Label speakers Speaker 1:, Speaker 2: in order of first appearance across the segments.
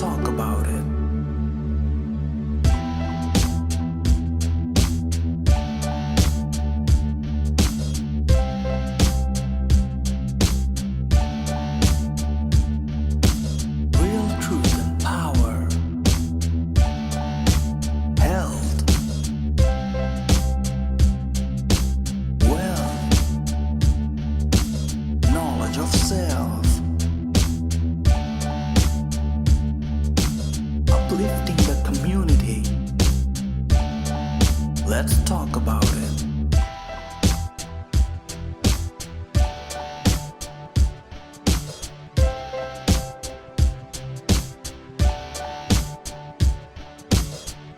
Speaker 1: talk about it. Real truth and power held. Wealth, knowledge of self, uplifting the community. Let's talk about it.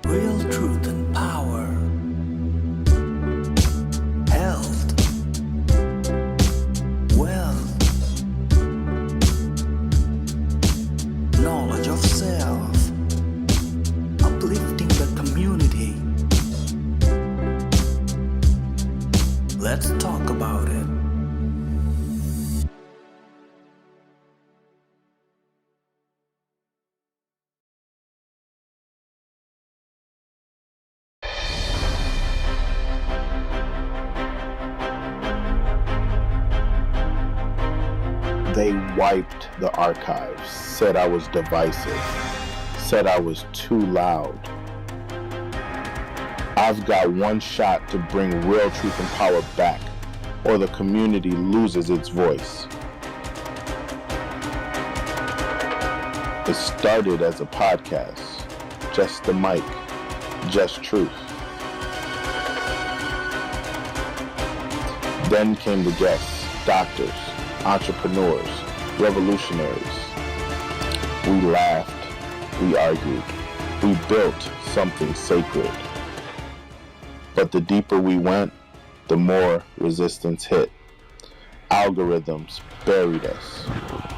Speaker 1: Real truth and power held. Wealth, knowledge of self, uplifting the community. Let's talk about it.
Speaker 2: They wiped the archives, said I was divisive, said I was too loud. I've got one shot to bring real truth and power back, or the community loses its voice. It started as a podcast, just the mic, just truth. Then came the guests, doctors, entrepreneurs, revolutionaries. We laughed, we argued, we built something sacred. But the deeper we went, the more resistance hit. Algorithms buried us.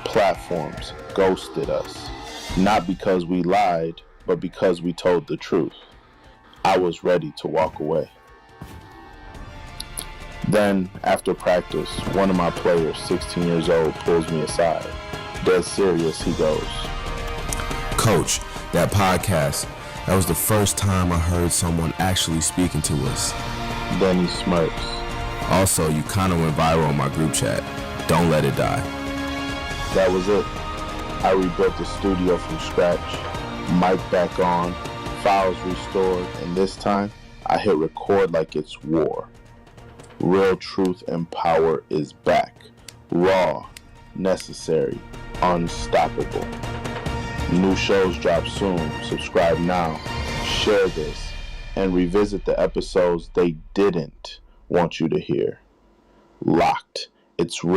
Speaker 2: Platforms ghosted us. Not because we lied, but because we told the truth. I was ready to walk away. Then, after practice, one of my players, 16 years old, pulls me aside. Dead serious, he goes,
Speaker 3: "Coach, that podcast, that was the first time I heard someone actually speaking to us."
Speaker 2: Then he smirks.
Speaker 3: "Also, you kind of went viral in my group chat. Don't let it die."
Speaker 2: That was it. I rebuilt the studio from scratch, mic back on, files restored, and this time, I hit record like it's war. Real truth and power is back. Raw, necessary, unstoppable. New shows drop soon. Subscribe now. Share this. And revisit the episodes they didn't want you to hear. Locked. It's real.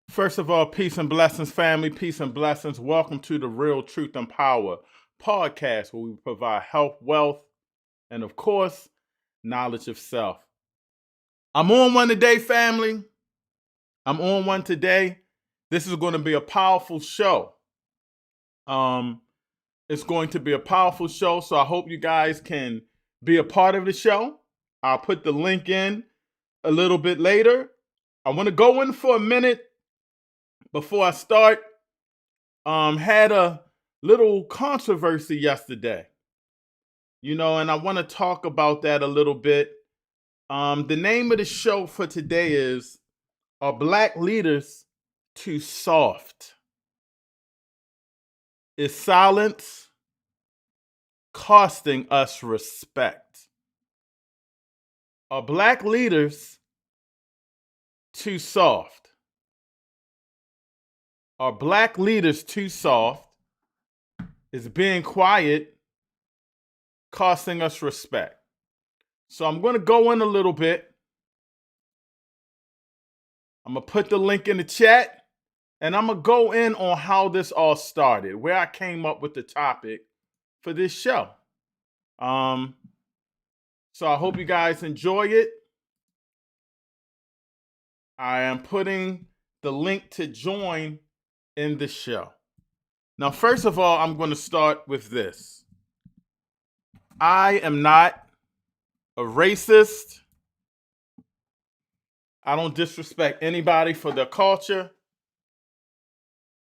Speaker 4: First of all, peace and blessings, family. Peace and blessings. Welcome to the Real Truth and Power podcast, where we provide health, wealth, and of course, knowledge of self. I'm on one today, family. I'm on one today. This is going to be a powerful show. It's going to be a powerful show, so I hope you guys can be a part of the show. I'll put the link in a little bit later. I want to go in for a minute before I start. Had a little controversy yesterday, and I want to talk about that a little bit. The name of the show for today is, "Are Black Leaders Too Soft? Is silence costing us respect?" Are Black leaders too soft? Are Black leaders too soft? Is being quiet costing us respect? So I'm going to go in a little bit. I'm going to put the link in the chat, and I'm going to go in on how this all started, where I came up with the topic for this show. So I hope you guys enjoy it. I am putting the link to join in the show. Now, first of all, I'm going to start with this. I am not a racist. I don't disrespect anybody for their culture.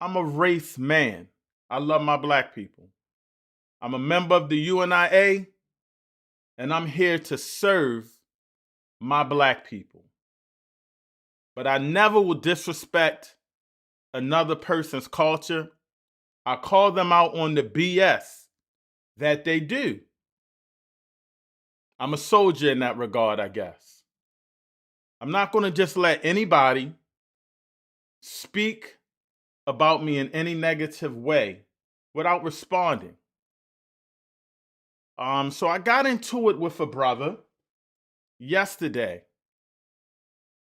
Speaker 4: I'm a race man. I love my black people. I'm a member of the UNIA, and I'm here to serve my black people. But I never will disrespect another person's culture. I call them out on the BS that they do. I'm a soldier in that regard, I guess. I'm not going to just let anybody speak about me in any negative way without responding. So I got into it with a brother yesterday,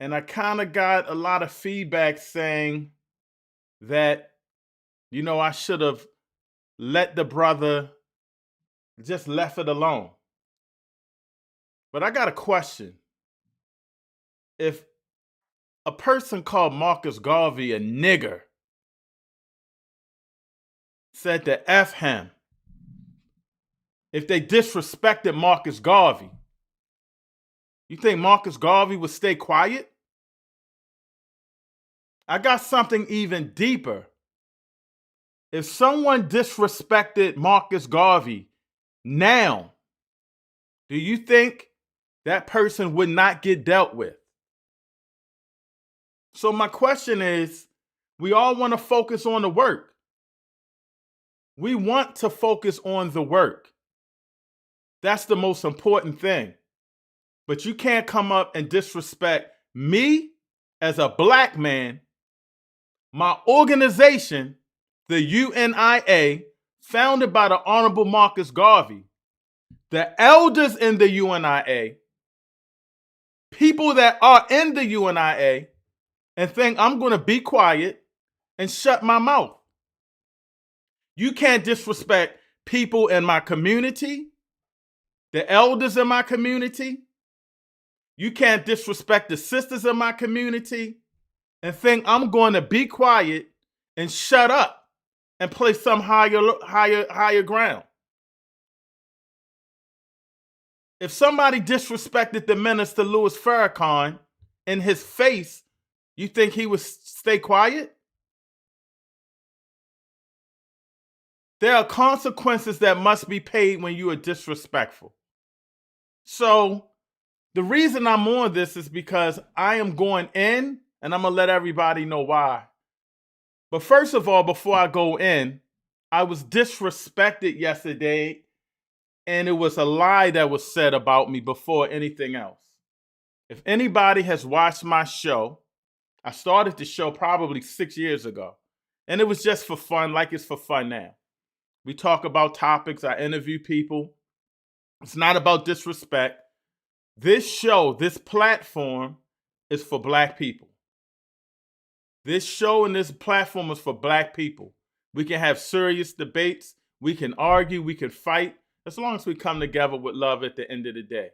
Speaker 4: and I kind of got a lot of feedback saying that, I should have let the brother just left it alone. But I got a question. If a person called Marcus Garvey a nigger said to F him, if they disrespected Marcus Garvey, you think Marcus Garvey would stay quiet? I got something even deeper. If someone disrespected Marcus Garvey now, do you think that person would not get dealt with? So my question is, we all want to focus on the work. We want to focus on the work. That's the most important thing. But you can't come up and disrespect me as a black man, my organization, the UNIA, founded by the Honorable Marcus Garvey, the elders in the UNIA, people that are in the UNIA, and think I'm going to be quiet and shut my mouth. You can't disrespect people in my community, the elders in my community. You can't disrespect the sisters in my community and think I'm going to be quiet and shut up and play some higher ground. If somebody disrespected the minister Louis Farrakhan in his face, you think he would stay quiet? There are consequences that must be paid when you are disrespectful. So the reason I'm on this is because I am going in, and I'm going to let everybody know why. But first of all, before I go in, I was disrespected yesterday, and it was a lie that was said about me before anything else. If anybody has watched my show, I started the show probably 6 years ago, and it was just for fun, like it's for fun now. We talk about topics, I interview people. It's not about disrespect. This show, this platform is for black people. This show and this platform is for black people. We can have serious debates. We can argue. We can fight. As long as we come together with love at the end of the day.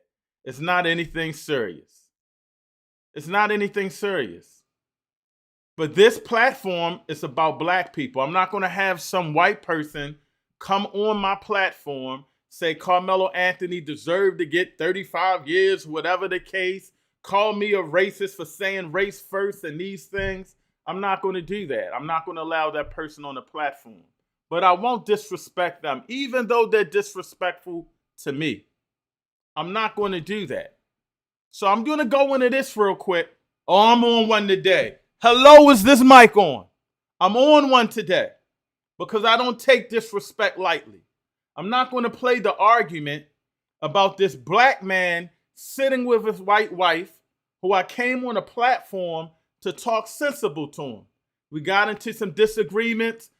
Speaker 4: It's not anything serious. It's not anything serious. But this platform is about black people. I'm not going to have some white person come on my platform, say Carmelo Anthony deserved to get 35 years, whatever the case, call me a racist for saying race first and these things. I'm not going to do that. I'm not going to allow that person on the platform. But I won't disrespect them, even though they're disrespectful to me. I'm not going to do that. So I'm going to go into this real quick. Oh, I'm on one today. Hello, is this mic on? I'm on one today because I don't take disrespect lightly. I'm not going to play the argument about this black man sitting with his white wife who I came on a platform to talk sensible to him. We got into some disagreements.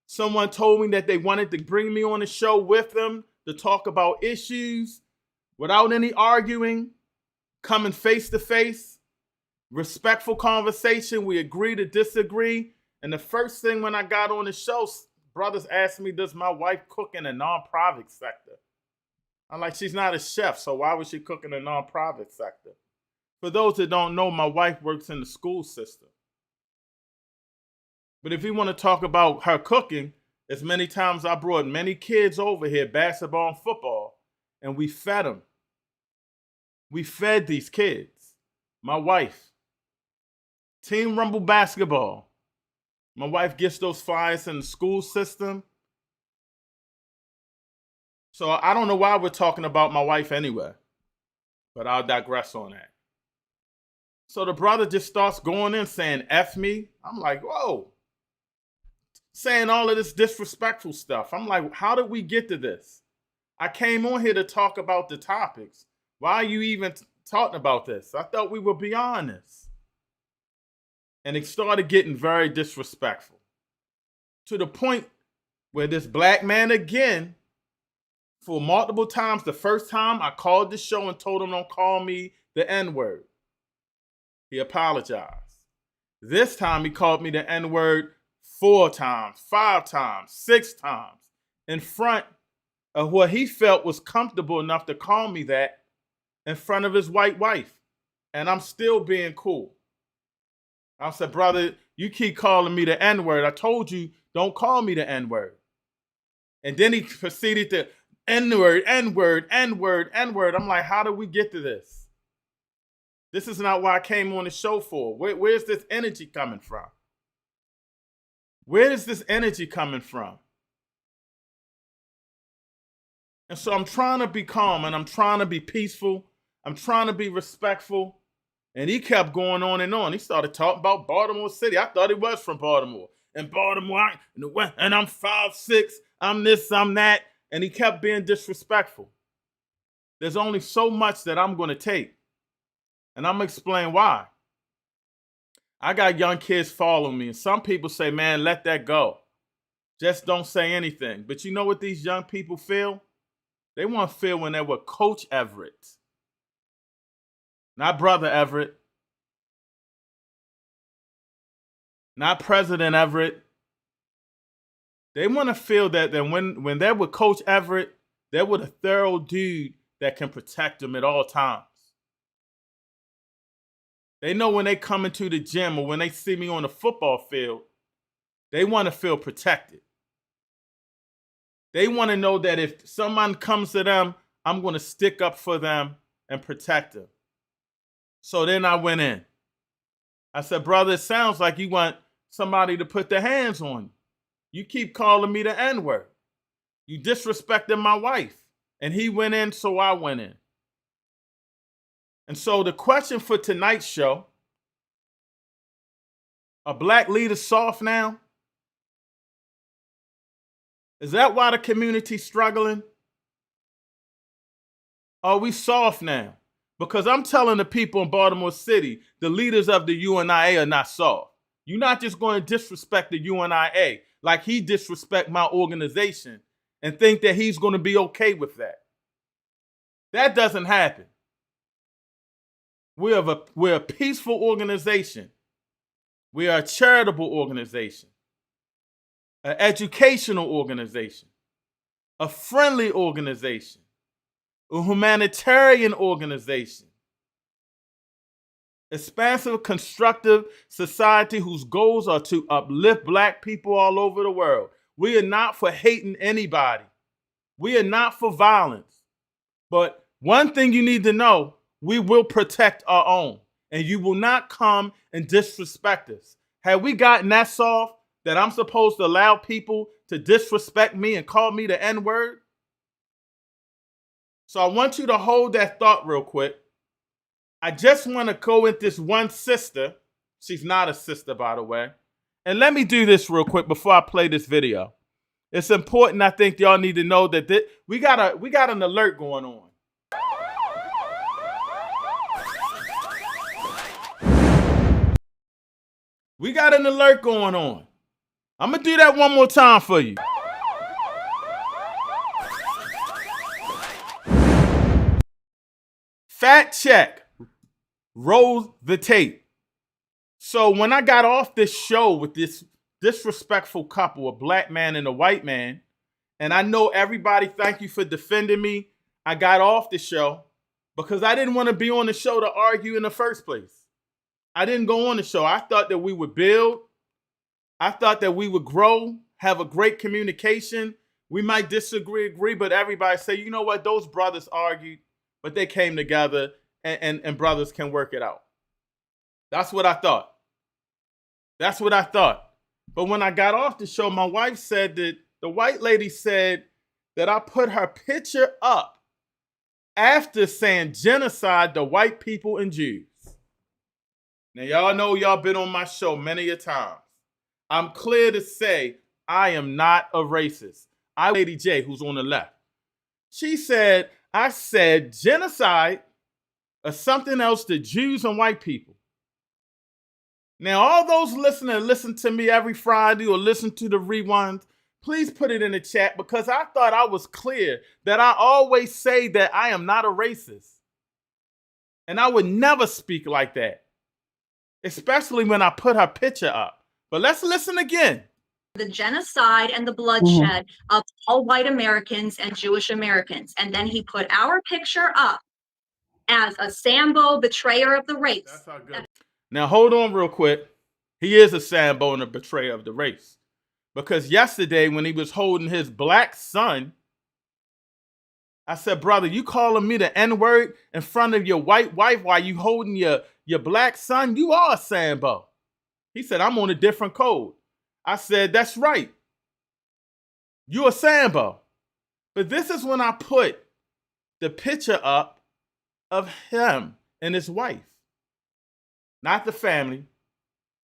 Speaker 4: Someone told me that they wanted to bring me on the show with them to talk about issues without any arguing, coming face to face, respectful conversation. We agree to disagree. And the first thing when I got on the show, brothers asked me, does my wife cook in a non-profit sector? I'm like, she's not a chef, so why would she cook in a non-profit sector? For those that don't know, my wife works in the school system. But if you want to talk about her cooking, as many times I brought many kids over here, basketball and football, and we fed them. We fed these kids. My wife. Team Rumble basketball. My wife gets those flyers in the school system. So I don't know why we're talking about my wife anyway, but I'll digress on that. So the brother just starts going in saying, F me. I'm like, whoa. Saying all of this disrespectful stuff. I'm like, how did we get to this? I came on here to talk about the topics. Why are you even talking about this? I thought we were beyond this. And it started getting very disrespectful. To the point where this black man again, for multiple times, the first time I called the show and told him don't call me the N-word. He apologized. This time he called me the N-word 4 times, 5 times, 6 times in front of what he felt was comfortable enough to call me that in front of his white wife. And I'm still being cool. I said, brother, you keep calling me the N-word. I told you, don't call me the N-word. And then he proceeded to N-word, N-word, N-word, N-word. I'm like, how did we get to this? This is not what I came on the show for. Where's this energy coming from? Where is this energy coming from? And so I'm trying to be calm and I'm trying to be peaceful. I'm trying to be respectful. And he kept going on and on. He started talking about Baltimore City. I thought he was from Baltimore. And Baltimore, and I'm 5'6", I'm this, I'm that. And he kept being disrespectful. There's only so much that I'm going to take. And I'm going to explain why. I got young kids following me. And some people say, man, let that go. Just don't say anything. But you know what these young people feel? They want to feel when they're with Coach Everett. Not Brother Everett. Not President Everett. They want to feel that when they're with Coach Everett, they're with a thorough dude that can protect them at all times. They know when they come into the gym or when they see me on the football field, they want to feel protected. They want to know that if someone comes to them, I'm going to stick up for them and protect them. So then I went in. I said, brother, it sounds like you want somebody to put their hands on you. You keep calling me the N-word. You disrespected my wife. And he went in, so I went in. And so the question for tonight's show, are black leaders soft now? Is that why the community's struggling? Are we soft now? Because I'm telling the people in Baltimore City, the leaders of the UNIA are not soft. You're not just going to disrespect the UNIA like he disrespect my organization and think that he's going to be okay with that. That doesn't happen. We're a peaceful organization. We are a charitable organization, an educational organization, a friendly organization, a humanitarian organization, expansive, constructive society whose goals are to uplift black people all over the world. We are not for hating anybody. We are not for violence. But one thing you need to know, we will protect our own. And you will not come and disrespect us. Have we gotten that soft that I'm supposed to allow people to disrespect me and call me the N-word? So I want you to hold that thought real quick. I just want to go with this one sister. She's not a sister, by the way. And let me do this real quick before I play this video. It's important, I think y'all need to know that we got an alert going on. We got an alert going on. I'm going to do that one more time for you. Fact check. Roll the tape. So when I got off this show with this disrespectful couple, a black man and a white man, and I know everybody, thank you for defending me. I got off the show because I didn't want to be on the show to argue in the first place. I didn't go on the show. I thought that we would build. I thought that we would grow, have a great communication. We might disagree, agree, but everybody say, you know what? Those brothers argued, but they came together and brothers can work it out. That's what I thought. That's what I thought. But when I got off the show, my wife said that the white lady said that I put her picture up after saying genocide to white people and Jews. Now, y'all know y'all been on my show many a times. I'm clear to say I am not a racist. Lady J, who's on the left, she said, I said genocide or something else to Jews and white people. Now, all those listeners listen to me every Friday or listen to the reruns, please put it in the chat because I thought I was clear that I always say that I am not a racist. And I would never speak like that, especially when I put her picture up. But let's listen again.
Speaker 5: The genocide and the bloodshed of all white Americans and Jewish Americans. And then he put our picture up as a Sambo betrayer of the race.
Speaker 4: That's how good. Now, hold on real quick. He is a Sambo and a betrayer of the race. Because yesterday when he was holding his black son, I said, brother, you calling me the N-word in front of your white wife while you holding your black son? You are a Sambo. He said, I'm on a different code. I said, that's right. You're a Sambo. But this is when I put the picture up of him and his wife. Not the family.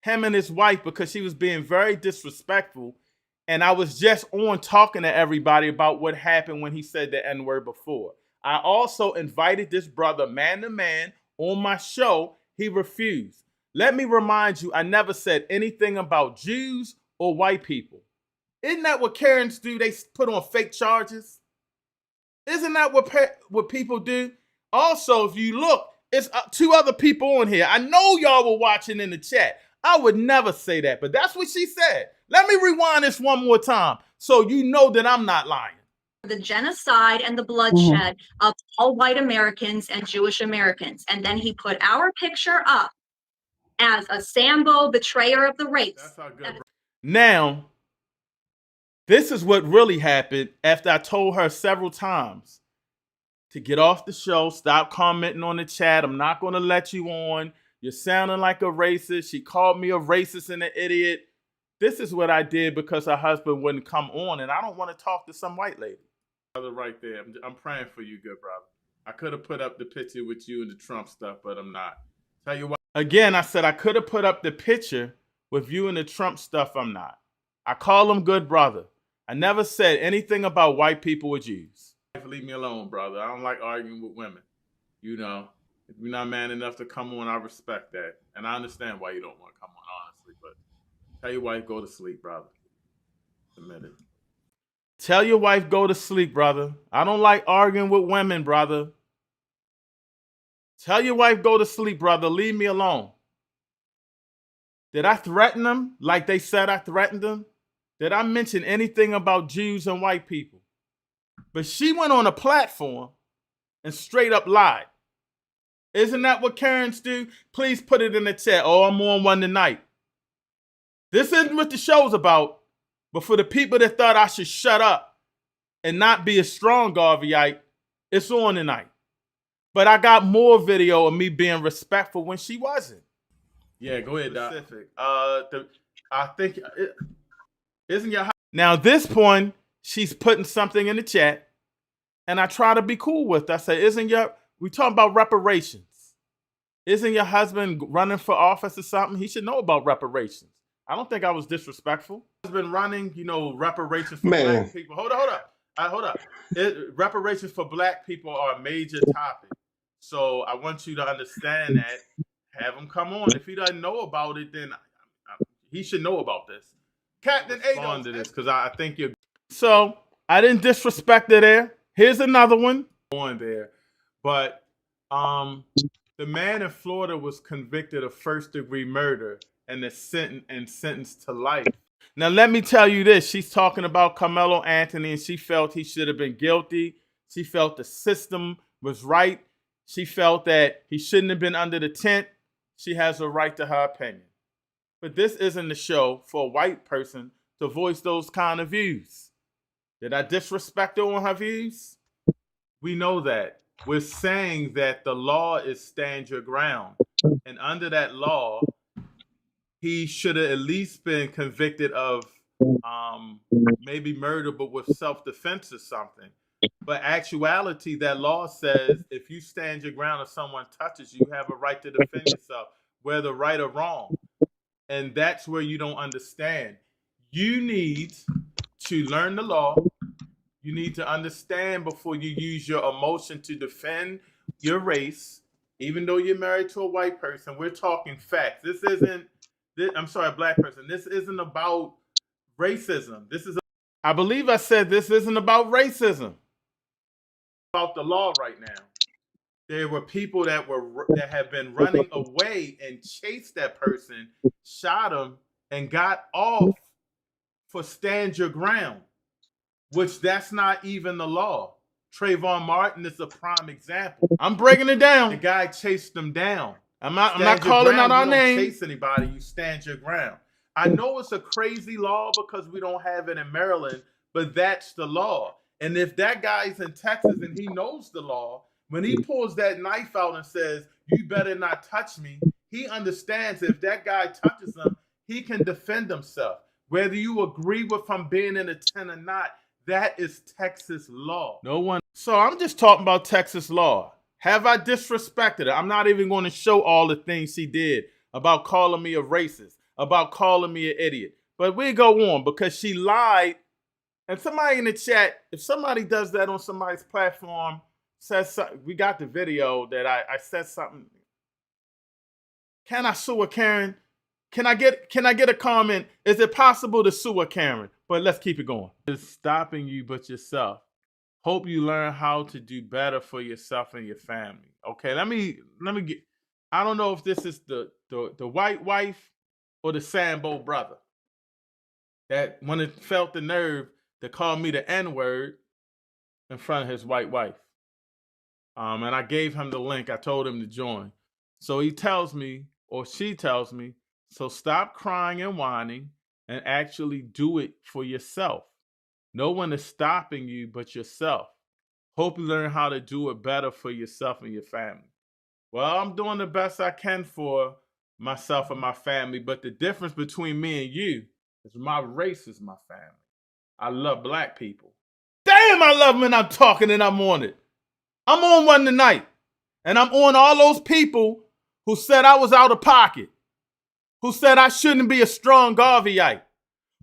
Speaker 4: Him and his wife, because she was being very disrespectful. And I was just on talking to everybody about what happened when he said the N-word before. I also invited this brother man to man on my show. He refused. Let me remind you, I never said anything about Jews or white people. Isn't that what Karens do? They put on fake charges. Isn't that what people do? Also, if you look, it's two other people on here. I know y'all were watching in the chat. I would never say that, but that's what she said. Let me rewind this one more time so you know that I'm not lying.
Speaker 5: The genocide and the bloodshed of all white Americans and Jewish Americans. And then he put our picture up as a Sambo betrayer of the race.
Speaker 4: That's how good. Now, this is what really happened after I told her several times to get off the show, stop commenting on the chat. I'm not going to let you on. You're sounding like a racist. She called me a racist and an idiot. This is what I did because her husband wouldn't come on, and I don't want to talk to some white lady. Brother, right there. I'm praying for you, good brother. I could have put up the picture with you and the Trump stuff, but I'm not. Tell you what. Again, I said I could have put up the picture with you and the Trump stuff. I'm not. I call him good brother. I never said anything about white people or Jews. Leave me alone, brother. I don't like arguing with women. You know, if you're not man enough to come on, I respect that. And I understand why you don't want to come on, honestly. But tell your wife, go to sleep, brother. A minute. Tell your wife, go to sleep, brother. I don't like arguing with women, brother. Tell your wife, go to sleep, brother. Leave me alone. Did I threaten them like they said I threatened them? Did I mention anything about Jews and white people? But she went on a platform and straight up lied. Isn't that what Karens do? Please put it in the chat. Oh, I'm on one tonight. This isn't what the show's about. But for the people that thought I should shut up and not be a strong Garveyite, it's on tonight. But I got more video of me being respectful when she wasn't. Yeah, go ahead, Doc. I think isn't your now this point she's putting something in the chat, and I try to be cool with her. I say, we talking about reparations? Isn't your husband running for office or something? He should know about reparations. I don't think I was disrespectful. He's been running, reparations for black people. Hold up. Reparations for black people are a major topic. So I want you to understand that. Have him come on. If he doesn't know about it, then he should know about this. Captain Ado to this because I think you're. So I didn't disrespect her there. Here's another one on there, but the man in Florida was convicted of first-degree murder and sentenced to life. Now let me tell you this: she's talking about Carmelo Anthony, and she felt he should have been guilty. She felt the system was right. She felt that he shouldn't have been under the tent. She has a right to her opinion. But this isn't the show for a white person to voice those kind of views. Did I disrespect her on her views? We know that. We're saying that the law is stand your ground. And under that law, he should have at least been convicted of maybe murder, but with self-defense or something. But actuality, that law says if you stand your ground and someone touches you, you have a right to defend yourself, whether right or wrong. And that's where you don't understand. You need to learn the law. You need to understand before you use your emotion to defend your race. Even though you're married to a white person, we're talking facts. This isn't, I'm sorry, a black person. This isn't about racism. I believe I said this isn't about racism. About the law right now. There were people that have been running away and chased that person, shot him, and got off for stand your ground, which that's not even the law. Trayvon Martin is a prime example. I'm breaking it down. The guy chased them down. I'm not calling out our name. You don't chase anybody. You stand your ground. I know it's a crazy law because we don't have it in Maryland, but that's the law. And if that guy's in Texas and he knows the law, when he pulls that knife out and says, "You better not touch me," he understands if that guy touches him, he can defend himself. Whether you agree with him being in a tent or not, that is Texas law. No one. So I'm just talking about Texas law. Have I disrespected it? I'm not even going to show all the things she did about calling me a racist, about calling me an idiot. But we go on because she lied. And somebody in the chat, if somebody does that on somebody's platform, says something, we got the video that I said something. Can I sue a Karen? Can I get a comment? Is it possible to sue a Karen? But let's keep it going. It's stopping you but yourself. Hope you learn how to do better for yourself and your family. Okay, let me get, I don't know if this is the white wife or the Sambo brother that when it felt the nerve to call me the N-word in front of his white wife. And I gave him the link. I told him to join. So he tells me, or she tells me, so stop crying and whining and actually do it for yourself. No one is stopping you but yourself. Hope you learn how to do it better for yourself and your family. Well, I'm doing the best I can for myself and my family, but the difference between me and you is my race is my family. I love black people. Damn, I love them when I'm talking and I'm on it. I'm on one tonight. And I'm on all those people who said I was out of pocket, who said I shouldn't be a strong Garveyite,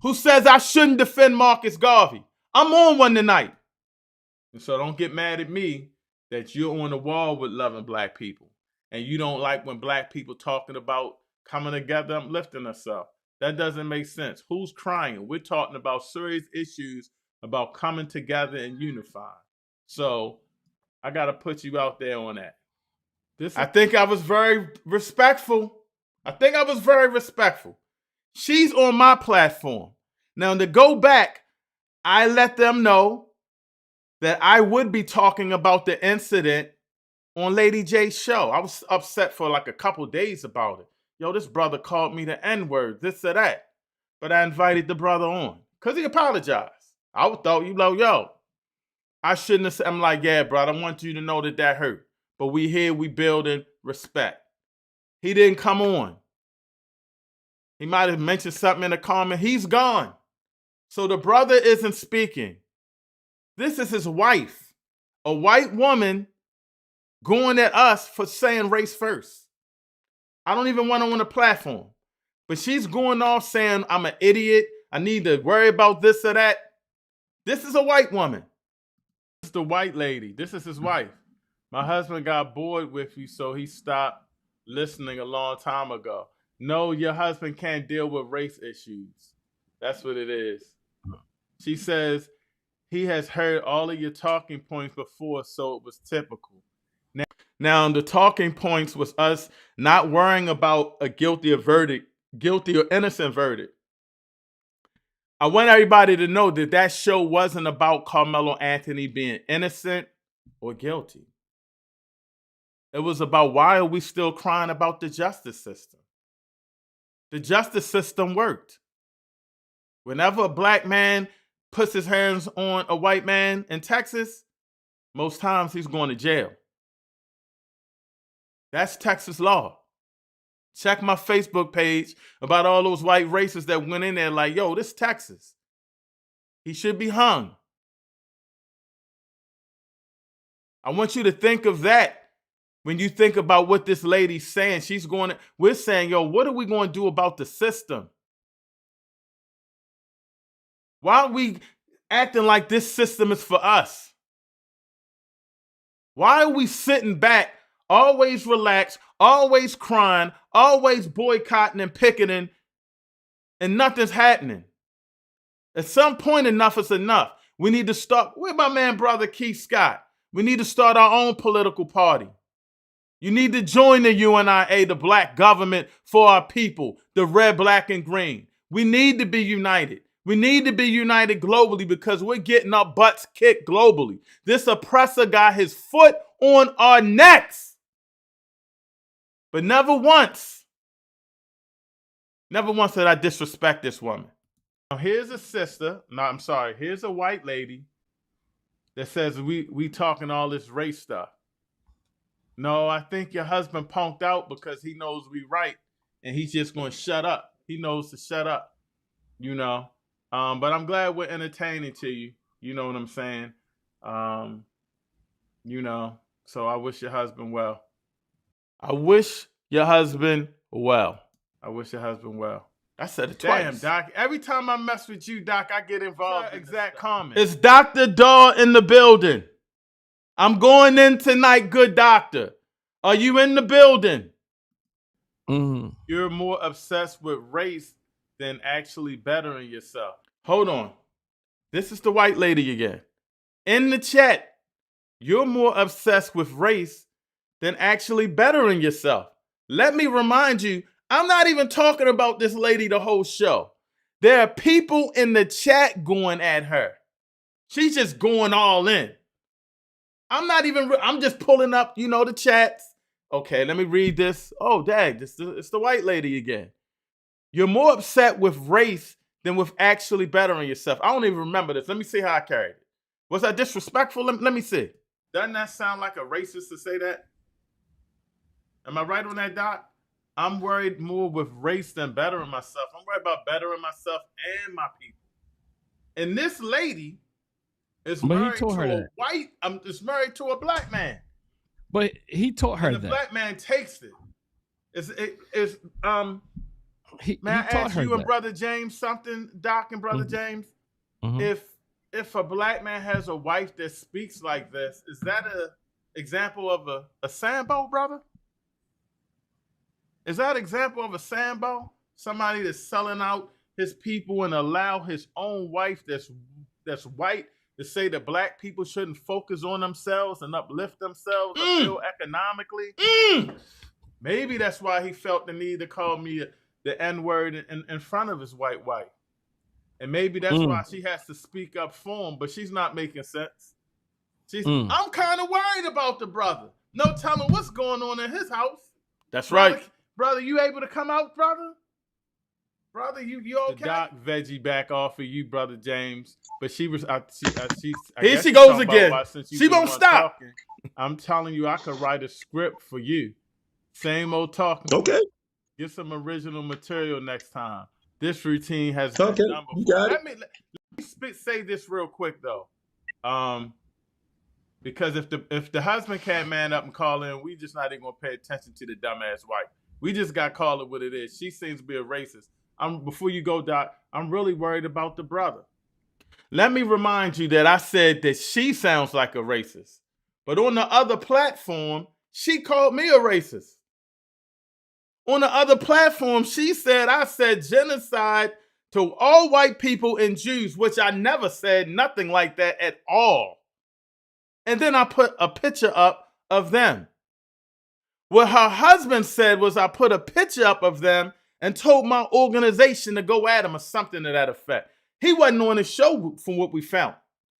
Speaker 4: who says I shouldn't defend Marcus Garvey. I'm on one tonight. And so don't get mad at me that you're on the wall with loving black people. And you don't like when black people talking about coming together, uplifting ourselves. That doesn't make sense. Who's crying? We're talking about serious issues about coming together and unifying. So I got to put you out there on that. I think I was very respectful. She's on my platform. Now, to go back, I let them know that I would be talking about the incident on Lady J's show. I was upset for like a couple days about it. Yo, this brother called me the N-word, this or that. But I invited the brother on because he apologized. I thought, yo, I shouldn't have said, I'm like, yeah, brother, I want you to know that hurt. But we here, we building respect. He didn't come on. He might have mentioned something in a comment. He's gone. So the brother isn't speaking. This is his wife, a white woman going at us for saying race first. I don't even want her on the platform. But she's going off saying I'm an idiot. I need to worry about this or that. This is a white woman. This is the white lady. This is his wife. My husband got bored with you, so he stopped listening a long time ago. No, your husband can't deal with race issues. That's what it is. She says he has heard all of your talking points before, so it was typical. Now, the talking points was us not worrying about a guilty or innocent verdict. I want everybody to know that that show wasn't about Carmelo Anthony being innocent or guilty. It was about why are we still crying about the justice system? The justice system worked. Whenever a black man puts his hands on a white man in Texas, most times he's going to jail. That's Texas law. Check my Facebook page about all those white racists that went in there like, yo, this Texas. He should be hung. I want you to think of that when you think about what this lady's saying. We're saying, yo, what are we going to do about the system? Why are we acting like this system is for us? Why are we sitting back, always relaxed, always crying, always boycotting and picketing, and nothing's happening? At some point, enough is enough. We need to start. Where's my man, brother Keith Scott? We need to start our own political party. You need to join the UNIA, the black government for our people, the red, black, and green. We need to be united. We need to be united globally because we're getting our butts kicked globally. This oppressor got his foot on our necks. But never once did I disrespect this woman. Now here's a sister, here's a white lady that says we talking all this race stuff. No, I think your husband punked out because he knows we right and he's just going to shut up. He knows to shut up, you know. But I'm glad we're entertaining to you. You know what I'm saying? You know, so I wish your husband well. I wish your husband well. I said it twice. Damn, Doc. Every time I mess with you, Doc, I get involved. Exact comment. It's Dr. Daw in the building. I'm going in tonight, good doctor. Are you in the building?
Speaker 3: Mm.
Speaker 4: You're more obsessed with race than actually bettering yourself. Hold on. This is the white lady again. In the chat, you're more obsessed with race than actually bettering yourself. Let me remind you, I'm not even talking about this lady the whole show. There are people in the chat going at her. She's just going all in. I'm just pulling up, the chats. Okay, let me read this. Oh, dang, it's the white lady again. You're more upset with race than with actually bettering yourself. I don't even remember this. Let me see how I carried it. Was that disrespectful? Let me see. Doesn't that sound like a racist to say that? Am I right on that, Doc? I'm worried more with race than bettering myself. I'm worried about bettering myself and my people. And this lady is married to a white. Is married to a black man.
Speaker 6: But he told her
Speaker 4: and the black man takes it. May I ask you and Brother James something, Doc and Brother James? Mm-hmm. If a black man has a wife that speaks like this, is that an example of a Sambo, brother? Is that an example of a Sambo? Somebody that's selling out his people and allow his own wife that's white to say that black people shouldn't focus on themselves and uplift themselves or feel economically? Maybe that's why he felt the need to call me the N-word in front of his white wife. And maybe that's why she has to speak up for him, but she's not making sense. I'm kind of worried about the brother. No telling what's going on in his house. That's right. Brother, you able to come out, brother? Brother, you okay? The Doc veggie back off of you, Brother James. But she was, here she goes again. She won't stop. Talking. I'm telling you, I could write a script for you. Same old talking.
Speaker 7: Okay.
Speaker 4: Get some original material next time. This routine has
Speaker 7: been
Speaker 4: done before.
Speaker 7: You got
Speaker 4: let me say this real quick though, because if the husband can't man up and call in, we just not even gonna pay attention to the dumbass wife. We just got to call it what it is. She seems to be a racist. Before you go, Doc, I'm really worried about the brother. Let me remind you that I said that she sounds like a racist, but on the other platform, she called me a racist. On the other platform, she said I said genocide to all white people and Jews, which I never said nothing like that at all. And then I put a picture up of them. What her husband said was I put a picture up of them and told my organization to go at him or something to that effect. He wasn't on the show from what we found.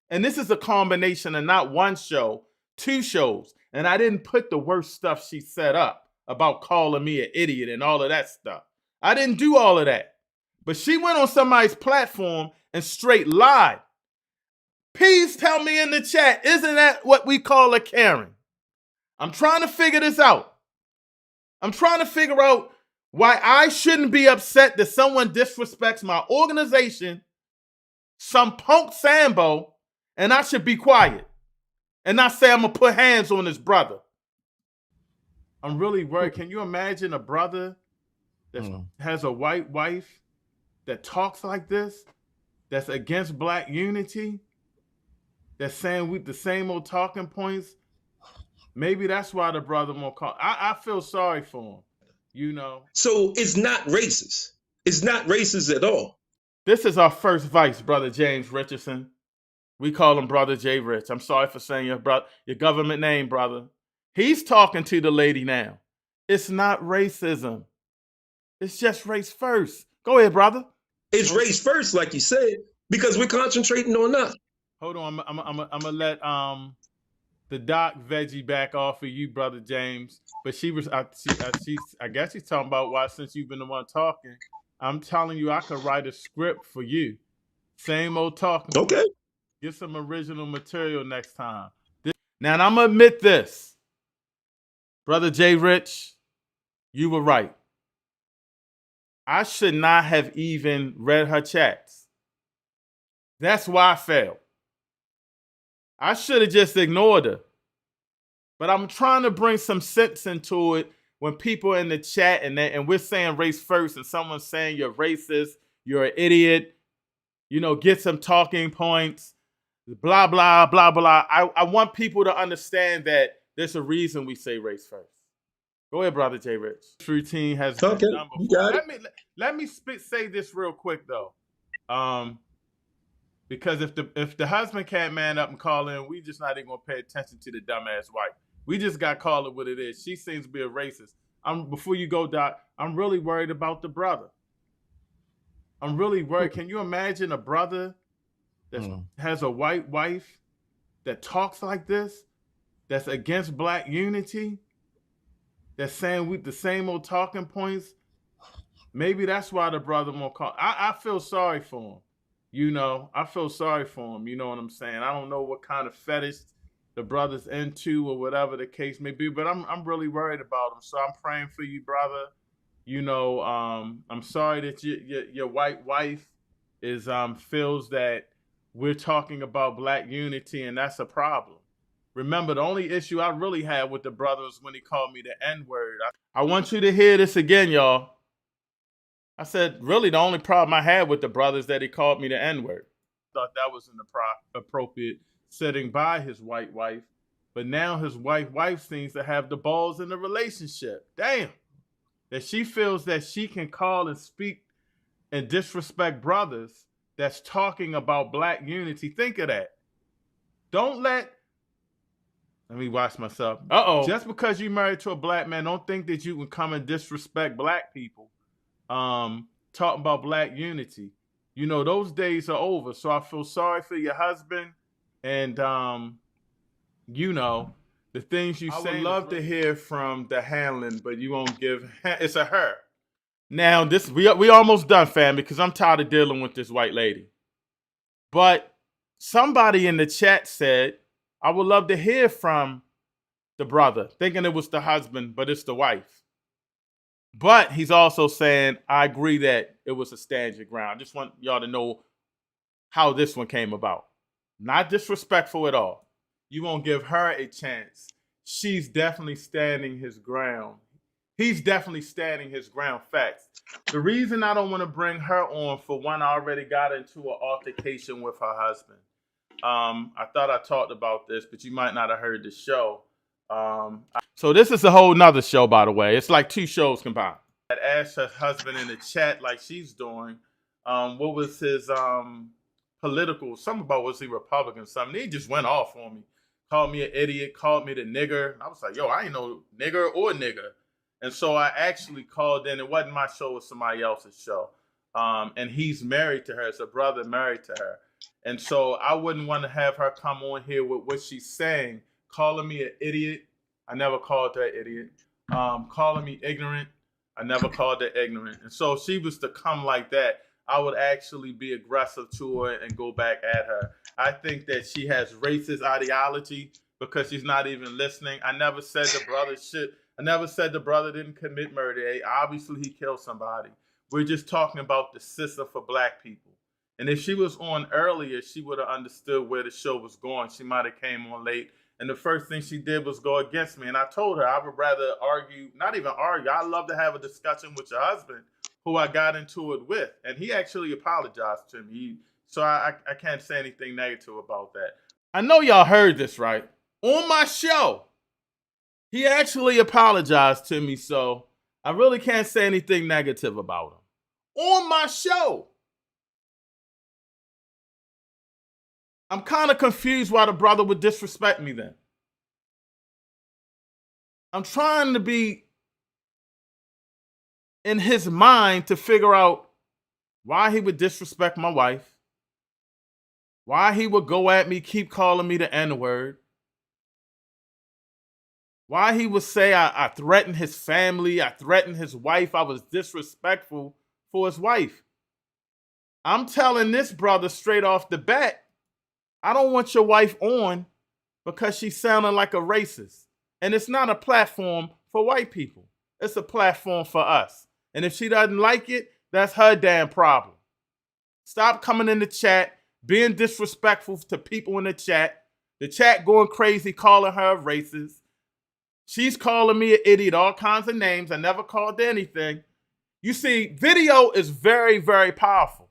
Speaker 4: And this is a combination of not one show, 2 shows. And I didn't put the worst stuff she set up about calling me an idiot and all of that stuff. I didn't do all of that. But she went on somebody's platform and straight lied. Please tell me in the chat, isn't that what we call a Karen? I'm trying to figure this out. I'm trying to figure out why I shouldn't be upset that someone disrespects my organization, some punk Sambo, and I should be quiet and not say I'm going to put hands on his brother. I'm really worried. Can you imagine a brother that has a white wife that talks like this, that's against black unity, that's saying with the same old talking points? Maybe that's why the brother won't call. I feel sorry for him, you know.
Speaker 7: So it's not racist. It's not racist at all.
Speaker 4: This is our first vice, Brother James Richardson. We call him Brother J. Rich. I'm sorry for saying your government name, brother. He's talking to the lady now. It's not racism. It's just race first. Go ahead, brother.
Speaker 7: It's race first, like you said, because we're concentrating on that.
Speaker 4: Hold on, I'm gonna let the doc veggie back off of you, Brother James. But she was, I guess she's talking about why, since you've been the one talking, I'm telling you, I could write a script for you. Same old talking.
Speaker 7: Okay.
Speaker 4: Get some original material next time. Now, and I'm gonna admit this, Brother J. Rich, you were right. I should not have even read her chats. That's why I failed. I should have just ignored her. But I'm trying to bring some sense into it when people in the chat and we're saying race first and someone's saying you're racist, you're an idiot, you know, get some talking points, blah, blah, blah, blah. I want people to understand that there's a reason we say race first. Go ahead, Brother J. Rich. This routine has been done before. Let me say this real quick, though. Because if the husband can't man up and call in, we just not even going to pay attention to the dumbass wife. We just got to call it what it is. She seems to be a racist. Before you go, Doc, I'm really worried about the brother. I'm really worried. Can you imagine a brother that has a white wife that talks like this, that's against black unity, that's saying with the same old talking points? Maybe that's why the brother won't call. I feel sorry for him. You know, I feel sorry for him. You know what I'm saying? I don't know what kind of fetish the brother's into or whatever the case may be, but I'm really worried about him. So I'm praying for you, brother. You know, I'm sorry that your white wife is feels that we're talking about black unity, and that's a problem. Remember, the only issue I really had with the brother was when he called me the N-word. I want you to hear this again, y'all. I said, really, the only problem I had with the brother is that he called me the N-word. Thought that was an appropriate sitting by his white wife. But now his white wife seems to have the balls in the relationship. Damn. That she feels that she can call and speak and disrespect brothers that's talking about black unity. Think of that. Let me watch myself. Just because you're married to a black man, don't think that you can come and disrespect black people. Talking about black unity. You know, those days are over. So I feel sorry for your husband. And, you know, the things you say. I would love to hear from the Hanlon, but you won't give. It's a her. Now, we almost done, fam, because I'm tired of dealing with this white lady. But somebody in the chat said, I would love to hear from the brother, thinking it was the husband, but it's the wife. But he's also saying, I agree that it was a stand your ground. I just want y'all to know how this one came about. Not disrespectful at all. You won't give her a chance. She's definitely standing his ground. He's definitely standing his ground. Facts. The reason I don't want to bring her on, for one, I already got into an altercation with her husband. I thought I talked about this, but you might not have heard the show. So this is a whole nother show, by the way. It's like 2 shows combined. I asked her husband in the chat, like she's doing, what was his political, something about, was he Republican, something. He just went off on me. Called me an idiot, called me the nigger. I was like, yo, I ain't no nigger or nigger. And so I actually called in. It wasn't my show, it was somebody else's show. And he's married to her. It's a brother married to her. And so I wouldn't want to have her come on here with what she's saying, calling me an idiot. I never called her an idiot. Calling me ignorant. I never called her ignorant. And so if she was to come like that, I would actually be aggressive to her and go back at her. I think that she has racist ideology because she's not even listening. I never said the brother should. I never said the brother didn't commit murder. Obviously, he killed somebody. We're just talking about the system for black people. And if she was on earlier, she would have understood where the show was going. She might have came on late. And the first thing she did was go against me. And I told her I would rather argue, not even argue. I'd love to have a discussion with your husband, who I got into it with. And he actually apologized to me. So I can't say anything negative about that. I know y'all heard this, right? On my show, he actually apologized to me. So I really can't say anything negative about him. On my show. I'm kind of confused why the brother would disrespect me then. I'm trying to be in his mind to figure out why he would disrespect my wife, why he would go at me, keep calling me the N-word, why he would say I threatened his family, I threatened his wife, I was disrespectful for his wife. I'm telling this brother straight off the bat, I don't want your wife on because she's sounding like a racist. And it's not a platform for white people. It's a platform for us. And if she doesn't like it, that's her damn problem. Stop coming in the chat, being disrespectful to people in the chat going crazy, calling her a racist. She's calling me an idiot, all kinds of names. I never called her anything. You see, video is very, very powerful.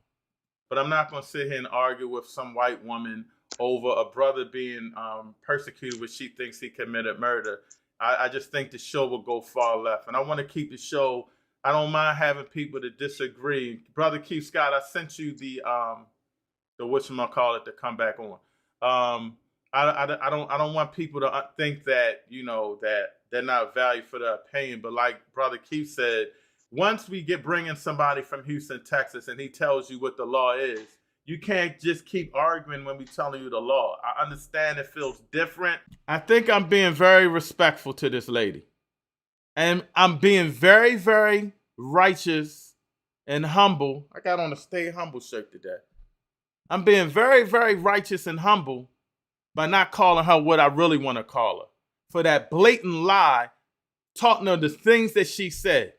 Speaker 4: But I'm not going to sit here and argue with some white woman over a brother being persecuted when she thinks he committed murder. I just think the show will go far left. And I want to keep the show. I don't mind having people to disagree. Brother Keith Scott, I sent you the whatchamacallit to come back on. I don't want people to think that, that they're not valued for their opinion. But like Brother Keith said, once we get bringing somebody from Houston, Texas, and he tells you what the law is, you can't just keep arguing when we're telling you the law. I understand it feels different. I think I'm being very respectful to this lady. And I'm being very, very righteous and humble. I got on a Stay Humble shirt today. I'm being very, very righteous and humble by not calling her what I really want to call her. For that blatant lie, talking of the things that she said.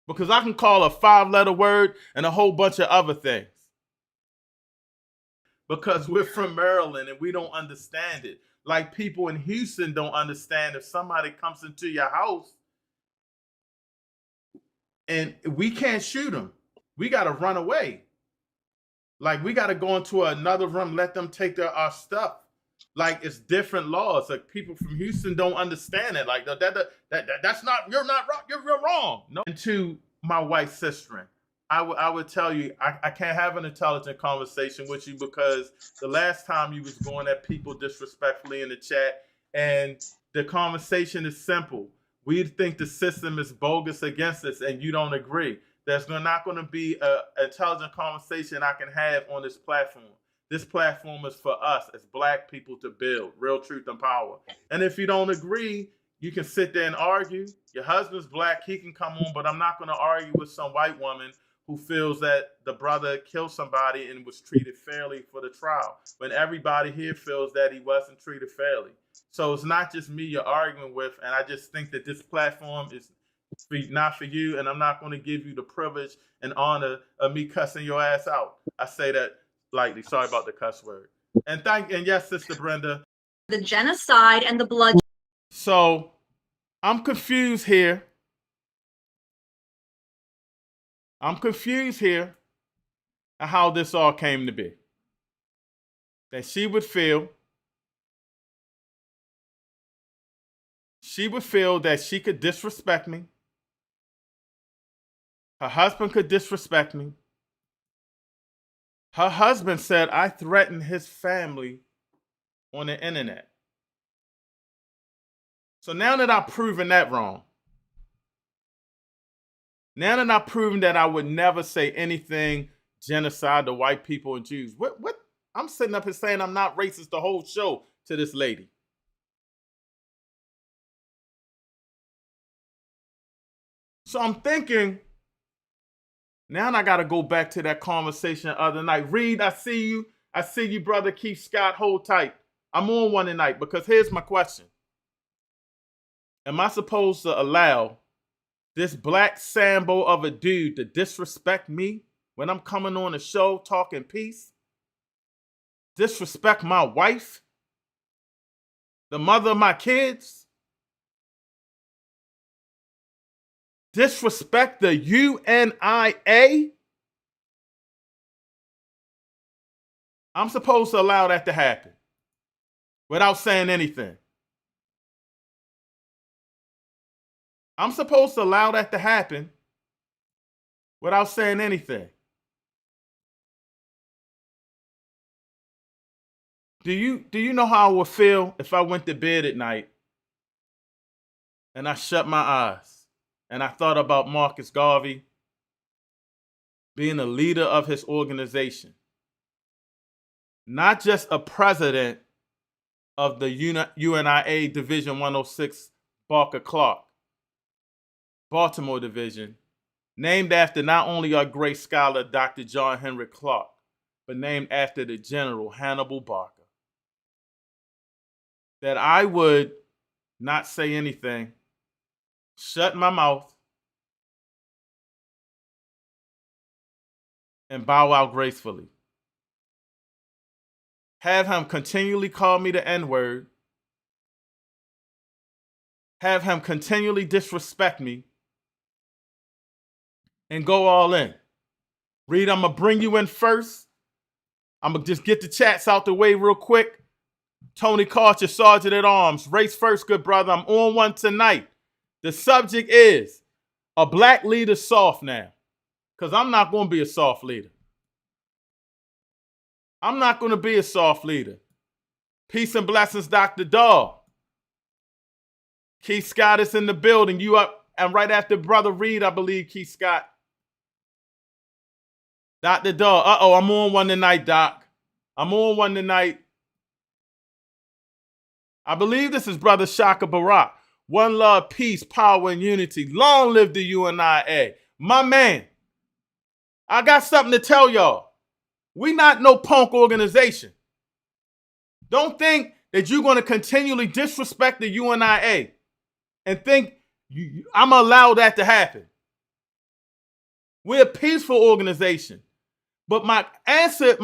Speaker 4: Because I can call a 5-letter word and a whole bunch of other things. Because we're from Maryland and we don't understand it. Like people in Houston don't understand if somebody comes into your house and we can't shoot them. We got to run away. Like we got to go into another room, let them take our stuff. Like it's different laws. Like people from Houston don't understand it. Like that's not, you're not wrong. You're wrong. No. And to my white sister, I would tell you, I can't have an intelligent conversation with you because the last time you was going at people disrespectfully in the chat, and the conversation is simple. We think the system is bogus against us, and you don't agree. There's not going to be an intelligent conversation I can have on this platform. This platform is for us as black people to build real truth and power. And if you don't agree, you can sit there and argue. Your husband's black, he can come on, but I'm not going to argue with some white woman who feels that the brother killed somebody and was treated fairly for the trial, when everybody here feels that he wasn't treated fairly. So it's not just me you're arguing with, and I just think that this platform is not for you, and I'm not going to give you the privilege and honor of me cussing your ass out. I say that lightly. Sorry about the cuss word. And yes, Sister Brenda.
Speaker 5: The genocide and the blood.
Speaker 4: So I'm confused here. I'm confused here at how this all came to be. That she would feel that she could disrespect me. Her husband could disrespect me. Her husband said I threatened his family on the internet. So now that I've proven that wrong, now that I've proven that I would never say anything genocide to white people and Jews, what? I'm sitting up here saying I'm not racist the whole show to this lady. So I'm thinking, now I got to go back to that conversation the other night. Reed, I see you. I see you, Brother Keith Scott. Hold tight. I'm on one tonight because here's my question. Am I supposed to allow this black Sambo of a dude to disrespect me when I'm coming on a show talking peace? Disrespect my wife? The mother of my kids? Disrespect the UNIA? I'm supposed to allow that to happen without saying anything. I'm supposed to allow that to happen without saying anything. Do you know how I would feel if I went to bed at night and I shut my eyes and I thought about Marcus Garvey being a leader of his organization, not just a president of the UNIA Division 106 Barker Clark, Baltimore Division, named after not only our great scholar, Dr. John Henry Clark, but named after the General Hannibal Barker. That I would not say anything, shut my mouth, and bow out gracefully. Have him continually call me the N-word. Have him continually disrespect me. And go all in. Reed, I'm going to bring you in first. I'm going to just get the chats out the way real quick. Tony Carter, Sergeant at Arms. Race first, good brother. I'm on one tonight. The subject is, a black leader soft now? Because I'm not going to be a soft leader. I'm not going to be a soft leader. Peace and blessings, Dr. Dawg. Keith Scott is in the building. You up, and right after Brother Reed, I believe, Keith Scott. Dr. Dawg. Uh-oh, I'm on one tonight, Doc. I'm on one tonight. I believe this is Brother Shaka Barak. One love, peace, power, and unity. Long live the UNIA. My man, I got something to tell y'all. We not no punk organization. Don't think that you're going to continually disrespect the UNIA and think I'm going to allow that to happen. We're a peaceful organization. But my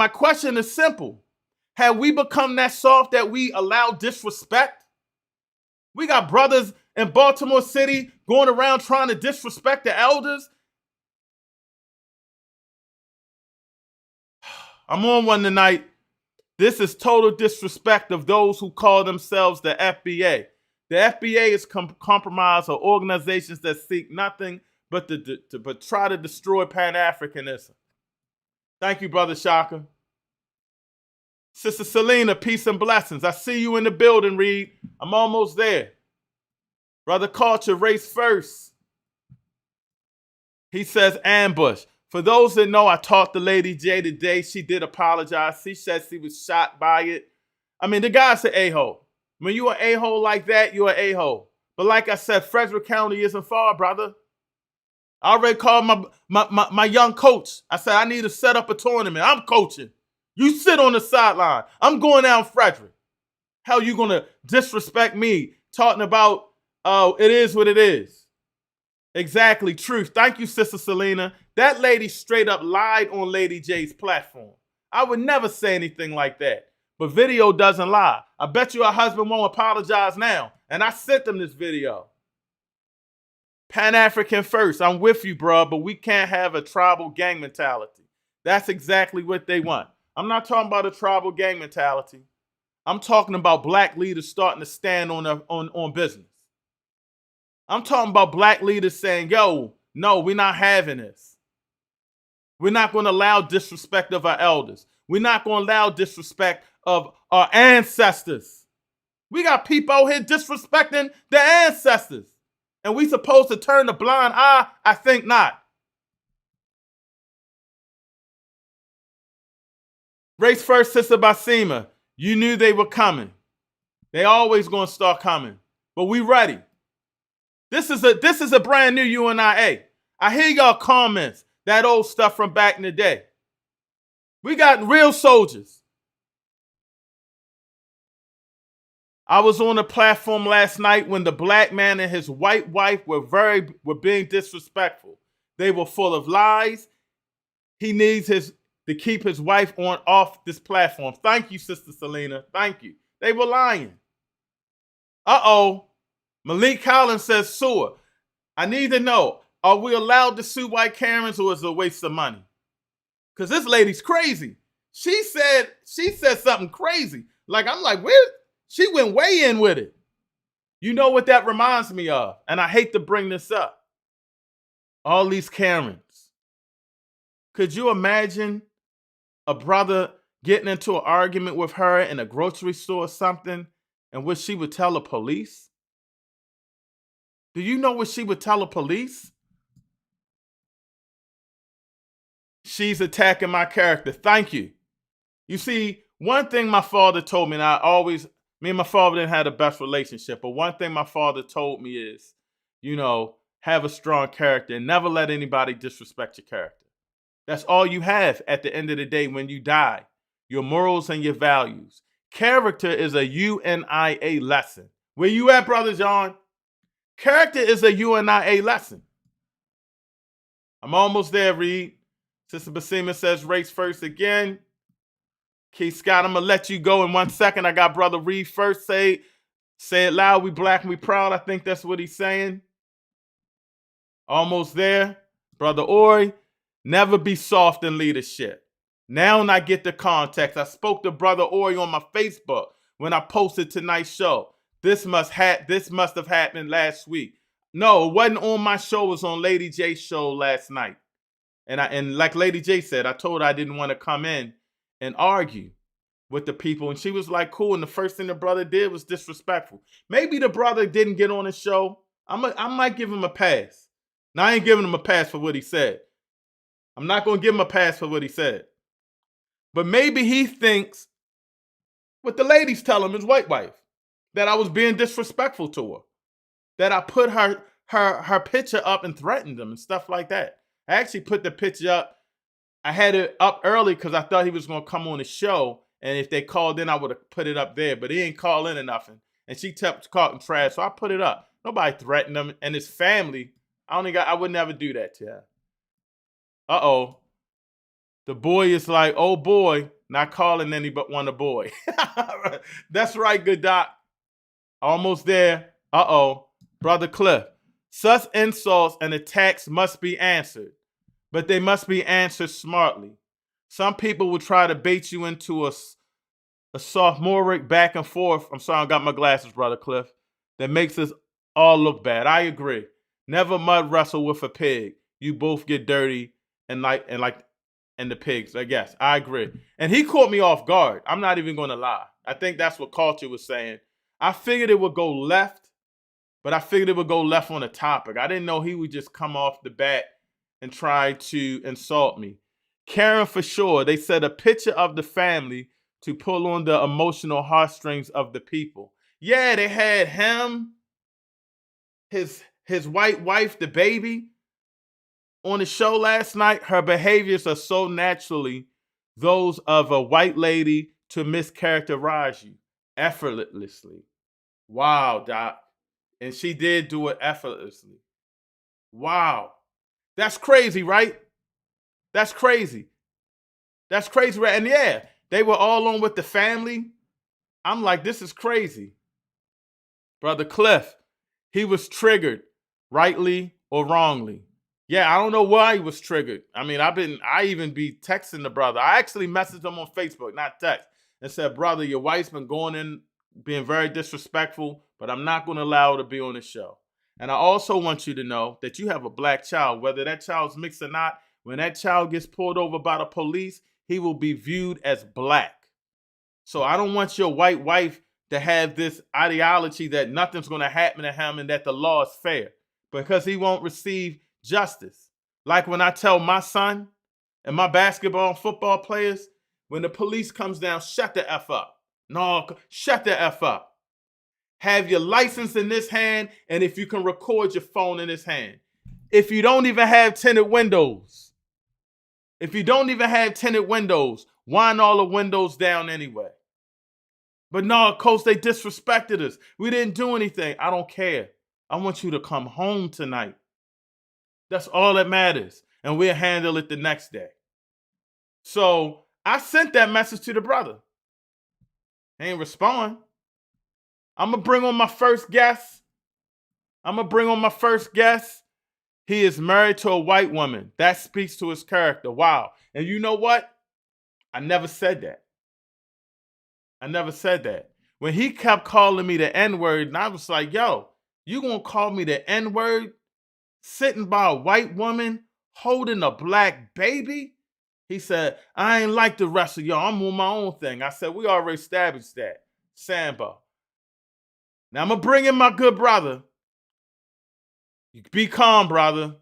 Speaker 4: question is simple. Have we become that soft that we allow disrespect? We got brothers in Baltimore City going around trying to disrespect the elders. I'm on one tonight. This is total disrespect of those who call themselves the FBA. The FBA is compromised of organizations that seek nothing but try to destroy Pan-Africanism. Thank you, Brother Shaka. Sister Selena, peace and blessings. I see you in the building, Reed. I'm almost there. Brother Culture, race first. He says ambush. For those that know, I talked to Lady J today. She did apologize. She said she was shocked by it. I mean, the guy's an a-hole. When you're an a-hole like that, you're an a-hole. But like I said, Frederick County isn't far, brother. I already called my young coach. I said, I need to set up a tournament. I'm coaching. You sit on the sideline. I'm going down Frederick. How you going to disrespect me talking about, it is what it is? Exactly, truth. Thank you, Sister Selena. That lady straight up lied on Lady J's platform. I would never say anything like that. But video doesn't lie. I bet you her husband won't apologize now. And I sent them this video. Pan-African first. I'm with you, bro, but we can't have a tribal gang mentality. That's exactly what they want. I'm not talking about a tribal gang mentality. I'm talking about black leaders starting to stand on business. I'm talking about black leaders saying, yo, no, we're not having this. We're not going to allow disrespect of our elders. We're not going to allow disrespect of our ancestors. We got people out here disrespecting their ancestors. And we supposed to turn a blind eye? I think not. Race first, Sister Basima. You knew they were coming. They always going to start coming. But we ready. This is a brand new UNIA. I hear y'all comments, that old stuff from back in the day. We got real soldiers. I was on a platform last night when the black man and his white wife were being disrespectful. They were full of lies. He needs to keep his wife off this platform. Thank you, Sister Selena. Thank you. They were lying. Malik Collins says, Sewer, I need to know, are we allowed to sue white Karens or is it a waste of money? Because this lady's crazy. She said something crazy. I'm like, where? She went way in with it. You know what that reminds me of? And I hate to bring this up. All these Karens. Could you imagine a brother getting into an argument with her in a grocery store or something, and what she would tell the police? Do you know what she would tell the police? She's attacking my character. Thank you. You see, one thing my father told me, and me and my father didn't have the best relationship, but one thing my father told me is, have a strong character and never let anybody disrespect your character. That's all you have at the end of the day when you die, your morals and your values. Character is a UNIA lesson. Where you at, Brother John? Character is a UNIA lesson. I'm almost there, Reed. Sister Basima says race first again. Keith Scott, I'm going to let you go in 1 second. I got Brother Reed first. Say it loud. We black and we proud. I think that's what he's saying. Almost there. Brother Ori, never be soft in leadership. Now I get the context. I spoke to Brother Ori on my Facebook when I posted tonight's show. This must have happened last week. No, it wasn't on my show. It was on Lady J's show last night. And like Lady J said, I told her I didn't want to come in and argue with the people. And she was like, cool. And the first thing the brother did was disrespectful. Maybe the brother didn't get on the show. I might give him a pass. Now, I ain't giving him a pass for what he said. I'm not going to give him a pass for what he said. But maybe he thinks what the ladies tell him, his white wife, that I was being disrespectful to her, that I put her picture up and threatened him and stuff like that. I actually put the picture up. I had it up early because I thought he was going to come on the show. And if they called in, I would have put it up there. But he ain't call in or nothing. And she kept talking trash. So I put it up. Nobody threatened him. And his family, I would never do that to her. The boy is like, oh boy, not calling any but one a boy. That's right, good doc. Almost there. Brother Cliff. Such insults and attacks must be answered, but they must be answered smartly. Some people will try to bait you into a sophomoric back and forth. I'm sorry, I got my glasses, Brother Cliff. That makes us all look bad. I agree. Never mud wrestle with a pig. You both get dirty and the pigs. I guess I agree. And he caught me off guard. I'm not even going to lie. I think that's what Culture was saying. I figured it would go left, but I figured it would go left on the topic. I didn't know he would just come off the bat and try to insult me. Karen for sure. They said a picture of the family to pull on the emotional heartstrings of the people. Yeah, they had him, his white wife, the baby, on the show last night. Her behaviors are so naturally those of a white lady to mischaracterize you effortlessly. Wow, Doc. And she did do it effortlessly. Wow. That's crazy, right? That's crazy. That's crazy, right? And yeah, they were all on with the family. I'm like, this is crazy. Brother Cliff, he was triggered, rightly or wrongly. Yeah, I don't know why he was triggered. I mean, I even be texting the brother. I actually messaged him on Facebook, not text, and said, brother, your wife's been going in, being very disrespectful, but I'm not going to allow her to be on the show. And I also want you to know that you have a black child, whether that child's mixed or not. When that child gets pulled over by the police, he will be viewed as black. So I don't want your white wife to have this ideology that nothing's going to happen to him and that the law is fair, because he won't receive justice. Like when I tell my son and my basketball and football players, when the police comes down, shut the F up. No, shut the F up. Have your license in this hand, and if you can record your phone in this hand. If you don't even have tinted windows, wind all the windows down anyway. But no, coach, they disrespected us. We didn't do anything. I don't care. I want you to come home tonight. That's all that matters. And we'll handle it the next day. So I sent that message to the brother. He ain't respond. I'm going to bring on my first guest. He is married to a white woman. That speaks to his character. Wow. And you know what? I never said that. When he kept calling me the N-word, and I was like, yo, you gonna call me the N-word sitting by a white woman holding a black baby? He said, I ain't like the rest of y'all. I'm on my own thing. I said, we already established that. Sambo. Now I'm gonna bring in my good brother. You be calm, brother.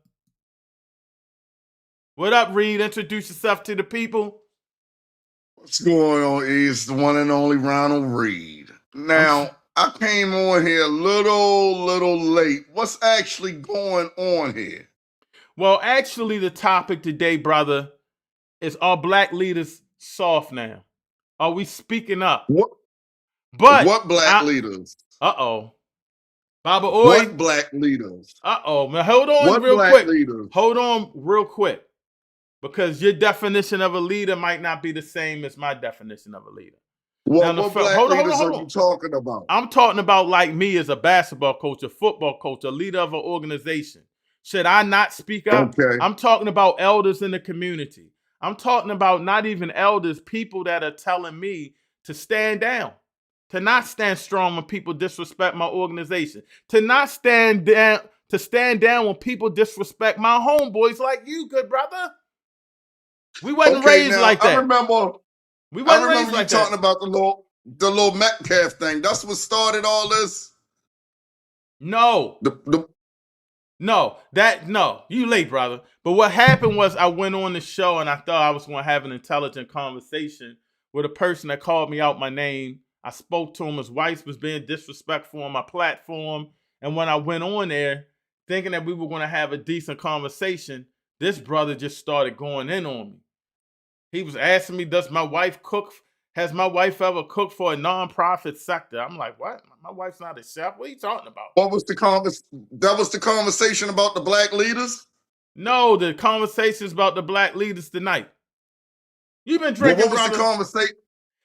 Speaker 4: What up, Reed? Introduce yourself to the people.
Speaker 8: What's going on? It's the one and only Ronald Reed. Now, I came on here a little late. What's actually going on here?
Speaker 4: Well, actually, the topic today, brother, is are black leaders soft now? Are we speaking up?
Speaker 8: What black leaders?
Speaker 4: Uh-oh. Baba Oi.
Speaker 8: What black leaders?
Speaker 4: Uh-oh. Man, hold on
Speaker 8: what
Speaker 4: real
Speaker 8: black
Speaker 4: quick.
Speaker 8: Leaders?
Speaker 4: Hold on real quick. Because your definition of a leader might not be the same as my definition of a leader.
Speaker 8: Well, what black leaders are you talking about?
Speaker 4: I'm talking about like me as a basketball coach, a football coach, a leader of an organization. Should I not speak up?
Speaker 8: Okay.
Speaker 4: I'm talking about elders in the community. I'm talking about not even elders, people that are telling me to stand down, to not stand strong when people disrespect my organization, to not stand down, to stand down when people disrespect my homeboys like you, good brother. We wasn't raised like that.
Speaker 8: I remember
Speaker 4: you
Speaker 8: talking about the little Metcalf thing. That's what started all this.
Speaker 4: No. No, you late, brother. But what happened was I went on the show and I thought I was going to have an intelligent conversation with a person that called me out my name. I spoke to him. His wife was being disrespectful on my platform. And when I went on there thinking that we were going to have a decent conversation, this brother just started going in on me. He was asking me, does my wife cook? Has my wife ever cooked for a nonprofit sector? I'm like, what? My wife's not a chef. What are you talking about?
Speaker 8: What was the That was the conversation about the black leaders?
Speaker 4: No, the conversation's about the black leaders tonight. You've been drinking,
Speaker 8: what was
Speaker 4: brother.
Speaker 8: the conversation?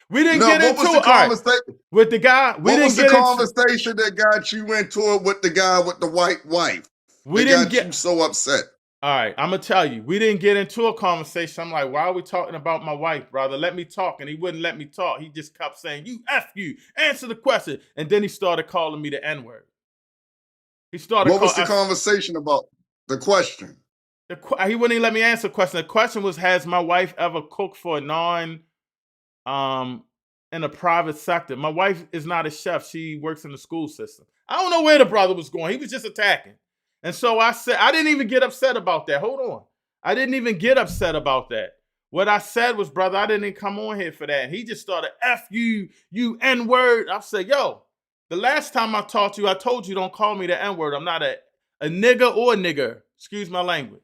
Speaker 4: We didn't get into it. All right. With the guy, we didn't get into
Speaker 8: what was the conversation that got you into it with the guy with the white wife?
Speaker 4: We didn't get
Speaker 8: you so upset.
Speaker 4: All right, I'm gonna tell you, we didn't get into a conversation. I'm like, why are we talking about my wife, brother? Let me talk. And he wouldn't let me talk. He just kept saying, you, answer the question. And then he started calling me the N-word.
Speaker 8: What was the conversation about? The question?
Speaker 4: He wouldn't even let me answer the question. The question was, has my wife ever cooked for in a private sector? My wife is not a chef. She works in the school system. I don't know where the brother was going. He was just attacking. And so I said, I didn't even get upset about that. Hold on. I didn't even get upset about that. What I said was, brother, I didn't even come on here for that. And he just started, F you, you N-word. I said, yo, the last time I talked to you, I told you don't call me the N-word. I'm not a nigger or a nigger. Excuse my language.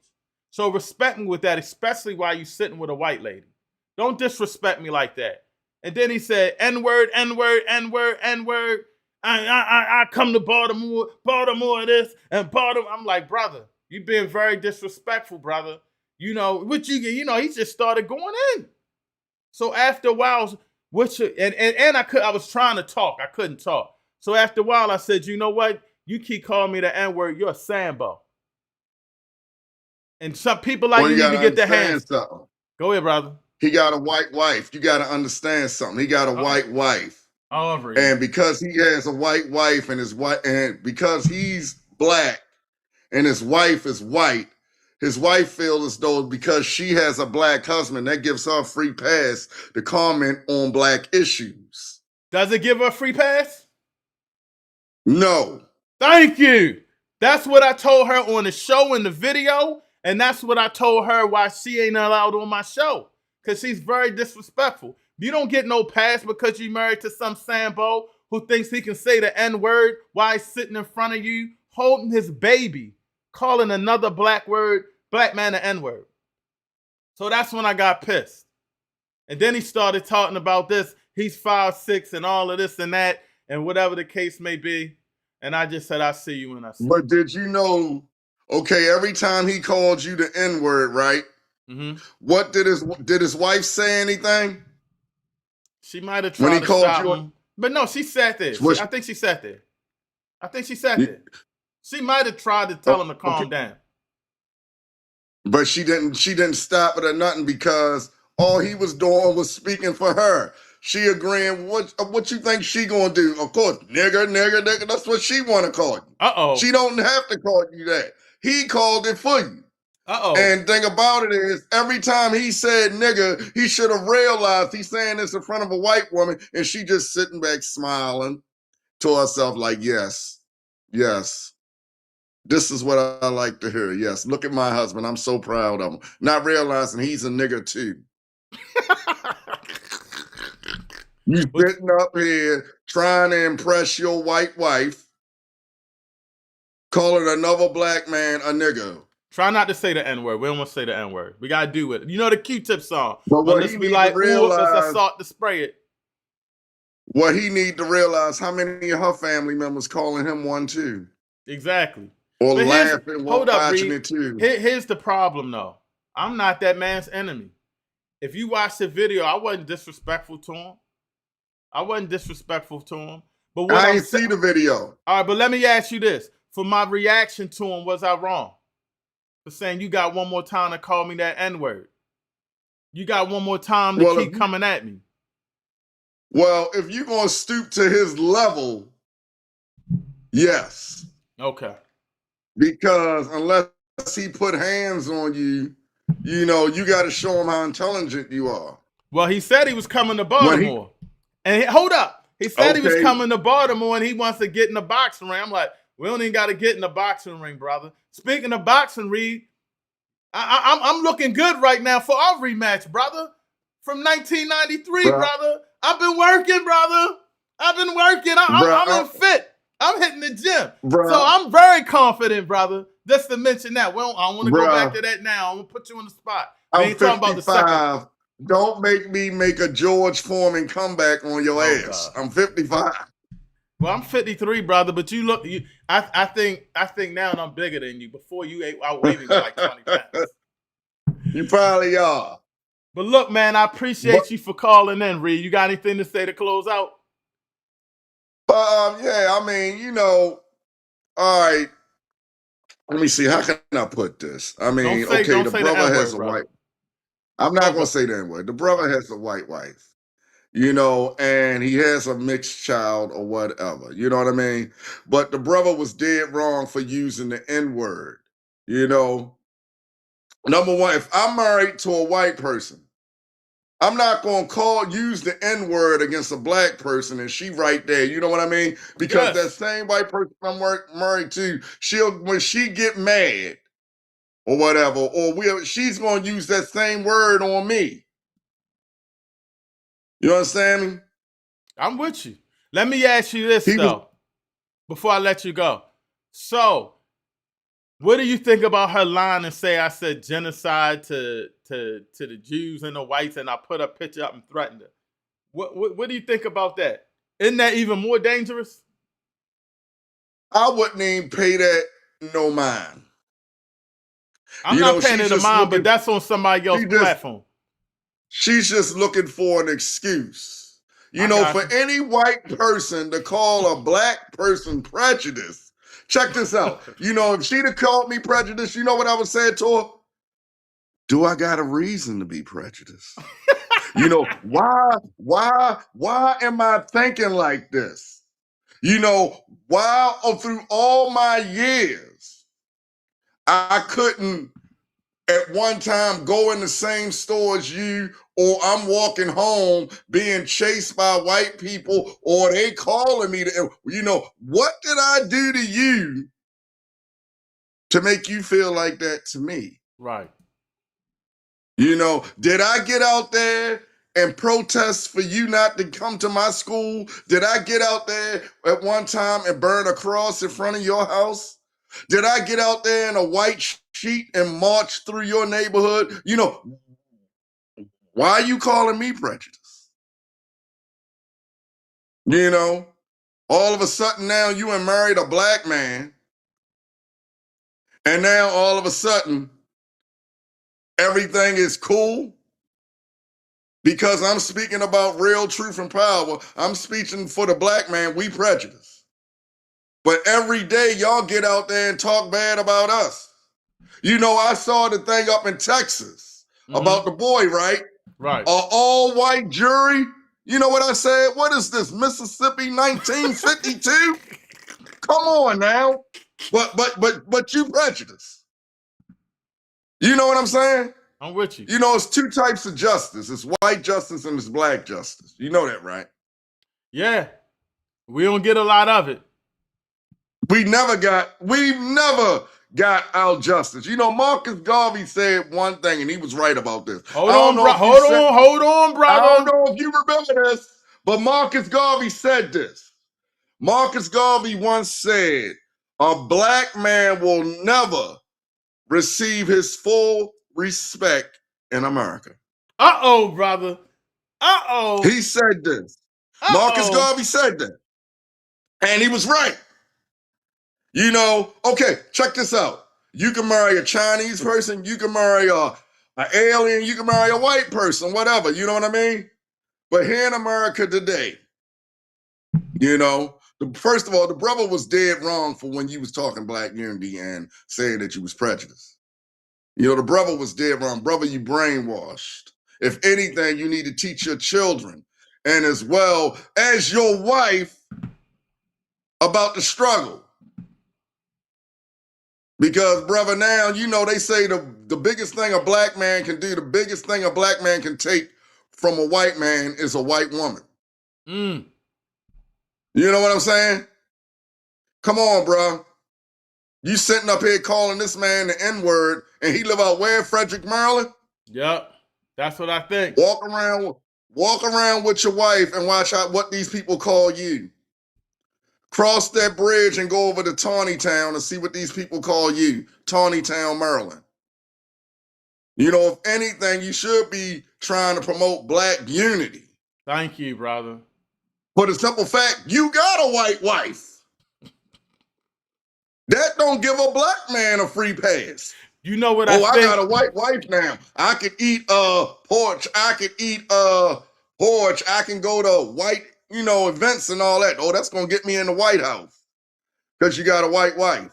Speaker 4: So respect me with that, especially while you sitting with a white lady. Don't disrespect me like that. And then he said, N-word, N-word, N-word, N-word. I come to Baltimore this and Baltimore. I'm like, brother, you being very disrespectful, brother. You know, he just started going in. So after a while, I was trying to talk. I couldn't talk. So after a while, I said, you know what? You keep calling me the N-word, you're a Sambo. And some people like you need to get their hands.
Speaker 8: Something.
Speaker 4: Go ahead, brother.
Speaker 8: He got a white wife. You got to understand something. He got a white wife. And because he has a white wife and because he's black and his wife is white, his wife feels as though because she has a black husband, that gives her a free pass to comment on black issues.
Speaker 4: Does it give her a free pass?
Speaker 8: No.
Speaker 4: Thank you. That's what I told her on the show in the video. And that's what I told her why she ain't allowed on my show. Because she's very disrespectful. You don't get no pass because you're married to some Sambo who thinks he can say the N-word while he's sitting in front of you, holding his baby, calling another black man an N-word. So that's when I got pissed. And then he started talking about this. he's 5'6" and all of this and that and whatever the case may be. And I just said, I see you when I see you.
Speaker 8: But did you know, okay, every time he called you the N-word, right?
Speaker 4: Mm-hmm.
Speaker 8: What did his wife say anything?
Speaker 4: She might have tried
Speaker 8: when he
Speaker 4: to
Speaker 8: called
Speaker 4: stop
Speaker 8: you
Speaker 4: him. But no, she sat there. I think she sat there. She might have tried to tell him to calm down.
Speaker 8: But she didn't stop it or nothing because all he was doing was speaking for her. She agreeing, what you think she gonna do? Of course, nigger, that's what she wanna call you.
Speaker 4: Uh-oh.
Speaker 8: She don't have to call you that. He called it for you.
Speaker 4: Uh-oh.
Speaker 8: And thing about it is, every time he said nigga, he should have realized he's saying this in front of a white woman, and she just sitting back smiling to herself like, yes. This is what I like to hear. Yes, look at my husband. I'm so proud of him. Not realizing he's a nigger too. You sitting up here trying to impress your white wife, calling another black man a nigger.
Speaker 4: Try not to say the N-word. We don't want to say the N-word. We got to do it. You know the Q-Tip song.
Speaker 8: But what
Speaker 4: let's
Speaker 8: he
Speaker 4: be
Speaker 8: need
Speaker 4: like,
Speaker 8: to realize,
Speaker 4: let's assault to spray it.
Speaker 8: What he need to realize, how many of her family members calling him one too.
Speaker 4: Exactly.
Speaker 8: Or laughing while watching it too.
Speaker 4: Here's the problem though. I'm not that man's enemy. If you watch the video, I wasn't disrespectful to him. But what
Speaker 8: I ain't see the video.
Speaker 4: All right, but let me ask you this. For my reaction to him, was I wrong? For saying you got one more time to call me that N-word. You got one more time to keep coming at me.
Speaker 8: Well, if you're going to stoop to his level, yes.
Speaker 4: Okay.
Speaker 8: Because unless he put hands on you, you know, you got to show him how intelligent you are.
Speaker 4: Well, he said he was coming to Baltimore. Hold up. He said he was coming to Baltimore and he wants to get in the boxing ring. I'm like, we don't even got to get in the boxing ring, brother. Speaking of boxing, Reed, I'm looking good right now for our rematch, brother. From 1993, brother. I've been working, brother. I'm fit. I'm hitting the gym. So I'm very confident, brother. Just to mention that. Well, I want to go back to that now. I'm going to put you on the spot. We ain't talking about the second.
Speaker 8: Don't make me make a George Foreman comeback on your ass. God. I'm 55.
Speaker 4: Well, I'm 53, brother, but you look. I think now I'm bigger than you. Before you outweighed me by like 20 pounds.
Speaker 8: You probably are.
Speaker 4: But look, man, I appreciate you for calling in, Reed. You got anything to say to close out?
Speaker 8: Yeah, I mean, you know, all right. Let me see. How can I put this? I mean, the brother has a white. I'm not going to say that word. The brother has a white wife. You know, and he has a mixed child or whatever. You know what I mean? But the brother was dead wrong for using the N-word. You know, number one, if I'm married to a white person, I'm not going to use the N-word against a black person and she right there. You know what I mean? Because that same white person I'm married to, when she get mad or whatever, she's going to use that same word on me. You understand me?
Speaker 4: I'm with you. Let me ask you this, though, before I let you go. So, what do you think about her line and say I said genocide to the Jews and the whites and I put a picture up and threatened her? What do you think about that? Isn't that even more dangerous?
Speaker 8: I wouldn't even pay that no mind.
Speaker 4: I'm not paying it a mind, but that's on somebody else's platform.
Speaker 8: She's just looking for an excuse. You know, for any white person to call a black person prejudice. Check this out. You know, if she'd have called me prejudice, you know what I would say to her? Do I got a reason to be prejudiced? You know, why am I thinking like this? You know, why through all my years, I couldn't at one time go in the same store as you, or I'm walking home being chased by white people, or they calling me to, you know, what did I do to you to make you feel like that to me?
Speaker 4: Right.
Speaker 8: You know, did I get out there and protest for you not to come to my school? Did I get out there at one time and burn a cross in front of your house? Did I get out there in a white sheet and march through your neighborhood? You know, why are you calling me prejudice? You know, all of a sudden now you and married a black man. And now all of a sudden everything is cool. Because I'm speaking about real truth and power. I'm speaking for the black man. We prejudice. But every day y'all get out there and talk bad about us. You know, I saw the thing up in Texas about the boy, right?
Speaker 4: Right.
Speaker 8: An all-white jury. You know what I said? What is this, Mississippi 1952? Come on now. But you prejudice. You know what I'm saying?
Speaker 4: I'm with you.
Speaker 8: You know, it's two types of justice. It's white justice and it's black justice. You know that, right?
Speaker 4: Yeah. We don't get a lot of it.
Speaker 8: We've never got our justice. You know, Marcus Garvey said one thing, and he was right about this.
Speaker 4: Hold on, brother.
Speaker 8: I don't know if you remember this, but Marcus Garvey said this. Marcus Garvey once said, a black man will never receive his full respect in America.
Speaker 4: Uh-oh, brother. Uh-oh.
Speaker 8: He said this. Marcus Garvey said that. And he was right. You know, okay, check this out. You can marry a Chinese person, you can marry an alien, you can marry a white person, whatever, you know what I mean? But here in America today, you know, first of all, the brother was dead wrong for when you was talking black unity and saying that you was prejudiced. You know, the brother was dead wrong. Brother, you brainwashed. If anything, you need to teach your children and as well as your wife about the struggle. Because, brother, now, you know, they say the biggest thing a black man can do, the biggest thing a black man can take from a white man is a white woman. You know what I'm saying? Come on, bro. You sitting up here calling this man the N-word, and he live out where, Frederick, Maryland?
Speaker 4: Yep, that's what I think.
Speaker 8: Walk around with your wife and watch out what these people call you. Cross that bridge and go over to Tawnytown and see what these people call you, Tawnytown, Maryland. You know, if anything, you should be trying to promote black unity.
Speaker 4: Thank you, brother.
Speaker 8: For the simple fact, you got a white wife. That don't give a black man a free pass.
Speaker 4: You know what I think?
Speaker 8: I got a white wife now. I could eat porch. I could eat porch. I can go to white, you know, events and all that. Oh, that's going to get me in the White House because you got a white wife.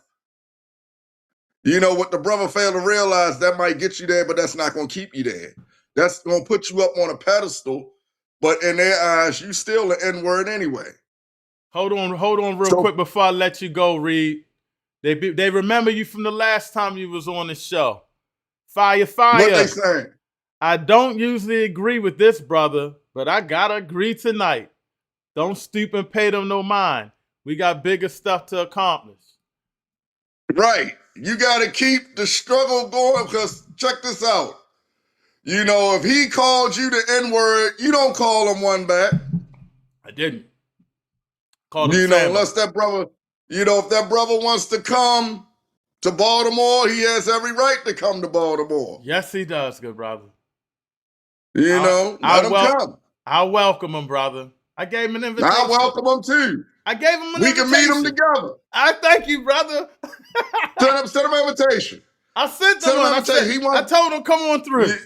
Speaker 8: You know what the brother failed to realize, that might get you there, but that's not going to keep you there. That's going to put you up on a pedestal, but in their eyes, you still an N-word anyway.
Speaker 4: Hold on real quick before I let you go, Reed. They remember you from the last time you was on the show. Fire.
Speaker 8: What they saying?
Speaker 4: I don't usually agree with this, brother, but I gotta agree tonight. Don't stoop and pay them no mind. We got bigger stuff to accomplish.
Speaker 8: Right. You got to keep the struggle going because check this out. You know, if he called you the N-word, you don't call him one back.
Speaker 4: I didn't. Call him
Speaker 8: Sambo. Unless that brother, you know, if that brother wants to come to Baltimore, he has every right to come to Baltimore.
Speaker 4: Yes, he does, good brother.
Speaker 8: You know, let him come.
Speaker 4: I welcome him, brother. I gave him an invitation.
Speaker 8: I welcome him too.
Speaker 4: I gave him an invitation.
Speaker 8: We can meet him together.
Speaker 4: I thank you, brother.
Speaker 8: Send him an invitation.
Speaker 4: I sent him an invitation. I told him, come on through. Yeah.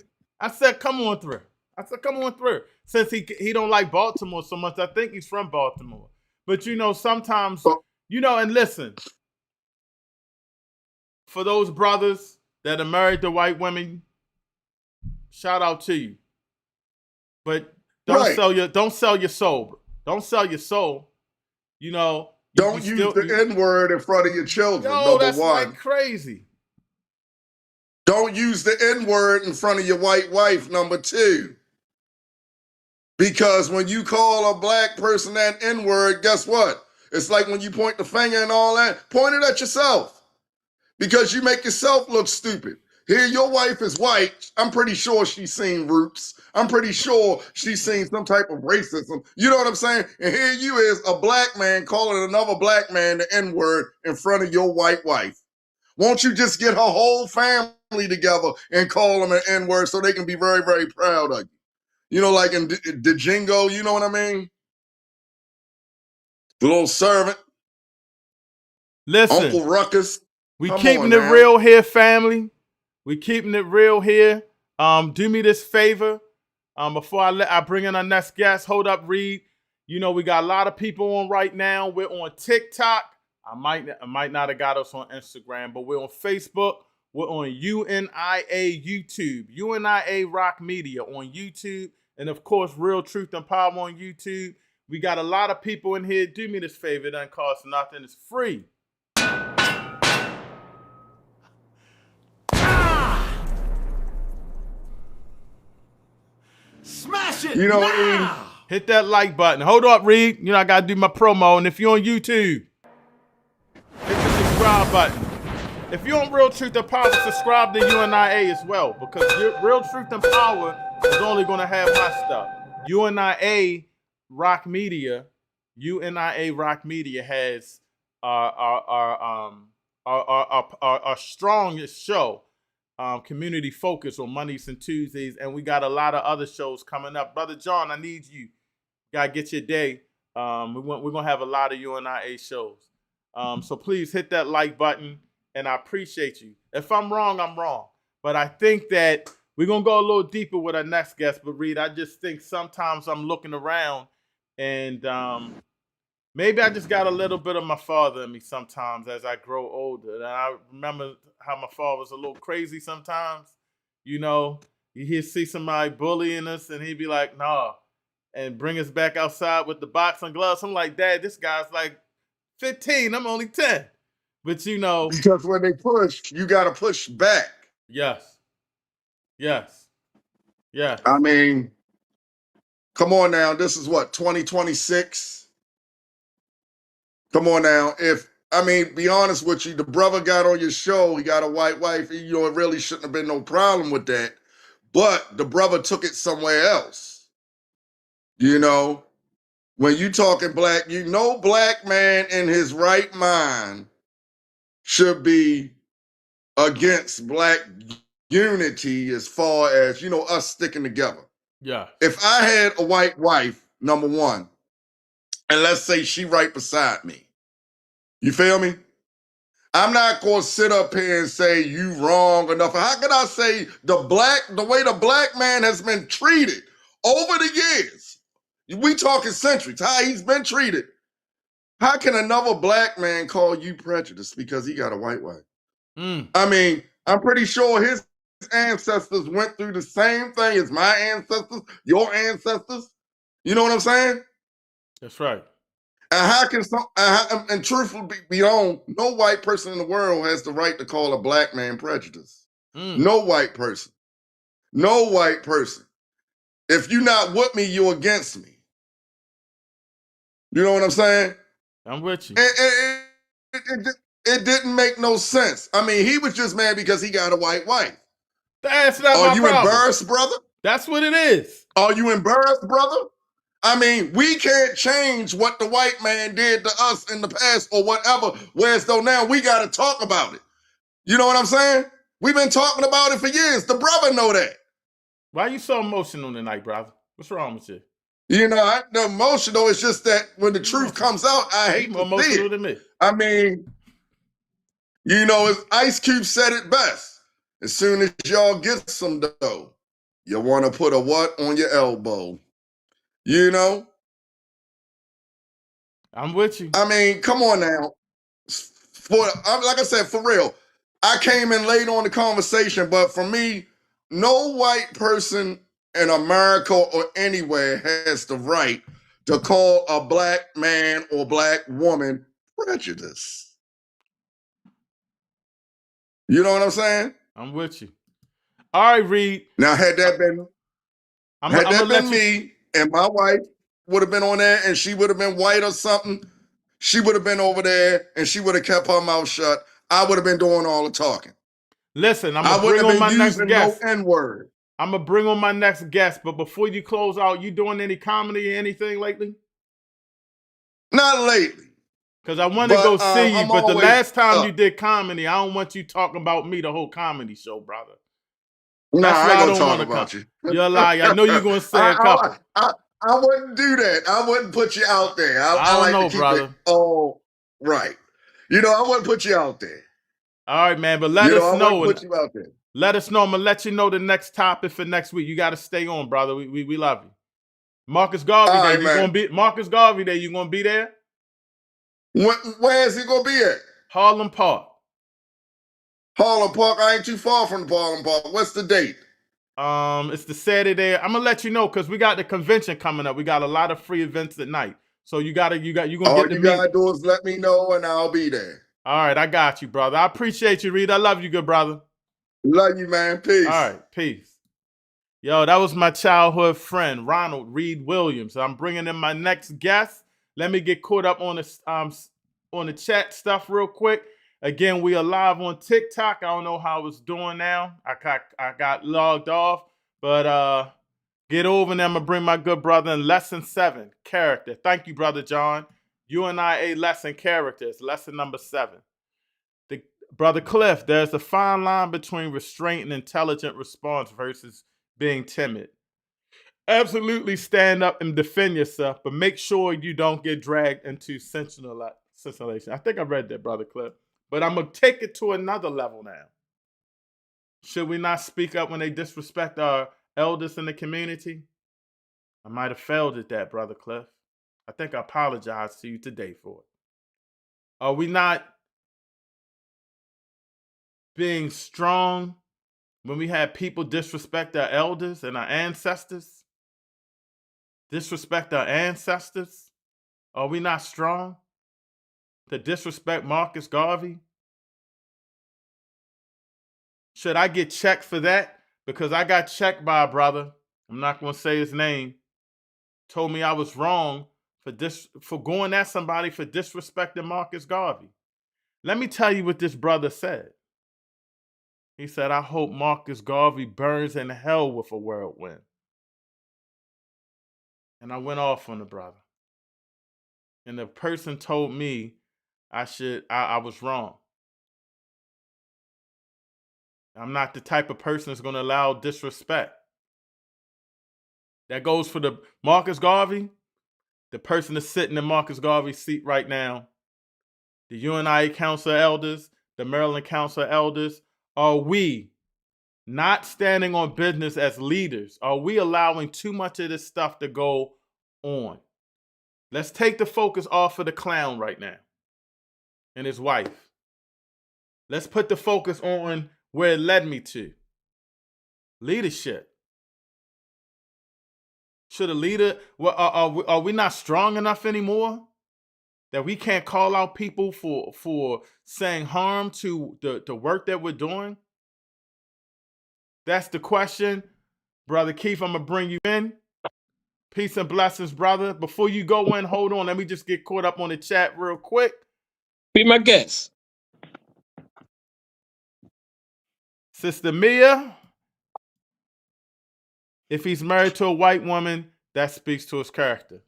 Speaker 4: I said, come on through. Since he don't like Baltimore so much, I think he's from Baltimore. But, you know, sometimes, you know, and listen, for those brothers that are married to white women, shout out to you. But don't sell your soul. Don't sell your soul. You know.
Speaker 8: Don't use the N-word in front of your children,
Speaker 4: that's one. Like crazy.
Speaker 8: Don't use the N-word in front of your white wife, number 2. Because when you call a black person that N-word, guess what? It's like when you point the finger and all that, point it at yourself. Because you make yourself look stupid. Here, your wife is white. I'm pretty sure she's seen Roots. I'm pretty sure she's seen some type of racism. You know what I'm saying? And here you is, a black man calling another black man the N-word in front of your white wife. Won't you just get her whole family together and call them an N-word so they can be very, very proud of you? You know, like in the Jingo, you know what I mean? The little servant.
Speaker 4: Listen,
Speaker 8: Uncle Ruckus.
Speaker 4: We keeping it real here, family. We keeping it real here. Do me this favor. Before I bring in our next guest, hold up, Reed. You know, we got a lot of people on right now. We're on TikTok. I might not have got us on Instagram, but we're on Facebook. We're on UNIA YouTube, UNIA Rock Media on YouTube, and of course, Real Truth and Power on YouTube. We got a lot of people in here. Do me this favor. It doesn't cost nothing. It's free.
Speaker 1: Smash it!
Speaker 8: You know,
Speaker 1: now!
Speaker 4: Hit that like button. Hold up, Reed. You know, I got to do my promo. And if you're on YouTube, hit the subscribe button. If you're on Real Truth and Power, subscribe to UNIA as well. Because Real Truth and Power is only going to have my stuff. UNIA Rock Media has our strongest show. Community focus on Mondays and Tuesdays, and we got a lot of other shows coming up. Brother John, I need you. Gotta get your day. We're gonna have a lot of UNIA shows. So please hit that like button, and I appreciate you. If I'm wrong, I'm wrong. But I think that we're gonna go a little deeper with our next guest. But Reed, I just think sometimes I'm looking around, and maybe I just got a little bit of my father in me sometimes as I grow older. And I remember how my father was a little crazy sometimes. You know, he'd see somebody bullying us and he'd be like, nah, and bring us back outside with the boxing gloves. I'm like, Dad, this guy's like 15. I'm only 10. But you know.
Speaker 8: Because when they push, you got to push back.
Speaker 4: Yes.
Speaker 8: I mean, come on now. This is what, 2026? Come on now. Be honest with you, the brother got on your show, he got a white wife, you know, it really shouldn't have been no problem with that. But the brother took it somewhere else. You know, when you talking black, you know, black man in his right mind should be against black unity as far as, you know, us sticking together.
Speaker 4: Yeah.
Speaker 8: If I had a white wife, number one, and let's say she right beside me, you feel me? I'm not going to sit up here and say you wrong enough. How can I say the way the black man has been treated over the years? We talking centuries, how he's been treated. How can another black man call you prejudiced because he got a white wife? I mean, I'm pretty sure his ancestors went through the same thing as my ancestors, your ancestors. You know what I'm saying?
Speaker 4: That's right.
Speaker 8: And how can and truthfully be on, no white person in the world has the right to call a black man prejudiced. No white person. No white person. If you're not with me, you're against me. You know what I'm saying?
Speaker 4: I'm with you.
Speaker 8: It didn't make no sense. I mean, he was just mad because he got a white wife.
Speaker 4: That's not my problem.
Speaker 8: Are you embarrassed, brother?
Speaker 4: That's what it is.
Speaker 8: Are you embarrassed, brother? I mean, we can't change what the white man did to us in the past or whatever, whereas though now we got to talk about it. You know what I'm saying? We've been talking about it for years. The brother know that.
Speaker 4: Why are you so emotional tonight, brother? What's wrong with you?
Speaker 8: You know, the emotional is just that when the truth comes out, I hate to see it.
Speaker 4: Than me.
Speaker 8: I mean, you know, as Ice Cube said it best, as soon as y'all get some dough, you want to put a what on your elbow? You know?
Speaker 4: I'm with you.
Speaker 8: I mean, come on now. Like I said, for real, I came in late on the conversation, but for me, no white person in America or anywhere has the right to call a black man or black woman prejudiced. You know what I'm saying?
Speaker 4: I'm with you. All right, Reed.
Speaker 8: Now, had that been me and my wife would have been on there and she would have been white or something, she would have been over there and she would have kept her mouth shut. I would have been doing all the talking.
Speaker 4: Listen, I'm going to bring on my next guest.
Speaker 8: No N-word.
Speaker 4: I'm going to bring on my next guest, but before you close out, you doing any comedy or anything lately?
Speaker 8: Not lately.
Speaker 4: Because I want to go see you, but the last time you did comedy, I don't want you talking about me the whole comedy show, brother.
Speaker 8: Nah, I don't talk about you.
Speaker 4: You're a liar. I know you're going to say a couple.
Speaker 8: I wouldn't do that. I wouldn't put you out there. I
Speaker 4: don't
Speaker 8: like
Speaker 4: know,
Speaker 8: to keep
Speaker 4: brother.
Speaker 8: it all right. I wouldn't put you out there.
Speaker 4: All right, man, but let us
Speaker 8: I
Speaker 4: know.
Speaker 8: wouldn't put you out there.
Speaker 4: Let us know. I'm gonna let you know the next topic for next week. You got to stay on, brother. We love you. Marcus Garvey
Speaker 8: All
Speaker 4: Day.
Speaker 8: right,
Speaker 4: You
Speaker 8: man.
Speaker 4: gonna be Marcus Garvey Day? You gonna be there?
Speaker 8: Where is he gonna be at?
Speaker 4: Harlem Park.
Speaker 8: Harlem Park. I ain't too far from the Harlem Park. What's the date?
Speaker 4: It's the Saturday. I'm gonna let you know because we got the convention coming up. We got a lot of free events at night. So you gonna
Speaker 8: All
Speaker 4: get
Speaker 8: you
Speaker 4: to
Speaker 8: gotta
Speaker 4: meet.
Speaker 8: do is let me know and I'll be there.
Speaker 4: All right, I got you, brother. I appreciate you, Reed. I love you, good brother.
Speaker 8: Love you, man. Peace.
Speaker 4: All right, peace. Yo, that was my childhood friend, Ronald Reed Williams. I'm bringing in my next guest. Let me get caught up on the chat stuff real quick. Again, we are live on TikTok. I don't know how it's doing now. I got logged off, but get over and I'm gonna bring my good brother in lesson 7, character. Thank you, brother John. UNIA lesson characters, lesson number 7. Brother Cliff, there's a fine line between restraint and intelligent response versus being timid. Absolutely stand up and defend yourself, but make sure you don't get dragged into sensationalization. I think I read that, Brother Cliff. But I'm going to take it to another level now. Should we not speak up when they disrespect our elders in the community? I might have failed at that, Brother Cliff. I think I apologize to you today for it. Are we not being strong when we have people disrespect our elders and our ancestors? Disrespect our ancestors? Are we not strong to disrespect Marcus Garvey? Should I get checked for that? Because I got checked by a brother, I'm not going to say his name, told me I was wrong for going at somebody for disrespecting Marcus Garvey. Let me tell you what this brother said. He said, I hope Marcus Garvey burns in hell with a whirlwind. And I went off on the brother. And the person told me I was wrong. I'm not the type of person that's going to allow disrespect. That goes for the Marcus Garvey, the person that's sitting in Marcus Garvey's seat right now, the UNIA Council of Elders, the Maryland Council of Elders. Are we not standing on business as leaders? Are we allowing too much of this stuff to go on? Let's take the focus off of the clown right now and his wife. Let's put the focus on where it led me to. Leadership. Should a leader, are we not strong enough anymore that we can't call out people for saying harm to the work that we're doing? That's the question. Brother Keith, I'm going to bring you in. Peace and blessings, brother. Before you go in, hold on. Let me just get caught up on the chat real quick.
Speaker 7: Be my guest.
Speaker 4: Sister Mia, if he's married to a white woman, that speaks to his character.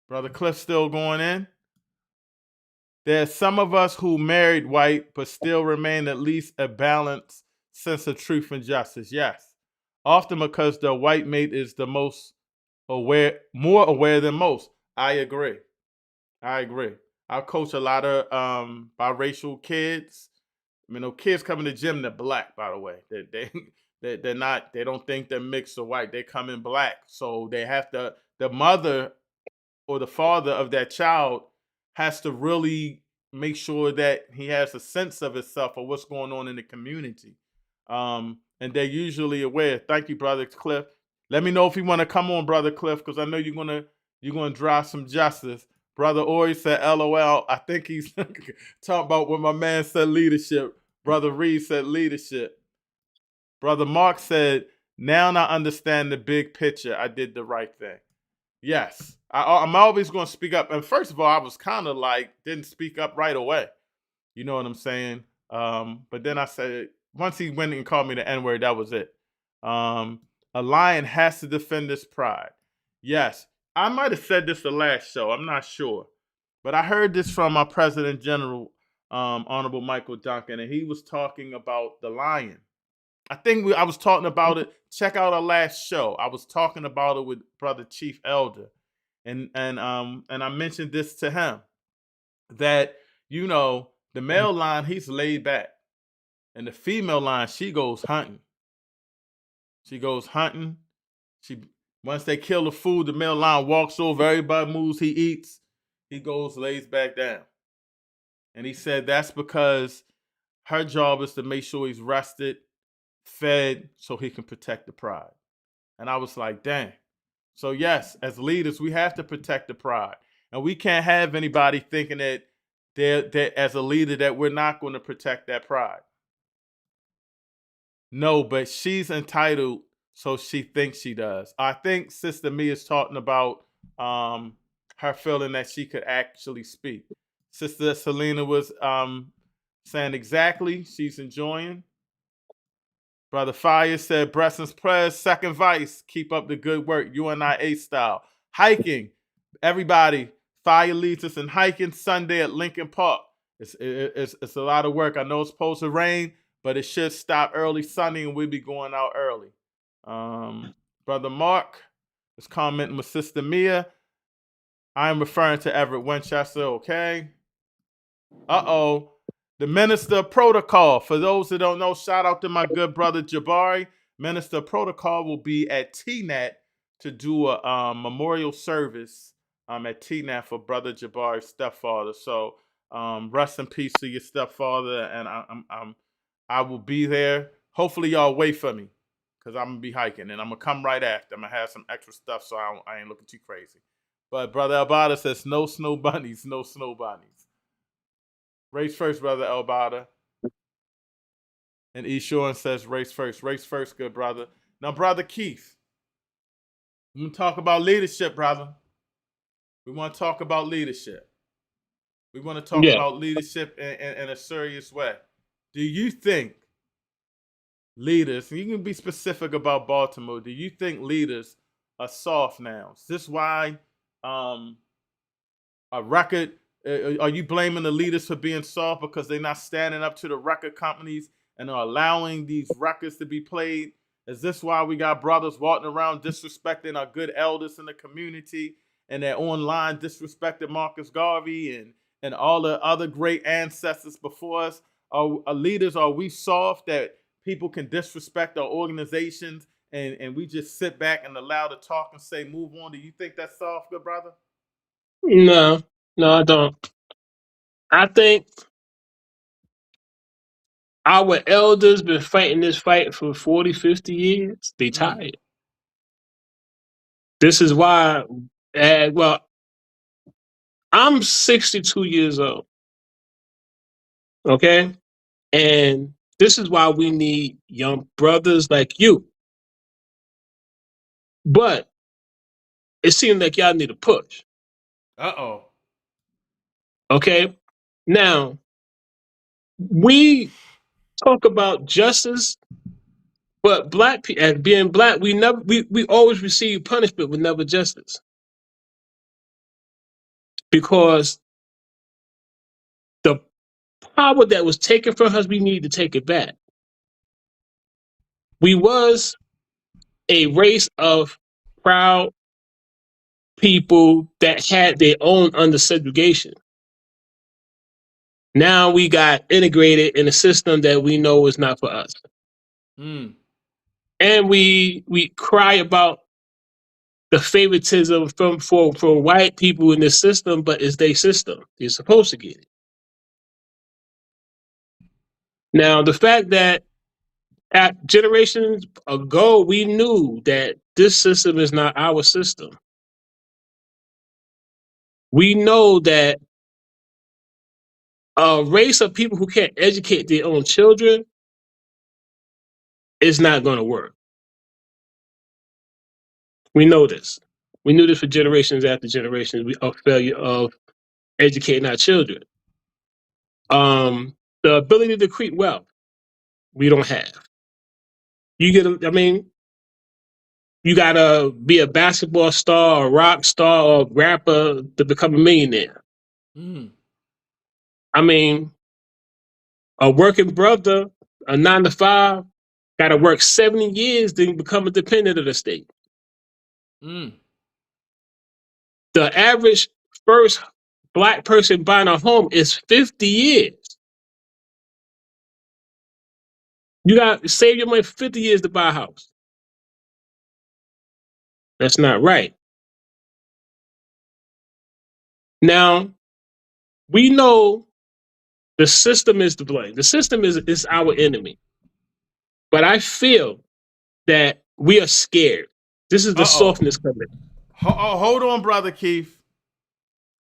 Speaker 4: Brother Cliff still going in. There's some of us who married white but still remain at least a balanced sense of truth and justice. Yes. Often because the white mate is the most aware, more aware than most. I agree. I coach a lot of biracial kids. I mean, kids come in the gym, they're black, by the way. They're not, they don't think they're mixed or white. They come in black. So they have to, the mother or the father of that child has to really make sure that he has a sense of himself or what's going on in the community. And they're usually aware. Thank you, Brother Cliff. Let me know if you want to come on, Brother Cliff, because I know you're gonna drive some justice. Brother Ori said, LOL. I think he's talking about when my man said leadership. Brother Reed said leadership. Brother Mark said, now I understand the big picture. I did the right thing. Yes, I'm always going to speak up. And first of all, I was kind of didn't speak up right away. You know what I'm saying? But then I said, once he went and called me the N-word, that was it. A lion has to defend his pride. Yes, I might have said this the last show. I'm not sure. But I heard this from our President General, Honorable Michael Duncan, and he was talking about the lion. I think I was talking about it. Check out our last show. I was talking about it with Brother Chief Elder, and I mentioned this to him that the male line he's laid back, and the female line she goes hunting. She goes hunting. Once they kill the food, the male line walks over. Everybody moves. He eats. He goes, lays back down, and he said that's because her job is to make sure he's rested, fed, so he can protect the pride. And I was like, dang. So yes, as leaders, we have to protect the pride. And we can't have anybody thinking that they're as a leader that we're not going to protect that pride. No, but she's entitled, so she thinks she does. I think Sister Mia is talking about her feeling that she could actually speak. Sister Selena was saying exactly. She's enjoying. Brother Fire said, blessings, prayers, second vice. Keep up the good work, UNIA style. Hiking. Everybody, Fire leads us in hiking Sunday at Lincoln Park. It's a lot of work. I know it's supposed to rain, but it should stop early Sunday and we'll be going out early. Brother Mark is commenting with Sister Mia. I am referring to Everett, Winchester, okay? Uh-oh. The Minister of Protocol. For those that don't know, shout out to my good brother Jabari. Minister of Protocol will be at TNAT to do a memorial service at TNAT for Brother Jabari's stepfather. So rest in peace to your stepfather, and I will be there. Hopefully y'all wait for me, because I'm going to be hiking, and I'm going to come right after. I'm going to have some extra stuff so I ain't looking too crazy. But Brother Albada says, no snow bunnies, no snow bunnies. Race first, Brother Albada. And Eshoran says, race first, good brother. Now, Brother Keith, we want to talk about leadership, brother. We want to talk about leadership. We want to talk about leadership in a serious way. Do you think leaders, and you can be specific about Baltimore, do you think leaders are soft now? Is this why a record, are you blaming the leaders for being soft because they're not standing up to the record companies and are allowing these records to be played? Is this why we got brothers walking around disrespecting our good elders in the community, and they're online disrespecting Marcus Garvey and all the other great ancestors before us? Are leaders, are we soft that people can disrespect our organizations and we just sit back and allow to talk and say, move on? Do you think that's soft, good brother?
Speaker 9: No, I don't. I think our elders been fighting this fight for 40, 50 years. They tired. This is why, I'm 62 years old. Okay? And this is why we need young brothers like you. But it seems like y'all need a push.
Speaker 4: Uh-oh.
Speaker 9: Okay? Now, we talk about justice, but black people, as being black, we always receive punishment with never justice. Because the power that was taken from us, we need to take it back. We was a race of proud people that had their own under segregation. Now we got integrated in a system that we know is not for us. And we cry about the favoritism for white people in this system, but it's their system. They're supposed to get it. Now, the fact that at generations ago, we knew that this system is not our system. We know that a race of people who can't educate their own children is not going to work. We know this. We knew this for generations after generations of failure of educating our children. The ability to create wealth, we don't have. You gotta be a basketball star, a rock star, or a rapper to become a millionaire. I mean, a working brother, a 9 to 5, got to work 70 years to become a dependent of the state.
Speaker 4: Mm.
Speaker 9: The average first Black person buying a home is 50 years. You got to save your money for 50 years to buy a house. That's not right. Now, we know the system is to blame. The system is our enemy. But I feel that we are scared. This is the softness coming.
Speaker 4: Hold on, brother Keith.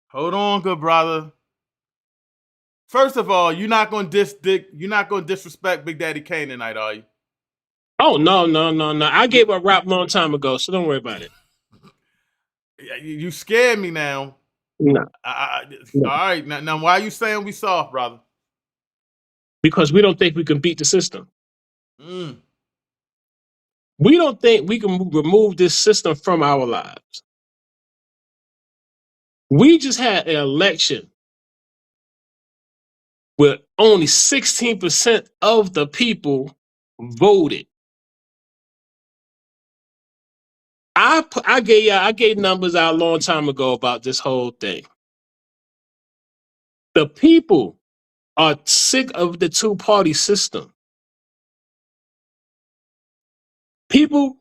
Speaker 4: Hold on, good brother. First of all, you're not gonna disrespect Big Daddy Kane tonight, are you?
Speaker 9: Oh no. I gave a rap long time ago, so don't worry about it.
Speaker 4: You scared me now.
Speaker 9: No.
Speaker 4: All right, now why are you saying we soft, brother?
Speaker 9: Because we don't think we can beat the system.
Speaker 4: Mm.
Speaker 9: We don't think we can remove this system from our lives. We just had an election where only 16% of the people voted. I gave numbers out a long time ago about this whole thing. The people are sick of the two-party system. People,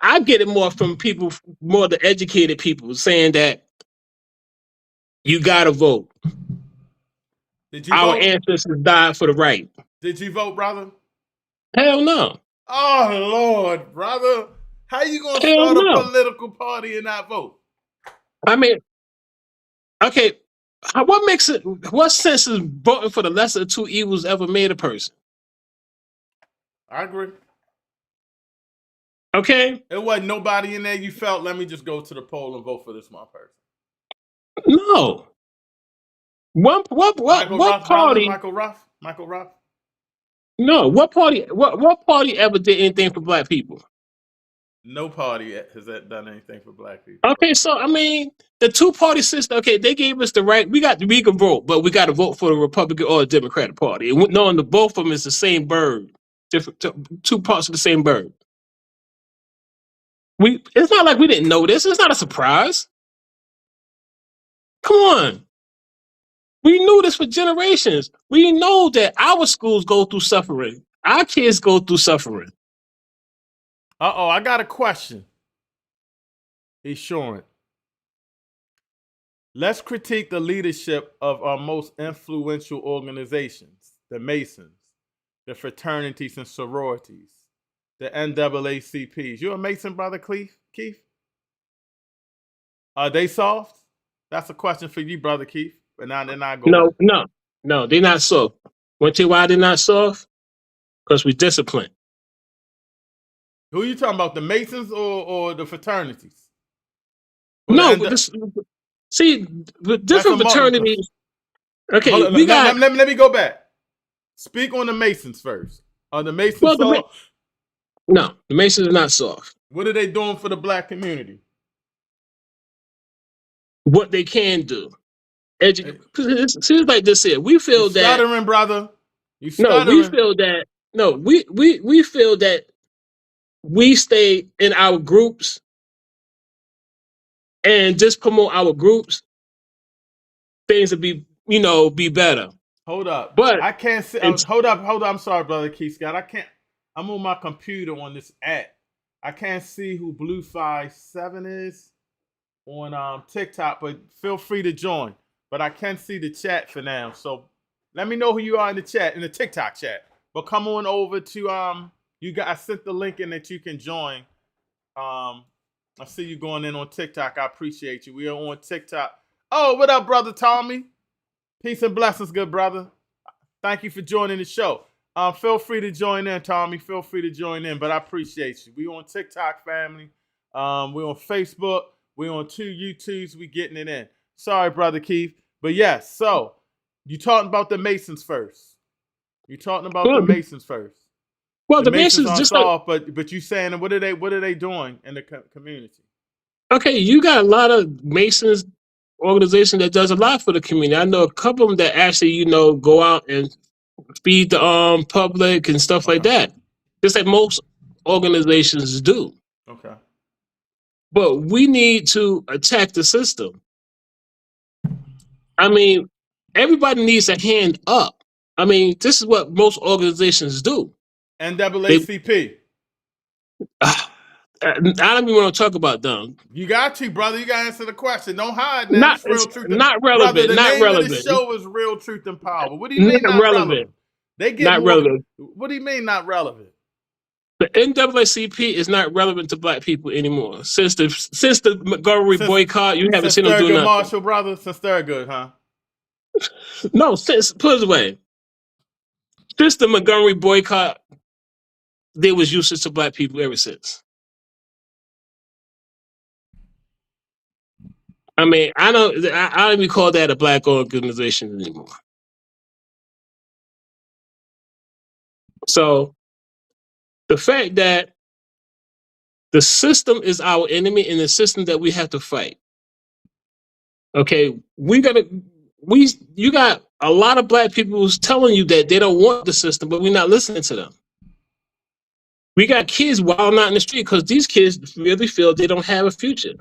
Speaker 9: I get it more from people, more the educated people, saying that you gotta vote.
Speaker 4: Did you
Speaker 9: Our
Speaker 4: vote?
Speaker 9: ancestors died for the right.
Speaker 4: Did you vote, brother?
Speaker 9: Hell no.
Speaker 4: Oh Lord, brother. How you gonna start a political party and not vote?
Speaker 9: I mean, okay, what sense is voting for the lesser of two evils ever made a person?
Speaker 4: I agree.
Speaker 9: Okay?
Speaker 4: It wasn't nobody in there you felt, let me just go to the poll and vote for this one person.
Speaker 9: No. What party?
Speaker 4: Michael Ruff?
Speaker 9: No, what party ever did anything for Black people?
Speaker 4: No party has done anything for Black people.
Speaker 9: Okay, so I mean, the two-party system. Okay, they gave us the right. We can vote, but we got to vote for the Republican or the Democratic Party, and knowing that both of them is the same bird, different two parts of the same bird. It's not like we didn't know this. It's not a surprise. Come on, we knew this for generations. We know that our schools go through suffering. Our kids go through suffering.
Speaker 4: I got a question. He's showing. Let's critique the leadership of our most influential organizations, the Masons, the fraternities and sororities, the NAACPs. You a Mason, brother Keith? Are they soft? That's a question for you, brother Keith. But now they're not going.
Speaker 9: No, they're not soft. Want to tell you why they're not soft? Because we discipline.
Speaker 4: Who are you talking about, the Masons or the fraternities?
Speaker 9: Or the different fraternities. Okay,
Speaker 4: let me go back. Speak on the Masons first. Are the Masons soft?
Speaker 9: No, the Masons are not soft.
Speaker 4: What are they doing for the Black community?
Speaker 9: What they can do. It's like this here. We feel that
Speaker 4: stuttering, brother. You
Speaker 9: stuttering. No, we feel that. No, we feel that we stay in our groups and just promote our groups. Things will be better.
Speaker 4: Hold up,
Speaker 9: but
Speaker 4: I can't see. Hold up. I'm sorry, brother Keith Scott. I can't. I'm on my computer on this app. I can't see who Blue57 is on TikTok, but feel free to join. But I can't see the chat for now, so let me know who you are in the chat, in the TikTok chat. But come on over to I sent the link in that you can join. I see you going in on TikTok. I appreciate you. We are on TikTok. Oh, what up, brother Tommy? Peace and blessings, good brother. Thank you for joining the show. Feel free to join in, Tommy. Feel free to join in, but I appreciate you. We on TikTok, family. We're on Facebook. We're on 2 YouTubes. We getting it in. Sorry, brother Keith. But yes, so you talking about the Masons first. You talking about the Masons first.
Speaker 9: Well, the Masons
Speaker 4: are
Speaker 9: just
Speaker 4: soft, but you saying what are they doing in the community?
Speaker 9: Okay, you got a lot of Masons organization that does a lot for the community. I know a couple of them that actually, go out and feed the public and stuff like that. just like most organizations do.
Speaker 4: Okay.
Speaker 9: But we need to attack the system. I mean, everybody needs a hand up. I mean, this is what most organizations do.
Speaker 4: NAACP.
Speaker 9: I don't even want to talk about them.
Speaker 4: You got to, brother. You got to answer the question. Don't hide now. It's real truth.
Speaker 9: Not relevant.
Speaker 4: Brother, the
Speaker 9: not
Speaker 4: name
Speaker 9: relevant.
Speaker 4: of the show is Real Truth and Power. What do you mean not relevant? They get
Speaker 9: not
Speaker 4: more,
Speaker 9: relevant.
Speaker 4: What do you mean not relevant?
Speaker 9: The NAACP is not relevant to black people anymore. Since the Montgomery boycott, you haven't seen them do nothing.
Speaker 4: Marshall, brother, since Thurgood, huh?
Speaker 9: No, put it away. Since the Montgomery boycott, they was useless to black people ever since. I mean, I don't even call that a black organization anymore. So the fact that the system is our enemy and the system that we have to fight. Okay, you got a lot of black people who's telling you that they don't want the system, but we're not listening to them. We got kids wilding out in the street because these kids really feel they don't have a future.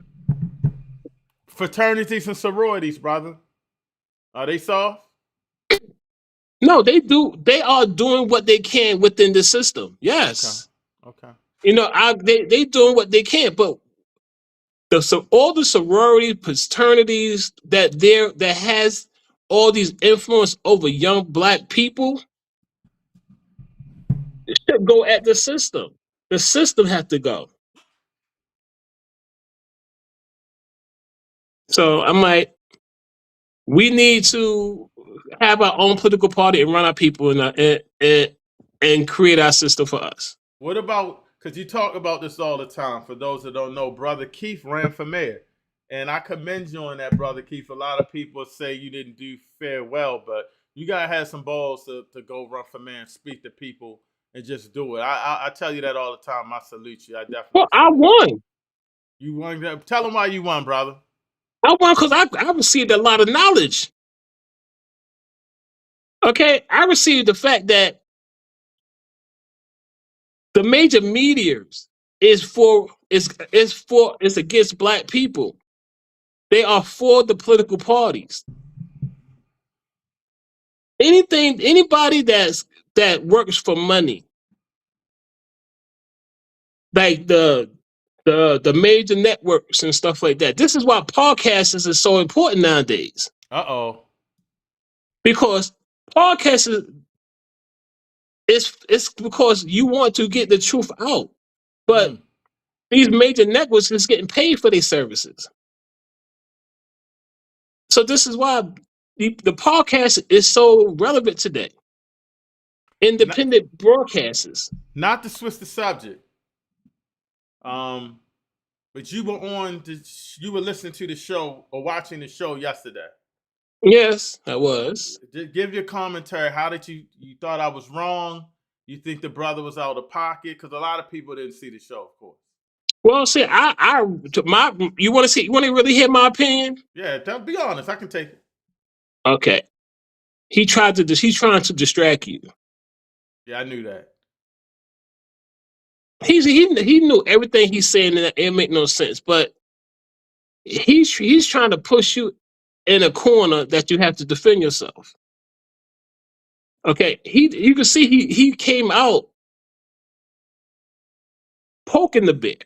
Speaker 4: Fraternities and sororities, brother. Are they soft?
Speaker 9: No, they do. They are doing what they can within the system. Yes.
Speaker 4: Okay.
Speaker 9: You know, they doing what they can, but all the sororities, fraternities that has all these influence over young black people should go at the system. The system has to go. So I'm like, we need to have our own political party and run our people and create our system for us.
Speaker 4: What about, because you talk about this all the time, for those that don't know, Brother Keith ran for mayor. And I commend you on that, Brother Keith. A lot of people say you didn't do fair well, but you got to have some balls to go run for mayor and speak to people and just do it. I tell you that all the time. I salute you. I definitely.
Speaker 9: Well, I won.
Speaker 4: You won. Tell them why you won, brother.
Speaker 9: I won because I received a lot of knowledge. Okay, I received the fact that the major medias is against black people. They are for the political parties. Anybody that works for money, like the major networks and stuff like that. This is why podcasts is so important nowadays. Because podcasts it's because you want to get the truth out. But these major networks is getting paid for their services. So this is why the podcast is so relevant today. Independent broadcasters.
Speaker 4: Not to switch the subject. But you were listening to the show or watching the show yesterday.
Speaker 9: Yes, I was.
Speaker 4: Give your commentary. How did you thought I was wrong? You think the brother was out of pocket? Because a lot of people didn't see the show, of course.
Speaker 9: Well, see, you want to really hear my opinion?
Speaker 4: Yeah, be honest. I can take it.
Speaker 9: Okay. He's trying to distract you.
Speaker 4: Yeah, I knew that.
Speaker 9: He knew everything he's saying and it make no sense, but he's trying to push you in a corner that you have to defend yourself. Okay, you can see he came out poking the bear.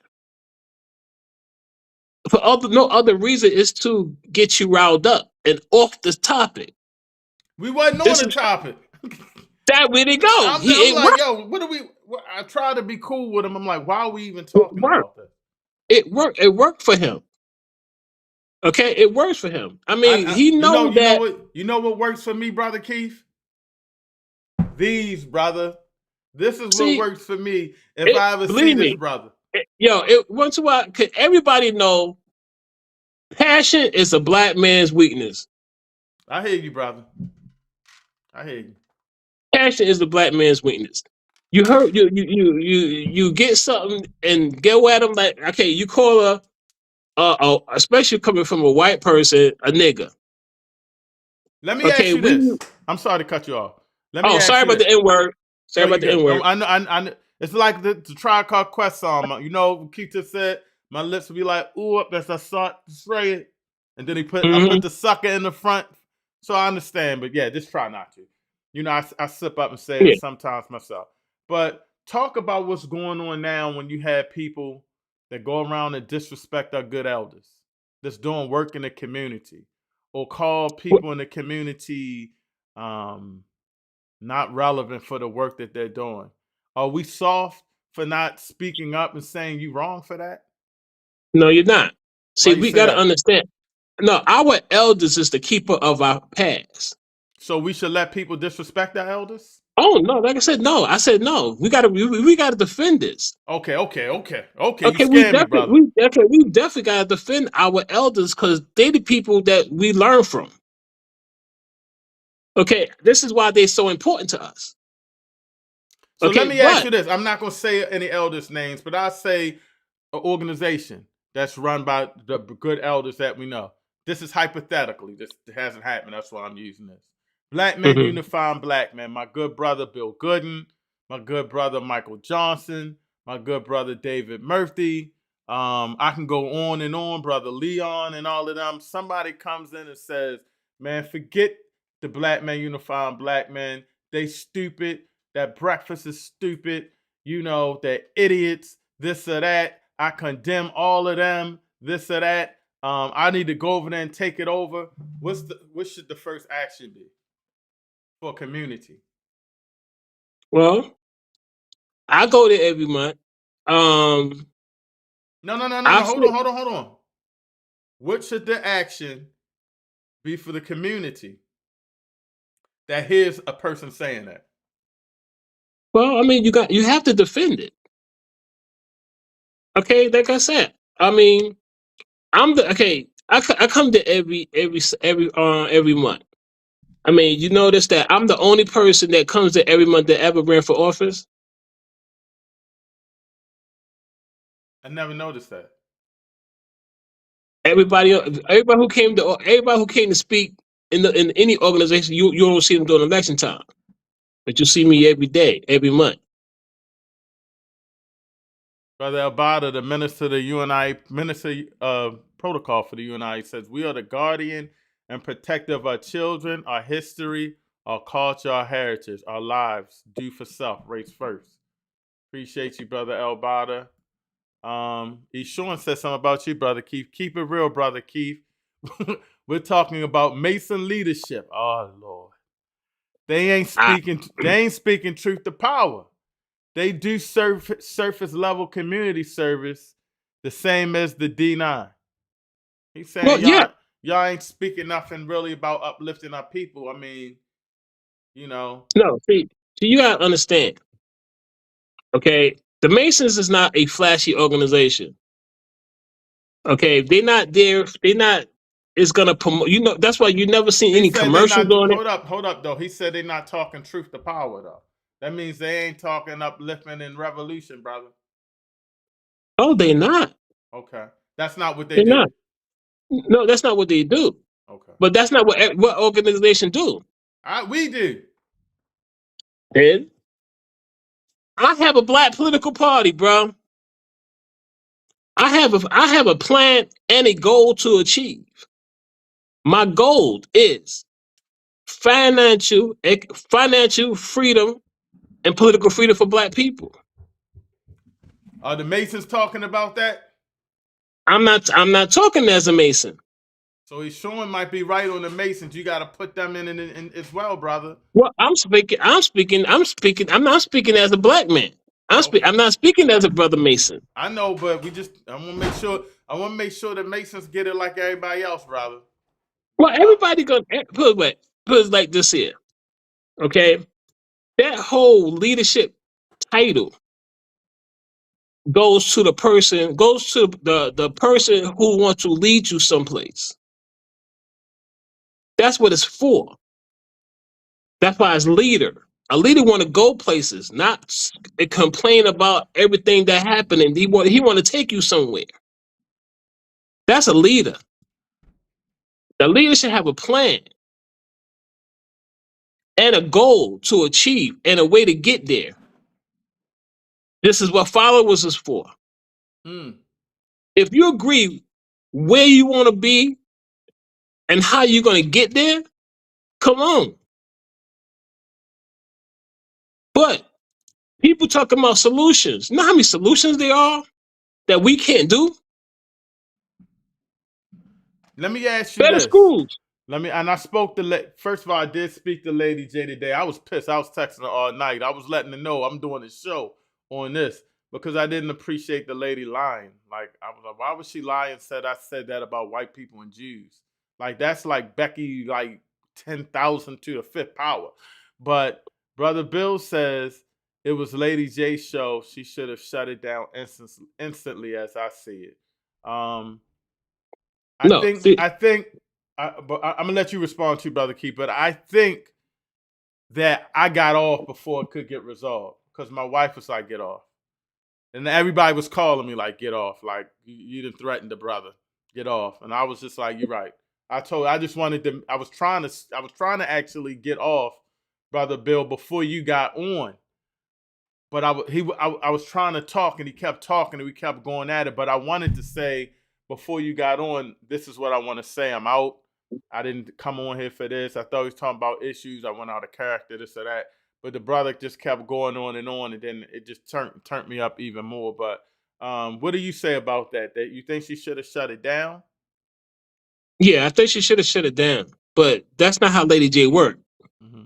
Speaker 9: For no other reason is to get you riled up and off the topic.
Speaker 4: We wasn't on the topic.
Speaker 9: That way they go.
Speaker 4: I'm like, yo, what do we? I try to be cool with him. I'm like, why are we even talking about this?
Speaker 9: It worked. It worked for him. Okay, it works for him. I mean, he knows that.
Speaker 4: You know what works for me, Brother Keith? These, brother. This is what works for me. If I ever see this, brother.
Speaker 9: Once in a while, cause everybody know passion is a black man's weakness.
Speaker 4: I hear you, brother. I hear you.
Speaker 9: Passion is the black man's weakness. You heard you get something and go at them like, okay, you call especially coming from a white person, a nigga.
Speaker 4: Let me ask you this. I'm sorry to cut you off.
Speaker 9: Sorry about the N-word. Sorry about the N-word.
Speaker 4: I know. It's like the Tribe Called Quest song. You know, Keita said, my lips will be like, ooh, as I start to spray it. And then I put the sucker in the front. So I understand, but yeah, just try not to. You know, I slip up and say it sometimes myself. But talk about what's going on now when you have people that go around and disrespect our good elders that's doing work in the community, or call people in the community not relevant for the work that they're doing. Are we soft for not speaking up and saying you wrong for that?
Speaker 9: No, you're not. See, we got to
Speaker 4: that?
Speaker 9: understand. No, our elders is the keeper of our past.
Speaker 4: So we should let people disrespect our elders?
Speaker 9: Oh no, like I said, no. I said no. We gotta defend this.
Speaker 4: Okay. You
Speaker 9: We
Speaker 4: scared me, brother.
Speaker 9: definitely gotta defend our elders because they're the people that we learn from. Okay, this is why they're so important to us.
Speaker 4: So let me ask you this. I'm not gonna say any elders' names, but I'll say an organization that's run by the good elders that we know. This is hypothetically. This hasn't happened. That's why I'm using this. Black Men Unifying Black Men. My good brother Bill Gooden. My good brother Michael Johnson. My good brother David Murphy. I can go on and on. Brother Leon and all of them. Somebody comes in and says, man, forget the Black Men Unifying Black Men. They stupid. That breakfast is stupid. You know, they're idiots. This or that. I condemn all of them. This or that. I need to go over there and take it over. What should the first action be for a community?
Speaker 9: Well, I go there every month.
Speaker 4: No. Hold on. What should the action be for the community that hears a person saying that?
Speaker 9: Well, I mean, you have to defend it. Okay, like I said, I mean, I come to every month. I mean, you notice that I'm the only person that comes to every month that ever ran for office.
Speaker 4: I never noticed that.
Speaker 9: Everybody who came to speak in any organization, you don't see them during election time, but you see me every day, every month.
Speaker 4: Brother Albada, the minister of the UNIA, minister protocol for the UNIA, says we are the guardian and protector of our children, our history, our culture, our heritage, our lives. Do for self, race first. Appreciate you, brother Albada. Eshawn said something about you, brother Keith. Keep it real, brother Keith. We're talking about Mason leadership. Oh Lord, they ain't speaking truth to power. They do surface level community service the same as the D9. He's saying y'all ain't speaking nothing really about uplifting our people. I mean, you know.
Speaker 9: No, see, you gotta understand. Okay, the Masons is not a flashy organization. Okay, they're not there. They're not. It's gonna promote. You know, that's why you never seen any commercials on it.
Speaker 4: Hold up, though. He said they're not talking truth to power, though. That means they ain't talking upliftment and revolution, brother.
Speaker 9: Oh, they're not.
Speaker 4: Okay, that's not what they do.
Speaker 9: Not. No, that's not what they do.
Speaker 4: Okay,
Speaker 9: but that's not what organizations do.
Speaker 4: We do.
Speaker 9: And I have a black political party, bro. I have a plan and a goal to achieve. My goal is financial freedom and political freedom for black people.
Speaker 4: Are the Masons talking about that?
Speaker 9: I'm not talking as a Mason.
Speaker 4: So Sean might be right on the Masons. You got to put them in as well, brother.
Speaker 9: Well, I'm not speaking as a black man. I'm not speaking as a brother Mason.
Speaker 4: I know, but I want to make sure the Masons get it like everybody else, brother.
Speaker 9: Well, everybody gonna put it like this here. Okay? That whole leadership title goes to the person who wants to lead you someplace. That's what it's for. That's why it's leader. A leader want to go places, not complain about everything that happened, and he want to take you somewhere. That's a leader. The leader should have a plan and a goal to achieve and a way to get there. This is what followers is for.
Speaker 4: Mm.
Speaker 9: If you agree where you want to be and how you're going to get there, come on. But people talking about solutions. You know how many solutions there are that we can't do?
Speaker 4: Let me ask you
Speaker 9: Better
Speaker 4: this.
Speaker 9: schools.
Speaker 4: And I spoke to, first of all, I did speak to Lady J today. I was pissed. I was texting her all night. I was letting her know I'm doing a show on this because I didn't appreciate the lady lying. Like, I was like, why would she lie and said I said that about white people and Jews? Like, that's like Becky, like 10,000 to the fifth power. But Brother Bill says it was Lady J's show. She should have shut it down instantly as I see it. I think, but I'm gonna let you respond to Brother Keith. But I think that I got off before it could get resolved because my wife was like, "Get off," and everybody was calling me like, "Get off!" Like you didn't threaten the brother, get off. And I was just like, "You're right." I was trying to actually get off Brother Bill before you got on. But I was trying to talk and he kept talking and we kept going at it. But I wanted to say before you got on, this is what I want to say. I'm out. I didn't come on here for this. I thought he was talking about issues. I went out of character, this or that. But the brother just kept going on, and then it just turned me up even more. But what do you say about that? That you think she should have shut it down?
Speaker 9: Yeah, I think she should have shut it down. But that's not how Lady J worked. Mm-hmm.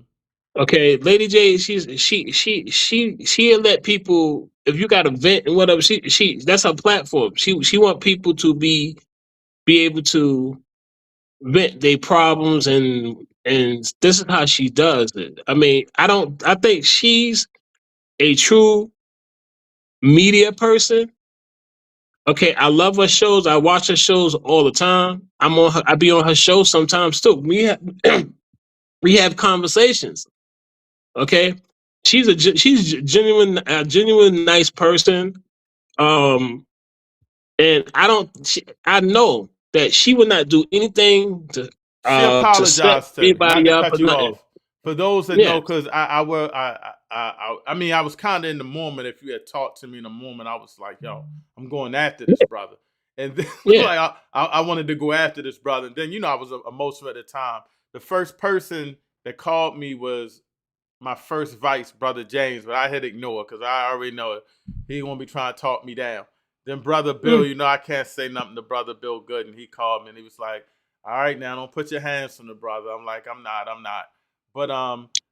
Speaker 9: Okay, Lady J, she'll let people, if you got a vent and whatever, she that's her platform. She want people to be able to vent their problems, and this is how she does it. I mean, I think she's a true media person. Okay, I love her shows. I watch her shows all the time. I be on her show sometimes too. We have conversations. Okay, she's a genuine nice person. And I know that she would not do anything to
Speaker 4: she apologized to
Speaker 9: anybody
Speaker 4: me, not
Speaker 9: up
Speaker 4: to cut
Speaker 9: or
Speaker 4: you
Speaker 9: nothing.
Speaker 4: off. For those that know, because I mean, I was kind of in the moment. If you had talked to me in the moment, I was like, yo, I'm going after this brother. And then like I wanted to go after this brother. And then, I was emotional at the time. The first person that called me was my first vice, Brother James, but I had ignored because I already know it. He won't be trying to talk me down. Then Brother Bill, I can't say nothing to Brother Bill Good. And he called me and he was like, all right, now don't put your hands on the brother. I'm like, I'm not. But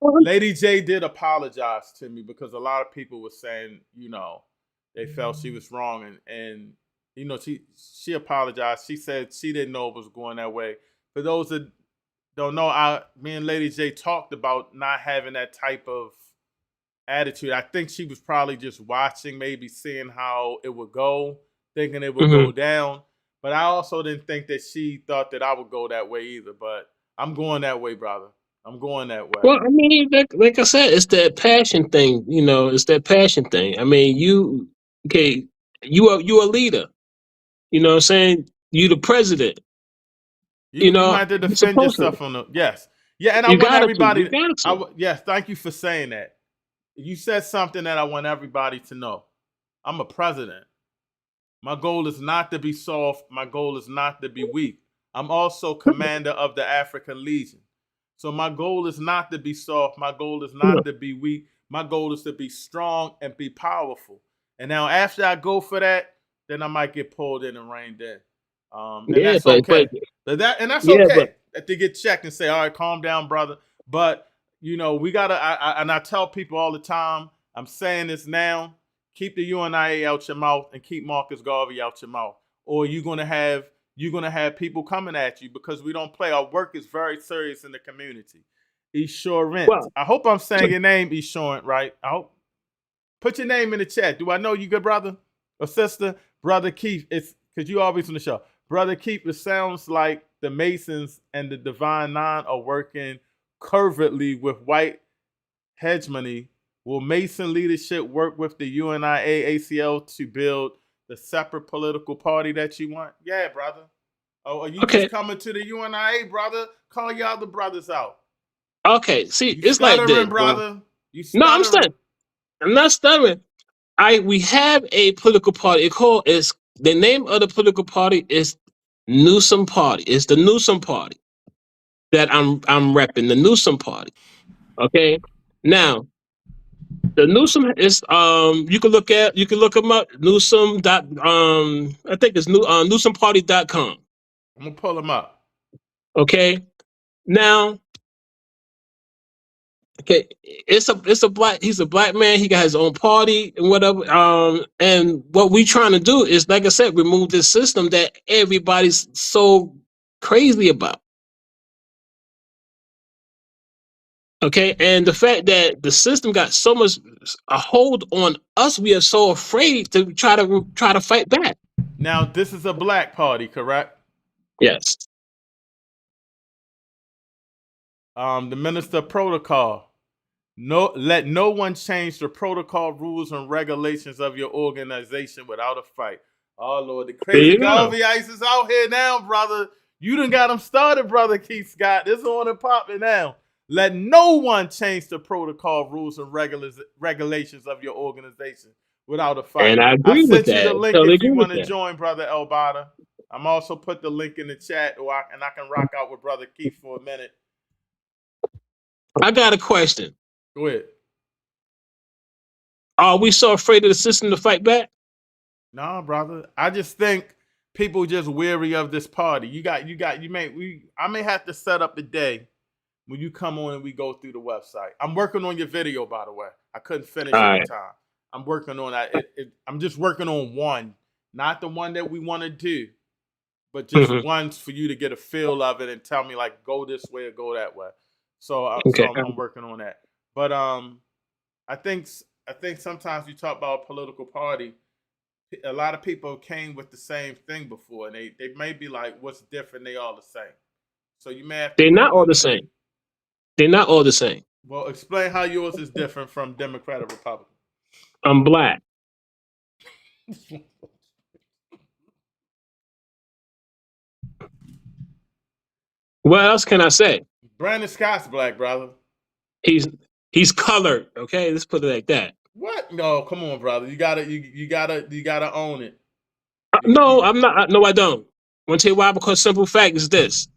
Speaker 4: Lady J did apologize to me because a lot of people were saying, they felt she was wrong. And she apologized. She said she didn't know it was going that way. For those that don't know, me and Lady J talked about not having that type of attitude. I think she was probably just watching, maybe seeing how it would go, thinking it would go down. But I also didn't think that she thought that I would go that way either. But I'm going that way, brother. I'm going that way.
Speaker 9: Well, I mean, like I said, it's that passion thing. It's that passion thing. I mean, you a leader. You know what I'm saying? You the president.
Speaker 4: You might have to defend yourself on the yes. Yeah, and I want everybody yes, thank you for saying that. You said something that I want everybody to know. I'm a president. My goal is not to be soft. My goal is not to be weak. I'm also commander of the African Legion. So my goal is not to be soft. My goal is not to be weak. My goal is to be strong and be powerful. And now after I go for that, then I might get pulled in and reined in. And that's okay. That's okay to get checked and say, all right, calm down, brother. But, we got to, and I tell people all the time, I'm saying this now, keep the UNIA out your mouth and keep Marcus Garvey out your mouth. Or you're going to have people coming at you because we don't play. Our work is very serious in the community. Esurent. Well, I hope I'm saying your name, Esurent, right? I hope. Put your name in the chat. Do I know you, good brother or sister? Brother Keith, it's because you always on the show. Brother Keith, it sounds like the Masons and the Divine Nine are working covertly with white hegemony. Will Mason leadership work with the UNIA ACL to build the separate political party that you want? Yeah, brother. Oh, are you just coming to the UNIA, brother? Call your other brothers out.
Speaker 9: Okay, see, it's like this,
Speaker 4: brother. You
Speaker 9: no, I'm stuttering. I'm not stuttering. we have a political party. The name of the political party is Newsom Party. It's the Newsom Party that I'm repping, the Newsom Party. Okay. Now, the Newsom is you can look them up, Newsom dot I think it's newsomparty.com.
Speaker 4: I'm gonna pull him up.
Speaker 9: Okay. Now, okay, he's a black man, he got his own party and whatever. And what we trying to do is, like I said, remove this system that everybody's so crazy about. Okay, and the fact that the system got so much a hold on us, we are so afraid to try to fight back.
Speaker 4: Now, this is a black party, correct?
Speaker 9: Yes.
Speaker 4: The Minister of Protocol. Let no one change the protocol, rules, and regulations of your organization without a fight. Oh, Lord, the crazy Garvey Ice is out here now, brother. You done got him started, brother Keith Scott. This is on and popping now. Let no one change the protocol, rules, and regulations of your organization without a fight.
Speaker 9: And I agree with that.
Speaker 4: I sent you the link if you want to join, Brother Elbada. I'm also put the link in the chat, and I can rock out with Brother Keith for a minute.
Speaker 9: I got a question.
Speaker 4: Go ahead.
Speaker 9: Are we so afraid of the system to fight back?
Speaker 4: No, brother. I just think people just weary of this party. I may have to set up the day when you come on and we go through the website. I'm working on your video, by the way. I couldn't finish it in time. I'm working on that. I'm just working on one, not the one that we want to do, but just one for you to get a feel of it and tell me, like, go this way or go that way. So I'm working on that. But I think sometimes you talk about a political party, a lot of people came with the same thing before, and they may be like, what's different? They all the same. So you may have to.
Speaker 9: They're not all the same. They're not all the same.
Speaker 4: Well, explain how yours is different from Democrat or Republican.
Speaker 9: I'm black. What else can I say?
Speaker 4: Brandon Scott's black, brother.
Speaker 9: He's colored. Okay, let's put it like that.
Speaker 4: What? No, come on, brother. You gotta own it.
Speaker 9: No, I'm not. No, I don't. I want to tell you why. Because simple fact is this: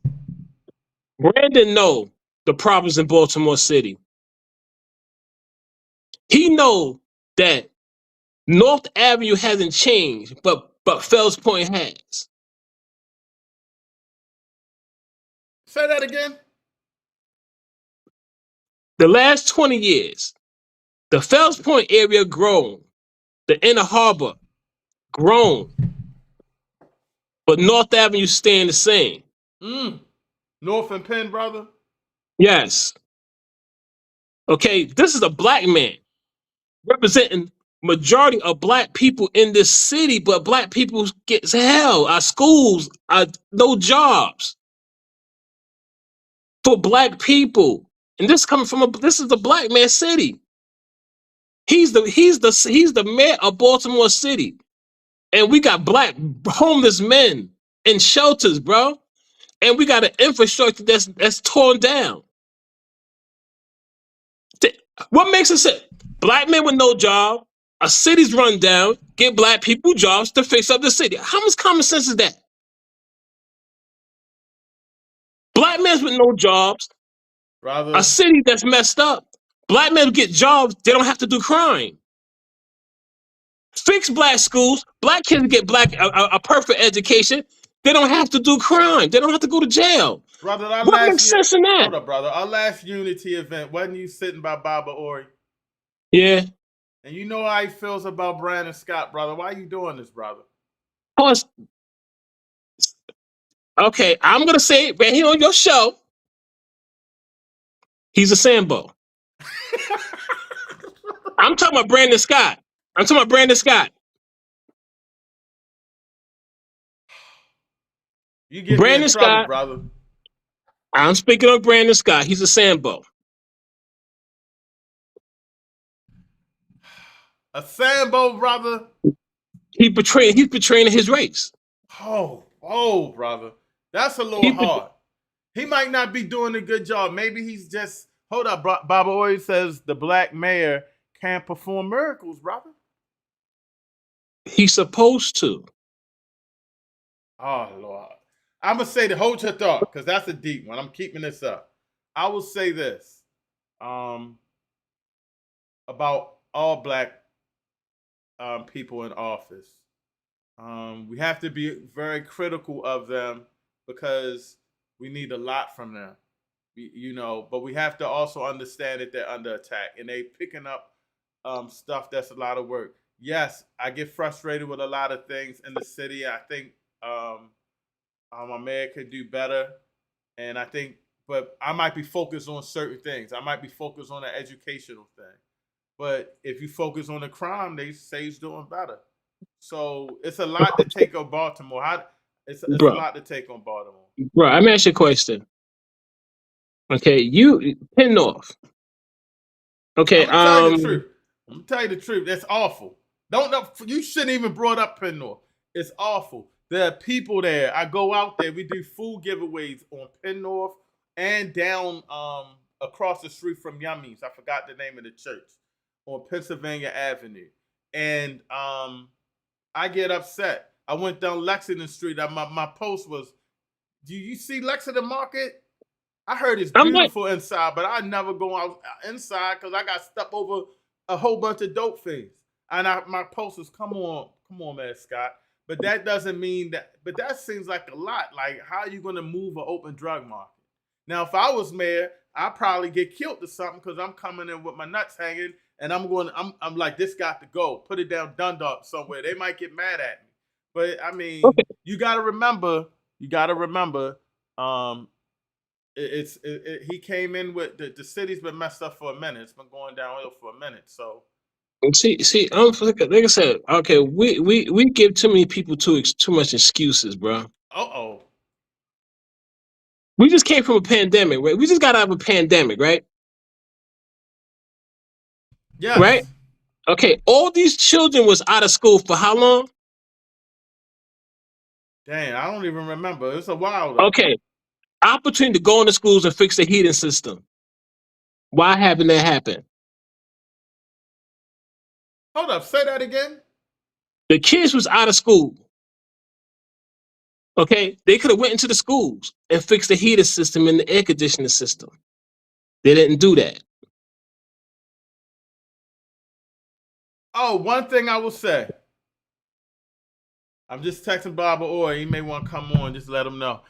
Speaker 9: Brandon know the problems in Baltimore City. He know that North Avenue hasn't changed, but Fells Point has.
Speaker 4: Say that again.
Speaker 9: The last 20 years, the Fells Point area grown, the Inner Harbor grown, but North Avenue staying the same.
Speaker 4: North and Penn, brother?
Speaker 9: Yes. Okay, this is a black man representing majority of black people in this city, but black people get hell. Our schools are no jobs for black people. And this coming from this is the black man city. He's the mayor of Baltimore City. And we got black homeless men in shelters, bro. And we got an infrastructure that's torn down. What makes it say black men with no job, a city's run down, get black people jobs to fix up the city? How much common sense is that? Black men with no jobs,
Speaker 4: brother.
Speaker 9: A city that's messed up. Black men get jobs, they don't have to do crime. Fix black schools, black kids get a perfect education. They don't have to do crime. They don't have to go to jail.
Speaker 4: Brother,
Speaker 9: what makes sense in that?
Speaker 4: Hold up, brother. Our last Unity event, wasn't you sitting by Baba Ori?
Speaker 9: Yeah.
Speaker 4: And you know how he feels about Brandon Scott, brother. Why are you doing this, brother?
Speaker 9: Okay, I'm going to say it right here on your show. He's a Sambo. I'm talking about Brandon Scott.
Speaker 4: You get
Speaker 9: Brandon
Speaker 4: in trouble,
Speaker 9: Scott,
Speaker 4: brother.
Speaker 9: I'm speaking of Brandon Scott. He's a Sambo.
Speaker 4: A Sambo, brother.
Speaker 9: He's betraying his race.
Speaker 4: Oh, brother. That's a little hard. He might not be doing a good job. Maybe he's just, hold up, Baba always says the black mayor can't perform miracles, brother.
Speaker 9: He's supposed to.
Speaker 4: Oh Lord. I'm gonna say hold your thought, because that's a deep one. I'm keeping this up. I will say this about all black people in office. We have to be very critical of them because we need a lot from them. But we have to also understand that they're under attack and they picking up stuff that's a lot of work. Yes, I get frustrated with a lot of things in the city. I think my mayor could do better, and but I might be focused on certain things. I might be focused on an educational thing. But if you focus on the crime, they say he's doing better. So it's a lot to take on Baltimore. It's a lot to take on Baltimore.
Speaker 9: Bro, I'm asking you a question. Okay, you Penn North. Okay,
Speaker 4: I'm gonna tell you the truth. I'm gonna tell you the truth. That's awful. You shouldn't even brought up Penn North. It's awful. There are people there. I go out there. We do food giveaways on Penn North and down across the street from Yummy's. I forgot the name of the church on Pennsylvania Avenue. And I get upset. I went down Lexington Street. My post was, do you see Lexington Market? I heard it's beautiful inside, but I never go out inside because I got stepped over a whole bunch of dope things. And my post was, come on, man, Scott. But that doesn't mean that. But that seems like a lot. Like, how are you going to move an open drug market? Now, if I was mayor, I'd probably get killed or something because I'm coming in with my nuts hanging, and I'm like, this got to go. Put it down Dundalk somewhere. They might get mad at me. But I mean, you got to remember. He came in with the city's been messed up for a minute. It's been going downhill for a minute. So.
Speaker 9: See, like I said, okay, we give too many people too much excuses, bro. We just came from a pandemic, right? We just got out of a pandemic, right?
Speaker 4: Yes.
Speaker 9: Right? Okay, all these children was out of school for how long?
Speaker 4: Dang, I don't even remember. It's a while though.
Speaker 9: Okay, opportunity to go into schools and fix the heating system. Why haven't that happened?
Speaker 4: Hold up, say that again.
Speaker 9: The kids was out of school. Okay, they could have went into the schools and fixed the heater system and the air conditioning system. They didn't do that.
Speaker 4: Oh, one thing I will say. I'm just texting Barbara Orr. He may want to come on. Just let him know.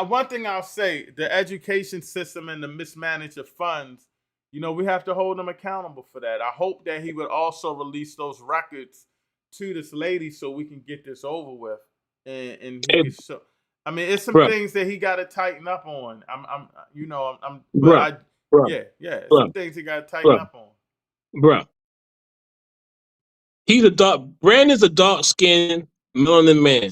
Speaker 4: One thing I'll say: the education system and the mismanagement of funds. We have to hold them accountable for that. I hope that he would also release those records to this lady so we can get this over with. And he can show. I mean, it's some things that he got to tighten up on. Some things he got to tighten up on.
Speaker 9: Bro, Brandon's a dark-skinned melanin man.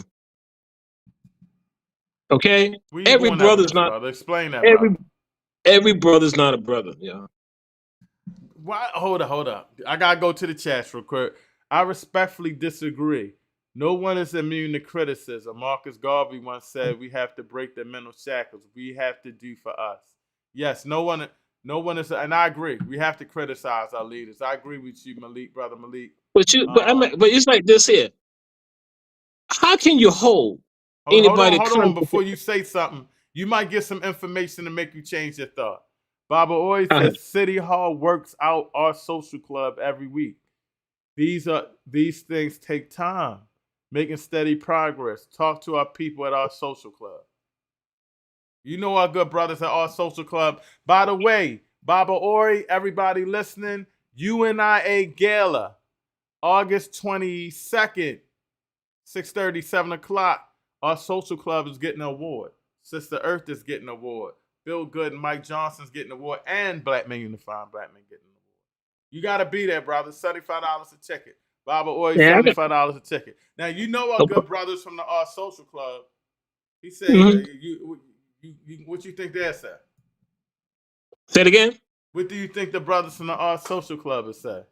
Speaker 9: Okay, every brother's not.
Speaker 4: Brother? Explain that.
Speaker 9: Every brother's not a brother. Yeah.
Speaker 4: Why? Hold up. I gotta go to the chat real quick. I respectfully disagree. No one is immune to criticism. Marcus Garvey once said, "We have to break the mental shackles. We have to do for us." Yes, no one is, and I agree. We have to criticize our leaders. I agree with you, Malik, brother Malik.
Speaker 9: But it's like this here. How can you hold anybody?
Speaker 4: Hold on, before you say something, you might get some information to make you change your thought. Baba always says City Hall works out our social club every week. These things take time. Making steady progress. Talk to our people at our social club. Our good brothers at our social club. By the way, Baba Ori, everybody listening, UNIA Gala, August 22nd, 6:30, 7 o'clock. Our social club is getting an award. Sister Earth is getting an award. Bill Good and Mike Johnson's getting an award. And Black Men Unifying Black Men getting an award. You got to be there, brother. $75 a ticket. Baba Ori, $75 a ticket. Now, our good brothers from the Art Social Club. He said, what you think they're saying?
Speaker 9: Say it again?
Speaker 4: What do you think the brothers from the Art Social Club is saying?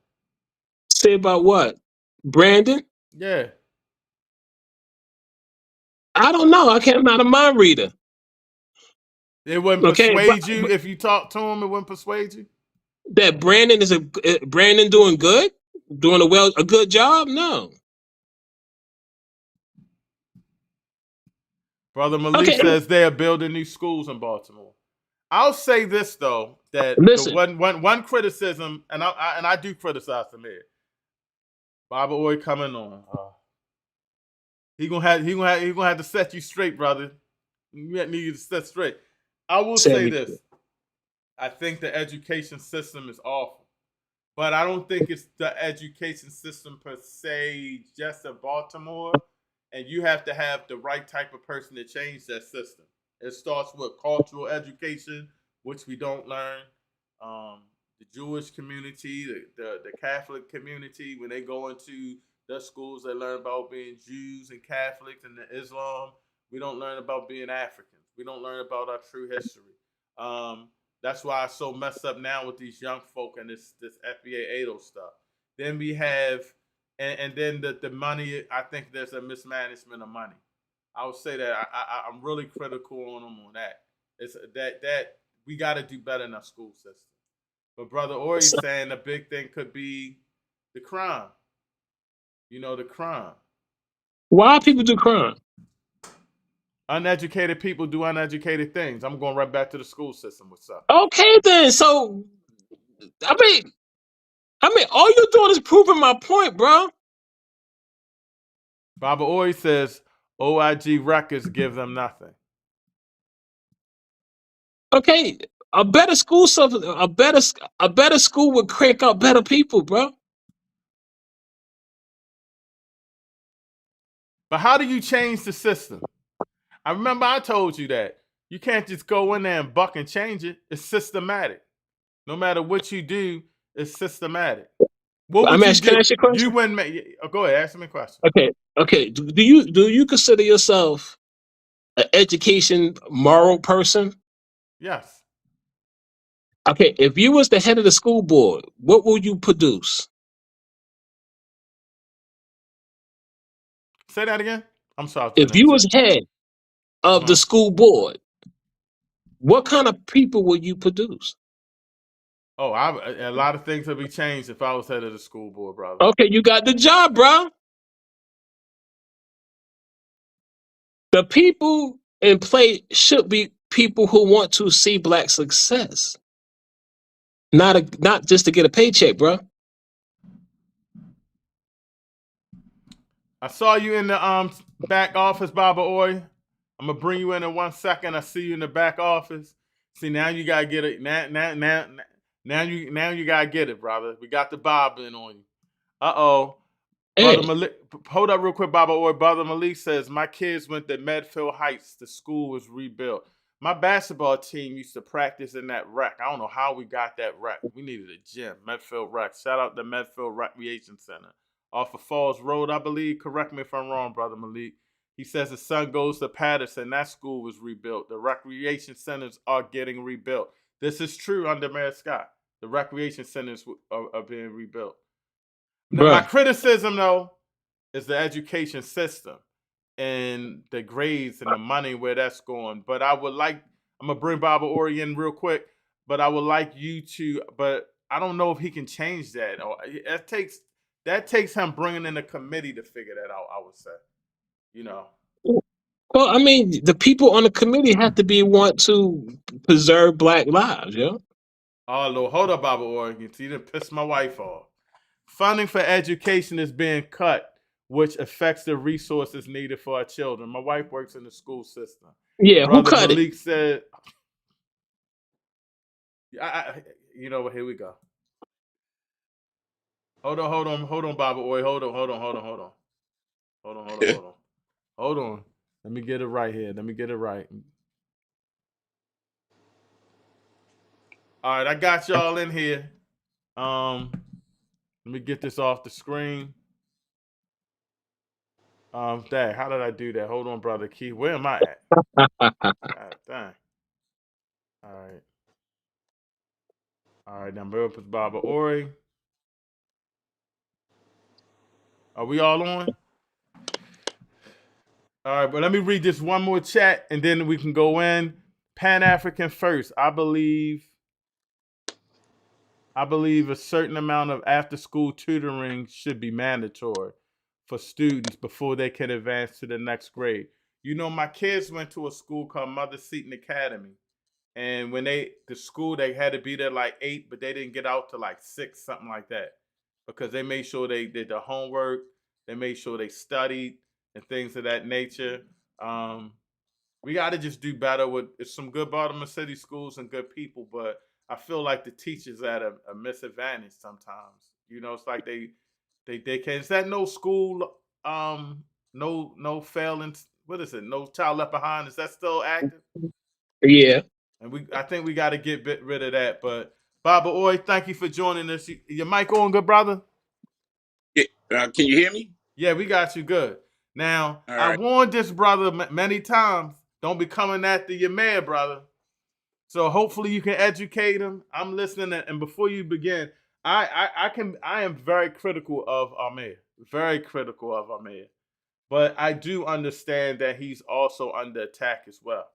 Speaker 9: Say about what? Brandon?
Speaker 4: Yeah.
Speaker 9: I don't know. I'm not a mind reader.
Speaker 4: It wouldn't persuade you if you talk to him. It wouldn't persuade you
Speaker 9: that Brandon is Brandon doing good, doing a good job. No,
Speaker 4: Brother Malik says they are building new schools in Baltimore. I'll say this though, that the one criticism, and I do criticize him here. Baba Oy coming on. He gonna have to set you straight, brother. You need to set straight. I will say this. I think the education system is awful. But I don't think it's the education system per se just in Baltimore. And you have to have the right type of person to change that system. It starts with cultural education, which we don't learn. The Jewish community, the Catholic community, when they go into the schools, they learn about being Jews and Catholics and the Islam. We don't learn about being Africans. We don't learn about our true history. That's why it's so messed up now with these young folk and this FBA 80 stuff. Then we have, and then the money, I think there's a mismanagement of money. I would say that I'm really critical on them on that. It's that we got to do better in our school system. But Brother Ori's saying the big thing could be the crime. The crime.
Speaker 9: Why people do crime?
Speaker 4: Uneducated people do uneducated things. I'm going right back to the school system. What's up?
Speaker 9: Okay, then. So, I mean, all you're doing is proving my point, bro.
Speaker 4: Baba Ori says OIG records give them nothing.
Speaker 9: Okay, a better school would crank out better people, bro.
Speaker 4: But how do you change the system? I remember I told you that. You can't just go in there and buck and change it. It's systematic. No matter what you do, it's systematic. What would
Speaker 9: can I ask you a question?
Speaker 4: You wouldn't make. Go ahead, ask me a question.
Speaker 9: Okay. Do you consider yourself an education moral person?
Speaker 4: Yes.
Speaker 9: Okay, if you was the head of the school board, what will you produce?
Speaker 4: Say that again. I'm sorry.
Speaker 9: If you was head of the school board, what kind of people will you produce?
Speaker 4: Oh, a lot of things would be changed if I was head of the school board, brother.
Speaker 9: Okay, you got the job, bro. The people in play should be people who want to see Black success, not just to get a paycheck, bro.
Speaker 4: I saw you in the back office, Baba Oy. I'm gonna bring you in 1 second. I see you in the back office. See, now you gotta get it. Now you gotta get it, brother. We got the bobbling on you. Uh-oh.
Speaker 9: Hey.
Speaker 4: Brother Malik, hold up real quick, Baba Oy. Brother Malik says, my kids went to Medfield Heights. The school was rebuilt. My basketball team used to practice in that rec. I don't know how we got that rec. We needed a gym, Medfield Rec. Shout out to Medfield Recreation Center. Off of Falls Road, I believe. Correct me if I'm wrong, Brother Malik. He says his son goes to Patterson. That school was rebuilt. The recreation centers are getting rebuilt. This is true under Mayor Scott. The recreation centers are being rebuilt. Now, my criticism, though, is the education system and the grades and the money where that's going. But I'm going to bring Baba Ori in real quick, but I would like you to, but I don't know if he can change that. That takes him bringing in a committee to figure that out, I would say.
Speaker 9: Well, I mean, the people on the committee have to want to preserve Black lives, yeah?
Speaker 4: Oh, Lord, hold up, Baba Ori. You didn't piss my wife off. Funding for education is being cut, which affects the resources needed for our children. My wife works in the school system.
Speaker 9: Yeah,
Speaker 4: Brother
Speaker 9: who cut
Speaker 4: Malik
Speaker 9: it?
Speaker 4: said, you know what? Here we go. Hold on, Baba Oy. Hold on. Let me get it right here. Let me get it right. All right, I got y'all in here. Let me get this off the screen. Dang, how did I do that? Hold on, Brother Key. Where am I at? God, dang. All right, now we're up with Baba Ori. Are we all on? All right, but let me read this one more chat and then we can go in. Pan-African first. I believe a certain amount of after-school tutoring should be mandatory for students before they can advance to the next grade. My kids went to a school called Mother Seton Academy. And when the school, they had to be there like 8, but they didn't get out to like 6, something like that. Because they made sure they did the homework. They made sure they studied and things of that nature. We got to just do better with some good Baltimore City schools and good people, but I feel like the teachers at a misadvantage sometimes. It's like they can. Is that no school? No failing. What is it? No child left behind. Is that still active?
Speaker 9: Yeah.
Speaker 4: And I think we got to get rid of that. But Baba Oy, thank you for joining us. Your mic on, good brother?
Speaker 10: Yeah, can you hear me?
Speaker 4: Yeah, we got you good. Now,
Speaker 10: All
Speaker 4: I
Speaker 10: right.
Speaker 4: warned this brother many times, don't be coming after your mayor, brother. So hopefully you can educate him. I'm listening. And before you begin, I am very critical of our mayor. Very critical of our mayor. But I do understand that he's also under attack as well.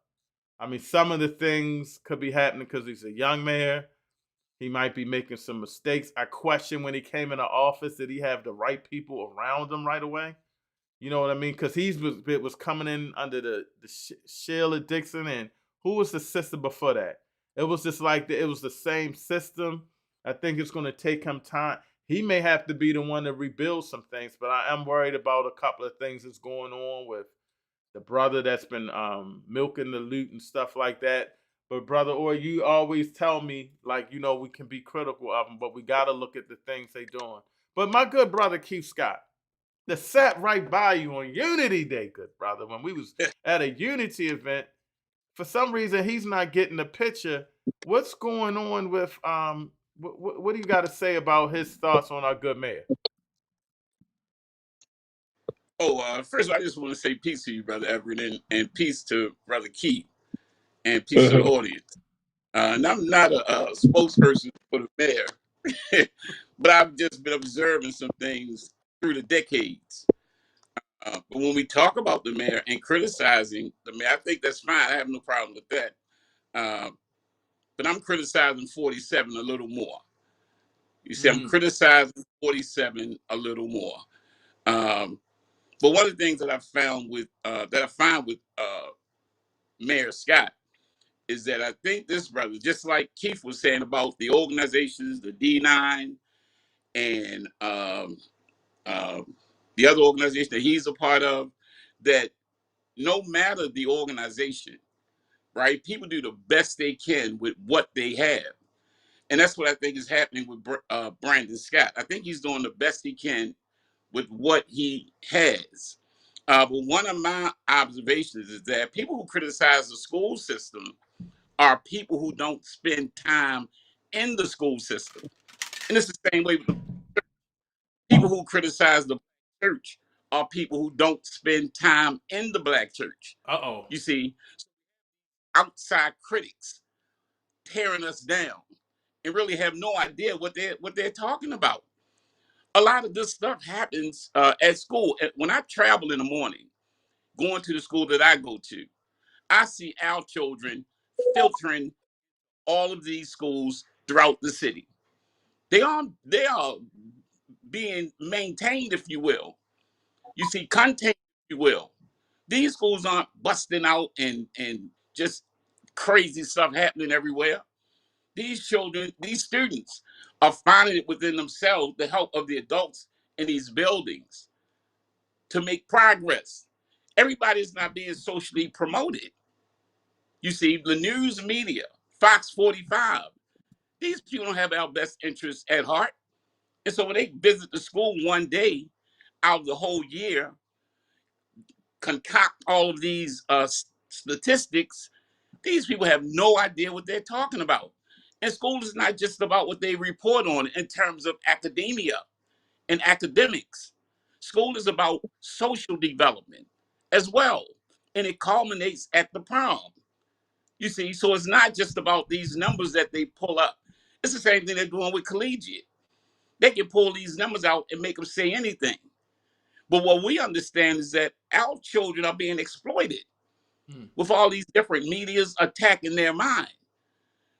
Speaker 4: I mean, some of the things could be happening because he's a young mayor. He might be making some mistakes. I question when he came into office, did he have the right people around him right away? You know what I mean? Because it was coming in under the Sheila Dixon, and who was the system before that? It was just like it was the same system. I think it's going to take him time. He may have to be the one to rebuild some things, but I am worried about a couple of things that's going on with the brother that's been milking the loot and stuff like that. But brother, or you always tell me, like, we can be critical of them, but we got to look at the things they doing. But my good brother, Keith Scott, that sat right by you on Unity Day, good brother, when we was at a Unity event, for some reason, he's not getting the picture. What's going on with, what do you got to say about his thoughts on our good mayor?
Speaker 10: First of all, I just want to say peace to you, Brother Everett, and peace to Brother Keith, and peace to the audience. And I'm not a spokesperson for the mayor, but I've just been observing some things through the decades. But when we talk about the mayor and criticizing the mayor, I think that's fine. I have no problem with that. But I'm criticizing 47 a little more. You see, I'm criticizing 47 a little more. But one of the things that I find with Mayor Scott is that I think this brother, just like Keith was saying about the organizations, the D9 and the other organization that he's a part of, that no matter the organization, right, people do the best they can with what they have. And that's what I think is happening with Brandon Scott. I think he's doing the best he can with what he has. But one of my observations is that people who criticize the school system are people who don't spend time in the school system. And it's the same way with people who criticize the church are people who don't spend time in the Black church. You see, outside critics tearing us down and really have no idea what they're talking about. A lot of this stuff happens at school. When I travel in the morning, going to the school that I go to, I see our children filtering all of these schools throughout the city. They are being maintained, if you will. You see, contained, if you will. These schools aren't busting out and just crazy stuff happening everywhere. These children, these students are finding it within themselves, the help of the adults in these buildings, to make progress. Everybody's not being socially promoted. You see, the news media, Fox 45, these people don't have our best interests at heart. And so when they visit the school one day out of the whole year, concoct all of these statistics, these people have no idea what they're talking about. And school is not just about what they report on in terms of academia and academics. School is about social development as well. And it culminates at the prom. You see, so it's not just about these numbers that they pull up. It's the same thing they're doing with collegiate. They can pull these numbers out and make them say anything. But what we understand is that our children are being exploited with all these different medias attacking their mind.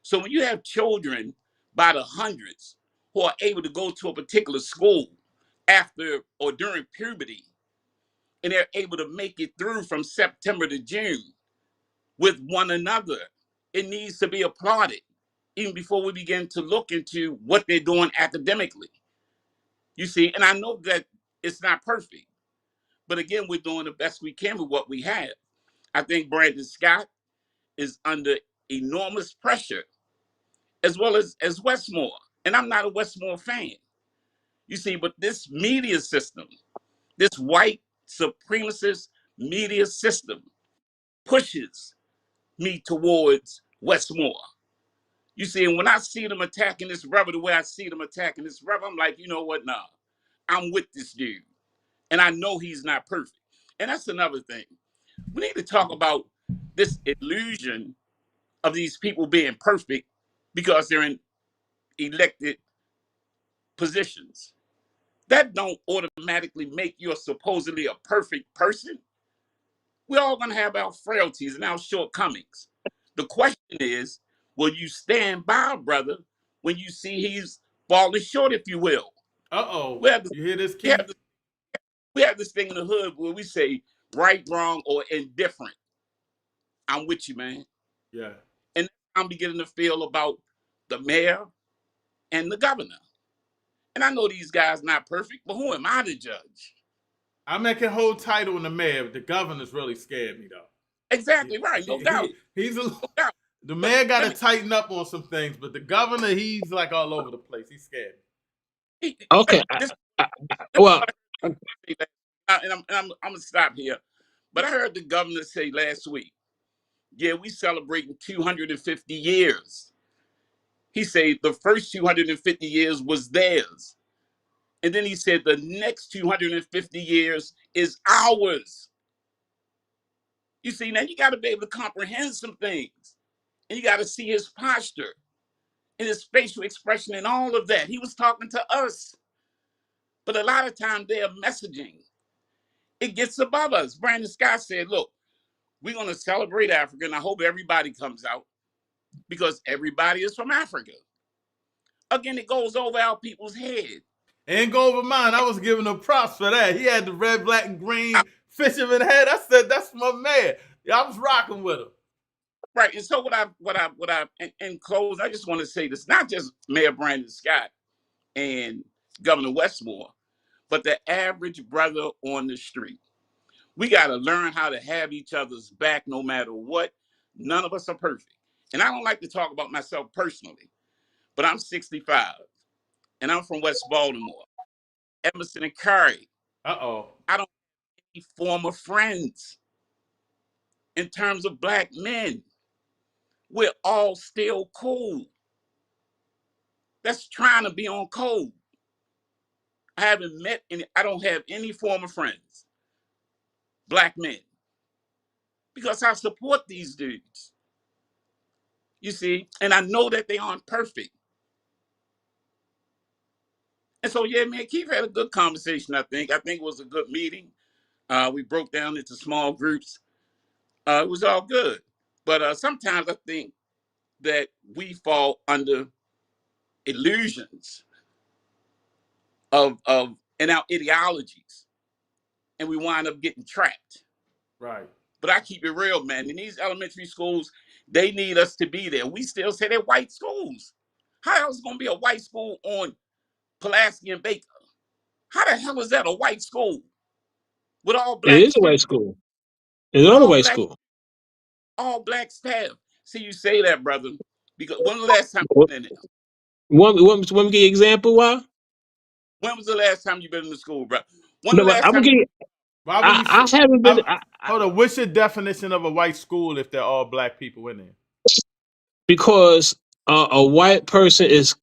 Speaker 10: So when you have children by the hundreds who are able to go to a particular school after or during puberty and they're able to make it through from September to June with one another. It needs to be applauded even before we begin to look into what they're doing academically. You see, and I know that it's not perfect, but again, we're doing the best we can with what we have. I think Brandon Scott is under enormous pressure, as well as Westmore. And I'm not a Westmore fan. You see, but this media system, this white supremacist media system pushes me towards Westmore. You see, and when I see them attacking this brother the way I see them attacking this brother, I'm like, you know what? Nah, I'm with this dude. And I know he's not perfect. And that's another thing. We need to talk about this illusion of these people being perfect because they're in elected positions. That don't automatically make you supposedly a perfect person. We're all going to have our frailties and our shortcomings. The question is, will you stand by a brother when you see he's falling short, if you will?
Speaker 4: Uh-oh. You hear this,
Speaker 10: we
Speaker 4: Keith?
Speaker 10: we have this thing in the hood where we say right, wrong, or indifferent. I'm with you, man.
Speaker 4: Yeah.
Speaker 10: And I'm beginning to feel about the mayor and the governor. And I know these guys not perfect, but who am I to judge?
Speaker 4: I make a whole title in the mayor, but the governor's really scared me, though.
Speaker 10: Exactly right, no doubt.
Speaker 4: He's a,
Speaker 10: no doubt.
Speaker 4: The mayor got to tighten up on some things, but the governor, he's like all over the place. He's scared.
Speaker 9: Okay.
Speaker 10: Well, and I'm gonna stop here. But I heard the governor say last week, yeah, we celebrating 250 years. He said the first 250 years was theirs. And then he said the next 250 years is ours. You see, now you got to be able to comprehend some things. And you got to see his posture and his facial expression and all of that. He was talking to us. But a lot of times their messaging, it gets above us. Brandon Scott said, look, we're going to celebrate Africa, and I hope everybody comes out because everybody is from Africa. Again, it goes over our people's head.
Speaker 4: Ain't go over mine. I was giving him props for that. He had the red, black, and green fisherman head. I said, that's my man. Yeah, I was rocking with him.
Speaker 10: Right. And so what I in close, I just want to say this, not just Mayor Brandon Scott and Governor Westmore, but the average brother on the street. We got to learn how to have each other's back no matter what. None of us are perfect. And I don't like to talk about myself personally, but I'm 65 and I'm from West Baltimore, Emerson and Curry.
Speaker 4: Uh-oh.
Speaker 10: I don't have any former friends in terms of black men. We're all still cool. That's trying to be on code. I haven't met any, I don't have any former friends, black men, because I support these dudes. You see, and I know that they aren't perfect. And so, yeah, man, Keith had a good conversation, I think. I think it was a good meeting. We broke down into small groups. It was all good. But sometimes I think that we fall under illusions of and our ideologies, and we wind up getting trapped.
Speaker 4: Right.
Speaker 10: But I keep it real, man. In these elementary schools, they need us to be there. We still say they're white schools. How else is going to be a white school on Pulaski and Baker? How the hell is that a white school with all black?
Speaker 9: It is a white school. It's not a white school.
Speaker 10: All black staff. See, you say that, brother, because when was the last time you been in there?
Speaker 9: Want me to give you an example? Why?
Speaker 10: When was the last time you been in the school, bro?
Speaker 9: I'm gonna give you. I haven't been.
Speaker 4: Hold on. What's your definition of a white school if they're all black people in there?
Speaker 9: Because a white person is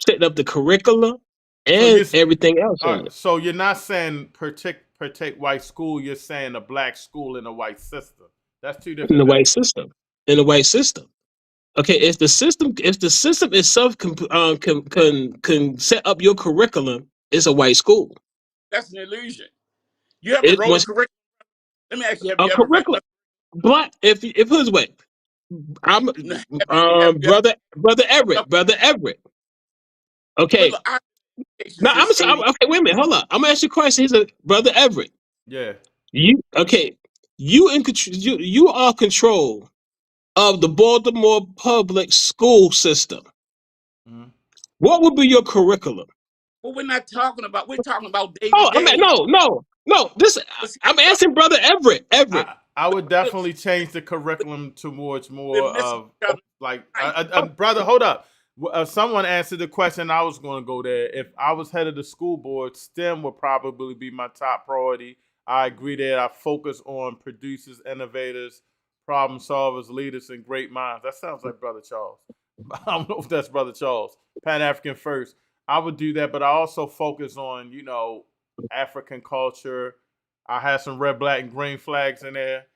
Speaker 9: setting up the curriculum and everything else on it.
Speaker 4: So you're not saying protect white school. You're saying a black school in a white system. That's two different.
Speaker 9: In the white system. In the white system. Okay, if the system itself can set up your curriculum, it's a white school.
Speaker 10: That's an illusion. You ever wrote a curriculum? Let me ask you, have you ever
Speaker 9: curriculum? But if who's way, I'm brother Everett. Okay. No, okay. Wait a minute. Hold on. I'm gonna ask you a question. He's a brother Everett.
Speaker 4: Yeah.
Speaker 9: You okay? You in control. You are control of the Baltimore public school system.
Speaker 4: Mhm.
Speaker 9: What would be your curriculum?
Speaker 10: Well, we're talking about day to
Speaker 9: Oh, I mean,
Speaker 10: day.
Speaker 9: no. This
Speaker 10: But see,
Speaker 9: I'm asking brother Everett. Everett.
Speaker 4: I would definitely change the curriculum towards
Speaker 10: we're
Speaker 4: more
Speaker 10: missing
Speaker 4: of
Speaker 10: each other.
Speaker 4: like,
Speaker 10: Right.
Speaker 4: brother, hold up. Someone answered the question. I was going to go there. If I was head of the school board, STEM would probably be my top priority. I agree that I focus on producers, innovators, problem solvers, leaders, and great minds. That sounds like Brother Charles. I don't know if that's Brother Charles. Pan African first. I would do that, but I also focus on, African culture. I had some red, black, and green flags in there.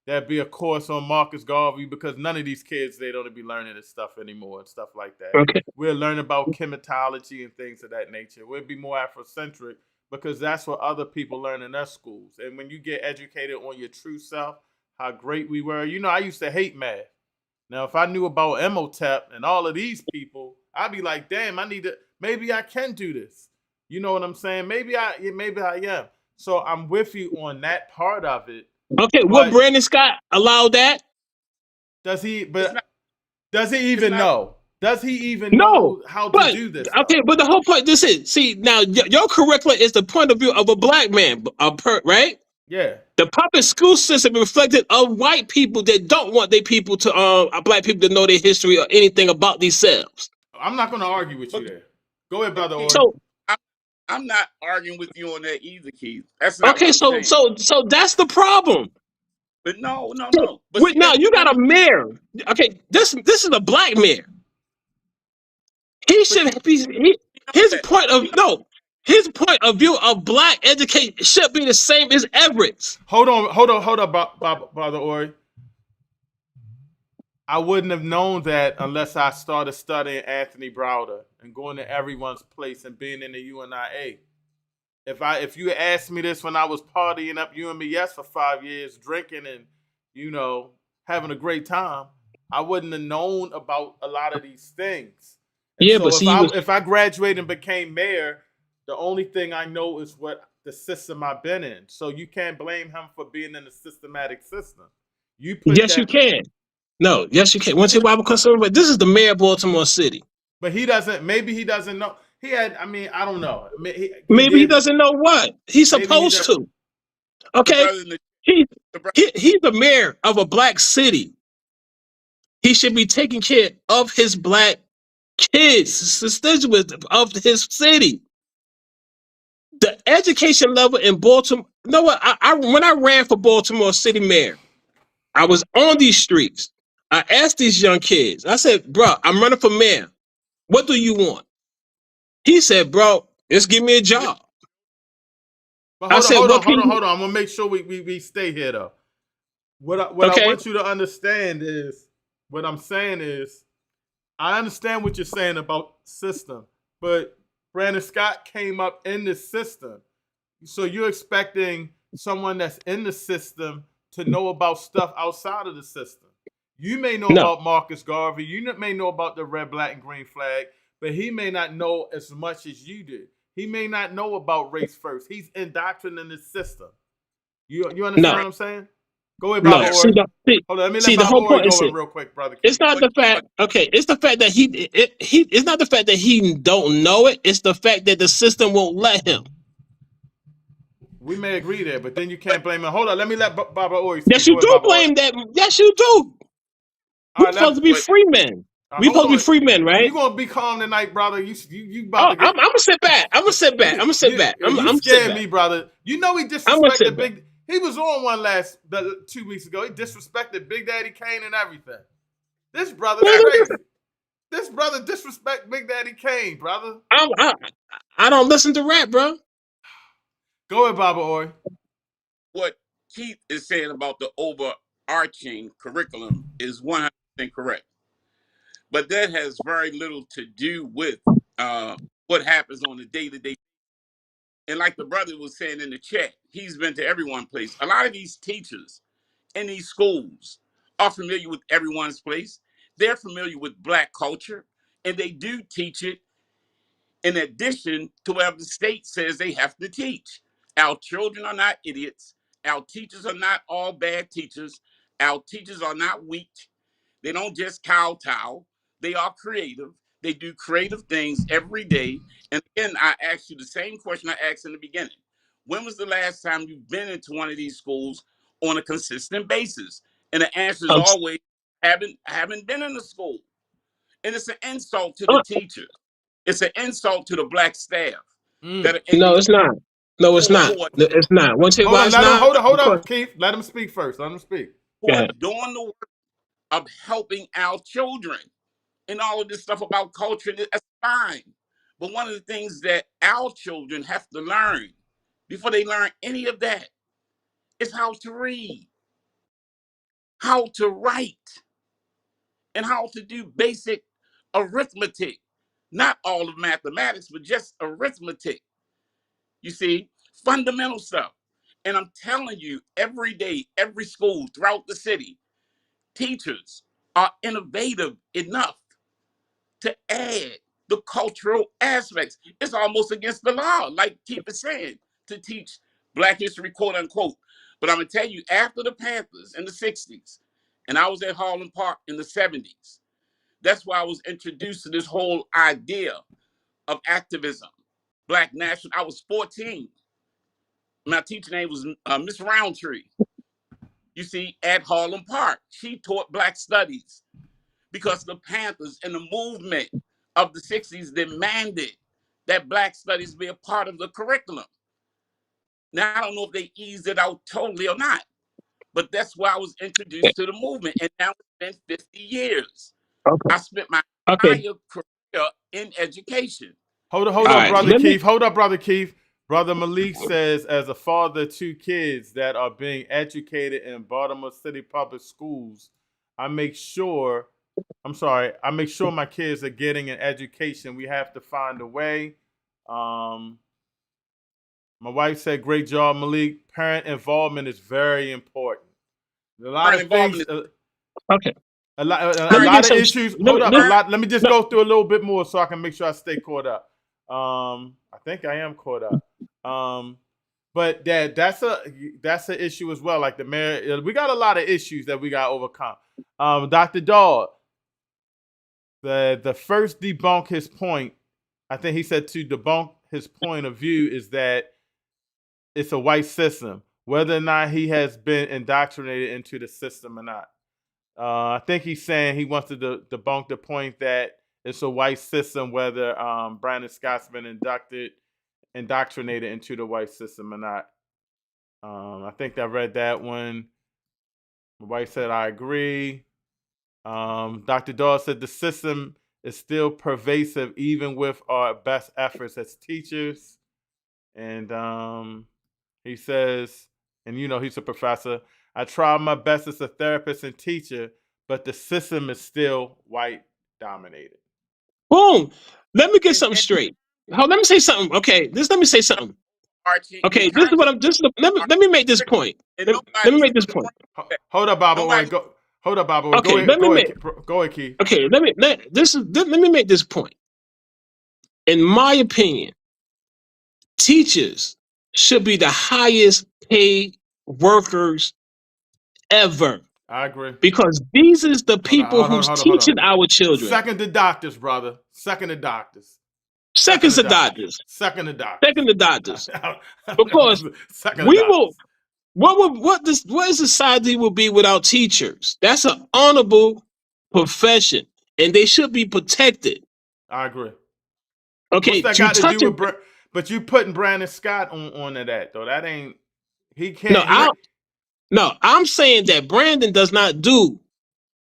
Speaker 4: There'd be a course on Marcus Garvey because none of these kids, they don't be learning this stuff anymore and stuff like that.
Speaker 9: Okay.
Speaker 4: We'll learn about chematology and things of that nature. We'll be more Afrocentric because that's what other people learn in their schools. And when you get educated on your true self, how great we were. I used to hate math. Now, if I knew about Imhotep and all of these people, I'd be like, damn, maybe I can do this. You know what I'm saying? Maybe I am. So I'm with you on that part of it.
Speaker 9: Okay, what Brandon Scott allowed that?
Speaker 4: Does he?
Speaker 10: It's
Speaker 4: But
Speaker 10: not-
Speaker 4: does he even know? Does he even
Speaker 9: No,
Speaker 4: know how to do this?
Speaker 9: Okay,
Speaker 4: though?
Speaker 9: but the whole point. This is now your curriculum is the point of view of a black man, right?
Speaker 4: Yeah.
Speaker 9: The public school system reflected of white people that don't want their people to black people to know their history or anything about themselves.
Speaker 4: I'm not going to argue with you there. Go ahead, brother. Ori.
Speaker 9: So
Speaker 10: I'm not arguing with you on that either, Keith. That's not
Speaker 9: okay,
Speaker 10: what I'm
Speaker 9: so
Speaker 10: saying.
Speaker 9: that's the problem.
Speaker 10: But no. But
Speaker 9: Wait,
Speaker 10: see,
Speaker 9: now you got a mayor. Okay, this is a black mayor. He should be his point of view of black education should be the same as Everett's.
Speaker 4: Hold on, brother Ori. I wouldn't have known that unless I started studying Anthony Browder and going to everyone's place and being in the UNIA. If you asked me this when I was partying up UMES for 5 years, drinking and having a great time, I wouldn't have known about a lot of these things. And
Speaker 9: Yeah,
Speaker 4: so
Speaker 9: but see,
Speaker 4: if I graduated and became mayor, the only thing I know is what the system I've been in. So you can't blame him for being in the systematic system. You
Speaker 9: can. No, yes, you can. Once you Bible concerned, but this is the mayor of Baltimore City.
Speaker 4: But he doesn't. Maybe he doesn't know. He had. I mean, I don't know.
Speaker 9: Maybe he doesn't know what he's supposed to. Okay, he's the mayor of a black city. He should be taking care of his black kids, constituents of his city. The education level in Baltimore. You know what? When I ran for Baltimore City mayor, I was on these streets. I asked these young kids. I said, "Bro, I'm running for mayor. What do you want?" He said, "Bro, just give me a job."
Speaker 4: But hold on. I'm gonna make sure we stay here though. What I want you to understand is what I'm saying is I understand what you're saying about system, but Brandon Scott came up in the system, so you're expecting someone that's in the system to know about stuff outside of the system. You may know about Marcus Garvey. You may know about the red, black, and green flag, but he may not know as much as you do. He may not know about race first. He's indoctrinated in the system. You understand what I'm saying? Go ahead, Brother Ori. Hold on, let me let Brother Ori go in real quick, brother.
Speaker 9: It's not the fact. Okay, it's the fact that it's not the fact that he don't know it. It's the fact that the system won't let him.
Speaker 4: We may agree there, but then you can't blame him. Hold on, let me let Baba Ori speak.
Speaker 9: Yes, you do blame that. Yes, you do. We're supposed to be free men. We supposed to be free men, right?
Speaker 4: You gonna be calm tonight, brother? You about to get...
Speaker 9: I'm gonna sit back. I'm
Speaker 4: scaring me, brother. You know he disrespected Big. He was on one 2 weeks ago. He disrespected Big Daddy Kane and everything. This brother's crazy. This brother disrespect Big Daddy Kane, brother.
Speaker 9: I don't listen to rap, bro.
Speaker 4: Go ahead, Baba Ori.
Speaker 10: What Keith is saying about the overarching curriculum is 100% correct. But that has very little to do with what happens on a day-to-day. And like the brother was saying in the chat, he's been to everyone's place. A lot of these teachers in these schools are familiar with everyone's place. They're familiar with Black culture, and they do teach it in addition to whatever the state says they have to teach. Our children are not idiots. Our teachers are not all bad teachers. Our teachers are not weak. They don't just kowtow. They are creative. They do creative things every day. And again, I asked you the same question I asked in the beginning. When was the last time you've been into one of these schools on a consistent basis? And the answer is always haven't been in the school. And it's an insult to the teachers. It's an insult to the black staff that are in
Speaker 9: No,
Speaker 10: these
Speaker 9: it's not. No, it's not. It's not. Want to say why it's not?
Speaker 4: Hold on, Keith. Let him speak first. Let him speak.
Speaker 10: Who are doing the work of helping our children and all of this stuff about culture. That's fine. But one of the things that our children have to learn before they learn any of that is how to read, how to write, and how to do basic arithmetic. Not all of mathematics, but just arithmetic. You see, fundamental stuff. And I'm telling you, every day, every school throughout the city, teachers are innovative enough to add the cultural aspects. It's almost against the law, like Keith is saying, to teach Black history, quote unquote. But I'm gonna tell you, after the Panthers in the 60s, and I was at Harlem Park in the 70s, that's why I was introduced to this whole idea of activism, Black national. I was 14. My teacher name was Miss Roundtree. You see, at Harlem Park, she taught Black studies because the Panthers and the movement of the 60s demanded that Black studies be a part of the curriculum. Now, I don't know if they eased it out totally or not, but that's why I was introduced to the movement. And now it's been 50 years. I spent my entire career in education.
Speaker 4: Hold up, Brother Keith. Hold up, Brother Keith. Brother Malik says, as a father of 2 kids that are being educated in Baltimore City public schools, I make sure my kids are getting an education. We have to find a way. My wife said, great job, Malik. Parent involvement is very important. A lot of things. A lot of issues. Hold up. Let me just go through a little bit more so I can make sure I stay caught up. I think I am caught up. But that's an issue as well. Like the mayor, we got a lot of issues that we got to overcome. Dr. Dahl, the first debunk his point, I think he said to debunk his point of view is that it's a white system, whether or not he has been indoctrinated into the system or not. I think he's saying he wants to debunk the point that it's a white system, whether Brandon Scott's been indoctrinated into the white system or not. I think I read that one. My wife said, I agree. Dr. Dahl said the system is still pervasive even with our best efforts as teachers. And he says, and he's a professor, I try my best as a therapist and teacher, but the system is still white dominated.
Speaker 9: Boom. Let me get something straight. Let me say something. Okay, let me say something. Okay, this is what I'm just. Let me make this point. Let me make this point.
Speaker 4: Hold up, Baba. Hold up, Baba.
Speaker 9: Okay,
Speaker 4: go ahead, Keith.
Speaker 9: Okay, let me make this point. In my opinion, teachers should be the highest paid workers ever.
Speaker 4: I agree.
Speaker 9: Because these is the people who's teaching our children.
Speaker 4: Second to doctors, brother. Second to doctors.
Speaker 9: Second to doctors.
Speaker 4: Second to doctors.
Speaker 9: Second to doctors. Because we will. What society will be without teachers? That's an honorable profession, and they should be protected.
Speaker 4: I agree.
Speaker 9: Okay,
Speaker 4: what's that got to do with? But you putting Brandon Scott on that though. That ain't. He can't.
Speaker 9: No, I'm saying that Brandon does not do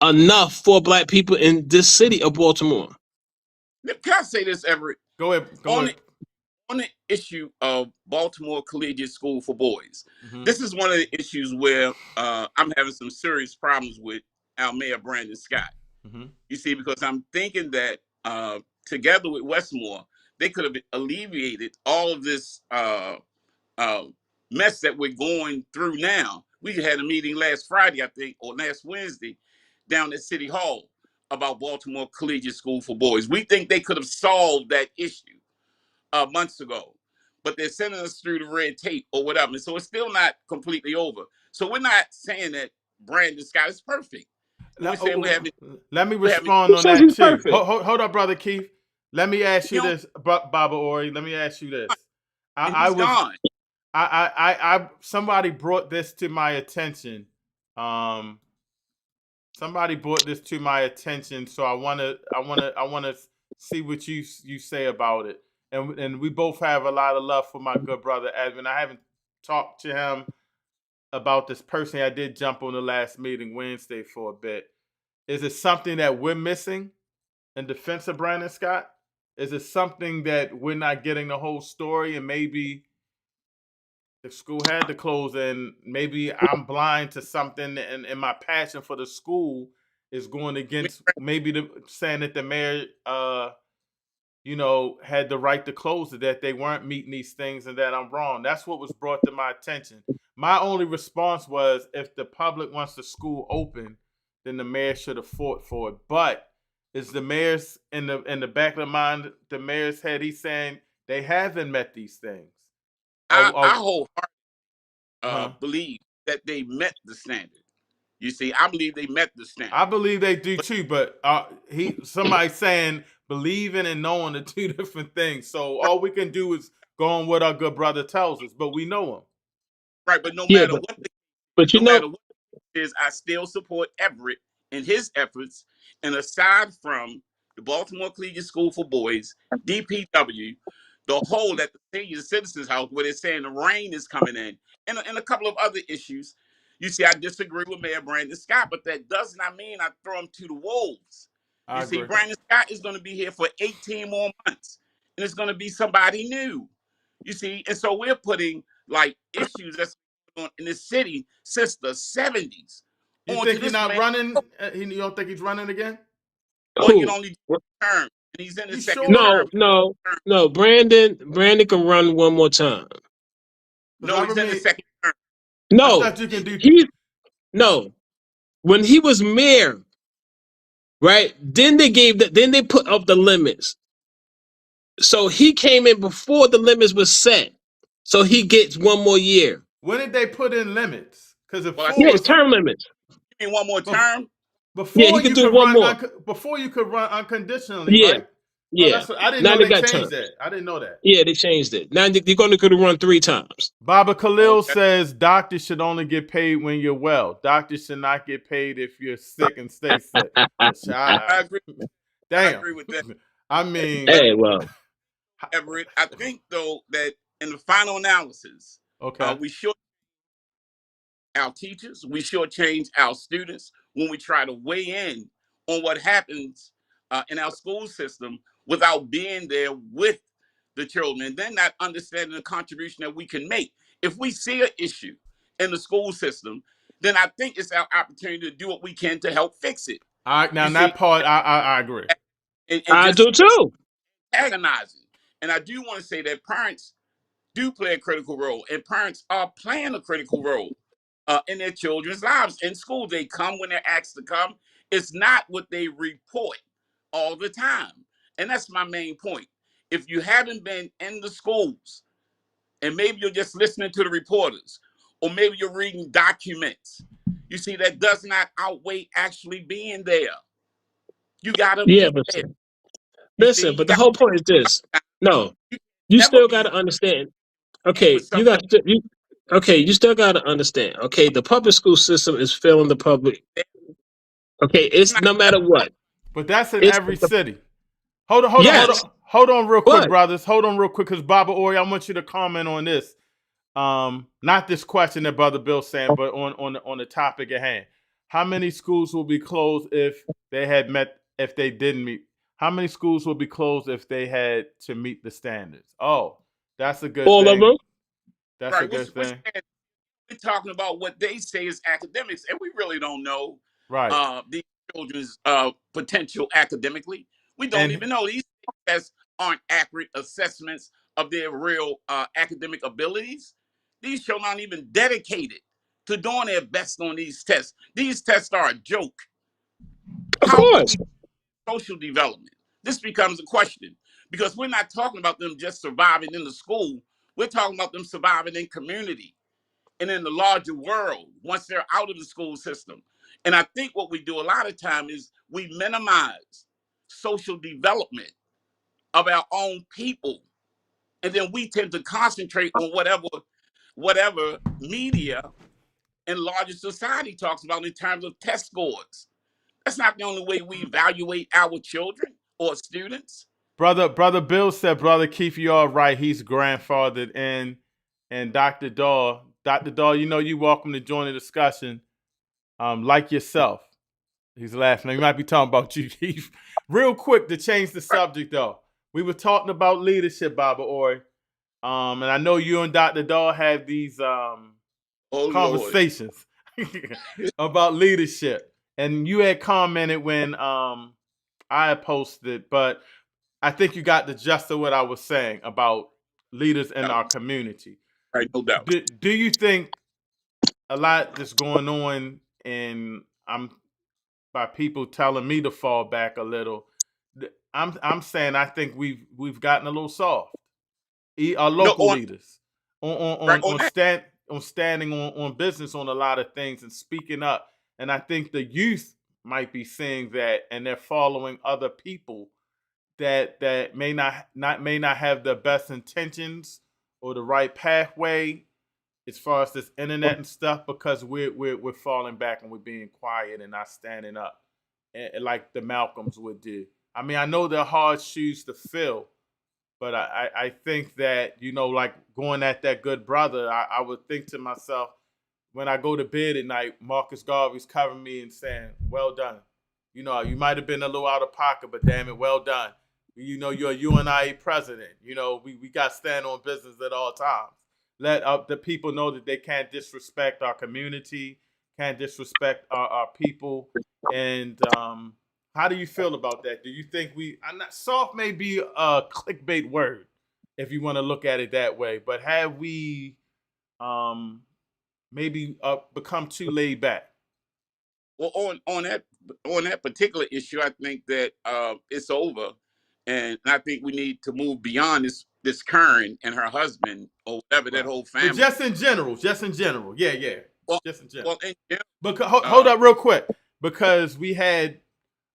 Speaker 9: enough for Black people in this city of Baltimore.
Speaker 10: Can I say this, Everett?
Speaker 4: Go ahead.
Speaker 10: On the issue of Baltimore Collegiate School for Boys, this is one of the issues where I'm having some serious problems with our Mayor Brandon Scott. You see, because I'm thinking that together with Westmore, they could have alleviated all of this mess that we're going through now. We had a meeting last Friday, I think, or last Wednesday, down at City Hall about Baltimore Collegiate School for Boys. We think they could have solved that issue months ago. but they're sending us through the red tape or whatever. And so it's still not completely over. So we're not saying that Brandon Scott is perfect. We're saying we have.
Speaker 4: Let me respond on
Speaker 9: says
Speaker 4: that
Speaker 9: he's
Speaker 4: too.
Speaker 9: perfect?
Speaker 4: Hold up, brother Keith. Let me ask you this, Baba Ori. Let me ask you this.
Speaker 10: And he's gone.
Speaker 4: Somebody brought this to my attention. Somebody brought this to my attention, so I wanna see what you say about it. And we both have a lot of love for my good brother Edwin. I haven't talked to him about this personally. I did jump on the last meeting Wednesday for a bit. Is it something that we're missing in defense of Brandon Scott? Is it something that we're not getting the whole story, and maybe the school had to close, and maybe I'm blind to something, and my passion for the school is going against maybe saying that the mayor, had the right to close it, that they weren't meeting these things, and that I'm wrong. That's what was brought to my attention. My only response was, if the public wants the school open, then the mayor should have fought for it. But is the mayor's in the back of the mind, the mayor's head, he's saying they haven't met these things.
Speaker 10: I wholeheartedly believe that they met the standard. You see, I believe they met the standard.
Speaker 4: I believe they do too, but somebody saying believing and knowing are two different things. So all we can do is go on what our good brother tells us, but we know him.
Speaker 10: Right, but no matter what is, I still support Everett in his efforts. And aside from the Baltimore Collegiate School for Boys, DPW, the hole at the senior citizens house where they're saying the rain is coming in, and a couple of other issues. You see, I disagree with Mayor Brandon Scott, but that does not mean I throw him to the wolves. You see, Brandon Scott is going to be here for 18 more months, and it's going to be somebody new. You see, and so we're putting like issues that's going on in the city since the 70s.
Speaker 4: You think he's not running? You don't think he's running again?
Speaker 10: Well, he can only do a term, and he's in his second term.
Speaker 9: No. Brandon can run one more time.
Speaker 10: No, he's in the second term.
Speaker 9: No,
Speaker 4: I thought you can do.
Speaker 9: When he was mayor, right? Then they put up the limits. So he came in before the limits was set. So he gets one more year.
Speaker 4: When did they put in limits? Because
Speaker 9: it's term limits.
Speaker 10: You mean one more term?
Speaker 4: Before he could one more. Before you could run unconditionally, right?
Speaker 9: Yeah.
Speaker 4: I didn't know they changed that. I didn't know that.
Speaker 9: Yeah, they changed it. Now they're going to run 3 times.
Speaker 4: Baba Khalil says doctors should only get paid when you're well. Doctors should not get paid if you're sick and stay sick.
Speaker 10: I agree.
Speaker 4: Damn.
Speaker 10: I agree with that.
Speaker 4: I mean,
Speaker 10: Everett, I think though that in the final analysis, we should our teachers, we shortchange our students when we try to weigh in on what happens in our school system without being there with the children, and then not understanding the contribution that we can make. If we see an issue in the school system, then I think it's our opportunity to do what we can to help fix it.
Speaker 4: All right, now that part, I agree.
Speaker 10: And
Speaker 9: I do too.
Speaker 10: Agonizing. And I do want to say that parents do play a critical role, and parents are playing a critical role in their children's lives. In school, they come when they're asked to come. It's not what they report all the time. And that's my main point. If you haven't been in the schools, and maybe you're just listening to the reporters, or maybe you're reading documents, you see, that does not outweigh actually being there. You got to be there.
Speaker 9: Listen, but the whole point is this. No, you still got to understand. Okay, you still got to understand. Okay, the public school system is failing the public. Okay, it's no matter what.
Speaker 4: But that's in every city. Hold on real quick, brothers. Hold on real quick, because Baba Ori, I want you to comment on this. Not this question that Brother Bill's saying, but on the topic at hand. How many schools will be closed if they didn't meet? How many schools will be closed if they had to meet the standards? Oh, that's a good thing.
Speaker 9: All of them?
Speaker 4: That's a good thing.
Speaker 10: We're talking about what they say is academics, and we really don't know these children's potential academically. We don't even know. These tests aren't accurate assessments of their real academic abilities. These children aren't even dedicated to doing their best on these tests. These tests are a joke.
Speaker 9: Of course.
Speaker 10: Social development. This becomes a question because we're not talking about them just surviving in the school. We're talking about them surviving in community and in the larger world once they're out of the school system. And I think what we do a lot of time is we minimize social development of our own people. And then we tend to concentrate on whatever media and larger society talks about in terms of test scores. That's not the only way we evaluate our children or students.
Speaker 4: Brother Bill said, Brother Keith, you all right. He's grandfathered in. And Dr. Daw, you know you're welcome to join the discussion. Like yourself. He's laughing. He might be talking about you, Keith. Real quick to change the subject, though. We were talking about leadership, Baba Ori. And I know you and Dr. Daw have these conversations about leadership. And you had commented when I had posted, but I think you got the gist of what I was saying about leaders in our community.
Speaker 10: Right, no doubt.
Speaker 4: Do you think a lot that's going on, and I'm by people telling me to fall back a little? I'm saying I think we've gotten a little soft. Our local leaders on standing on business on a lot of things and speaking up, and I think the youth might be seeing that, and they're following other people that may not have the best intentions or the right pathway as far as this internet and stuff, because we're falling back and we're being quiet and not standing up and like the Malcolms would do. I mean, I know they're hard shoes to fill, but I think that, you know, like going at that good brother, I would think to myself, when I go to bed at night, Marcus Garvey's covering me and saying, well done. You know, you might have been a little out of pocket, but damn it, well done. You know, you're a UNIA president. You know, we got to stand on business at all times. Let the people know that they can't disrespect our community, can't disrespect our people. And how do you feel about that? Do you think soft may be a clickbait word if you want to look at it that way, but have we maybe become too laid back?
Speaker 10: Well, on that particular issue, I think that it's over, and I think we need to move beyond this Karen and her husband or whatever, that whole family.
Speaker 4: But just in general, yeah.
Speaker 10: Well,
Speaker 4: just in general.
Speaker 10: Well, in general,
Speaker 4: because hold up real quick, because we had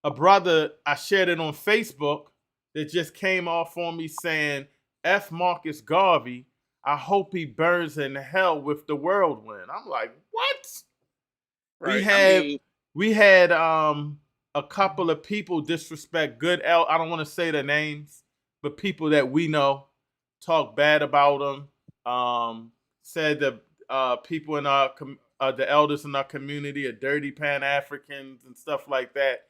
Speaker 4: a brother, I shared it on Facebook, that just came off on me saying, F Marcus Garvey, I hope he burns in hell with the whirlwind. I'm like, what? Right. We had a couple of people disrespect I don't want to say their names, but people that we know talk bad about them. Said that people in the elders in our community are dirty Pan-Africans and stuff like that.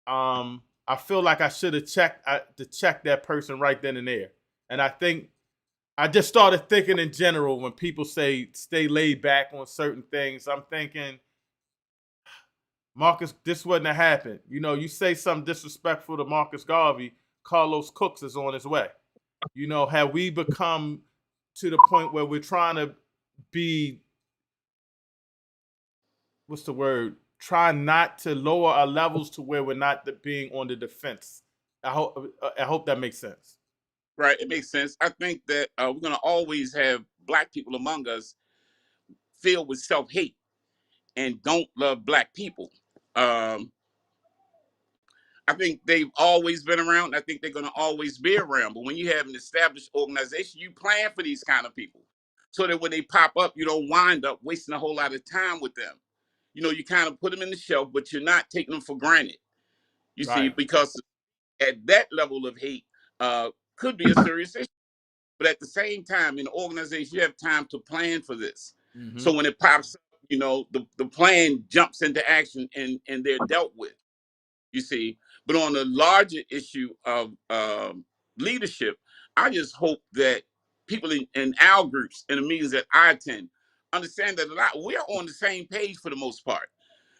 Speaker 4: I feel like I should have checked that person right then and there. And I think I just started thinking in general, when people say stay laid back on certain things, I'm thinking, Marcus, this wouldn't have happened. You know, you say something disrespectful to Marcus Garvey, Carlos Cooks is on his way. You know, have we become to the point where we're trying to be, what's the word? Try not to lower our levels to where we're not being on the defense. I hope that makes sense.
Speaker 10: Right, it makes sense. I think that we're going to always have Black people among us filled with self-hate and don't love Black people. I think they've always been around. I think they're going to always be around. But when you have an established organization, you plan for these kind of people so that when they pop up, you don't wind up wasting a whole lot of time with them. You know, you kind of put them in the shelf, but you're not taking them for granted. You see, because at that level of hate could be a serious issue. But at the same time, in the organization, you have time to plan for this. Mm-hmm. So when it pops up, you know, the plan jumps into action and they're dealt with, you see. But on the larger issue of leadership, I just hope that people in our groups, in the meetings that I attend, understand that we're on the same page for the most part.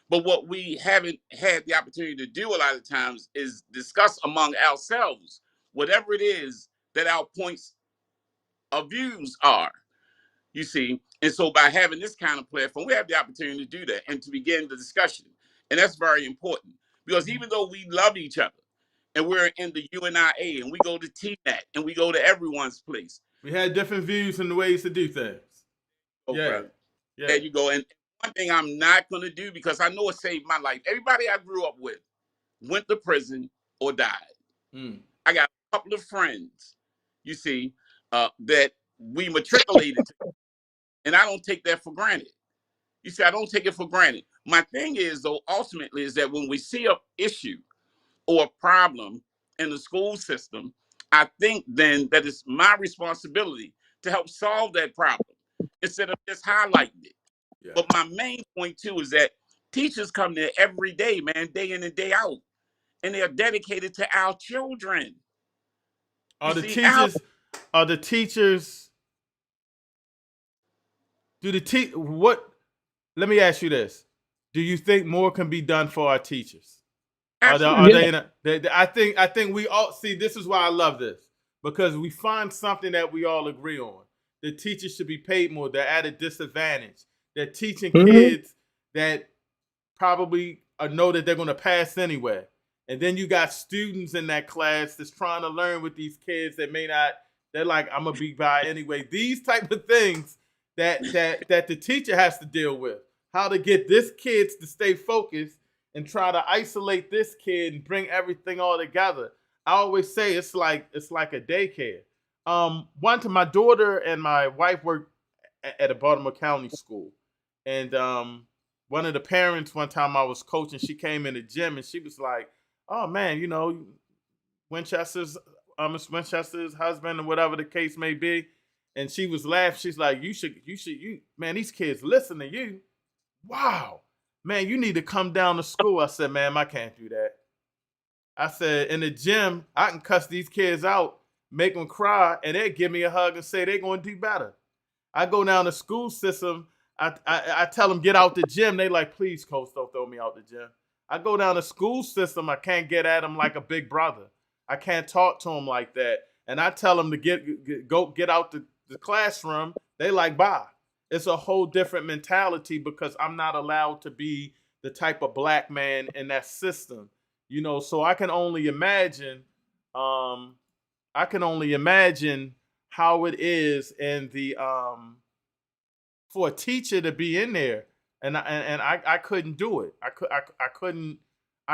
Speaker 10: But what we haven't had the opportunity to do a lot of times is discuss among ourselves whatever it is that our points of views are, you see. And so by having this kind of platform, we have the opportunity to do that and to begin the discussion. And that's very important, because even though we love each other and we're in the UNIA and we go to TNAT and we go to everyone's place,
Speaker 4: We had different views and ways to do things.
Speaker 10: Oh,
Speaker 4: Yeah.
Speaker 10: brother.
Speaker 4: Yeah.
Speaker 10: There you go. And one thing I'm not going to do, because I know it saved my life. Everybody I grew up with went to prison or died. I got a couple of friends, you see, that we matriculated to, and I don't take that for granted. You see, I don't take it for granted. My thing is, though, ultimately, is that when we see an issue or a problem in the school system, I think then that it's my responsibility to help solve that problem instead of just highlighting it.
Speaker 4: Yeah.
Speaker 10: But my main point, too, is that teachers come there every day, man, day in and day out, and they are dedicated to our children.
Speaker 4: Are the teachers let me ask you this. Do you think more can be done for our teachers?
Speaker 10: Absolutely.
Speaker 4: I think we all see, this is why I love this, because we find something that we all agree on. The teachers should be paid more. They're at a disadvantage. They're teaching kids that probably know that they're going to pass anyway. And then you got students in that class that's trying to learn with these kids that may not, they're like, I'm going to be by anyway. These type of things that the teacher has to deal with. How to get this kids to stay focused and try to isolate this kid and bring everything all together. I always say it's like a daycare. One time, my daughter and my wife worked at a Baltimore County school, and one of the parents, one time I was coaching, she came in the gym and she was like, "Oh man, you know, Winchester's Miss Winchester's husband or whatever the case may be," and she was laughing. She's like, "You should, man, these kids listen to you. Wow, man, you need to come down to school." I said, "Ma'am, I can't do that." I said, "In the gym, I can cuss these kids out, make them cry, and they give me a hug and say they're going to do better. I go down the school system, I tell them get out the gym. They like, please, coach, don't throw me out the gym. I go down the school system, I can't get at them like a big brother. I can't talk to them like that. And I tell them to get out the classroom. They like, bye." It's a whole different mentality because I'm not allowed to be the type of black man in that system. You know, so I can only imagine how it is in the for a teacher to be in there, and I couldn't do it. I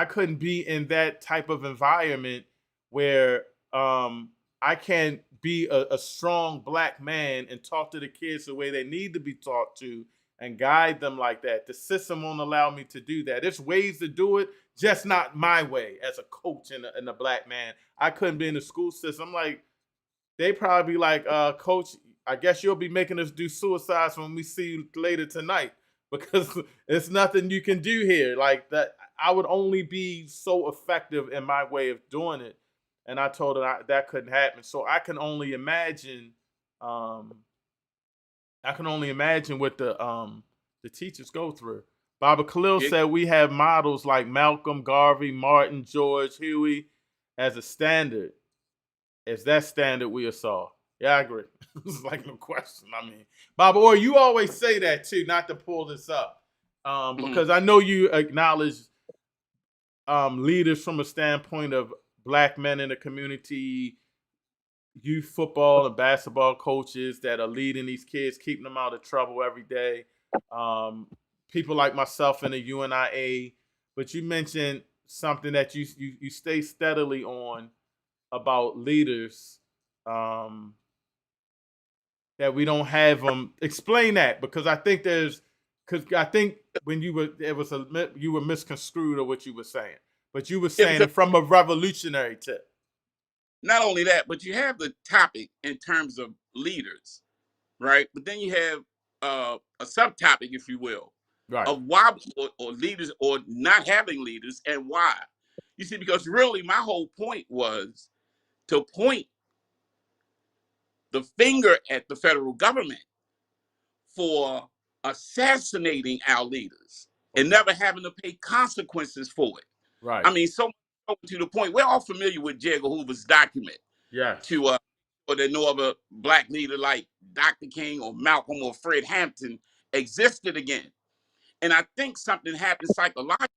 Speaker 4: couldn't be in that type of environment where I can be a strong black man and talk to the kids the way they need to be taught to and guide them like that. The system won't allow me to do that. There's ways to do it, just not my way as a coach and a black man. I couldn't be in the school system. I'm like, they probably like, "Coach, I guess you'll be making us do suicides when we see you later tonight because it's nothing you can do here." Like that, I would only be so effective in my way of doing it. And I told her that couldn't happen. So I can only imagine. I can only imagine what the teachers go through. Baba Khalil said we have models like Malcolm, Garvey, Martin, George, Huey as a standard. Is that standard we saw? Yeah, I agree. It's like no question. I mean, Baba, or you always say that too, not to pull this up, because I know you acknowledge leaders from a standpoint of black men in the community, youth football and basketball coaches that are leading these kids, keeping them out of trouble every day. People like myself in the UNIA, but you mentioned something that you stay steadily on about leaders, that we don't have them. Explain that, because I think when you were misconstrued of what you were saying, but you were saying it from a revolutionary tip.
Speaker 10: Not only that, but you have the topic in terms of leaders, right? But then you have a subtopic, if you will,
Speaker 4: right,
Speaker 10: of why or leaders or not having leaders and why. You see, because really my whole point was to point the finger at the federal government for assassinating our leaders and never having to pay consequences for it.
Speaker 4: Right.
Speaker 10: I mean, so to the point, we're all familiar with J. Edgar Hoover's document.
Speaker 4: Yeah.
Speaker 10: Or they know of a black leader like Dr. King or Malcolm or Fred Hampton existed again. And I think something happened psychologically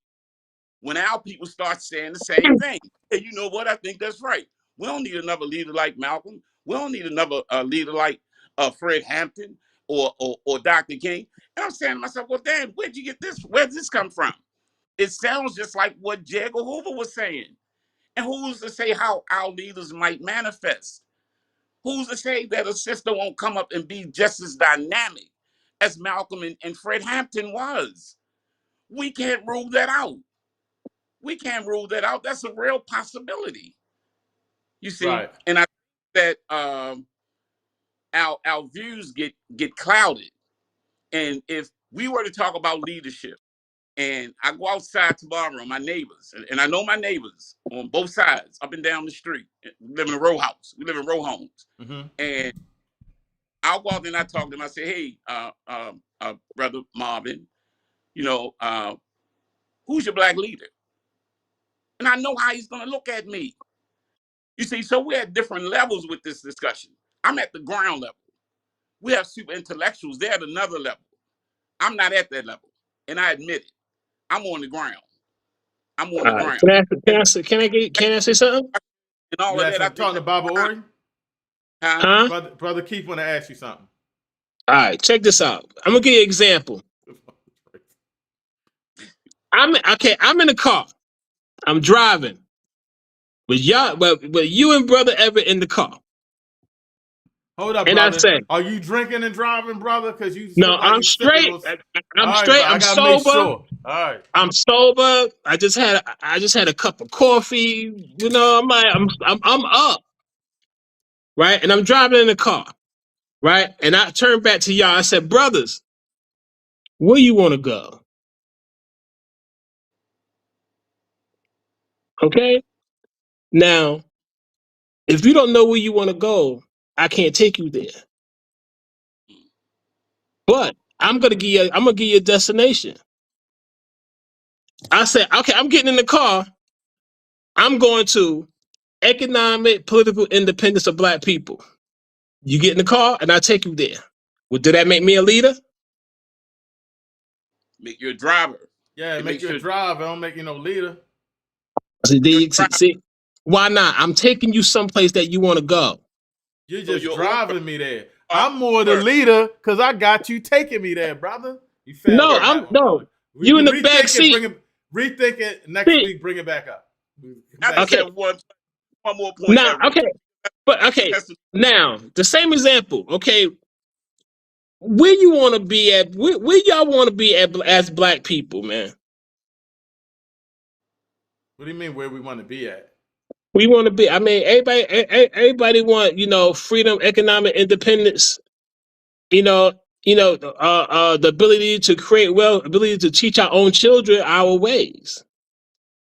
Speaker 10: when our people start saying the same thing. And you know what? I think that's right. We don't need another leader like Malcolm. We don't need another leader like Fred Hampton or Dr. King. And I'm saying to myself, well, damn, where'd you get this? Where'd this come from? It sounds just like what J. Edgar Hoover was saying. And who's to say how our leaders might manifest? Who's to say that a sister won't come up and be just as dynamic as Malcolm and Fred Hampton was? We can't rule that out. We can't rule that out. That's a real possibility. You see,
Speaker 4: Right.
Speaker 10: And I think that our views get clouded. And if we were to talk about leadership, and I go outside tomorrow, my neighbors, and I know my neighbors on both sides, up and down the street. We live in a row house. We live in row homes.
Speaker 4: Mm-hmm.
Speaker 10: And I'll go out there and I talk to them. I say, hey, Brother Marvin, who's your black leader? And I know how he's going to look at me. You see, so we're at different levels with this discussion. I'm at the ground level. We have super intellectuals. They're at another level. I'm not at that level. And I admit it. I'm on the ground. I'm on the ground.
Speaker 9: Can I say something?
Speaker 10: And all of that.
Speaker 4: I'm talking to Baba Ori.
Speaker 9: Huh?
Speaker 4: Brother Keith want to ask you something.
Speaker 9: All right, check this out. I'm gonna give you an example. I'm in the car. I'm driving with y'all, but you and Brother Everett in the car.
Speaker 4: Hold up,
Speaker 9: and
Speaker 4: brother.
Speaker 9: I say,
Speaker 4: are you drinking and driving, brother? Because you
Speaker 9: no,
Speaker 4: like
Speaker 9: I'm straight. I'm straight.
Speaker 4: Bro,
Speaker 9: I'm sober.
Speaker 4: Sure. All right.
Speaker 9: I'm sober. I just had a cup of coffee. I'm up. Right, and I'm driving in the car. Right, and I turned back to y'all. I said, brothers, where you want to go? Okay. Now, if you don't know where you want to go, I can't take you there. But I'm gonna give you a destination. I said, okay, I'm getting in the car. I'm going to economic, political independence of black people. You get in the car and I take you there. Well, did that make me a leader?
Speaker 10: Make you a driver.
Speaker 4: Yeah, make you a driver. Don't make you no leader.
Speaker 9: See, why not? I'm taking you someplace that you want to go.
Speaker 4: You're just driving me there. I'm more the leader because I got you taking me there, brother. You failed.
Speaker 9: You in the back seat.
Speaker 4: Rethink it next week. Bring it back up.
Speaker 10: I just have one more point.
Speaker 9: Now, now the same example. Okay, where you want to be at? Where y'all want to be at as black people, man?
Speaker 4: What do you mean? Where we want to be at?
Speaker 9: We want to be. I mean, everybody want freedom, economic independence. The ability to create wealth, ability to teach our own children our ways.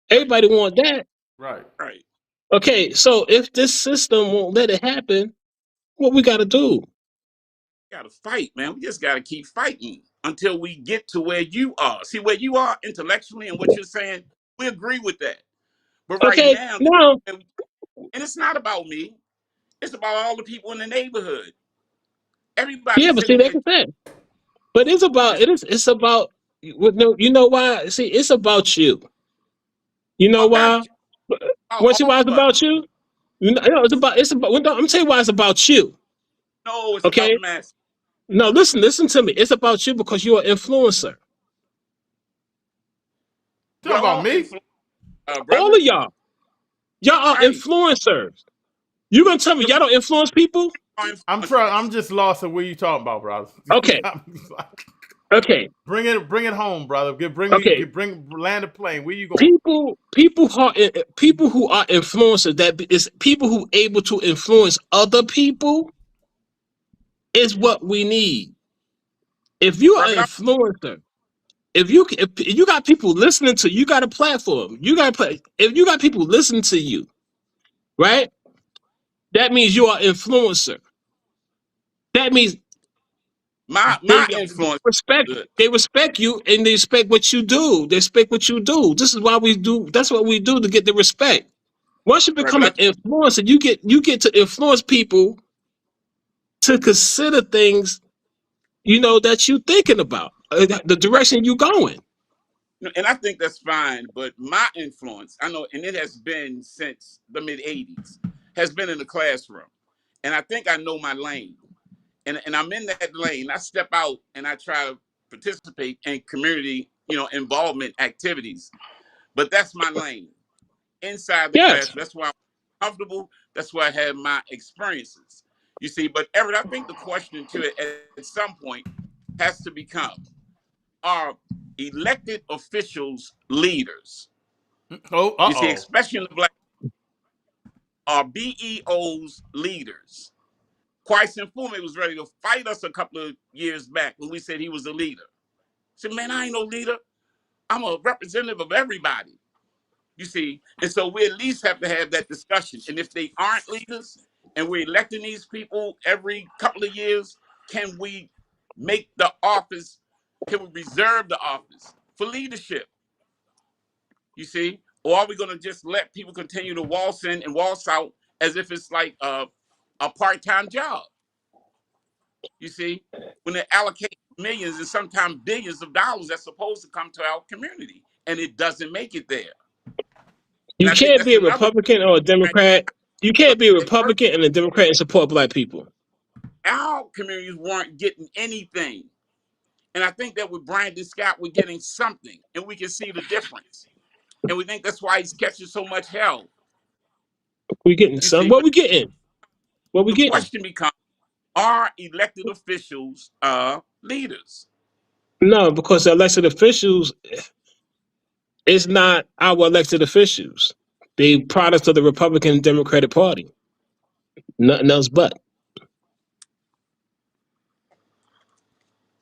Speaker 9: Everybody want that.
Speaker 10: Right.
Speaker 9: Okay, so if this system won't let it happen, what we got to do?
Speaker 10: We got to fight, man. We just got to keep fighting until we get to where you are. See, where you are intellectually and what you're saying, we agree with that. But right now, and it's not about me. It's about all the people in the neighborhood. Everybody.
Speaker 9: Yeah, but see, that's the thing. But it's about It's about. You know why? See, it's about you. You know why? What's why it's about you? It's about. I'm gonna tell you why it's about you.
Speaker 10: No, it's about the mass.
Speaker 9: No, listen to me. It's about you because you're an influencer.
Speaker 4: Talk about me.
Speaker 9: All of y'all. Y'all are influencers. You gonna tell me y'all don't influence people?
Speaker 4: I'm just lost at what you talking about, brother.
Speaker 9: Okay. Okay.
Speaker 4: Bring it home, brother. Bring land a plane. Where you going?
Speaker 9: People who are influencers, that is people who able to influence other people, is what we need. If you are an influencer, if you got people listening to you, got a platform. If you got people listening to you, right? That means you are influencer. That means
Speaker 10: my influence.
Speaker 9: They respect you and they respect what you do. They respect what you do. This is why we do. That's what we do to get the respect. Once you become an influencer, you get to influence people to consider things, that you're thinking about, the direction you're going.
Speaker 10: And I think that's fine, but my influence, I know, and it has been since the mid-'80s, has been in the classroom. And I think I know my lane. And I'm in that lane. I step out and I try to participate in community, involvement activities. But that's my lane. Inside the
Speaker 9: Yes.
Speaker 10: class, that's why I'm comfortable. That's where I have my experiences. You see, but Everett, I think the question to it at some point has to become, are elected officials leaders? You see, especially in the black, are BEOs leaders? Kwesi Nkrumah was ready to fight us a couple of years back when we said he was a leader. He said, man, I ain't no leader. I'm a representative of everybody. You see, and so we at least have to have that discussion. And if they aren't leaders and we're electing these people every couple of years, can we make the office, can we reserve the office for leadership? You see, or are we going to just let people continue to waltz in and waltz out as if it's like a part-time job? You see, when they allocate millions and sometimes billions of dollars that's supposed to come to our community, and it doesn't make it there.
Speaker 9: You can't be a Republican or a Democrat. You can't be a Republican and a Democrat and support black people.
Speaker 10: Our communities weren't getting anything. And I think that with Brandon Scott, we're getting something, and we can see the difference. And we think that's why he's catching so much hell.
Speaker 9: We're getting some. What we getting? What we getting?
Speaker 10: The question becomes, are elected officials leaders?
Speaker 9: No, because the elected officials is not our elected officials. They products of the Republican and Democratic Party. Nothing else but.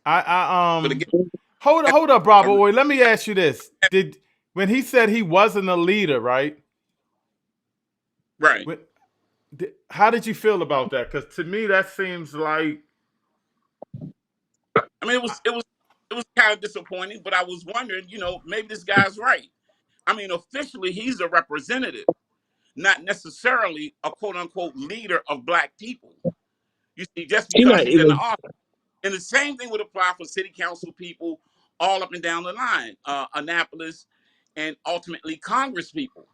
Speaker 4: Hold up, Bravo Boy. Let me ask you this. When he said he wasn't a leader, right?
Speaker 10: Right.
Speaker 4: How did you feel about that? Because to me, that seems like,
Speaker 10: I mean, it was kind of disappointing, but I was wondering, maybe this guy's right. I mean, officially, he's a representative, not necessarily a quote unquote leader of black people. You see, just because he's in the office. And the same thing would apply for city council people all up and down the line, Annapolis, and ultimately Congress people.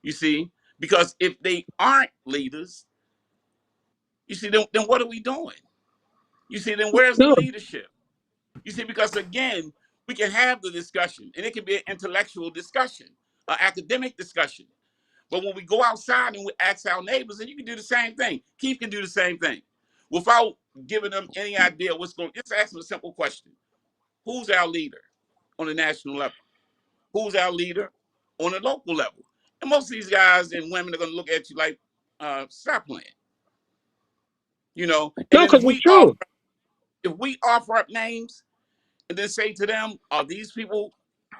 Speaker 10: You see, because if they aren't leaders, you see, then what are we doing? You see, then where's the leadership? You see, because again, we can have the discussion, and it can be an intellectual discussion, an academic discussion. But when we go outside and we ask our neighbors, and you can do the same thing. Keith can do the same thing. Without giving them any idea what's going on, just ask them a simple question. Who's our leader on the national level? Who's our leader on the local level? And most of these guys and women are going to look at you like, stop playing. And
Speaker 9: no, because it's true.
Speaker 10: If we offer up names and then say to them, are these people,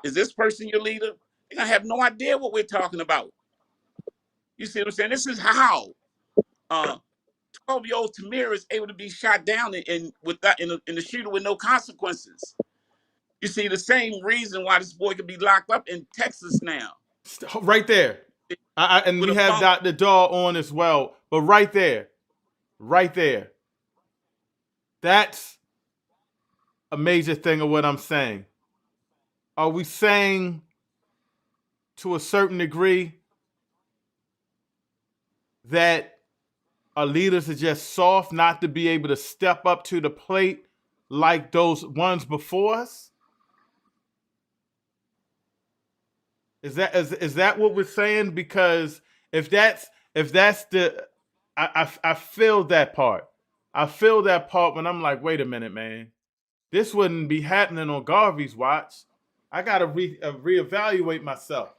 Speaker 10: is this person your leader? They're going to have no idea what we're talking about. You see what I'm saying? This is how 12-year-old Tamir is able to be shot down in the shooter with no consequences. You see, the same reason why this boy could be locked up in Texas now.
Speaker 4: Right there. And we have Dr. Daw on as well. But right there. That's a major thing of what I'm saying. Are we saying to a certain degree that our leaders are just soft not to be able to step up to the plate like those ones before us? Is that what we're saying? Because if that's the I feel that part. I feel that part when I'm like, wait a minute, man. This wouldn't be happening on Garvey's watch. I gotta reevaluate myself.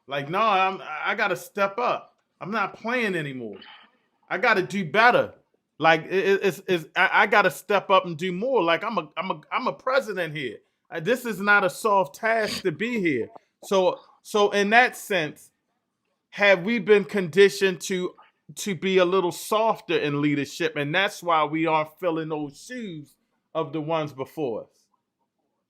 Speaker 4: Like, no, I gotta step up. I'm not playing anymore. I gotta do better. Like I gotta step up and do more. Like I'm a president here. This is not a soft task to be here. So in that sense, have we been conditioned to be a little softer in leadership, and that's why we aren't filling those shoes of the ones before us?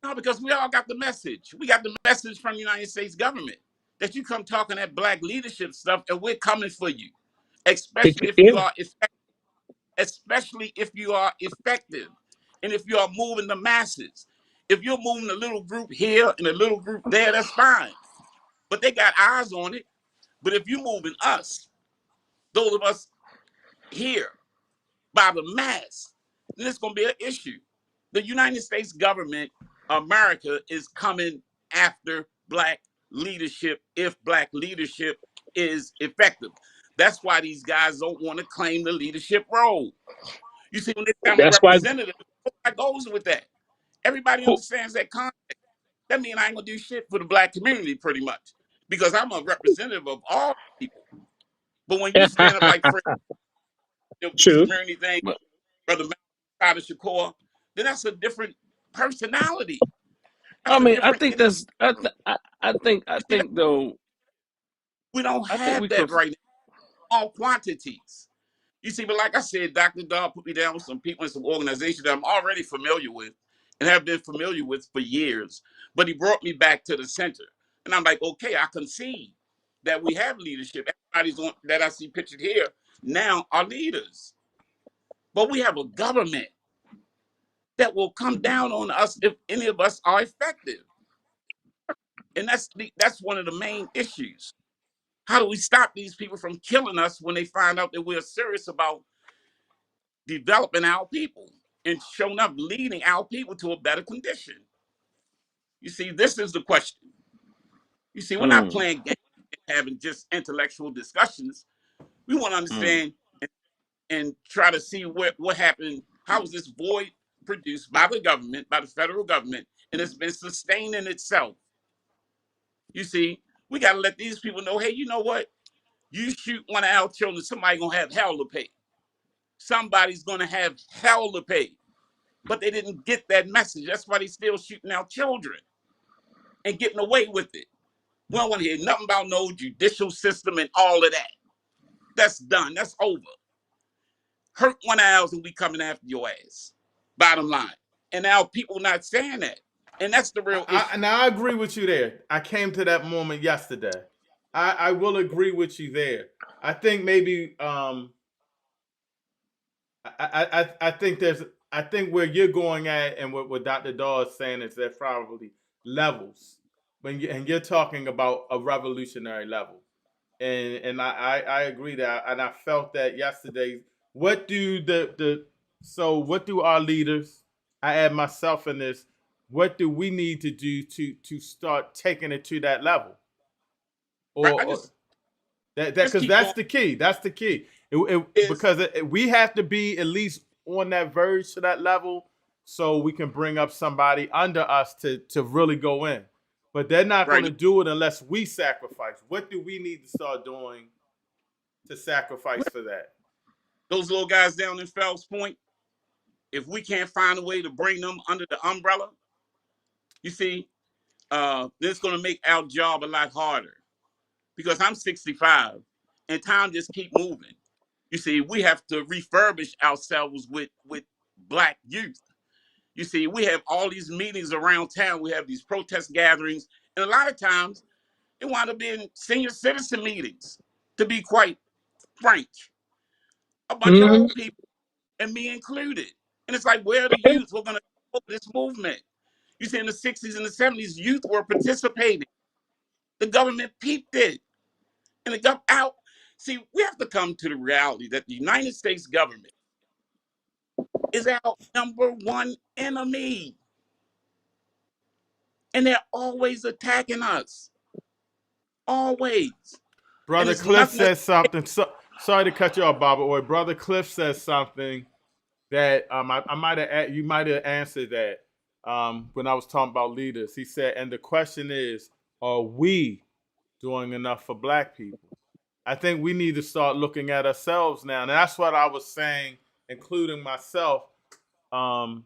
Speaker 10: No, because we all got the message. We got the message from the United States government that you come talking that black leadership stuff, and we're coming for you, especially if you are effective. Especially if you are effective, and if you are moving the masses. If you're moving a little group here and a little group there, that's fine. But they got eyes on it. But if you're moving us, those of us here, by the mass, then it's going to be an issue. The United States government, America, is coming after black leadership if black leadership is effective. That's why these guys don't want to claim the leadership role. You see, when they say I'm a representative, that goes with that. Everybody understands that context. That means I ain't gonna do shit for the black community, pretty much, because I'm a representative of all people. But when you stand up like Fred, this community thing, Brother Malcolm X, then that's a different personality.
Speaker 11: I mean, I think that's. I think though.
Speaker 10: We don't have that right now. All quantities. You see, but like I said, Dr. Dodd put me down with some people and some organizations that I'm already familiar with and have been familiar with for years. But he brought me back to the center. And I'm like, okay, I concede that we have leadership. Everybody's on that I see pictured here now are leaders. But we have a government that will come down on us if any of us are effective. And that's one of the main issues. How do we stop these people from killing us when they find out that we're serious about developing our people and showing up, leading our people to a better condition? You see, this is the question. You see, we're not playing games, having just intellectual discussions. We want to understand and try to see what happened. How was this void produced by the government, by the federal government, and it's been sustaining itself? You see, we got to let these people know, hey, you know what? You shoot one of our children, somebody's going to have hell to pay. Somebody's going to have hell to pay. But they didn't get that message. That's why they're still shooting our children and getting away with it. We don't want to hear nothing about no judicial system and all of that. That's done. That's over. Hurt one of ours and we coming after your ass. Bottom line. And now people not saying that. And that's the real issue.
Speaker 4: Now I agree with you there. I came to that moment yesterday. I will agree with you there. I think maybe I think where you're going at and what Dr. Daw is saying is there's probably levels. And you're talking about a revolutionary level. And I agree that, and I felt that yesterday. What do what do our leaders, I add myself in this, what do we need to do to start taking it to that level? Because that's the key. That's the key. Because we have to be at least on that verge to that level so we can bring up somebody under us to really go in. But they're not going to do it unless we sacrifice. What do we need to start doing to sacrifice for that?
Speaker 10: Those little guys down in Fells Point, if we can't find a way to bring them under the umbrella, you see, this is going to make our job a lot harder. Because I'm 65 and time just keep moving. You see, we have to refurbish ourselves with black youth. You see, we have all these meetings around town. We have these protest gatherings. And a lot of times, it wind up being senior citizen meetings, to be quite frank. A bunch of old people, and me included. And it's like, where are the youth? We're going to support this movement. You see, in the 60s and the 70s, youth were participating. The government peeped it. And it got out. See, we have to come to the reality that the United States government is our number one enemy. And they're always attacking us. Always.
Speaker 4: Brother Cliff says something. Sorry to cut you off, Bob. Brother Cliff says something that you might have answered that when I was talking about leaders. He said, and the question is, are we doing enough for black people? I think we need to start looking at ourselves now. And that's what I was saying, including myself. It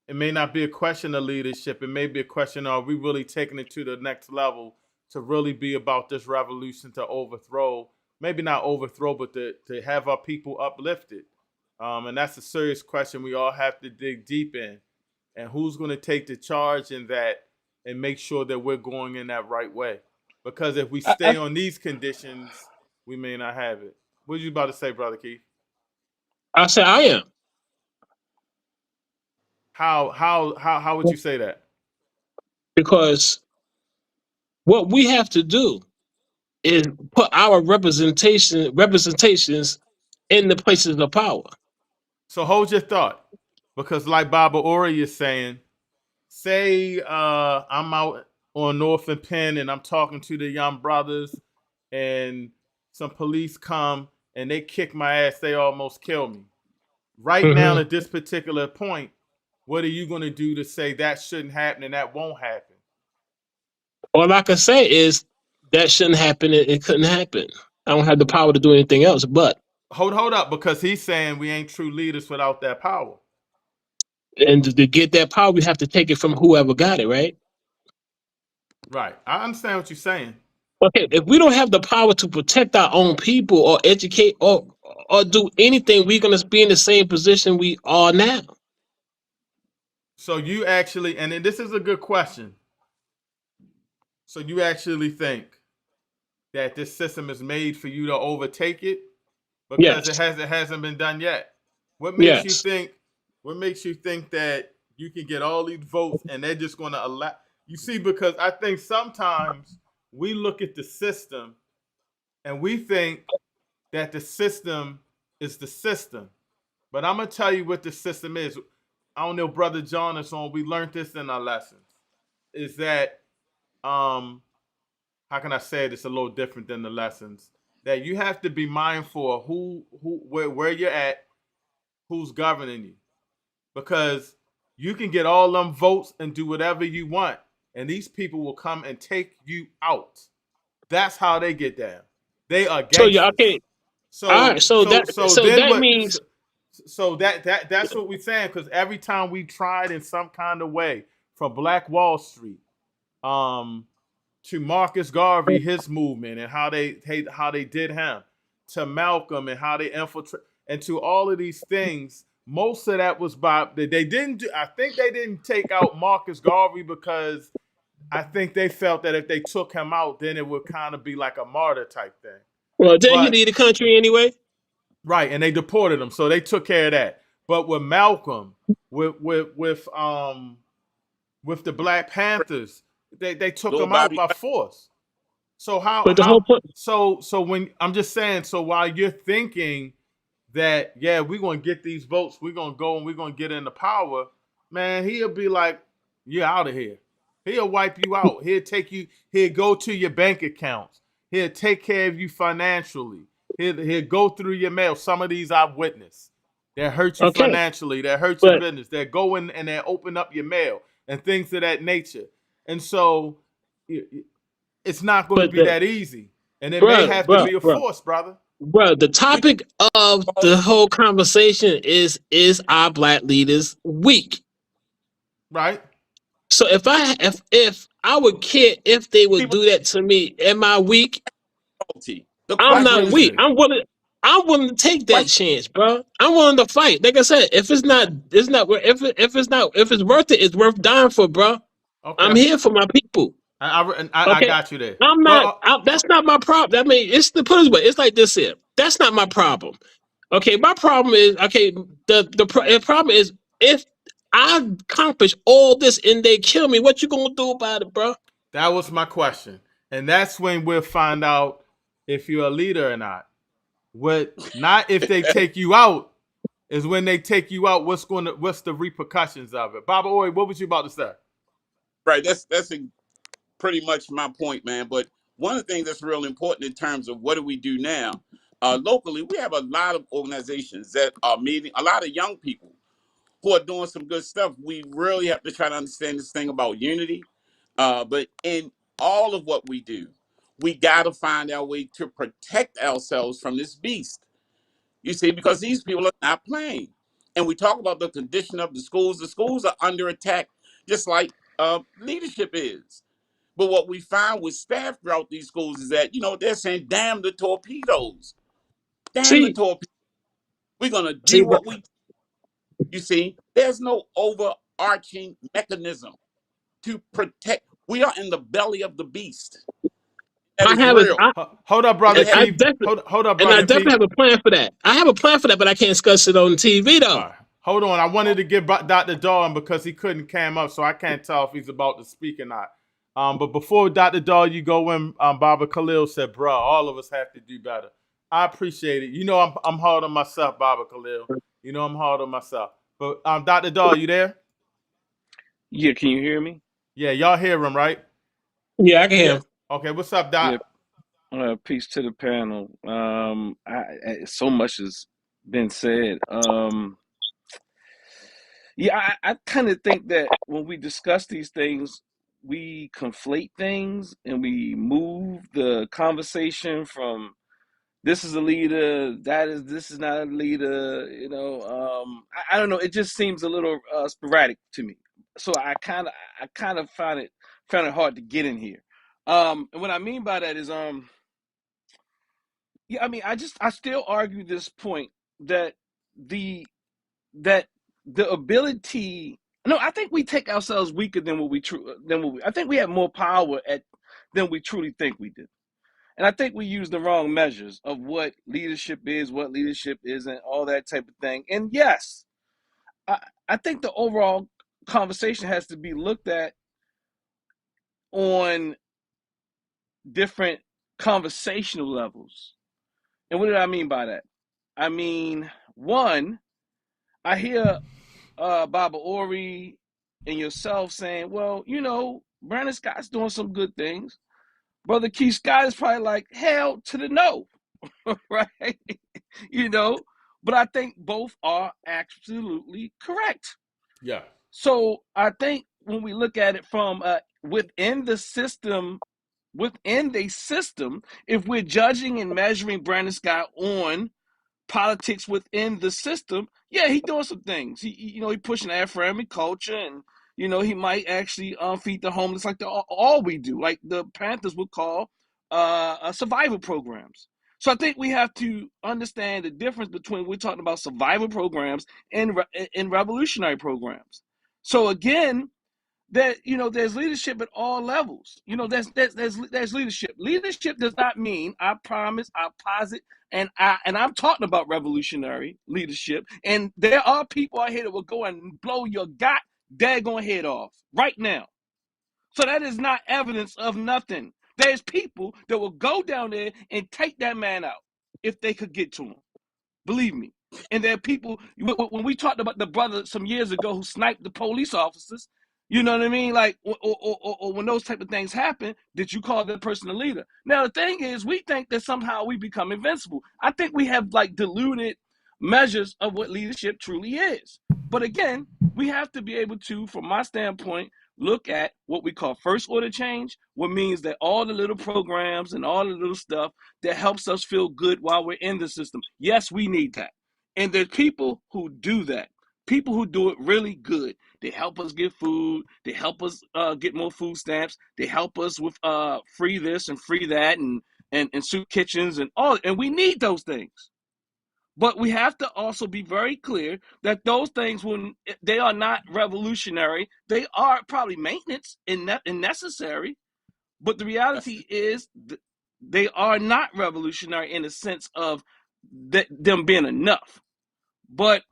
Speaker 4: may not be a question of leadership. It may be a question of, are we really taking it to the next level to really be about this revolution to overthrow, maybe not overthrow, but to have our people uplifted. And that's a serious question we all have to dig deep in. And who's going to take the charge in that and make sure that we're going in that right way? Because if we stay on these conditions, we may not have it. What are you about to say, Brother Keith?
Speaker 9: I said I am.
Speaker 4: How would you say that?
Speaker 9: Because what we have to do is put our representations in the places of power.
Speaker 4: So hold your thought, because like Baba Ori is saying, say I'm out on North and Penn and I'm talking to the young brothers, and some police come and they kick my ass, they almost kill me. Right now at this particular point, what are you going to do to say that shouldn't happen and that won't happen?
Speaker 9: All I can say is that shouldn't happen. It couldn't happen. I don't have the power to do anything else. But
Speaker 4: hold up, because he's saying we ain't true leaders without that power.
Speaker 9: And to get that power, we have to take it from whoever got it, right?
Speaker 4: Right. I understand what you're saying.
Speaker 9: Okay, if we don't have the power to protect our own people or educate or do anything, we're going to be in the same position we are now.
Speaker 4: So you actually, and this is a good question. So you actually think that this system is made for you to overtake it? Because it hasn't been done yet. What makes you think? What makes you think that you can get all these votes and they're just going to allow? You see, because I think sometimes we look at the system and we think that the system is the system. But I'm gonna tell you what the system is. I don't know, Brother John is on. We learned this in our lessons. Is that how can I say it? It's a little different than the lessons. That you have to be mindful of where you're at, who's governing you. Because you can get all them votes and do whatever you want, and these people will come and take you out. That's how they get down. They are gangsters.
Speaker 9: So okay. All right. So that means.
Speaker 4: So that's what we're saying, because every time we tried in some kind of way, from Black Wall Street, to Marcus Garvey, his movement and how they did him, to Malcolm and how they infiltrate, and to all of these things. Most of that was by they didn't do. I think they didn't take out Marcus Garvey because I think they felt that if they took him out, then it would kind of be like a martyr type thing.
Speaker 9: Well, didn't he leave the country anyway?
Speaker 4: Right, and they deported him, so they took care of that. But with Malcolm, with the Black Panthers, they took him out by force. So whole point. So when I'm just saying, so while you're thinking that we're gonna get these votes, we're gonna go and we're gonna get into power, man, he'll be like, you're out of here. He'll wipe you out. He'll take you. He'll go to your bank accounts. He'll take care of you financially. He'll go through your mail. Some of these I've witnessed. That hurt you financially. That hurt your business. They go in and they open up your mail and things of that nature. And so it's not going to be that easy. And it may have to be a force, brother.
Speaker 9: Bro, the topic of the whole conversation is our Black leaders weak?
Speaker 4: Right.
Speaker 9: So if I would care if they would do that to me, am I weak? I'm not weak. I'm willing to take that chance, bro. I'm willing to fight. Like I said, if it's worth it, it's worth dying for, bro. Okay. I'm here for my people.
Speaker 4: I got you there.
Speaker 9: I'm not. That's not my problem. I mean, it's the put it this way. It's like this here. That's not my problem. Okay, my problem is the problem is if I accomplish all this and they kill me, what you gonna do about it, bro?
Speaker 4: That was my question, and that's when we'll find out if you're a leader or not. Not if they take you out, is when they take you out. What's the repercussions of it? Baba Ori, what was you about to say?
Speaker 10: Right, that's pretty much my point, man. But one of the things that's real important in terms of what do we do now, locally, we have a lot of organizations that are meeting, a lot of young people who are doing some good stuff. We really have to try to understand this thing about unity. But in all of what we do, we got to find our way to protect ourselves from this beast. You see, because these people are not playing. And we talk about the condition of the schools. The schools are under attack, just like leadership is. But what we find with staff throughout these schools is that, they're saying, damn the torpedoes. Damn the torpedoes. We're going to do what we do. You see, there's no overarching mechanism to protect. We are in the belly of the beast.
Speaker 4: Hold up, brother.
Speaker 9: Hold up, brother. And I definitely have a plan for that. I have a plan for that, but I can't discuss it on TV, though.
Speaker 4: Right. Hold on. I wanted to give Dr. Dawn because he couldn't cam up, so I can't tell if he's about to speak or not. But before Dr. Dahl, you go in, Baba Khalil said, "Bruh, all of us have to do better." I appreciate it. You know, I'm hard on myself, Baba Khalil. You know, I'm hard on myself. But Dr. Dahl, you there?
Speaker 11: Yeah, can you hear me?
Speaker 4: Yeah, y'all hear him, right?
Speaker 9: Yeah, I can hear him.
Speaker 4: Okay, what's up, Doc?
Speaker 11: Yeah, peace to the panel. So much has been said. Yeah, I kind of think that when we discuss these things, we conflate things and we move the conversation from this is a leader, this is not a leader. I don't know. It just seems a little sporadic to me. So I kind of found it hard to get in here. And what I mean by that is yeah, I mean, I still argue this point that the that the ability. No, I think we take ourselves weaker than I think we have more power than we truly think we do. And I think we use the wrong measures of what leadership is, what leadership isn't, all that type of thing. And yes, I think the overall conversation has to be looked at on different conversational levels. And what do I mean by that? I mean, one, I hear Baba Ori and yourself saying, well, Brandon Scott's doing some good things. Brother Keith Scott is probably like, hell to the no, right? But I think both are absolutely correct.
Speaker 4: Yeah.
Speaker 11: So I think when we look at it from within the system, if we're judging and measuring Brandon Scott on politics within the system, yeah, he doing some things. He pushing Afro-American culture, and he might actually feed the homeless like all we do, like the Panthers would call survival programs. So I think we have to understand the difference between we're talking about survival programs and revolutionary programs. So again, there's leadership at all levels. There's leadership. Leadership does not mean I promise, I posit, and I'm talking about revolutionary leadership. And there are people out here that will go and blow your daggone head off right now. So that is not evidence of nothing. There's people that will go down there and take that man out if they could get to him. Believe me. And there are people, when we talked about the brother some years ago who sniped the police officers, you know what I mean? Like, or when those type of things happen, did you call that person a leader? Now, the thing is, we think that somehow we become invincible. I think we have like diluted measures of what leadership truly is. But again, we have to be able to, from my standpoint, look at what we call first order change, what means that all the little programs and all the little stuff that helps us feel good while we're in the system. Yes, we need that. And there's people who do that. People who do it really good. They help us get food. They help us get more food stamps. They help us with free this and free that and soup kitchens and all. And we need those things. But we have to also be very clear that those things, when they are not revolutionary, they are probably maintenance and necessary. But the reality is they are not revolutionary in the sense of them being enough. But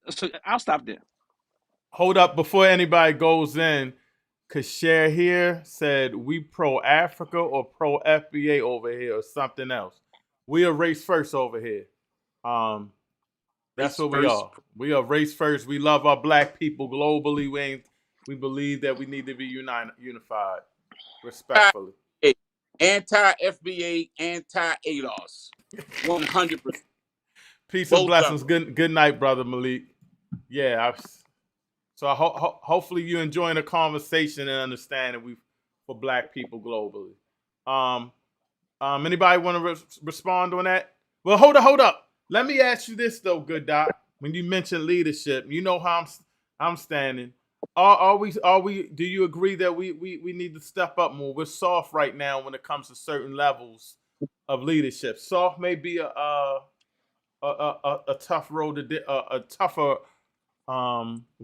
Speaker 11: so I'll stop there.
Speaker 4: Hold up before anybody goes in. Kasher here said we pro Africa or pro FBA over here or something else. We are race first over here. That's what we are. We are race first. We love our black people globally. We believe that we need to be unified, respectfully.
Speaker 10: Anti-FBA, anti-ADOS. 100%.
Speaker 4: Peace and blessings. Good night, Brother Malik. Yeah. So hopefully you're enjoying the conversation and understanding we for black people globally. Anybody want to respond on that? Well, hold up. Let me ask you this though, good doc. When you mention leadership, you know how I'm standing. Are we? Do you agree that we need to step up more? We're soft right now when it comes to certain levels of leadership. Soft may be a tough road to a tougher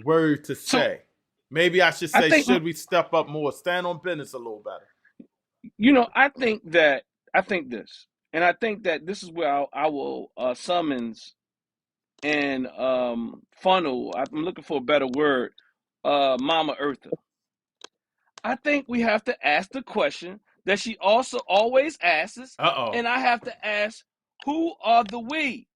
Speaker 4: word to say. So, maybe I should say, should we step up more, stand on business a little better?
Speaker 11: I think this, and I think that this is where I will summons and funnel. I'm looking for a better word. Mama Eartha. I think we have to ask the question that she also always asks. And I have to ask, who are the we?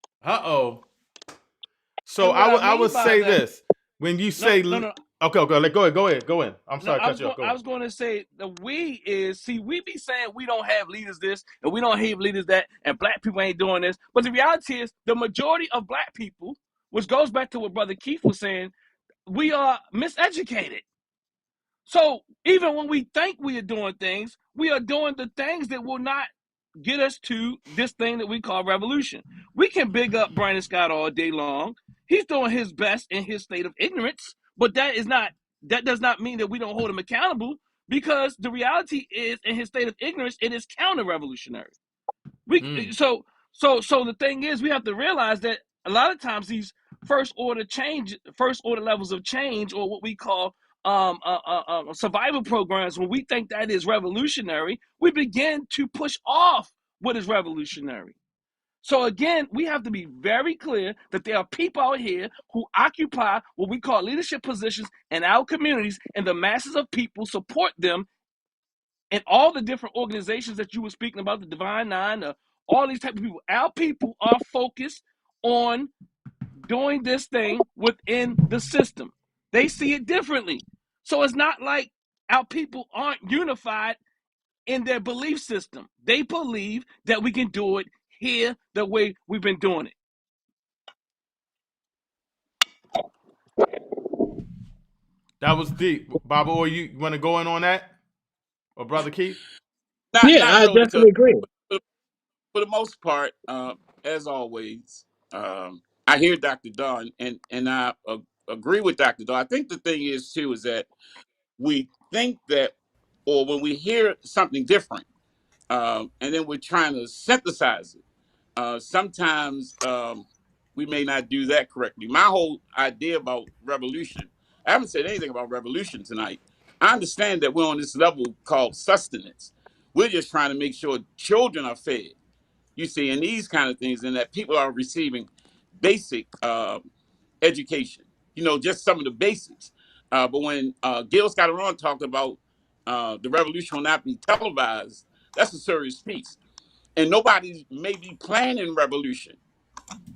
Speaker 4: So I would say
Speaker 11: that,
Speaker 4: this. When you say
Speaker 11: no.
Speaker 4: Okay, go ahead. I'm sorry to cut you off.
Speaker 11: I was going to say the we is, see, we be saying we don't have leaders this and we don't have leaders that, and black people ain't doing this. But the reality is the majority of black people, which goes back to what Brother Keith was saying, we are miseducated. So even when we think we are doing things, we are doing the things that will not get us to this thing that we call revolution. We can big up Brandon Scott all day long. He's doing his best in his state of ignorance, but that does not mean that we don't hold him accountable, because the reality is, in his state of ignorance, it is counter-revolutionary. So the thing is, we have to realize that a lot of times these first order levels of change, or what we call survival programs, when we think that is revolutionary, we begin to push off what is revolutionary. So again, we have to be very clear that there are people out here who occupy what we call leadership positions in our communities, and the masses of people support them in all the different organizations that you were speaking about, the Divine Nine, all these type of people. Our people are focused on doing this thing within the system. They see it differently. So it's not like our people aren't unified in their belief system. They believe that we can do it here the way we've been doing it.
Speaker 4: That was deep. Baba, or you want to go in on that? Or Brother Keith?
Speaker 10: Not
Speaker 9: I
Speaker 10: really,
Speaker 9: definitely agree.
Speaker 10: For the most part, as always, I hear Dr. Don, and I agree with Dr. Don. I think the thing is too is that we think that, or when we hear something different, and then we're trying to synthesize it. Sometimes we may not do that correctly. My whole idea about revolution, I haven't said anything about revolution tonight. I understand that we're on this level called sustenance. We're just trying to make sure children are fed, you see, and these kind of things, and that people are receiving basic education, just some of the basics. But when Gil Scott-Heron talked about the revolution will not be televised, that's a serious piece. And nobody may be planning revolution.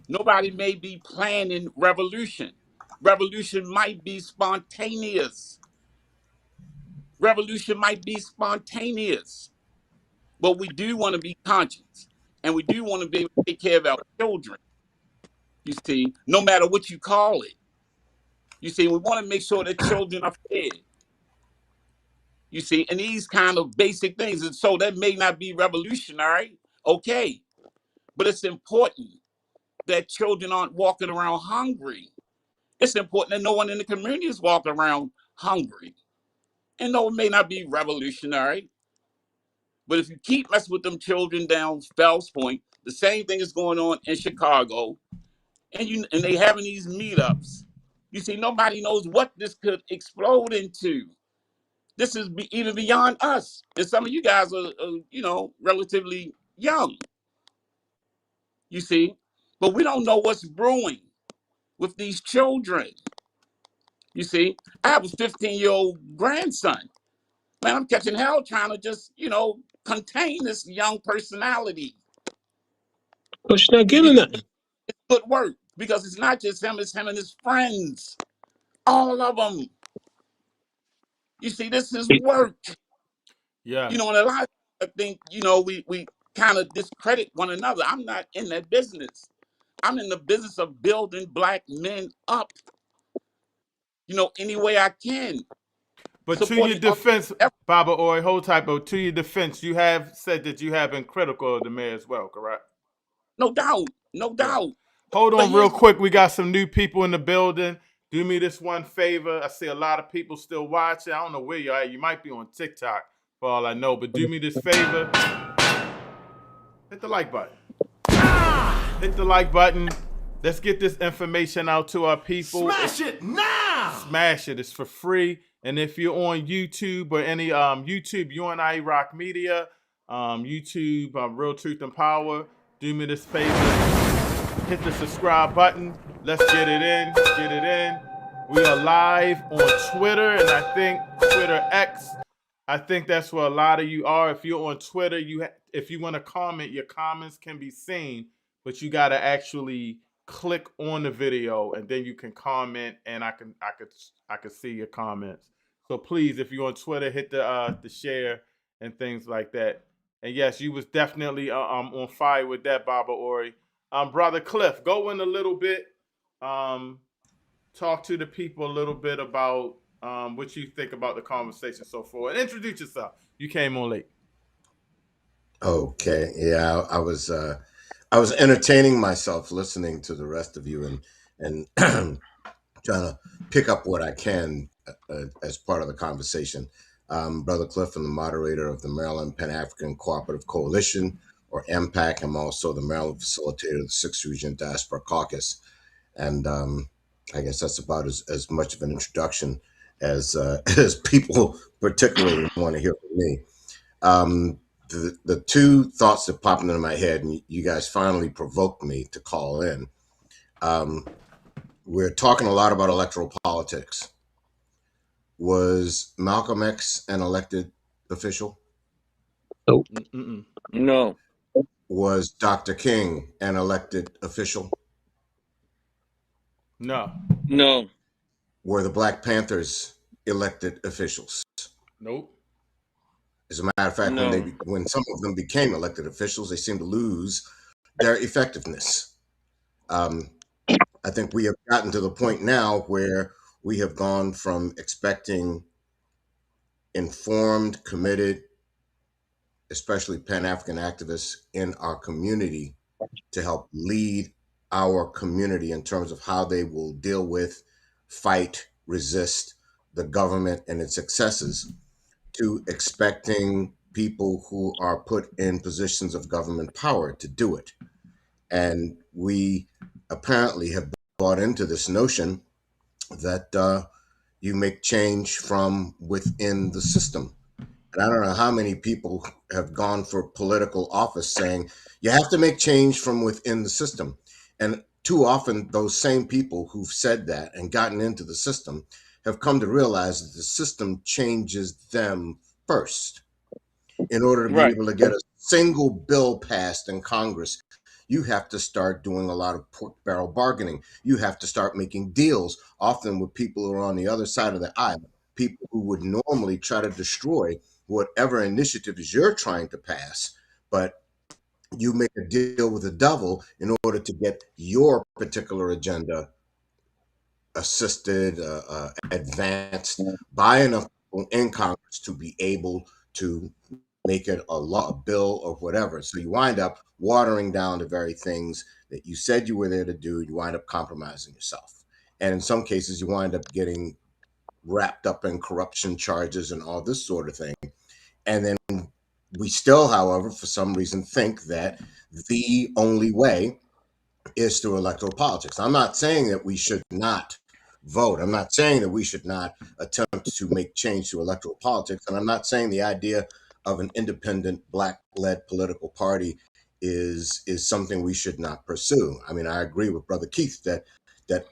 Speaker 10: Nobody may be planning revolution. Revolution might be spontaneous. Revolution might be spontaneous. But we do want to be conscious. And we do want to be able to take care of our children. You see, no matter what you call it. You see, we want to make sure that children are fed. You see, and these kind of basic things. And so that may not be revolutionary. Okay. But it's important that children aren't walking around hungry. It's important that no one in the community is walking around hungry. And no, it may not be revolutionary, but if you keep messing with them children down Fells Point, the same thing is going on in Chicago, and they having these meetups. You see, nobody knows what this could explode into. This is even beyond us, and some of you guys are relatively young. You see, but we don't know what's brewing with these children. You see, I have a 15-year-old grandson. Man, I'm catching hell trying to just, contain this young personality.
Speaker 9: But she's not giving nothing.
Speaker 10: It's good work, because it's not just him, it's him and his friends. All of them. You see, this is work.
Speaker 4: Yeah.
Speaker 10: And a lot of times I think, we kind of discredit one another. I'm not in that business. I'm in the business of building black men up, any way I can.
Speaker 4: But to your defense, Baba Oi, whole type of, to your defense, you have said that you have been critical of the mayor as well, correct?
Speaker 10: No doubt. No doubt.
Speaker 4: Hold on real quick. We got some new people in the building. Do me this one favor. I see a lot of people still watching. I don't know where you're at. You might be on TikTok for all I know, but do me this favor. Hit the like button. Hit the like button. Let's get this information out to our people.
Speaker 1: Smash it now!
Speaker 4: Smash it. It's for free. And if you're on YouTube or any YouTube, UNIA Rock Media, YouTube, Real Truth and Power, do me this favor. Hit the subscribe button. Let's get it in. Get it in. We are live on Twitter, and I think Twitter X. I think that's where a lot of you are. If you're on Twitter, if you want to comment, your comments can be seen, but you got to actually click on the video and then you can comment, and I could see your comments. So please, if you're on Twitter, hit the share and things like that. And yes, you was definitely on fire with that, Baba Ori. Brother Cliff, go in a little bit. Talk to the people a little bit about what you think about the conversation so far. And introduce yourself. You came on late.
Speaker 12: Okay, yeah, I was entertaining myself listening to the rest of you and trying to pick up what I can as part of the conversation. Brother Cliff, I'm the moderator of the Maryland Pan-African Cooperative Coalition, or MPAC. I'm also the Maryland facilitator of the 6th Region Diaspora Caucus. And I guess that's about as much of an introduction as people particularly want to hear from me. The two thoughts that popped into my head, and you guys finally provoked me to call in. We're talking a lot about electoral politics. Was Malcolm X an elected official?
Speaker 9: Nope.
Speaker 11: No.
Speaker 12: Was Dr. King an elected official?
Speaker 4: No.
Speaker 11: No.
Speaker 12: Were the Black Panthers elected officials?
Speaker 4: Nope.
Speaker 12: As a matter of fact, when some of them became elected officials, they seemed to lose their effectiveness. I think we have gotten to the point now where we have gone from expecting informed, committed, especially Pan-African activists in our community to help lead our community in terms of how they will deal with, fight, resist the government and its excesses, to expecting people who are put in positions of government power to do it. And we apparently have bought into this notion that you make change from within the system. And I don't know how many people have gone for political office saying, you have to make change from within the system. And too often, those same people who've said that and gotten into the system have come to realize that the system changes them first. In order to be able to get a single bill passed in Congress, you have to start doing a lot of pork barrel bargaining. You have to start making deals, often with people who are on the other side of the aisle, people who would normally try to destroy whatever initiatives you're trying to pass, but you make a deal with the devil in order to get your particular agenda assisted, advanced by enough people in Congress to be able to make it a law, a bill, or whatever. So you wind up watering down the very things that you said you were there to do. You wind up compromising yourself. And in some cases, you wind up getting wrapped up in corruption charges and all this sort of thing. And then we still, however, for some reason, think that the only way is through electoral politics. I'm not saying that we should not vote. I'm not saying that we should not attempt to make change to electoral politics. And I'm not saying the idea of an independent Black-led political party is something we should not pursue. I mean, I agree with Brother Keith that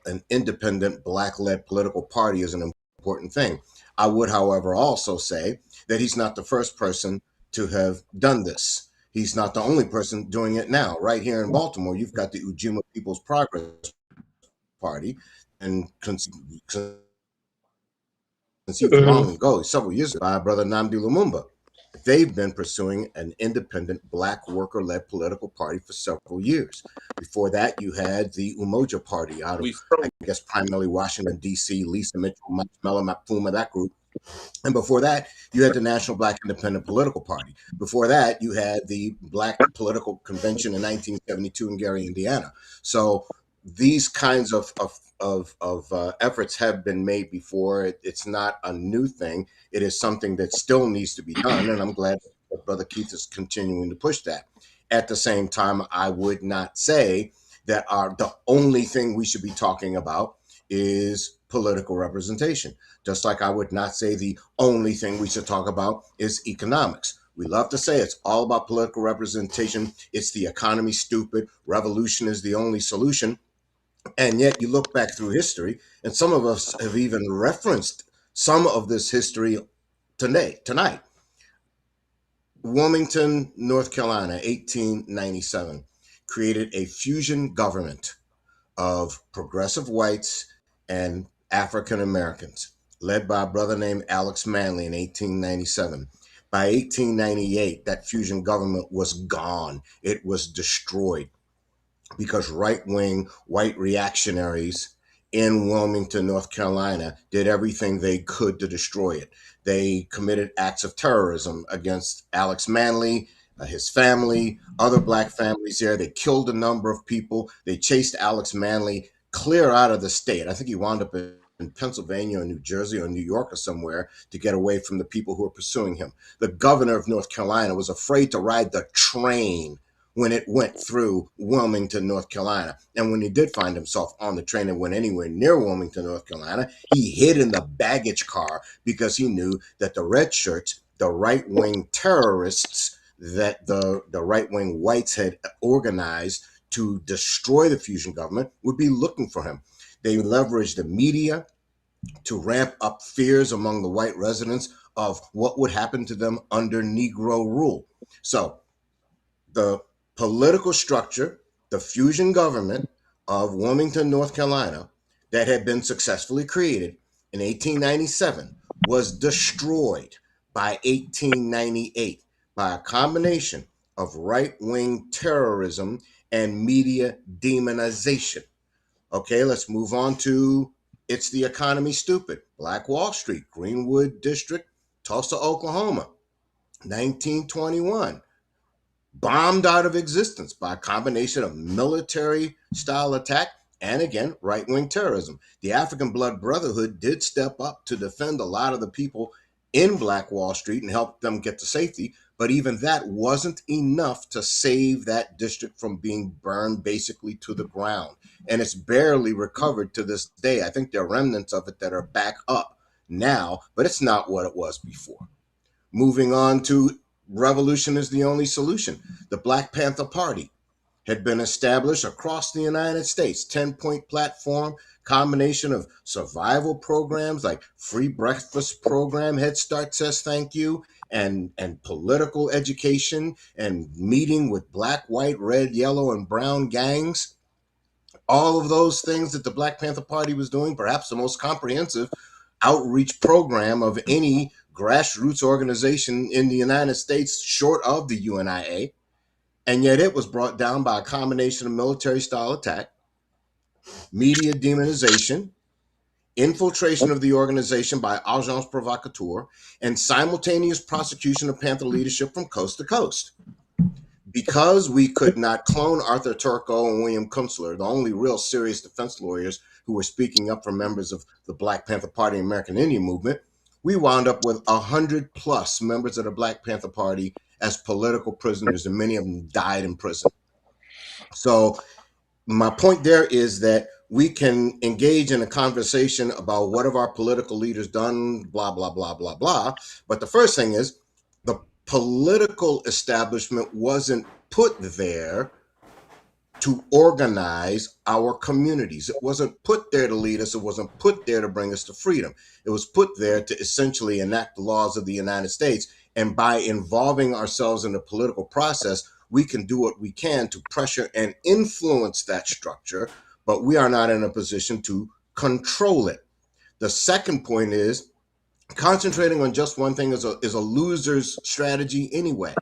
Speaker 12: an independent Black-led political party is an important thing. I would, however, also say that he's not the first person to have done this. He's not the only person doing it now. Right here in Baltimore, you've got the Ujima People's Progress Party, and conceived long ago, several years ago, by Brother Nnamdi Lumumba. They've been pursuing an independent Black worker-led political party for several years. Before that, you had the Umoja Party out of, I guess, primarily Washington, D.C., Lisa Mitchell, Mela Mapuma, that group. And before that, you had the National Black Independent Political Party. Before that, you had the Black Political Convention in 1972 in Gary, Indiana. So these kinds of efforts have been made before. It's not a new thing. It is something that still needs to be done, and I'm glad that Brother Keith is continuing to push that. At the same time, I would not say that the only thing we should be talking about is political representation. Just like I would not say the only thing we should talk about is economics. We love to say it's all about political representation. It's the economy, stupid. Revolution is the only solution. And yet you look back through history, and some of us have even referenced some of this history tonight. Wilmington, North Carolina, 1897, created a fusion government of progressive whites and African Americans, led by a brother named Alex Manly in 1897. By 1898, that fusion government was gone. It was destroyed because right-wing white reactionaries in Wilmington, North Carolina, did everything they could to destroy it. They committed acts of terrorism against Alex Manly, his family, other black families there. They killed a number of people. They chased Alex Manly clear out of the state. I think he wound up in Pennsylvania or New Jersey or New York or somewhere to get away from the people who were pursuing him. The governor of North Carolina was afraid to ride the train when it went through Wilmington, North Carolina. And when he did find himself on the train and went anywhere near Wilmington, North Carolina, he hid in the baggage car because he knew that the red shirts, the right-wing terrorists that the right-wing whites had organized to destroy the fusion government, would be looking for him. They leveraged the media to ramp up fears among the white residents of what would happen to them under Negro rule. So the political structure, the fusion government of Wilmington, North Carolina, that had been successfully created in 1897 was destroyed by 1898 by a combination of right-wing terrorism and media demonization. Okay, let's move on to It's the Economy Stupid? Black Wall Street, Greenwood District, Tulsa, Oklahoma, 1921. Bombed out of existence by a combination of military-style attack and, again, right-wing terrorism. The African Blood Brotherhood did step up to defend a lot of the people in Black Wall Street and help them get to safety, but even that wasn't enough to save that district from being burned basically to the ground. And it's barely recovered to this day. I think there are remnants of it that are back up now, but it's not what it was before. Moving on to Revolution is the Only Solution. The Black Panther Party had been established across the United States. 10-point platform, combination of survival programs like free breakfast program, Head Start says thank you, and political education and meeting with black, white, red, yellow, and brown gangs. All of those things that the Black Panther Party was doing, perhaps the most comprehensive outreach program of any grassroots organization in the United States short of the UNIA. And yet it was brought down by a combination of military-style attack, media demonization, infiltration of the organization by agents provocateurs, and simultaneous prosecution of Panther leadership from coast to coast. Because we could not clone Arthur Turco and William Kunstler, the only real serious defense lawyers who were speaking up for members of the Black Panther Party and American Indian movement, we wound up with 100+ members of the Black Panther Party as political prisoners, and many of them died in prison. So my point there is that we can engage in a conversation about what have our political leaders done, blah, blah, blah, blah, blah. But the first thing is the political establishment wasn't put there to organize our communities. It wasn't put there to lead us. It wasn't put there to bring us to freedom. It was put there to essentially enact the laws of the United States. And by involving ourselves in the political process, we can do what we can to pressure and influence that structure, but we are not in a position to control it. The second point is concentrating on just one thing is a loser's strategy anyway.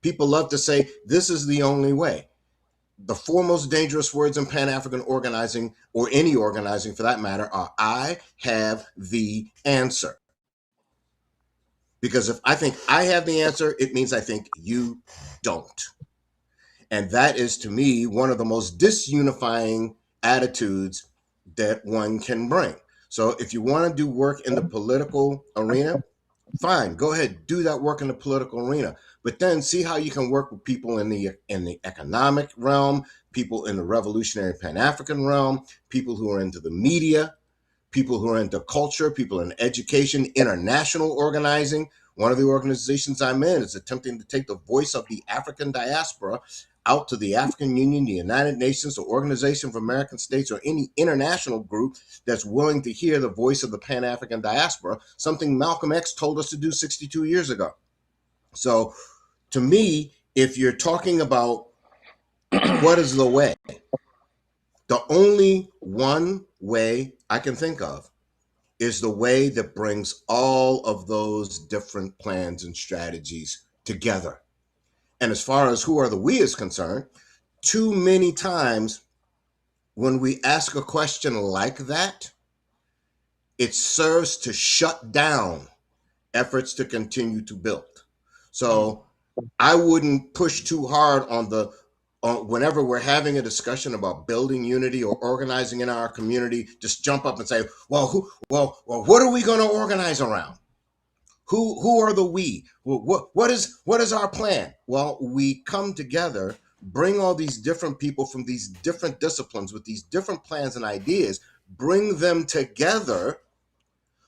Speaker 12: People love to say, this is the only way. The four most dangerous words in Pan-African organizing, or any organizing for that matter, are I have the answer. Because if I think I have the answer, it means I think you don't. And that is, to me, one of the most disunifying attitudes that one can bring. So if you want to do work in the political arena, fine, go ahead, do that work in the political arena. But then see how you can work with people in the economic realm, people in the revolutionary Pan-African realm, people who are into the media, people who are into culture, people in education, international organizing. One of the organizations I'm in is attempting to take the voice of the African diaspora out to the African Union, the United Nations, the Organization of American States, or any international group that's willing to hear the voice of the Pan-African diaspora, something Malcolm X told us to do 62 years ago. So To me, if you're talking about what is the way, the only one way I can think of is the way that brings all of those different plans and strategies together. And as far as who are the we is concerned, too many times when we ask a question like that, it serves to shut down efforts to continue to build. So I wouldn't push too hard on whenever we're having a discussion about building unity or organizing in our community, just jump up and say, well, what are we going to organize around? Who are the we? What is our plan? Well, we come together, bring all these different people from these different disciplines with these different plans and ideas, bring them together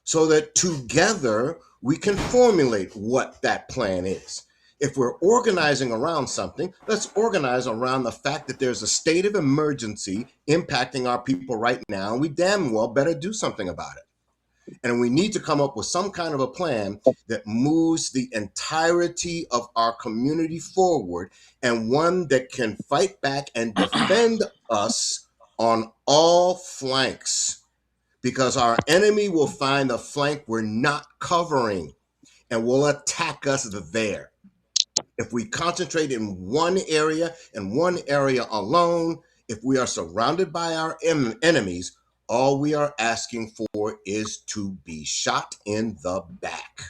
Speaker 12: so that together we can formulate what that plan is. If we're organizing around something, let's organize around the fact that there's a state of emergency impacting our people right now, and we damn well better do something about it. And we need to come up with some kind of a plan that moves the entirety of our community forward, and one that can fight back and defend us on all flanks, because our enemy will find the flank we're not covering and will attack us there. If we concentrate in one area and one area alone, if we are surrounded by our enemies, all we are asking for is to be shot in the back.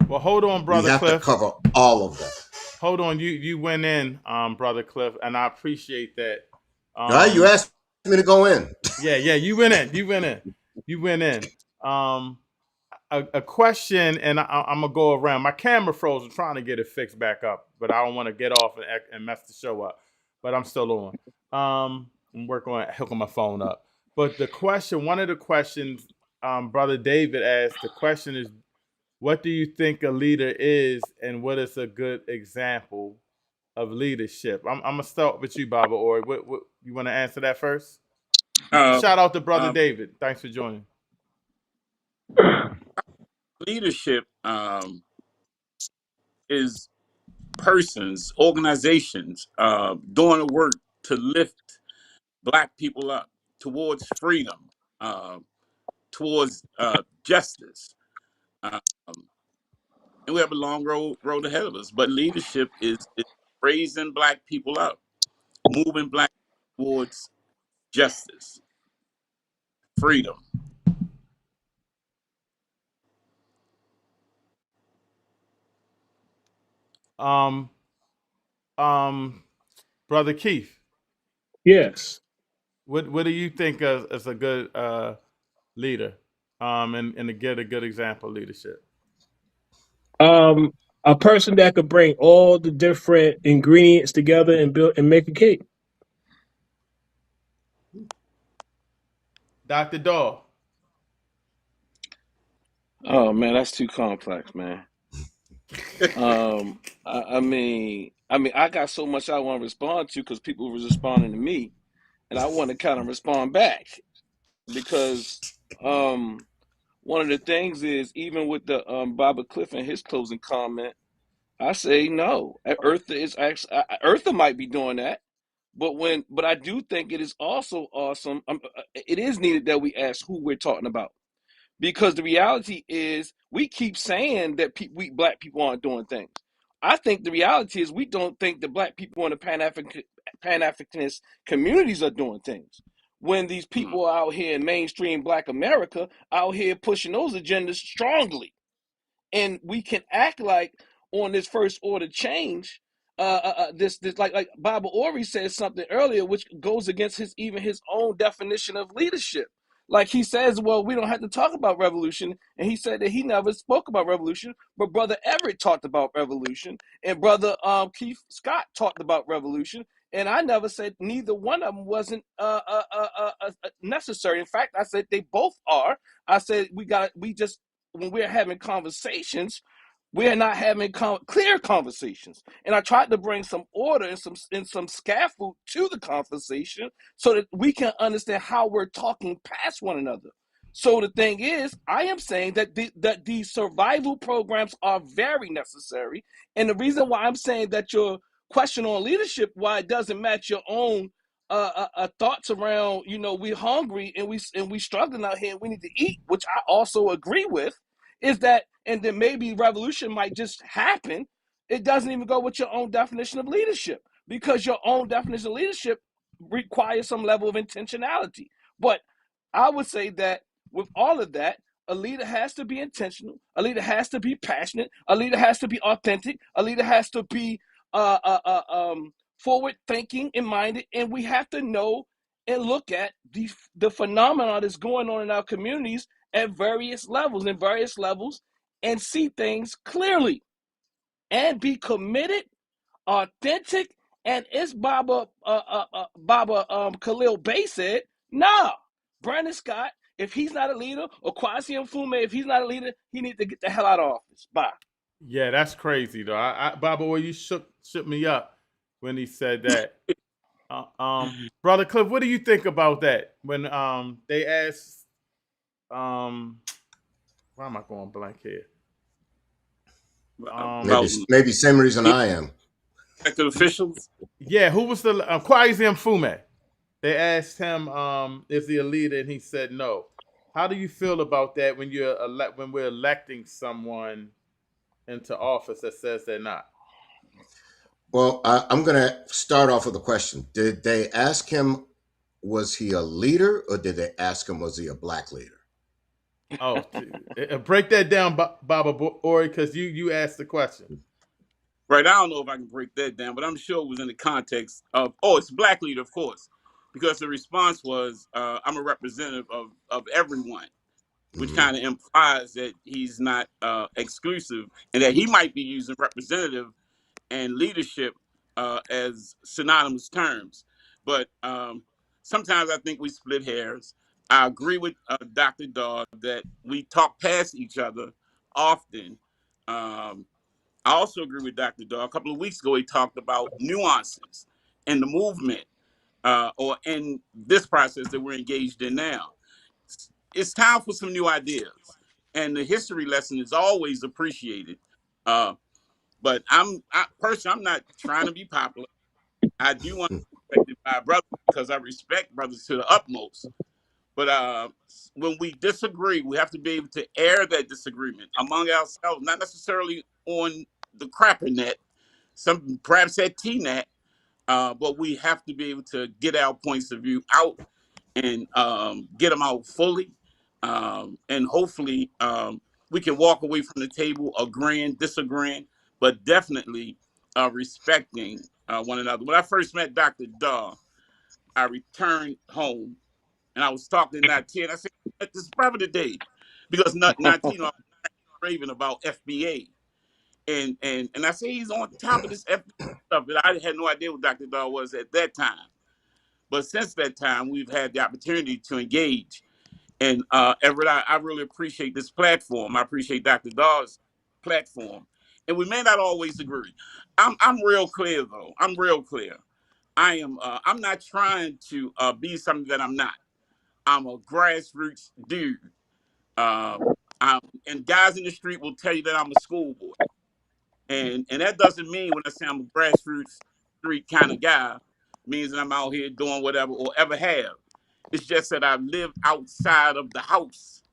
Speaker 4: Well, hold on, Brother
Speaker 12: We have
Speaker 4: Cliff.
Speaker 12: to cover all of them.
Speaker 4: Hold on, you went in, Brother Cliff, and I appreciate that.
Speaker 12: You asked me to go in.
Speaker 4: Yeah, you went in. A question, and I'm gonna go around. My camera froze. I'm trying to get it fixed back up, but I don't want to get off and mess the show up. But I'm still on. I'm working on hooking my phone up. But one of the questions, Brother David asked, the question is, what do you think a leader is, and what is a good example of leadership? I'm gonna start with you, Baba Ori. What you want to answer that first? Shout out to Brother David. Thanks for joining.
Speaker 10: Leadership is persons, organizations doing the work to lift Black people up towards freedom, towards justice. And we have a long road ahead of us. But leadership is raising Black people up, moving Black towards justice, freedom.
Speaker 4: Brother Keith.
Speaker 9: Yes.
Speaker 4: What do you think as a good leader, and to get a good example of leadership?
Speaker 9: A person that could bring all the different ingredients together and build and make a cake.
Speaker 4: Dr. Daw.
Speaker 11: Oh man, that's too complex, man. I mean, I got so much I want to respond to because people was responding to me, and I want to kind of respond back because one of the things is, even with the Baba Cliff and his closing comment, I say no. Eartha is actually Eartha might be doing that, but I do think it is also awesome. It is needed that we ask who we're talking about, because the reality is we keep saying that we Black people aren't doing things. I think the reality is we don't think that Black people in the Pan-Africanist communities are doing things. When these people are out here in mainstream Black America, out here pushing those agendas strongly. And we can act like on this first order change, this like Baba Ori said something earlier, which goes against his own definition of leadership. Like he says, well, we don't have to talk about revolution. And he said that he never spoke about revolution, but Brother Everett talked about revolution, and Brother Keith Scott talked about revolution. And I never said neither one of them wasn't necessary. In fact, I said they both are. I said when we're having conversations, we're not having clear conversations. And I tried to bring some order and some scaffold to the conversation so that we can understand how we're talking past one another. So the thing is, I am saying that these survival programs are very necessary. And the reason why I'm saying that your question on leadership, why it doesn't match your own thoughts around, we're hungry and we struggling out here and we need to eat, which I also agree with, is that, and then maybe revolution might just happen. It doesn't even go with your own definition of leadership, because your own definition of leadership requires some level of intentionality. But I would say that with all of that, a leader has to be intentional. A leader has to be passionate. A leader has to be authentic. A leader has to be forward thinking and minded. And we have to know and look at the phenomena that's going on in our communities at various levels, and see things clearly and be committed, authentic. And it's Baba Khalil Bay said, nah, Brandon Scott, if he's not a leader, or Kwasi Mfume, if he's not a leader, he needs to get the hell out of office. Bye.
Speaker 4: Yeah, that's crazy though. Baba, well, you shook me up when he said that. Brother Cliff, what do you think about that? When they asked, why am I going blank here?
Speaker 12: Maybe same reason I am.
Speaker 10: Elected officials.
Speaker 4: Yeah, who was the Kwasi Mfume? They asked him, is he a leader, and he said no. How do you feel about that when when we're electing someone into office that says they're not?
Speaker 12: Well, I'm going to start off with a question. Did they ask him, was he a leader, or did they ask him, was he a black leader?
Speaker 4: Oh, break that down, Baba Ori, because you asked the question.
Speaker 10: Right, I don't know if I can break that down, but I'm sure it was in the context of, it's black leader, of course, because the response was, I'm a representative of everyone, which kind of implies that he's not exclusive, and that he might be using representative and leadership as synonymous terms. But sometimes I think we split hairs. I agree with Dr. Dawg that we talk past each other often. I also agree with Dr. Dawg. A couple of weeks ago, he talked about nuances in the movement or in this process that we're engaged in now. It's time for some new ideas. And the history lesson is always appreciated. But personally, I'm not trying to be popular. I do want to be respected by brothers because I respect brothers to the utmost. But when we disagree, we have to be able to air that disagreement among ourselves, not necessarily on the crapper net, some perhaps at T-net, but we have to be able to get our points of view out and get them out fully. And hopefully we can walk away from the table agreeing, disagreeing, but definitely respecting one another. When I first met Dr. Dawg, I returned home and I was talking to Natien. I said, I met this brother today because Natien was raving about FBA. And I say he's on top of this FBA stuff. But I had no idea what Dr. Dawg was at that time. But since that time, we've had the opportunity to engage. And Everett, I really appreciate this platform. I appreciate Dr. Dawg's platform. And we may not always agree. I'm real clear, though. I'm real clear. I'm not trying to be something that I'm not. I'm a grassroots dude. And guys in the street will tell you that I'm a schoolboy. And that doesn't mean when I say I'm a grassroots street kind of guy, means that I'm out here doing whatever or ever have. It's just that I've lived outside of the house.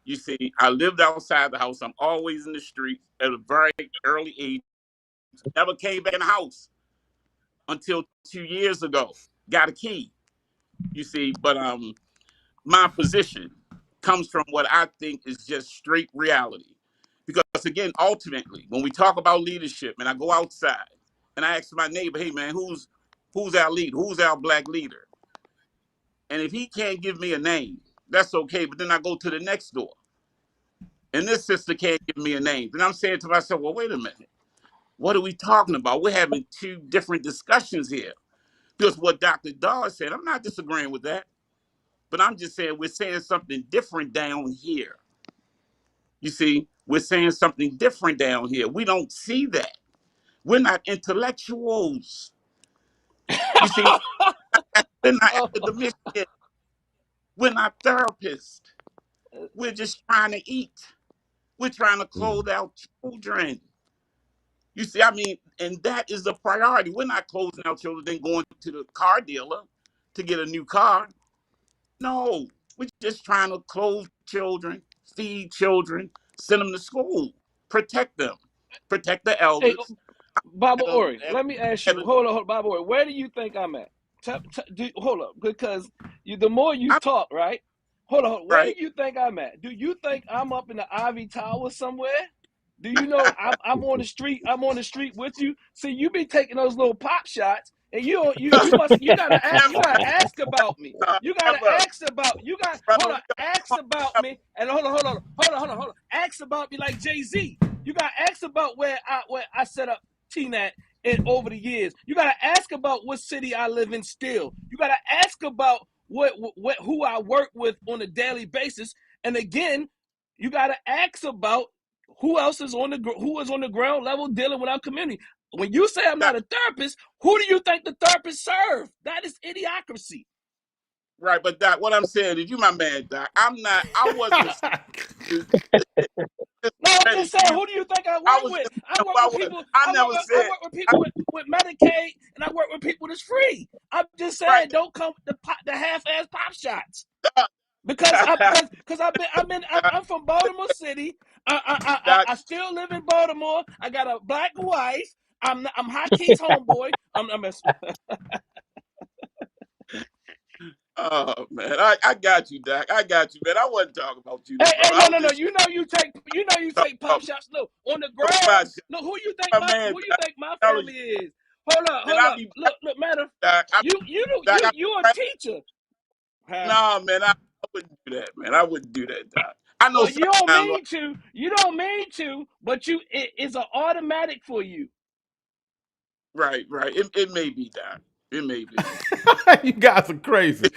Speaker 10: You see, I lived outside the house. I'm always in the street at a very early age. Never came back in the house until 2 years ago. Got a key. You see, but my position comes from what I think is just straight reality. Because again, ultimately, when we talk about leadership and I go outside and I ask my neighbor, hey man, who's our leader? Who's our black leader? And if he can't give me a name, that's okay. But then I go to the next door and this sister can't give me a name. Then I'm saying to myself, well, wait a minute. What are we talking about? We're having two different discussions here. Because what Dr. Dawg said, I'm not disagreeing with that. But I'm just saying we're saying something different down here. You see, we're saying something different down here. We don't see that. We're not intellectuals. You see, we're not academicians. We're not therapists. We're just trying to eat. We're trying to clothe our children. You see, I mean, and that is the priority. We're not closing our children, then going to the car dealer to get a new car. No, we're just trying to clothe children, feed children, send them to school, protect them, protect the
Speaker 11: Hey,
Speaker 10: elders.
Speaker 11: Baba Ori, let me ask you. Hold on, Baba Ori. Where do you think I'm at? Hold up, because the more you talk, right? Hold on. Where do you think I'm at? Do you think I'm up in the Ivy Tower somewhere? Do you know I'm on the street? I'm on the street with you. See, you be taking those little pop shots, and you gotta ask about me. You gotta ask about ask about me, and hold on. Ask about me like Jay-Z. You gotta ask about where I set up TNAT over the years. You gotta ask about what city I live in still. You gotta ask about who I work with on a daily basis. And again, you gotta ask about who else is on the ground level dealing with our community. When you say I'm not a therapist, who do you think the therapist serve? That is idiocracy.
Speaker 10: Right, but Doc, what I'm saying is, you my man, Doc. I wasn't.
Speaker 11: No, I'm just saying, who do you think I work with? I work with people. I work with people with Medicaid, and I work with people that's free. I'm just saying, don't come with the half-ass pop shots. Because I'm from Baltimore City. I still live in Baltimore. I got a black wife. I'm Hakeem's homeboy. I'm
Speaker 10: Oh man, I got you, Doc. I got you, man. I wasn't talking about you.
Speaker 11: Hey, no. You take pop shots. No, on the ground. No, who you think my family is? Hold up. Look, matter. You a teacher.
Speaker 10: No, man, I wouldn't do that, man. I wouldn't do that, Doc. I know
Speaker 11: you don't mean to. You don't mean to, but it's an automatic for you.
Speaker 10: Right. It may be, Doc. It may be.
Speaker 4: You guys are crazy.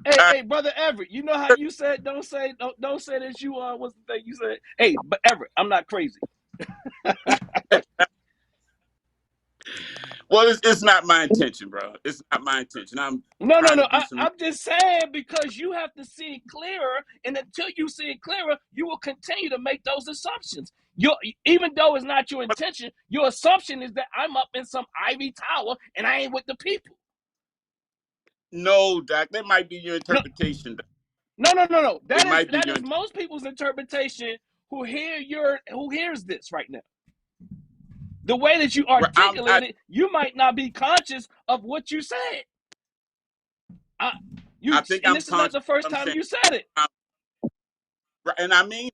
Speaker 11: Hey, brother Everett, you know how you said don't say that you what's the thing you said? Hey, but Everett, I'm not crazy.
Speaker 10: Well, it's not my intention, bro. It's not my intention.
Speaker 11: No. I'm just saying, because you have to see it clearer, and until you see it clearer, you will continue to make those assumptions. Even though it's not your intention, your assumption is that I'm up in some Ivy Tower and I ain't with the people.
Speaker 10: No, Doc, that might be your interpretation.
Speaker 11: No. That is most people's interpretation who hears this right now. The way that you articulate it, you might not be conscious of what you said. This is not the first time you said it.
Speaker 10: And I mean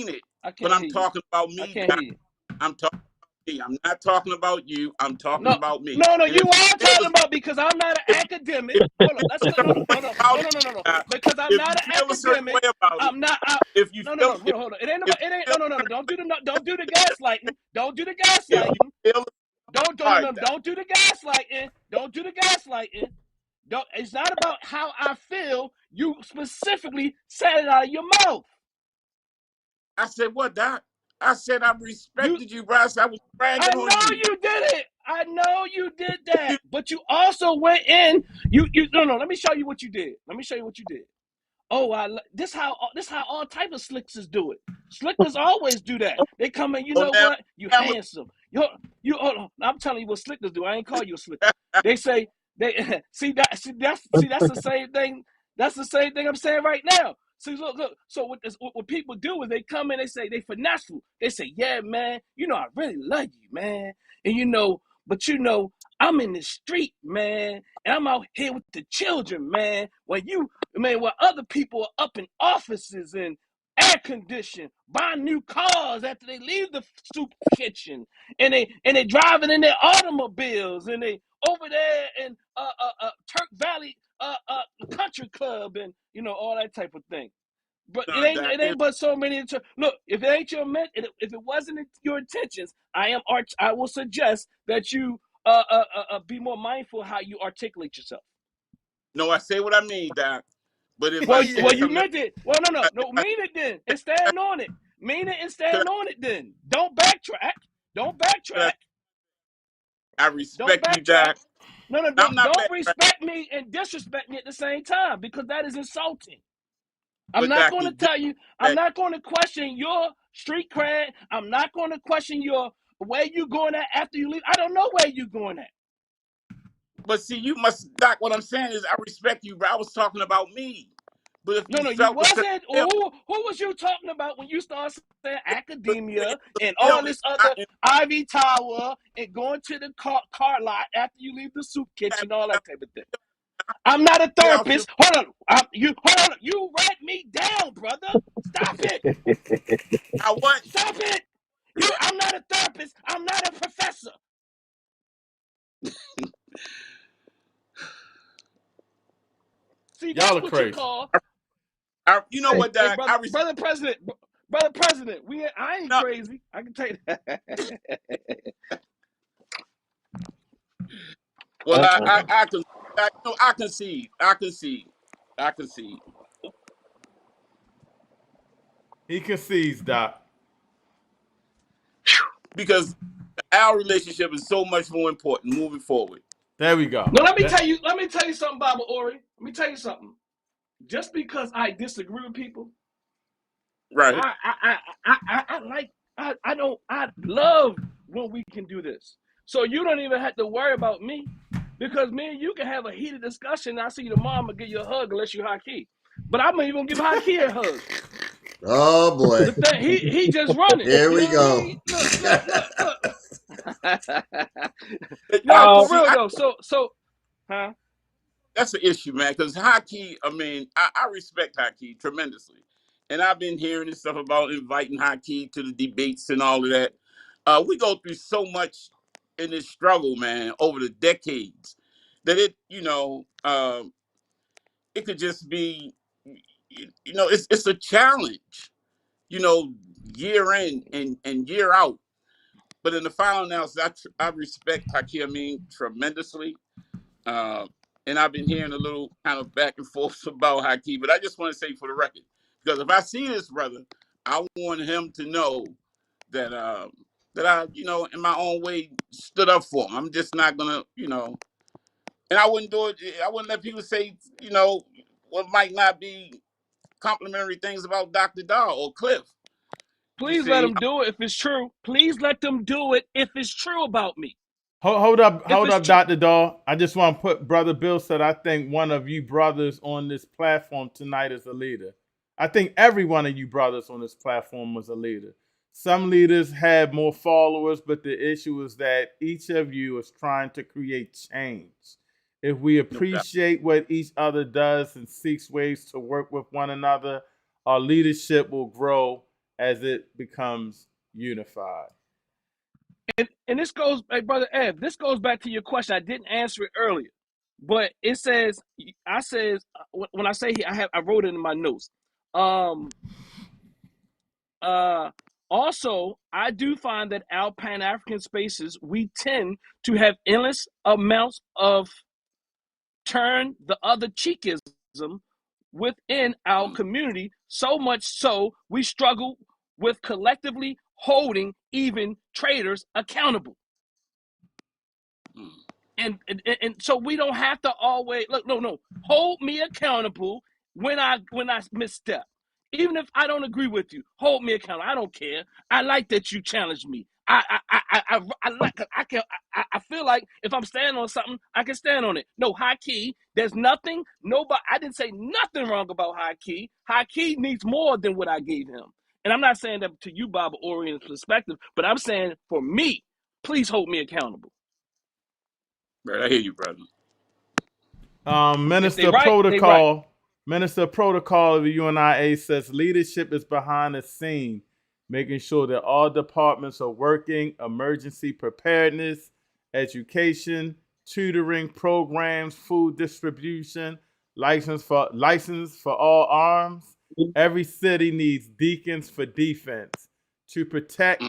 Speaker 10: it. But I'm talking about me. I'm talking about me. I'm not talking about you. I'm talking about me.
Speaker 11: No, you are talking about, because I'm not an academic. Hold on, let's go. No. Because I'm not an academic. I'm not.
Speaker 10: If you
Speaker 11: hold on. It ain't. No. Don't do the gaslighting. Don't do the gaslighting. Don't do the gaslighting. Don't do the gaslighting. It's not about how I feel. You specifically said it out of your mouth.
Speaker 10: I said what, Doc? I said I respected you, Bryce. I was bragging on you.
Speaker 11: I know you did it. I know you did that. But you also went in. No. Let me show you what you did. Oh, this how all type of slickers do it. Slickers always do that. They come in. You know what? You handsome. You. Hold on. I'm telling you what slickers do. I ain't call you a slicker. They say they see that's the same thing. That's the same thing I'm saying right now. See, look. So what people do is they come in. They say they finesseful. They say, yeah, man. I really love you, man. And but I'm in the street, man, and I'm out here with the children, man. While other people are up in offices and air conditioned, buying new cars after they leave the soup kitchen, and they driving in their automobiles, and they over there in Turk Valley country club, and all that type of thing. But it ain't but so many. Look, if it ain't if it wasn't your intentions, I will suggest that you be more mindful how you articulate yourself.
Speaker 10: No, I say what I mean, Doc. But if
Speaker 11: you meant it. Well, no, mean it then, and stand on it. Mean it and stand on it then. Don't backtrack.
Speaker 10: I respect you, Doc.
Speaker 11: No,
Speaker 10: I'm not
Speaker 11: don't
Speaker 10: mad,
Speaker 11: respect me and disrespect me at the same time, because that is insulting. I'm
Speaker 10: but
Speaker 11: not going
Speaker 10: Doctor,
Speaker 11: to tell you, I'm not going to question your street cred. I'm not going to question your where you going at after you leave. I don't know where you going at.
Speaker 10: but see, you must, Doc, what I'm saying is I respect you, but I was talking about me. But if you
Speaker 11: No, you
Speaker 10: felt a certain
Speaker 11: wasn't.
Speaker 10: ill,
Speaker 11: Who was you talking about when you started saying academia and
Speaker 10: ill
Speaker 11: all this other Ivy Tower and going to the car lot after you leave the soup kitchen, all that type of thing? I'm not a therapist. Hold on. You read me down, brother. Stop it.
Speaker 10: I what?
Speaker 11: Stop it. I'm not a therapist. I'm not a professor. See,
Speaker 4: Y'all
Speaker 11: that's
Speaker 4: are
Speaker 11: what you
Speaker 4: crazy.
Speaker 11: call.
Speaker 10: You know what, Doc?
Speaker 11: Brother President. I ain't crazy. I can tell you that.
Speaker 10: Well, I concede.
Speaker 4: He concedes, Doc.
Speaker 10: Because our relationship is so much more important moving forward.
Speaker 4: There we go.
Speaker 11: No, let me tell you something, Baba Ori. Let me tell you something. Just because I disagree with people,
Speaker 10: right?
Speaker 11: I love when we can do this. So you don't even have to worry about me, because me and you can have a heated discussion. I see you tomorrow, I'm gonna give you a hug unless you Haki. But I'm not even gonna give Haki a hug.
Speaker 12: Oh boy.
Speaker 11: The thing, he just running.
Speaker 12: Here
Speaker 11: You
Speaker 12: we
Speaker 11: know what I
Speaker 12: go.
Speaker 11: mean? Look. No, for real though. So, huh?
Speaker 10: That's the issue, man. Because Haki, I mean, I respect Haki tremendously, and I've been hearing this stuff about inviting Haki to the debates and all of that. We go through so much in this struggle, man, over the decades, that it could just be, it's a challenge, year in and year out. But in the final analysis, I respect Haki Amin tremendously. And I've been hearing a little kind of back and forth about Haki, but I just want to say for the record, because if I see this brother, I want him to know that that I, in my own way, stood up for him. I'm just not gonna, and I wouldn't do it. I wouldn't let people say, what might not be complimentary things about Dr. Dahl or Cliff. You
Speaker 11: Please let
Speaker 10: see,
Speaker 11: them do it if it's true. Please let them do it if it's true about me.
Speaker 4: Hold up, Dr. Dahl. I just want to put Brother Bill said, I think one of you brothers on this platform tonight is a leader. I think every one of you brothers on this platform was a leader. Some leaders had more followers, but the issue is that each of you is trying to create change. If we appreciate what each other does and seeks ways to work with one another, our leadership will grow as it becomes unified.
Speaker 11: And this goes, hey, Brother Ev, this goes back to your question. I didn't answer it earlier, but it says, when I say here, I wrote it in my notes. Also, I do find that our Pan-African spaces, we tend to have endless amounts of turn the other cheekism within our community, so much so we struggle with collectively holding even traitors accountable. And so we don't have to always hold me accountable when I misstep. Even if I don't agree with you, hold me accountable. I don't care. I like that you challenge me. I feel like if I'm standing on something, I can stand on it. No, High Key, there's nothing, nobody, I didn't say nothing wrong about High Key. High Key needs more than what I gave him. And I'm not saying that to you, Baba Orient's perspective, but I'm saying for me, please hold me accountable.
Speaker 10: Right, I hear you, brother.
Speaker 4: Minister Protocol of the UNIA says leadership is behind the scene, making sure that all departments are working, emergency preparedness, education, tutoring programs, food distribution, license for all arms. Every city needs deacons for defense to protect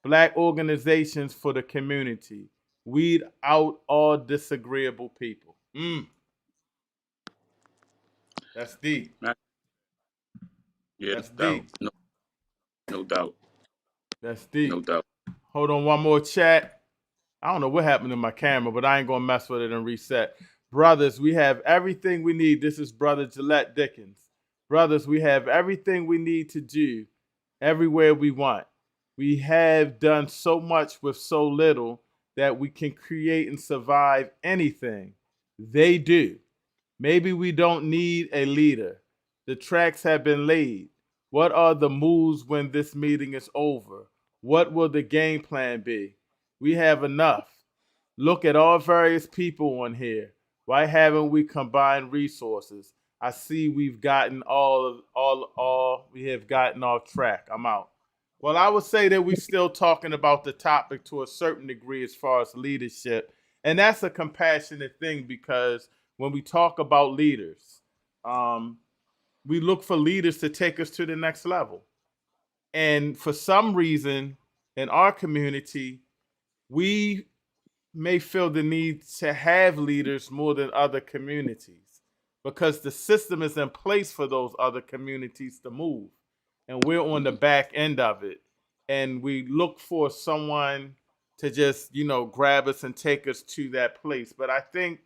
Speaker 4: Black organizations for the community. Weed out all disagreeable people. That's deep.
Speaker 10: Yeah,
Speaker 4: That's deep.
Speaker 10: No doubt.
Speaker 4: That's deep.
Speaker 10: No doubt.
Speaker 4: Hold on, one more chat. I don't know what happened to my camera, but I ain't gonna mess with it and reset. Brothers, we have everything we need. This is Brother Gillette Dickens. Brothers, we have everything we need to do everywhere we want. We have done so much with so little that we can create and survive anything. They do. Maybe we don't need a leader. The tracks have been laid. What are the moves when this meeting is over? What will the game plan be? We have enough. Look at all various people on here. Why haven't we combined resources? I see we've gotten we have gotten off track. I'm out. Well, I would say that we're still talking about the topic to a certain degree as far as leadership. And that's a compassionate thing because when we talk about leaders, we look for leaders to take us to the next level. And for some reason in our community, we may feel the need to have leaders more than other communities because the system is in place for those other communities to move. And we're on the back end of it. And we look for someone to just, grab us and take us to that place. But I think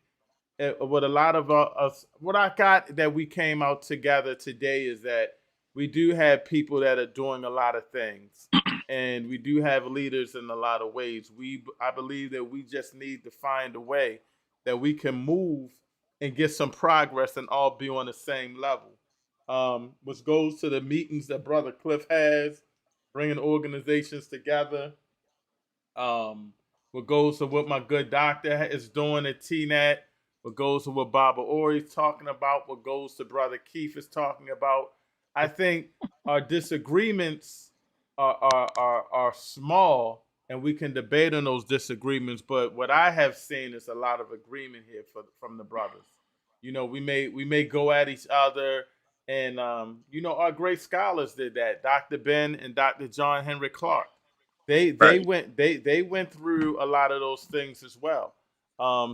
Speaker 4: what a lot of us, what I got that we came out together today is that we do have people that are doing a lot of things, and we do have leaders in a lot of ways. I believe that we just need to find a way that we can move and get some progress and all be on the same level. Which goes to the meetings that Brother Cliff has, bringing organizations together. What goes to what my good doctor is doing at TNAT, what goes to what Baba Ori's talking about, what goes to Brother Keith is talking about. I think our disagreements are small, and we can debate on those disagreements. But what I have seen is a lot of agreement here from the brothers. We may go at each other, and our great scholars did that. Dr. Ben and Dr. John Henry Clark. They went through a lot of those things as well.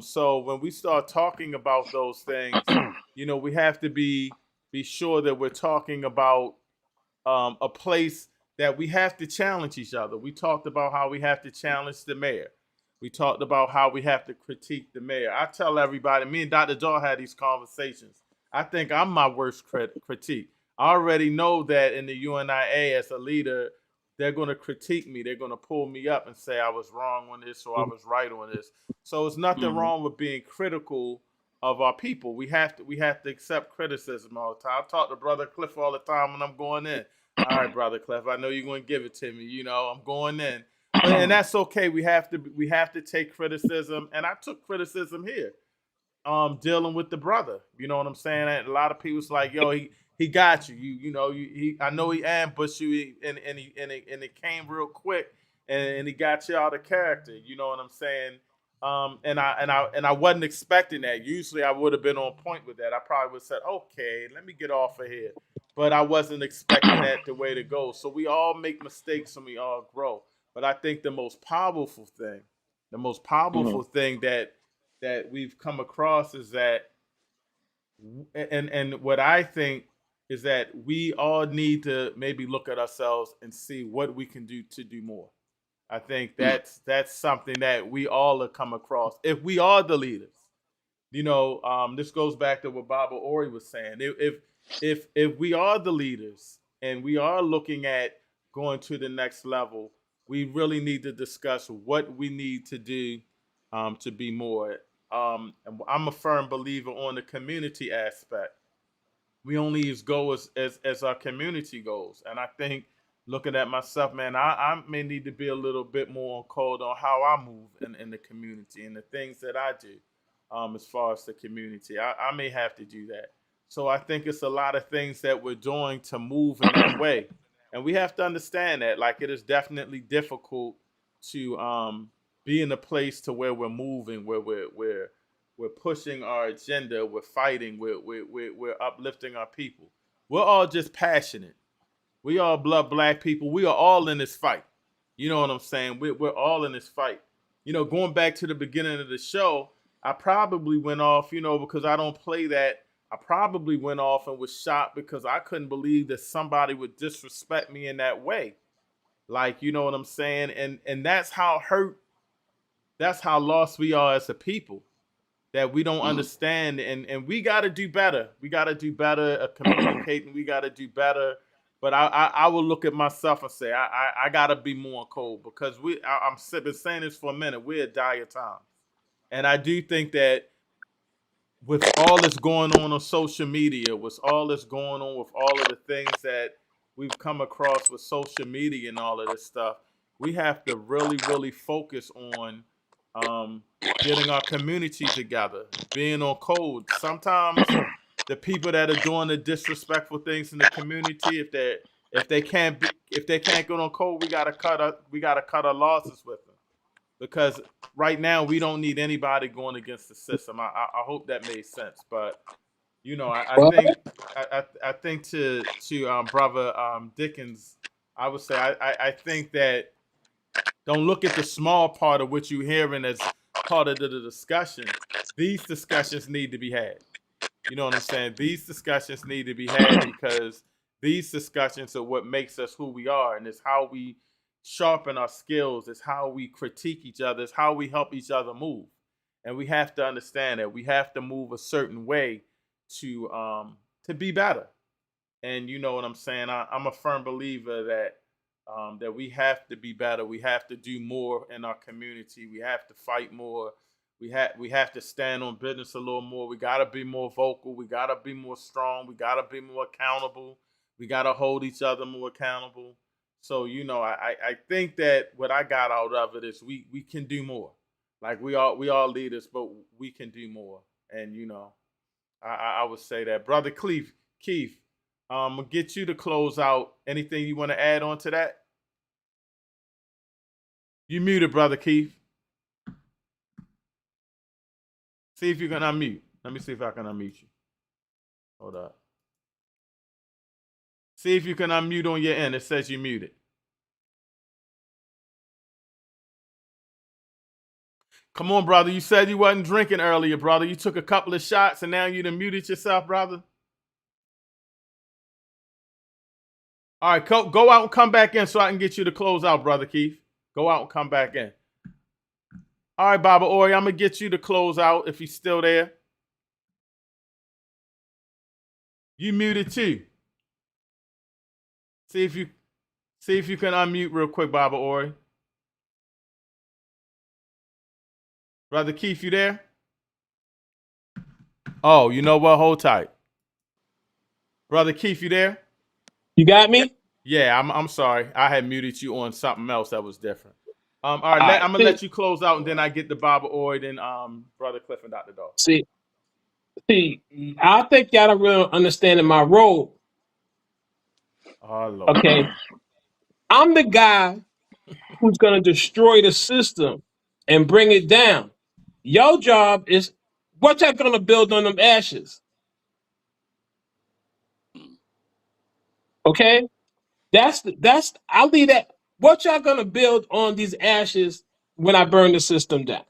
Speaker 4: So when we start talking about those things, we have to be sure that we're talking about a place that we have to challenge each other. We talked about how we have to challenge the mayor. We talked about how we have to critique the mayor. I tell everybody, me and Dr. Daw had these conversations. I think I'm my worst critique. I already know that in the UNIA as a leader, they're going to critique me. They're going to pull me up and say I was wrong on this or I was right on this. So it's nothing wrong with being critical of our people. We have to accept criticism all the time. I talk to Brother Cliff all the time when I'm going in. All right, Brother Cliff, I know you're going to give it to me. I'm going in. And that's okay. We have to take criticism. And I took criticism here. Dealing with the brother. You know what I'm saying? And a lot of people's like, yo, he got you. I know he ambushed you and it came real quick and he got you out of character. You know what I'm saying? And I wasn't expecting that. Usually I would have been on point with that. I probably would have said, okay, let me get off of here. But I wasn't expecting that the way to go. So we all make mistakes and we all grow. But I think the most powerful thing that we've come across is that, and what I think is that we all need to maybe look at ourselves and see what we can do to do more. I think that's something that we all have come across. If we are the leaders, this goes back to what Baba Ori was saying. If we are the leaders and we are looking at going to the next level, we really need to discuss what we need to do to be more. And I'm a firm believer on the community aspect. We only go as our community goes. And I think looking at myself, man, I may need to be a little bit more on code on how I move in the community and the things that I do as far as the community. I may have to do that. So I think it's a lot of things that we're doing to move in that way. And we have to understand that, like, it is definitely difficult to be in a place to where we're moving, where we're pushing our agenda, we're fighting, we're uplifting our people. We're all just passionate. We all black people. We are all in this fight. You know what I'm saying? We're all in this fight. Going back to the beginning of the show, I probably went off, because I don't play that. I probably went off and was shocked because I couldn't believe that somebody would disrespect me in that way. Like, you know what I'm saying? And that's how hurt that's how lost we are as a people, that we don't understand, and we got to do better. We got to do better at communicating. We got to do better. But I will look at myself and say I got to be more cold, because I'm been saying this for a minute. We're at dire times, and I do think that with all that's going on social media, with all that's going on with all of the things that we've come across with social media and all of this stuff, we have to really, really focus on getting our community together, being on code. Sometimes the people that are doing the disrespectful things in the community, if they can't get on code, we gotta cut our losses with them, because right now we don't need anybody going against the system. I hope that made sense, but I think to brother Dickens, I would say I think that don't look at the small part of what you're hearing as part of the discussion. These discussions need to be had. You know what I'm saying? These discussions need to be had, because these discussions are what makes us who we are, and it's how we sharpen our skills. It's how we critique each other. It's how we help each other move. And we have to understand that we have to move a certain way to be better. And you know what I'm saying? I'm a firm believer that that we have to be better. We have to do more in our community. We have to fight more. We have to stand on business a little more. We got to be more vocal. We got to be more strong. We got to be more accountable. We got to hold each other more accountable. So, I think that what I got out of it is we can do more. Like we all leaders, but we can do more. And, I would say that. Brother Keith, I'm going to get you to close out. Anything you want to add on to that? You muted, Brother Keith. See if you can unmute. Let me see if I can unmute you. Hold up. See if you can unmute on your end. It says you muted. Come on, brother. You said you wasn't drinking earlier, brother. You took a couple of shots and now you done muted yourself, brother. All right, go out and come back in so I can get you to close out, Brother Keith. Go out and come back in. All right, Baba Ori, I'm going to get you to close out if he's still there. You muted too. See if you can unmute real quick, Baba Ori. Brother Keith, you there? Oh, you know what? Hold tight. Brother Keith, you there?
Speaker 9: You got me?
Speaker 4: Yeah, I'm sorry. I had muted you on something else that was different. All right, I'm gonna let you close out, and then I get the Baba Ori, then Brother Cliff and Dr. Dog.
Speaker 9: See, I think y'all don't really understand my role.
Speaker 4: Oh, Lord.
Speaker 9: Okay, I'm the guy who's gonna destroy the system and bring it down. Your job is what y'all gonna build on them ashes. Okay, that's I'll leave that. What y'all gonna build on these ashes when I burn the system down?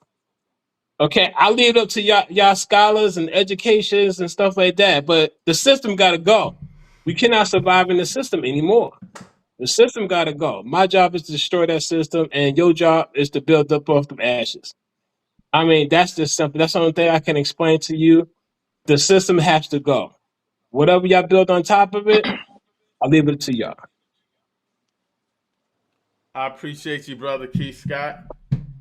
Speaker 9: Okay, I leave it up to y'all scholars and educations and stuff like that. But the system got to go. We cannot survive in the system anymore. The system got to go. My job is to destroy that system, and your job is to build up off the ashes. I mean, that's just simple. That's the only thing I can explain to you. The system has to go. Whatever y'all build on top of it, I'll leave it to y'all.
Speaker 4: I appreciate you, Brother Keith Scott.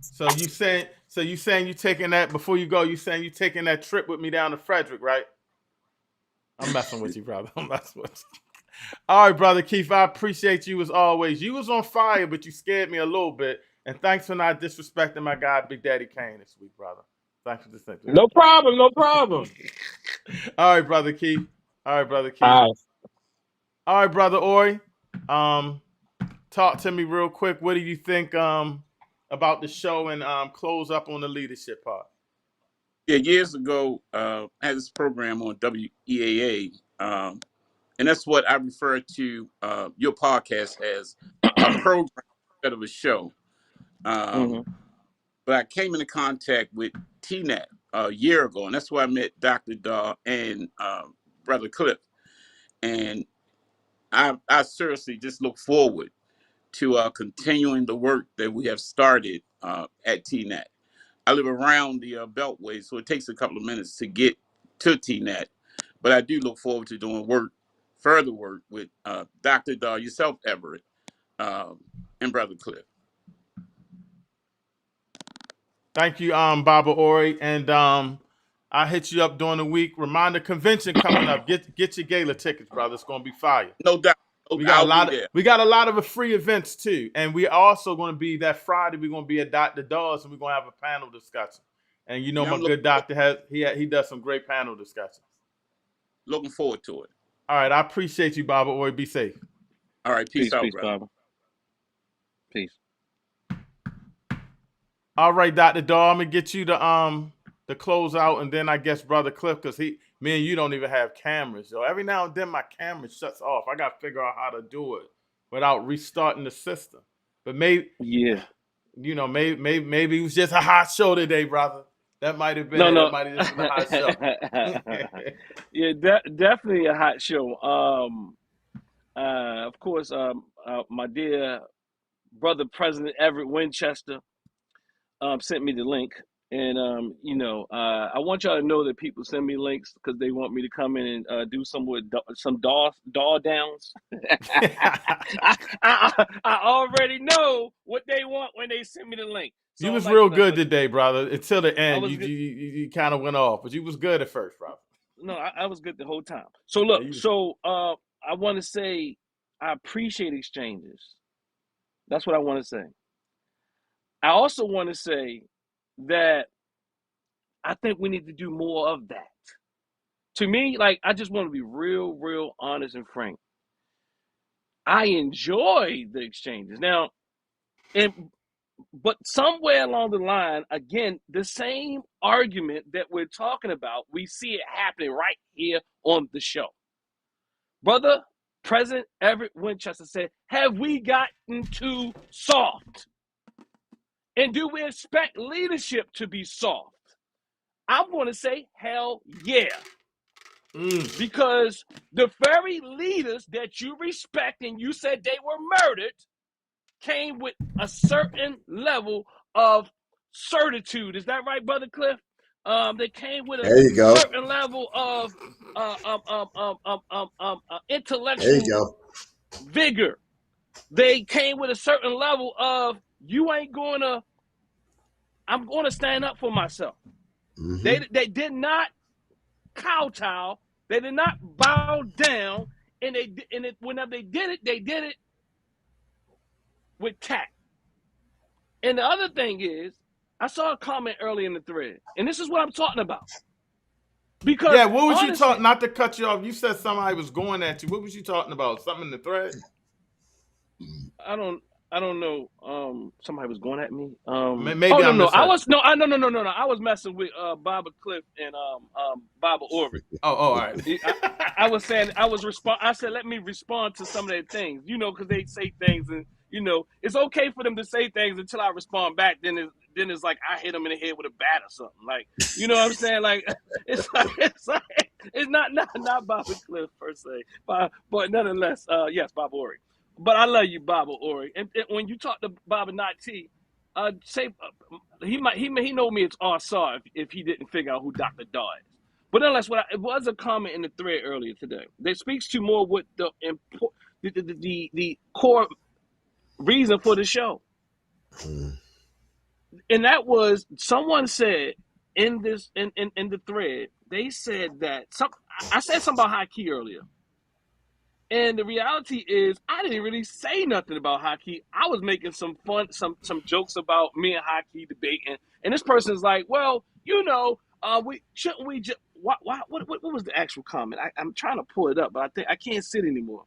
Speaker 4: So you saying you taking that before you go? You saying you taking that trip with me down to Frederick, right? I'm messing with you, brother. I'm messing with you. All right, Brother Keith, I appreciate you as always. You was on fire, but you scared me a little bit. And thanks for not disrespecting my guy, Big Daddy Kane, this week, brother. Thanks for this.
Speaker 9: No problem. No problem.
Speaker 4: All right, Brother Keith. All right, Brother Keith.
Speaker 9: All
Speaker 4: right, Brother Ori. Talk to me real quick. What do you think about the show, and close up on the leadership part?
Speaker 10: Yeah, years ago, I had this program on WEAA, and that's what I refer to your podcast as, a program instead of a show. But I came into contact with TNAT a year ago, and that's where I met Dr. Daw and Brother Cliff. And I seriously just look forward to continuing the work that we have started at TNAT. I live around the Beltway, so it takes a couple of minutes to get to TNet. But I do look forward to doing further work with Dr. yourself, Everett, and Brother Cliff.
Speaker 4: Thank you, Baba Ori, and I'll hit you up during the week. Remind the convention coming up. Get your gala tickets, brother. It's gonna be fire.
Speaker 10: No doubt.
Speaker 4: We got a lot of free events too, and we also going to be that Friday. We're going to be at Dr. Dawes, and we're going to have a panel discussion. And you know, my good doctor he does some great panel discussions.
Speaker 10: Looking forward to it.
Speaker 4: All right, I appreciate you, Baba Ori. Be safe.
Speaker 10: All right, peace out, brother.
Speaker 11: Baba. Peace.
Speaker 4: All right, Dr. Dawes, I'm gonna get you the close out, and then I guess Brother Cliff, because me and you don't even have cameras. So every now and then my camera shuts off. I got to figure out how to do it without restarting the system. But maybe it was just a hot show today, brother. That might have been
Speaker 11: No.
Speaker 4: That might have just been a hot show.
Speaker 11: Yeah, definitely a hot show. Of course, my dear brother, President Everett Winchester, sent me the link. And, I want y'all to know that people send me links because they want me to come in and do some DAW downs. I already know what they want when they send me the link. So
Speaker 4: you was real good today, brother. Until the end, you kind of went off, but you was good at first, brother.
Speaker 11: No, I was good the whole time. So look, I want to say I appreciate exchanges. That's what I want to say. I also want to say that I think we need to do more of that. To me, I just want to be real, real honest and frank. I enjoy the exchanges. Now, but somewhere along the line, again, the same argument that we're talking about, we see it happening right here on the show. Brother, President Everett Winchester said, have we gotten too soft? And do we expect leadership to be soft? I'm going to say, hell yeah. Because the very leaders that you respect and you said they were murdered came with a certain level of certitude. Is that right, Brother Cliff? They came with a certain level of intellectual vigor. They came with a certain level of I'm going to stand up for myself. Mm-hmm. They did not kowtow. They did not bow down. And whenever they did it with tact. And the other thing is, I saw a comment early in the thread, and this is what I'm talking about. Because
Speaker 4: what was you talking? Not to cut you off, you said somebody was going at you. What was you talking about? Something in the thread?
Speaker 11: I don't know. Somebody was going at me.
Speaker 4: Maybe
Speaker 11: no. I was messing with Baba Cliff and Baba Ori.
Speaker 4: All right.
Speaker 11: I was saying I said let me respond to some of their things, because they say things and it's okay for them to say things until I respond back. Then it's like I hit them in the head with a bat or something. Like, you know what I'm saying? Like it's not Baba Cliff per se, but nonetheless, yes, Baba Ori. But I love you, Baba Ori. And when you talk to Baba Nati, say he know me. It's Arsar if he didn't figure out who Dr. Daw is. But nonetheless, it was a comment in the thread earlier today that speaks to more what the core reason for the show. And that was someone said in the thread, they said that I said something about Haki earlier. And the reality is I didn't really say nothing about Haki. I was making some fun, some jokes about me and Haki debating. And this person's like, well, what was the actual comment? I'm trying to pull it up, but I can't see it anymore.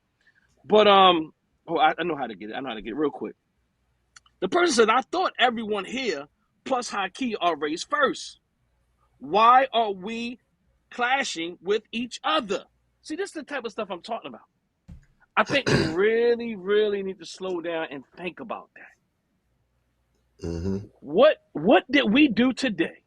Speaker 11: But I know how to get it. I know how to get it real quick. The person said, I thought everyone here plus Haki are raised first. Why are we clashing with each other? See, this is the type of stuff I'm talking about. I think we really, really need to slow down and think about that. Mm-hmm. What did we do today?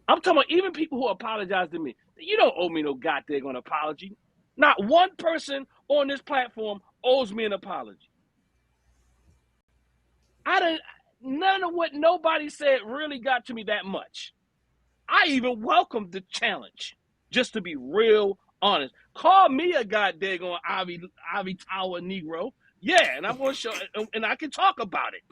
Speaker 11: I'm talking about even people who apologize to me. You don't owe me no goddamn apology. Not one person on this platform owes me an apology. none of what nobody said really got to me that much. I even welcomed the challenge, just to be real honest. Call me a goddamn Ivy Tower Negro. Yeah, and I'm going to show, and I can talk about it.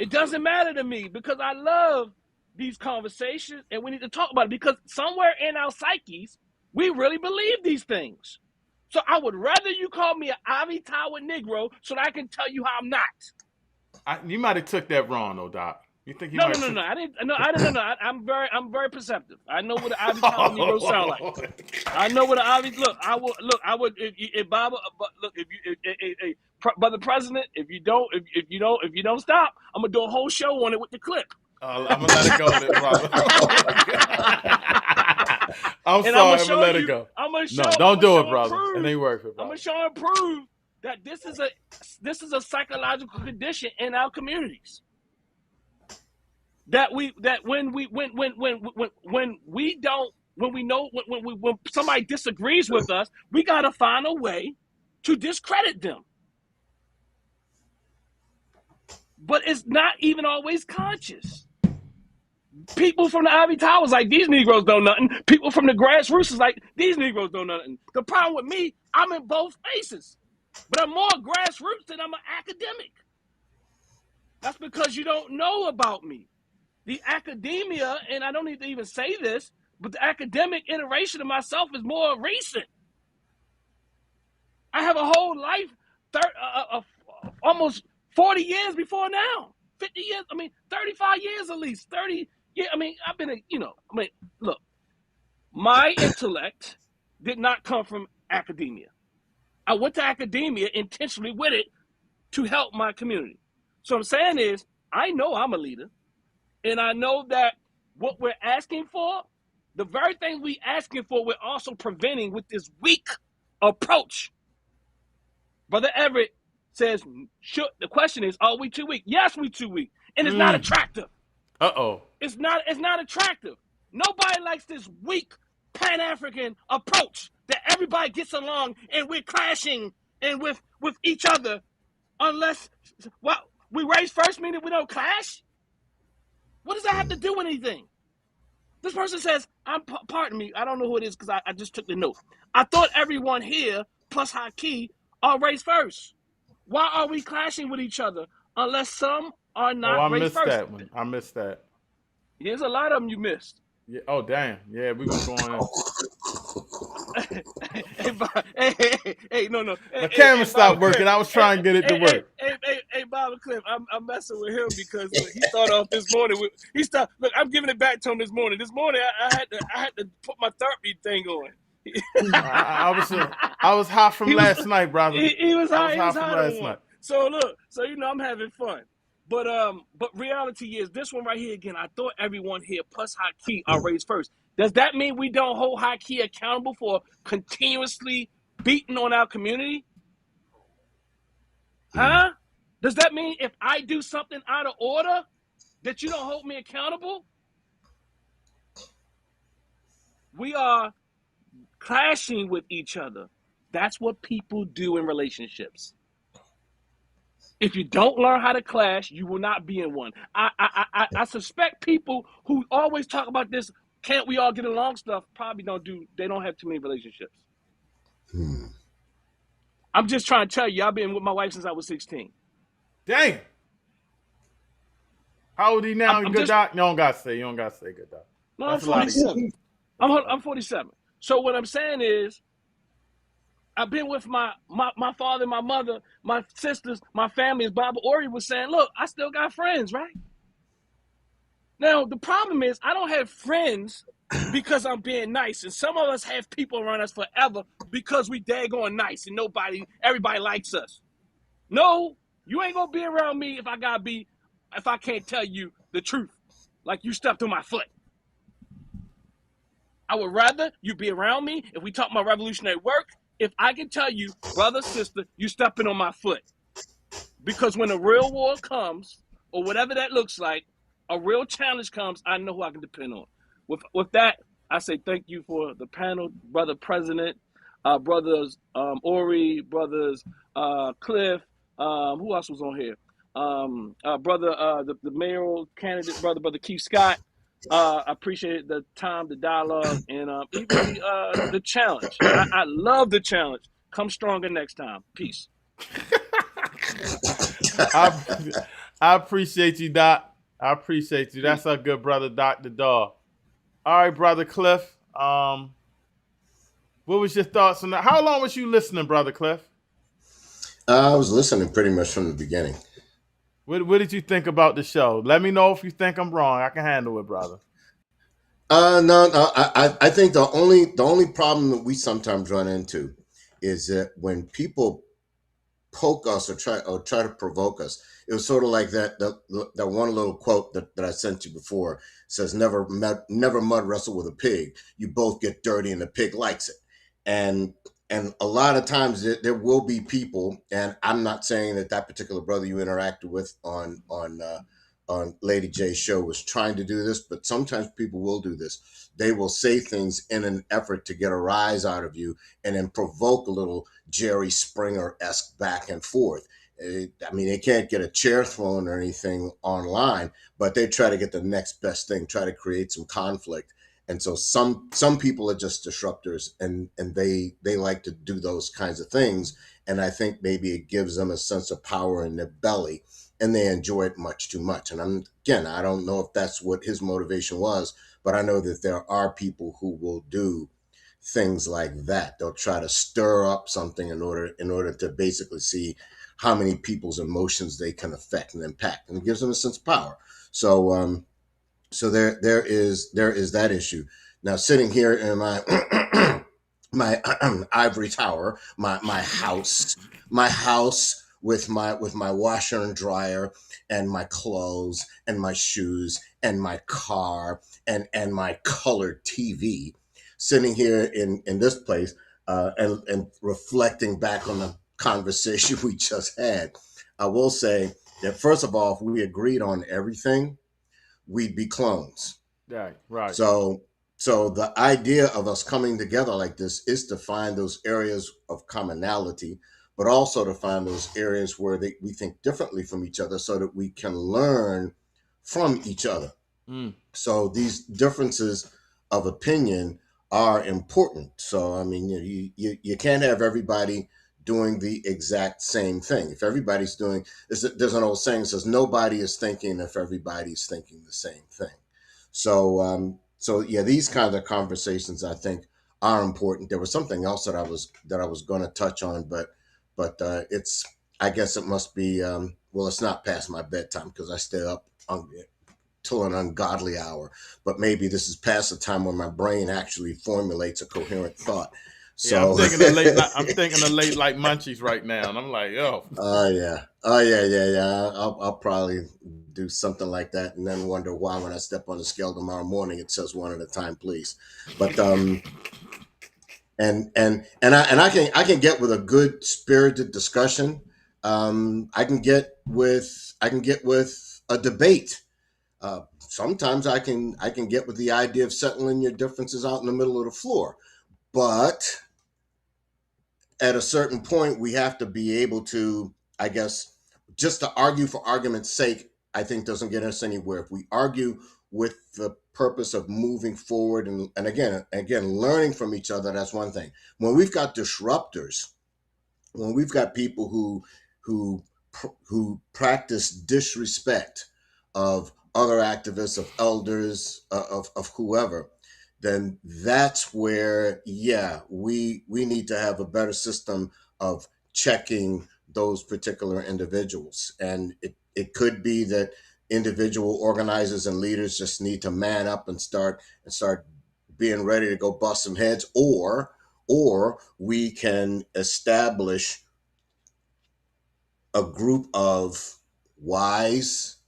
Speaker 11: It doesn't matter to me because I love these conversations and we need to talk about it because somewhere in our psyches, we really believe these things. So I would rather you call me an Ivy Tower Negro so that I can tell you how I'm not.
Speaker 4: You might have took that wrong, though, Doc. You think you
Speaker 11: No,
Speaker 4: might
Speaker 11: no, no,
Speaker 4: took...
Speaker 11: no. I didn't. No, I didn't. No, I'm very perceptive. I know what an Ivy Tower Negro sound like. I know what an Ivy. Look, I would. If Bob, look, if you, Brother President, if you don't stop, I'm gonna do a whole show on it with the clip.
Speaker 4: I'm gonna let it go, then, brother. I'm sorry. I'm gonna let it go. No, don't do it, brother. It ain't worth it, brother.
Speaker 11: I'm gonna show and prove that this is a psychological condition in our communities. When somebody disagrees with us, we gotta find a way to discredit them. But it's not even always conscious. People from the Ivy Towers like these Negroes don't nothing. People from the grassroots is like these Negroes don't nothing. The problem with me, I'm in both spaces, but I'm more grassroots than I'm an academic. That's because you don't know about me. The academia, and I don't need to even say this, but the academic iteration of myself is more recent. I have a whole life, almost 40 years before now, 50 years, 35 years at least, 30 years. I've been, look, my intellect did not come from academia. I went to academia intentionally with it to help my community. So what I'm saying is, I know I'm a leader, and I know that what we're asking for, the very thing we asking for, we're also preventing with this weak approach. Brother Everett says, the question is, are we too weak? Yes, we too weak. And it's not attractive.
Speaker 4: Uh-oh.
Speaker 11: It's not attractive. Nobody likes this weak Pan-African approach that everybody gets along and we're clashing and with each other unless, we raise first meaning we don't clash? What does that have to do with anything? This person says, pardon me, I don't know who it is because I just took the note. I thought everyone here, plus Haki, are raised first. Why are we clashing with each other unless some are not raised first?
Speaker 4: That one. I missed that.
Speaker 11: There's a lot of them you missed.
Speaker 4: Yeah. Oh, damn. Yeah, we was going on.
Speaker 11: No.
Speaker 4: My camera stopped working. I was trying to get it to work.
Speaker 11: Hey, Bob and Cliff, I'm messing with him because he started off this morning with Look, I'm giving it back to him this morning. This morning I had to put my therapy thing on.
Speaker 4: I was hot from last night, brother.
Speaker 11: He was hot. He was
Speaker 4: from
Speaker 11: hot
Speaker 4: last night.
Speaker 11: So look, I'm having fun. But reality is this one right here again. I thought everyone here plus Haki are raised first. Does that mean we don't hold Haki accountable for continuously beating on our community? Huh? Does that mean if I do something out of order that you don't hold me accountable? We are clashing with each other. That's what people do in relationships. If you don't learn how to clash, you will not be in one. I suspect people who always talk about this, can't we all get along stuff, probably they don't have too many relationships. I'm just trying to tell you, I've been with my wife since I was 16.
Speaker 4: Dang. How old are you now? Good doc? You don't got to say good doc.
Speaker 11: No, I'm 47. I'm 47. So what I'm saying is, I've been with my father, my mother, my sisters, my family, as Baba Ori was saying, look, I still got friends, right? Now, the problem is I don't have friends because I'm being nice. And some of us have people around us forever because we daggone nice and everybody likes us. No, you ain't gonna be around me if I can't tell you the truth. Like you stepped on my foot. I would rather you be around me if we talk about revolutionary work. If I can tell you, brother, sister, you stepping on my foot. Because when a real war comes, or whatever that looks like, a real challenge comes, I know who I can depend on. With that, I say thank you for the panel, brother president, brothers Ori, brothers Cliff, who else was on here? brother, the mayoral candidate, brother Keith Scott. I appreciate the time, the dialogue, and even the challenge. I love the challenge. Come stronger next time. Peace.
Speaker 4: I appreciate you, Doc. I appreciate you. That's our good brother, Dr. Daw. All right, brother Cliff. What was your thoughts on that? How long was you listening, brother Cliff?
Speaker 12: I was listening pretty much from the beginning.
Speaker 4: What did you think about the show? Let me know if you think I'm wrong. I can handle it, brother.
Speaker 12: No. I think the only problem that we sometimes run into is that when people poke us or try to provoke us, it was sort of like that one little quote that I sent you before. It says, never mud wrestle with a pig. You both get dirty and the pig likes it. And a lot of times there will be people, and I'm not saying that particular brother you interacted with on Lady J's show was trying to do this, but sometimes people will do this. They will say things in an effort to get a rise out of you and then provoke a little Jerry Springer-esque back and forth. I mean, they can't get a chair thrown or anything online, but they try to get the next best thing, try to create some conflict. And so some people are just disruptors, and they like to do those kinds of things. And I think maybe it gives them a sense of power in their belly, and they enjoy it much too much. And I don't know if that's what his motivation was, but I know that there are people who will do things like that. They'll try to stir up something in order to basically see how many people's emotions they can affect and impact, and it gives them a sense of power. So there is that issue. Now, sitting here in my my ivory tower, my house with my washer and dryer and my clothes and my shoes and my car and my colored TV, sitting here in this place and reflecting back on the conversation we just had, I will say that, first of all, if we agreed on everything, we'd be clones.
Speaker 4: Right.
Speaker 12: So the idea of us coming together like this is to find those areas of commonality, but also to find those areas where we think differently from each other so that we can learn from each other. So these differences of opinion are important. So, I mean, you can't have everybody doing the exact same thing. If everybody's doing, there's an old saying that says, nobody is thinking if everybody's thinking the same thing. So yeah, these kinds of conversations I think are important. There was something else that I was going to touch on, but I guess it must be, it's not past my bedtime because I stay up till an ungodly hour, but maybe this is past the time when my brain actually formulates a coherent thought. So
Speaker 4: yeah, I'm thinking of late like munchies right now, and I'm like,
Speaker 12: yeah. I'll probably do something like that, and then wonder why when I step on the scale tomorrow morning it says 1 at a time, please. But and I can get with a good spirited discussion. I can get with a debate. Sometimes I can get with the idea of settling your differences out in the middle of the floor, but at a certain point, we have to be able to, I guess, just to argue for argument's sake, I think doesn't get us anywhere. If we argue with the purpose of moving forward and again, learning from each other, that's one thing. When we've got disruptors, when we've got people who practice disrespect of other activists, of elders, of whoever, then that's where, we need to have a better system of checking those particular individuals. And it could be that individual organizers and leaders just need to man up and start being ready to go bust some heads, or we can establish a group of wise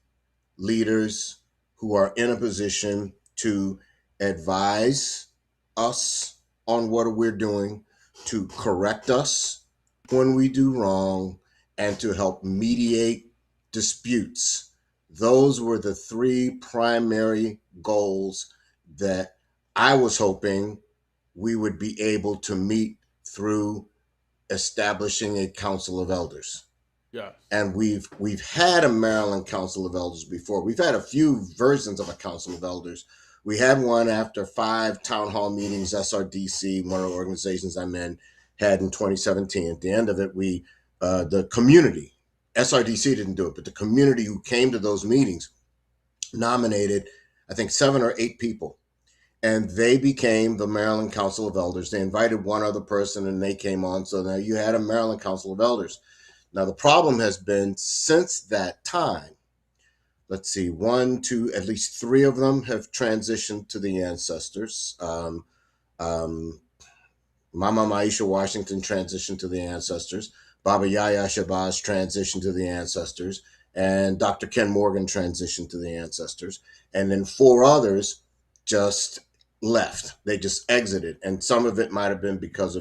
Speaker 12: leaders who are in a position to advise us on what we're doing, to correct us when we do wrong, and to help mediate disputes. Those were the 3 primary goals that I was hoping we would be able to meet through establishing a council of elders.
Speaker 4: Yes.
Speaker 12: And we've had a Maryland Council of Elders before. We've had a few versions of a Council of Elders. We had one after 5 town hall meetings, SRDC, one of the organizations I'm in, had in 2017. At the end of it, the community, SRDC didn't do it, but the community who came to those meetings nominated, I think, 7 or 8 people. And they became the Maryland Council of Elders. They invited one other person and they came on. So now you had a Maryland Council of Elders. Now, the problem has been since that time, let's see, 1, 2, at least 3 of them have transitioned to the ancestors. Mama Maisha Washington transitioned to the ancestors. Baba Yaya Shabazz transitioned to the ancestors. And Dr. Ken Morgan transitioned to the ancestors. And then 4 others just left. They just exited. And some of it might have been because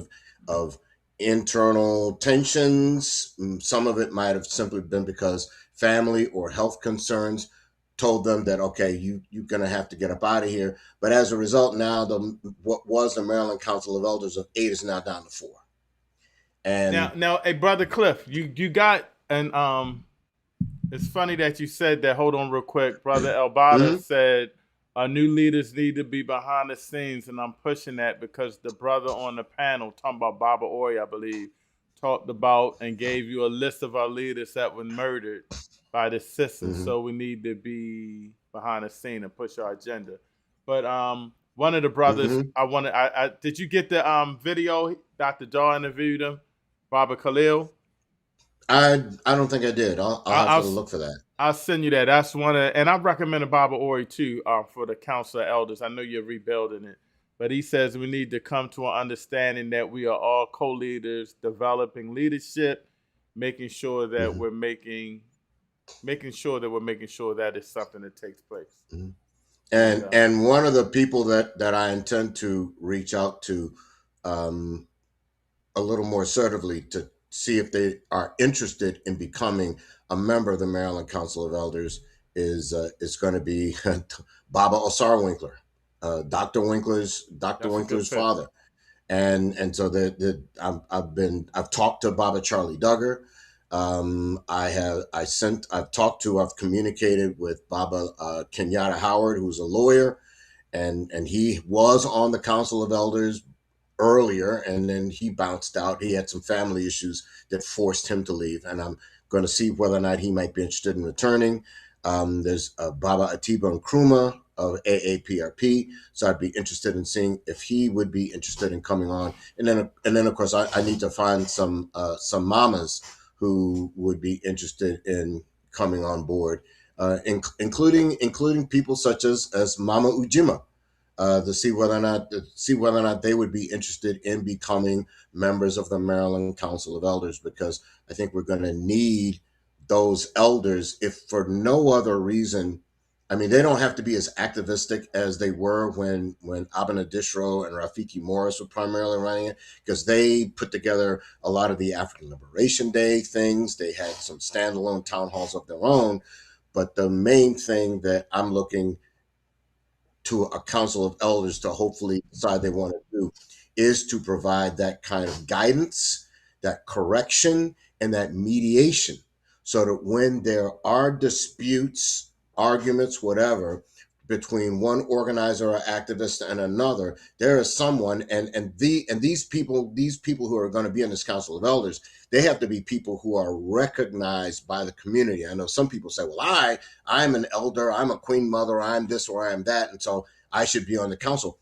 Speaker 12: of internal tensions. Some of it might have simply been because family or health concerns told them that, okay, you're going to have to get up out of here. But as a result, now what was the Maryland Council of Elders of 8 is now down to 4. And
Speaker 4: now, hey, Brother Cliff, you got, and it's funny that you said that. Hold on real quick. Brother Elbada said new leaders need to be behind the scenes, and I'm pushing that because the brother on the panel, talking about Baba Ori, I believe, talked about and gave you a list of our leaders that were murdered by the system. So we need to be behind the scene and push our agenda. But one of the brothers, I did you get the video? Dr. Jaw interviewed him, Baba Khalil.
Speaker 12: I don't think I did. I'll have to look for that.
Speaker 4: I'll send you that. That's one of, and I recommended Baba Ori too for the Council of Elders. I know you're rebuilding it, but he says we need to come to an understanding that we are all co-leaders, developing leadership, making sure that we're making sure that it's something that takes place.
Speaker 12: And one of the people that I intend to reach out to a little more assertively to see if they are interested in becoming a member of the Maryland Council of Elders is going to be Baba Osar Winkler, Dr. Winkler's father, and so I've talked to Baba Charlie Duggar. I've communicated with Baba Kenyatta Howard, who's a lawyer, and he was on the Council of Elders earlier, and then he bounced out. He had some family issues that forced him to leave, and I'm going to see whether or not he might be interested in returning. There's Baba Atiba Nkrumah of AAPRP, so I'd be interested in seeing if he would be interested in coming on. And then of course I need to find some mamas who would be interested in coming on board, including people such as Mama Ujima. To see whether or not they would be interested in becoming members of the Maryland Council of Elders, because I think we're going to need those elders, if for no other reason. I mean, they don't have to be as activistic as they were when Abena Dishro and Rafiki Morris were primarily running it, because they put together a lot of the African Liberation Day things. They had some standalone town halls of their own. But the main thing that I'm looking to a council of elders to hopefully decide they want to do is to provide that kind of guidance, that correction, and that mediation, so that when there are disputes, arguments, whatever, between one organizer or activist and another, there is someone, and these people who are going to be in this council of elders, they have to be people who are recognized by the community. I know some people say, well, I'm an elder, I'm a queen mother, I'm this or I'm that, and so I should be on the council.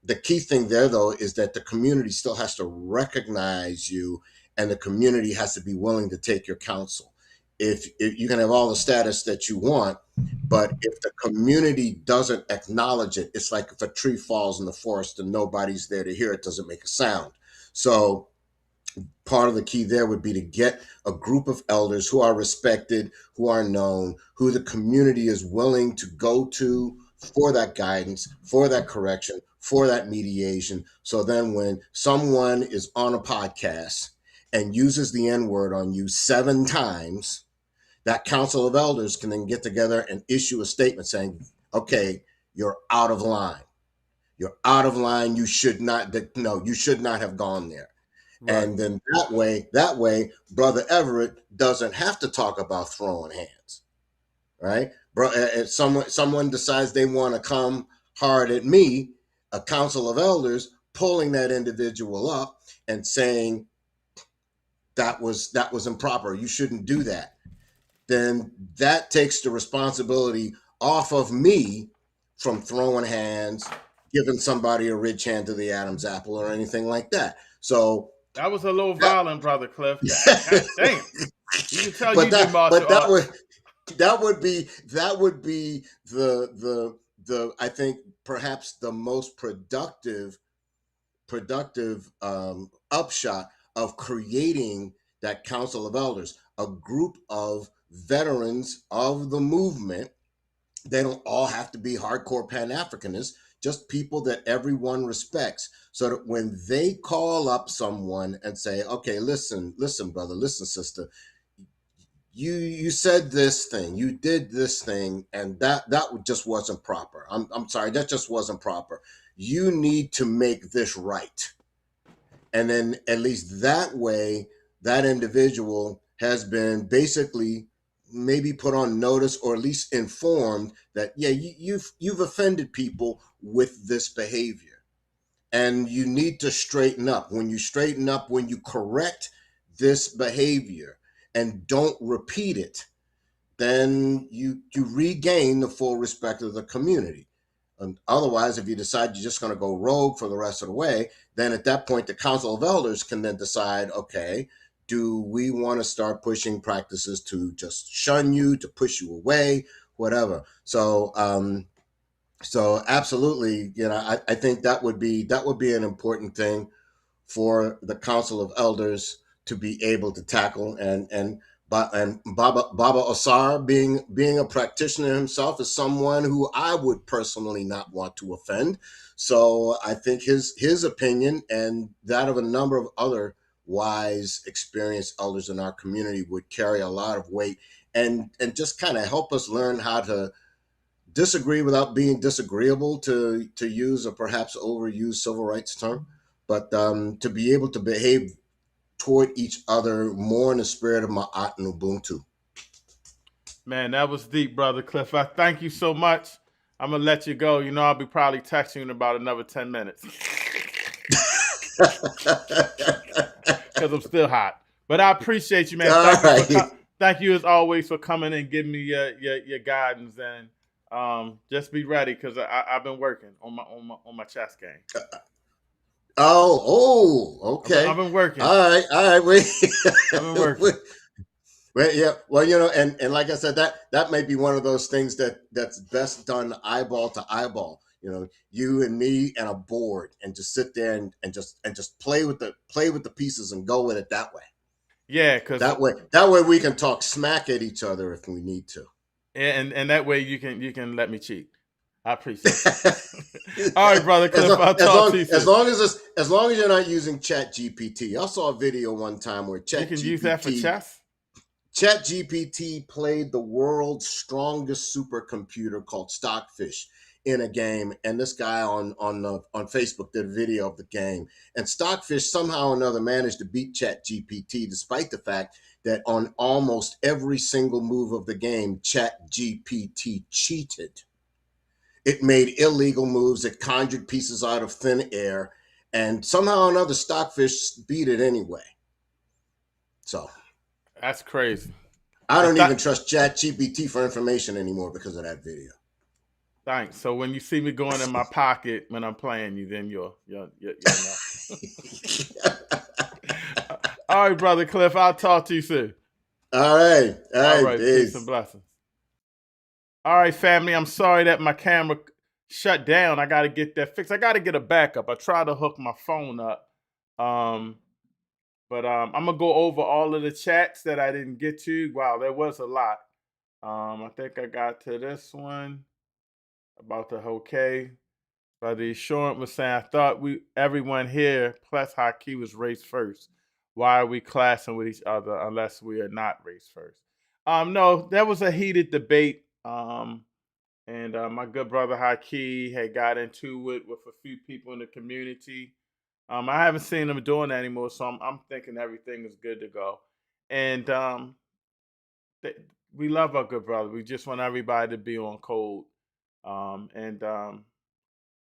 Speaker 12: The key thing there, though, is that the community still has to recognize you, and the community has to be willing to take your counsel. If you can have all the status that you want, but if the community doesn't acknowledge it, it's like if a tree falls in the forest and nobody's there to hear it, doesn't make a sound. So part of the key there would be to get a group of elders who are respected, who are known, who the community is willing to go to for that guidance, for that correction, for that mediation. So then when someone is on a podcast and uses the N-word on you 7 times, that council of elders can then get together and issue a statement saying, okay, you're out of line. You're out of line. You should not have gone there.
Speaker 4: Right.
Speaker 12: And then that way, Brother Everett doesn't have to talk about throwing hands, right? Bro, if someone decides they want to come hard at me, a council of elders pulling that individual up and saying that was improper. You shouldn't do that. Then that takes the responsibility off of me from throwing hands, giving somebody a rich hand to the Adam's apple or anything like that. So
Speaker 4: that was a little violent, Brother Cliff. God damn. You can tell you do martial arts.
Speaker 12: That would be the I think perhaps the most productive upshot of creating that council of elders, a group of veterans of the movement. They don't all have to be hardcore Pan-Africanists, just people that everyone respects, so that when they call up someone and say, okay, listen, brother, listen, sister, you said this thing, you did this thing, and that just wasn't proper. I'm sorry, that just wasn't proper. You need to make this right. And then at least that way, that individual has been basically maybe put on notice, or at least informed that, yeah, you've offended people with this behavior, and you need to straighten up. When you straighten up, when you correct this behavior and don't repeat it, then you regain the full respect of the community. And otherwise, if you decide you're just going to go rogue for the rest of the way, then at that point, the Council of Elders can then decide, okay, do we want to start pushing practices to just shun you, to push you away, whatever. So absolutely, I think that would be an important thing for the Council of Elders to be able to tackle. And Baba Osar, being a practitioner himself, is someone who I would personally not want to offend. So I think his opinion and that of a number of other wise, experienced elders in our community would carry a lot of weight, and just kind of help us learn how to disagree without being disagreeable, to use a perhaps overused civil rights term, but to be able to behave toward each other more in the spirit of Ma'at and Ubuntu.
Speaker 4: Man, that was deep, Brother Cliff. I thank you so much. I'm going to let you go. I'll be probably texting you in about another 10 minutes. Because I'm still hot. But I appreciate you, man. Thank you as always for coming and giving me your guidance. And just be ready, because I've been working on my chess game.
Speaker 12: Okay.
Speaker 4: I've been working.
Speaker 12: All right. Wait.
Speaker 4: I've been working.
Speaker 12: Well, yeah. Well, and like I said, that may be one of those things that's best done eyeball to eyeball. You and me and a board, and just sit there and just play with the pieces and go with it that way.
Speaker 4: Yeah, because
Speaker 12: that way we can talk smack at each other if we need to.
Speaker 4: And that way you can let me cheat. I appreciate it. All right, Brother Cliff, I'll talk to you soon.
Speaker 12: As long as you're not using ChatGPT. I saw a video one time where ChatGPT.
Speaker 4: You can use that for chess?
Speaker 12: ChatGPT played the world's strongest supercomputer called Stockfish in a game, and this guy on Facebook did a video of the game. And Stockfish somehow or another managed to beat ChatGPT, despite the fact that on almost every single move of the game, ChatGPT cheated. It made illegal moves. It conjured pieces out of thin air, and somehow or another, Stockfish beat it anyway. So
Speaker 4: that's crazy.
Speaker 12: I don't even trust ChatGPT for information anymore because of that video.
Speaker 4: Thanks. So when you see me going in my pocket when I'm playing you, then you'll know. All right, Brother Cliff. I'll talk to you soon.
Speaker 12: All right.
Speaker 4: Peace and blessings. All right, family. I'm sorry that my camera shut down. I got to get that fixed. I got to get a backup. I tried to hook my phone up. But I'm going to go over all of the chats that I didn't get to. Wow, there was a lot. I think I got to this one about the okay. Brother Assurant was saying, I thought everyone here, plus Haki, was race first. Why are we clashing with each other unless we are not race first? No, there was a heated debate. And my good brother Haki had got into it with a few people in the community. I haven't seen them doing that anymore, so I'm thinking everything is good to go. And th- we love our good brother. We just want everybody to be on code. And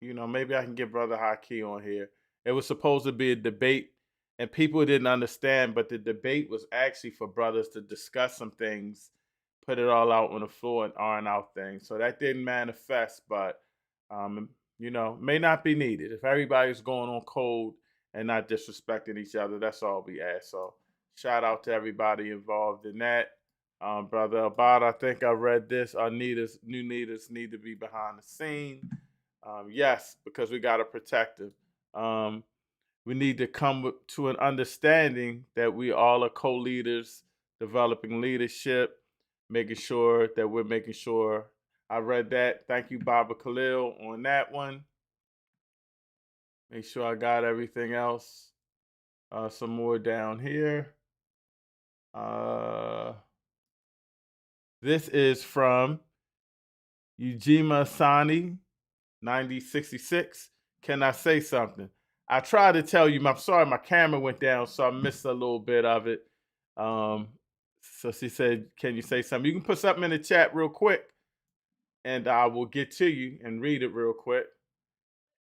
Speaker 4: maybe I can get Brother Haki on here. It was supposed to be a debate, and people didn't understand, but the debate was actually for brothers to discuss some things, put it all out on the floor and iron out things. So that didn't manifest, but may not be needed. If everybody's going on code and not disrespecting each other, that's all we ask. So shout out to everybody involved in that. Brother Abad, I think I read this. Our new leaders need to be behind the scene. Yes, because we got to protect them. We need to come to an understanding that we all are co-leaders, developing leadership, making sure that we're making sure. I read that. Thank you, Baba Khalil, on that one. Make sure I got everything else. Some more down here. This is from Ujima Sani, 9066. Can I say something? I tried to tell you, I'm sorry, my camera went down, so I missed a little bit of it. So she said, can you say something? You can put something in the chat real quick, and I will get to you and read it real quick.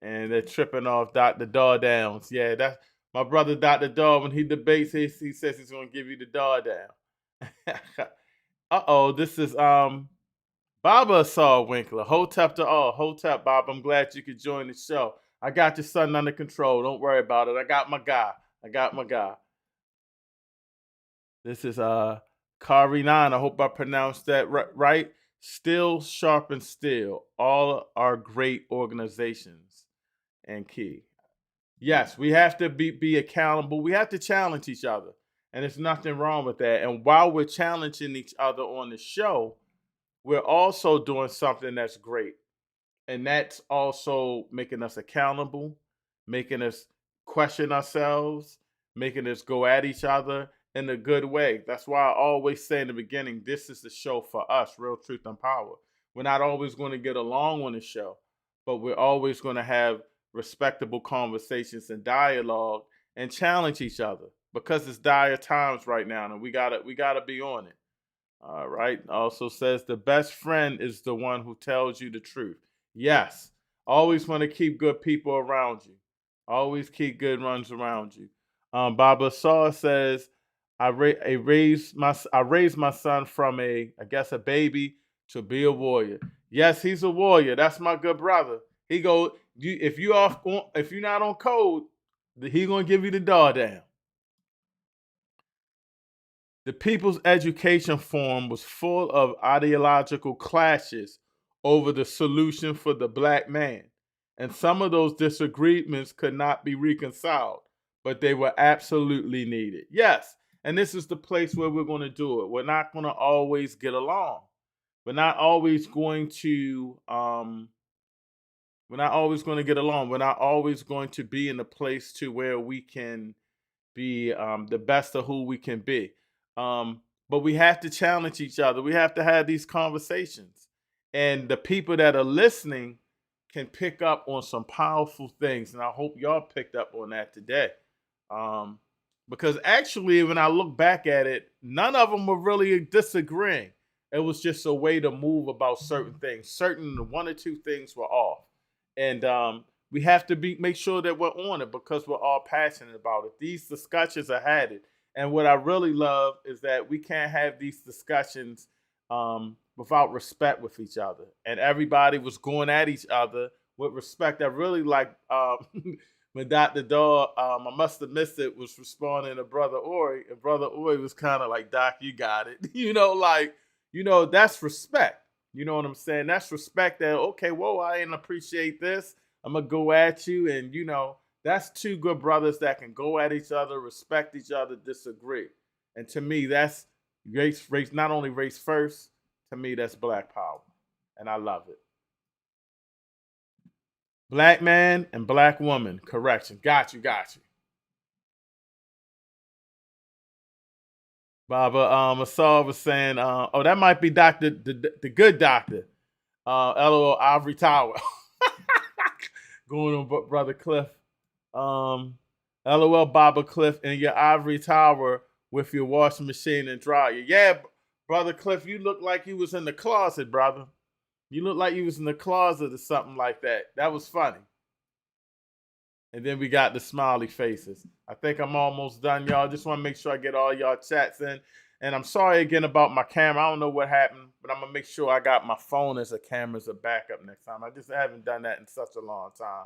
Speaker 4: And they're tripping off Dr. Daw Downs. Yeah, that's my brother, Dr. Daw. When he debates, he says he's going to give you the Daw down. Uh-oh, this is Baba Saw Winkler. Hotep to all. Hotep, Bob. I'm glad you could join the show. I got your son under control. Don't worry about it. I got my guy. This is Kari 9. I hope I pronounced that right. Still Sharp and Still. All are great organizations and key. Yes, we have to be accountable. We have to challenge each other. And there's nothing wrong with that. And while we're challenging each other on the show, we're also doing something that's great. And that's also making us accountable, making us question ourselves, making us go at each other in a good way. That's why I always say in the beginning, this is the show for us, Real Truth and Power. We're not always going to get along on the show, but we're always going to have respectable conversations and dialogue and challenge each other because it's dire times right now, and we gotta be on it. All right. Also says the best friend is the one who tells you the truth. Yes. Always want to keep good people around you. Always keep good ones around you. Baba Saw says, I raised my son from a baby to be a warrior. Yes, he's a warrior. That's my good brother. He go, if you're not on code, he gonna give you the door down. The People's Education Forum was full of ideological clashes over the solution for the black man. And some of those disagreements could not be reconciled, but they were absolutely needed. Yes, and this is the place where we're going to do it. We're not going to always get along. We're not always going to get along. We're not always going to be in a place to where we can be the best of who we can be. But we have to challenge each other. We have to have these conversations. And the people that are listening can pick up on some powerful things. And I hope y'all picked up on that today. Because actually, when I look back at it, none of them were really disagreeing. It was just a way to move about certain things. One or two things were off. And we have to make sure that we're on it because we're all passionate about it. These discussions are had it. And what I really love is that we can't have these discussions without respect with each other. And everybody was going at each other with respect. I really like when Dr. Daw, I must have missed it, was responding to Brother Ori. And Brother Ori was kind of like, Doc, you got it. That's respect. You know what I'm saying? That's respect that, okay, whoa, I didn't appreciate this. I'm going to go at you. And, that's two good brothers that can go at each other, respect each other, disagree. And to me, that's race, not only race first, to me, that's black power. And I love it. Black man and black woman. Correction. Got you. Baba Asar was saying, that might be Dr. the good doctor. LOL Ivory Tower. Going on Brother Cliff. LOL, Baba Cliff, in your ivory tower with your washing machine and dryer. Yeah, Brother Cliff, you look like you was in the closet, brother. You look like you was in the closet or something like that. That was funny. And then we got the smiley faces. I think I'm almost done, y'all. Just want to make sure I get all y'all chats in. And I'm sorry again about my camera. I don't know what happened, but I'm going to make sure I got my phone as a camera as a backup next time. I just haven't done that in such a long time.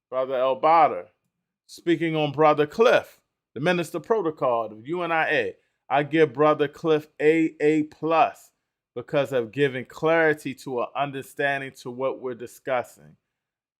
Speaker 4: Brother Elbada, speaking on Brother Cliff, the Minister Protocol of UNIA, I give Brother Cliff AA+ because of giving clarity to an understanding to what we're discussing.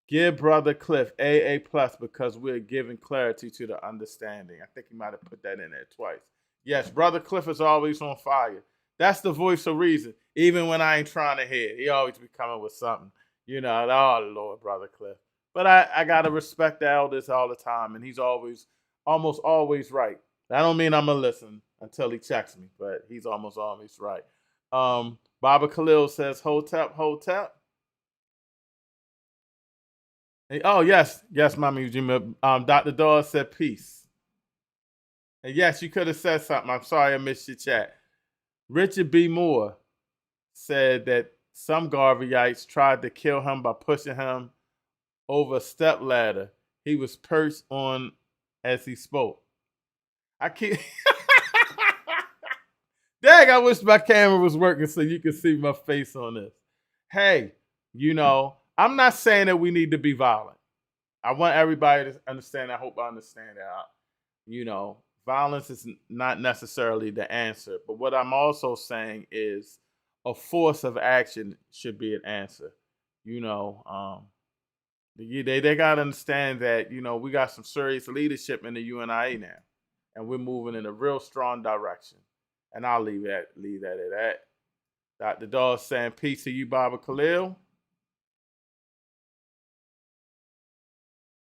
Speaker 4: Give Brother Cliff AA+ because we're giving clarity to the understanding. I think he might have put that in there twice. Yes, Brother Cliff is always on fire. That's the voice of reason. Even when I ain't trying to hear it, he always be coming with something. You know, oh Lord, Brother Cliff. But I gotta respect the elders all the time, and he's almost always right. That don't mean I'm gonna listen until he checks me, but he's almost always right. Baba Khalil says, Hotep, Hotep. Hey, oh, yes, Mama Eugenia. Dr. Dawes said peace. And yes, you could have said something. I'm sorry I missed your chat. Richard B. Moore said that some Garveyites tried to kill him by pushing him over a step ladder he was perched on as he spoke. I can't. Dang, I wish my camera was working so you could see my face on this. Hey, you know, I'm not saying that we need to be violent. I want everybody to understand. I hope I understand that. You know, violence is not necessarily the answer. But what I'm also saying is a force of action should be an answer. You know, they got to understand that, you know, we got some serious leadership in the UNIA now. And we're moving in a real strong direction. And I'll leave that at that. Dr. Dawes saying peace to you, Baba Khalil.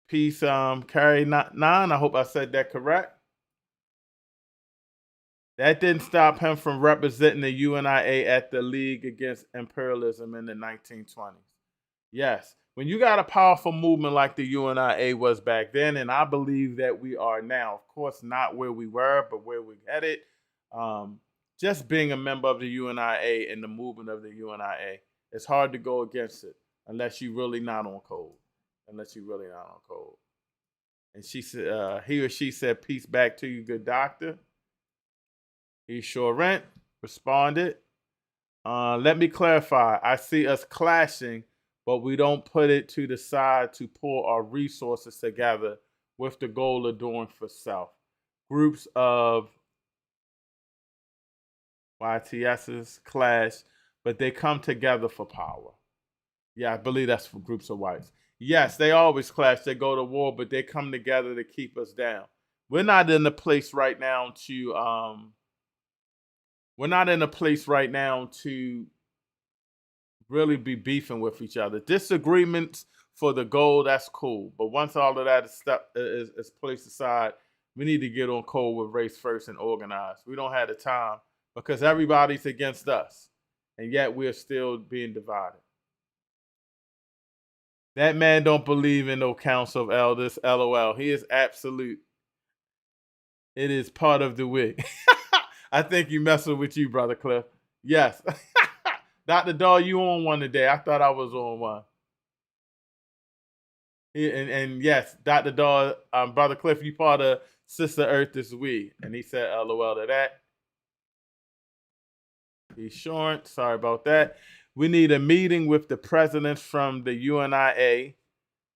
Speaker 4: Peace, Carrie 9. I hope I said that correct. That didn't stop him from representing the UNIA at the League Against Imperialism in the 1920s. Yes, when you got a powerful movement like the UNIA was back then, and I believe that we are now, of course, not where we were, but where we're headed. Just being a member of the UNIA and the movement of the UNIA, it's hard to go against it unless you're really not on code. And she said, he or she said, peace back to you, good doctor. He sure rent responded. Let me clarify. I see us clashing, but we don't put it to the side to pull our resources together with the goal of doing for self. Groups of YTSs clash, but they come together for power. Yeah, I believe that's for groups of whites. Yes, they always clash. They go to war, but they come together to keep us down. We're not in a place right now to really be beefing with each other. Disagreements for the goal, that's cool. But once all of that is placed aside, we need to get on code with race first and organize. We don't have the time because everybody's against us, and yet we're still being divided. That man don't believe in no council of elders, LOL. He is absolute. It is part of the wig. I think you messing with you, Brother Cliff. Yes. Dr. Daw, you on one today. I thought I was on one. And yes, Dr. Daw, Brother Cliff, you part of Sister Earth is we. And he said LOL to that. He's short. Sorry about that. We need a meeting with the presidents from the UNIA,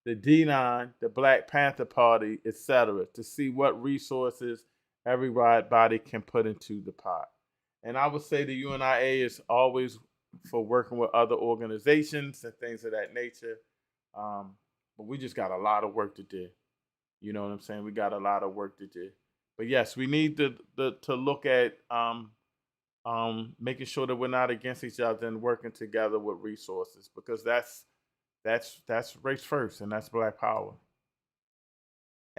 Speaker 4: the D9, the Black Panther Party, etc., to see what resources everybody can put into the pot. And I would say the UNIA is always for working with other organizations and things of that nature. But we just got a lot of work to do. You know what I'm saying? We got a lot of work to do. But yes, we need to look at making sure that we're not against each other and working together with resources, because that's race first, and that's Black power.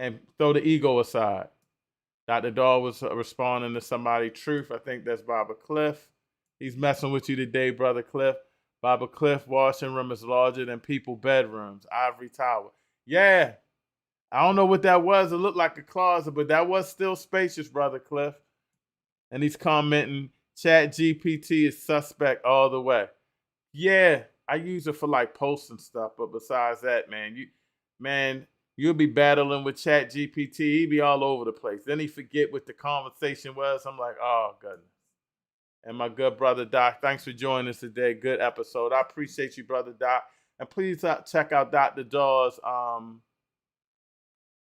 Speaker 4: And throw the ego aside. Dr. Dahl was responding to somebody's truth. I think that's Baba Cliff. He's messing with you today, Brother Cliff. Baba Cliff, washing room is larger than people bedrooms. Ivory Tower. Yeah. I don't know what that was. It looked like a closet, but that was still spacious, Brother Cliff. And he's commenting, Chat GPT is suspect all the way. Yeah, I use it for like posts and stuff, but besides that, man, you'll be battling with Chat GPT. He be all over the place. Then he forget what the conversation was. I'm like, oh, goodness. And my good brother Doc, thanks for joining us today. Good episode. I appreciate you, brother Doc. And please check out Dr. Dawes'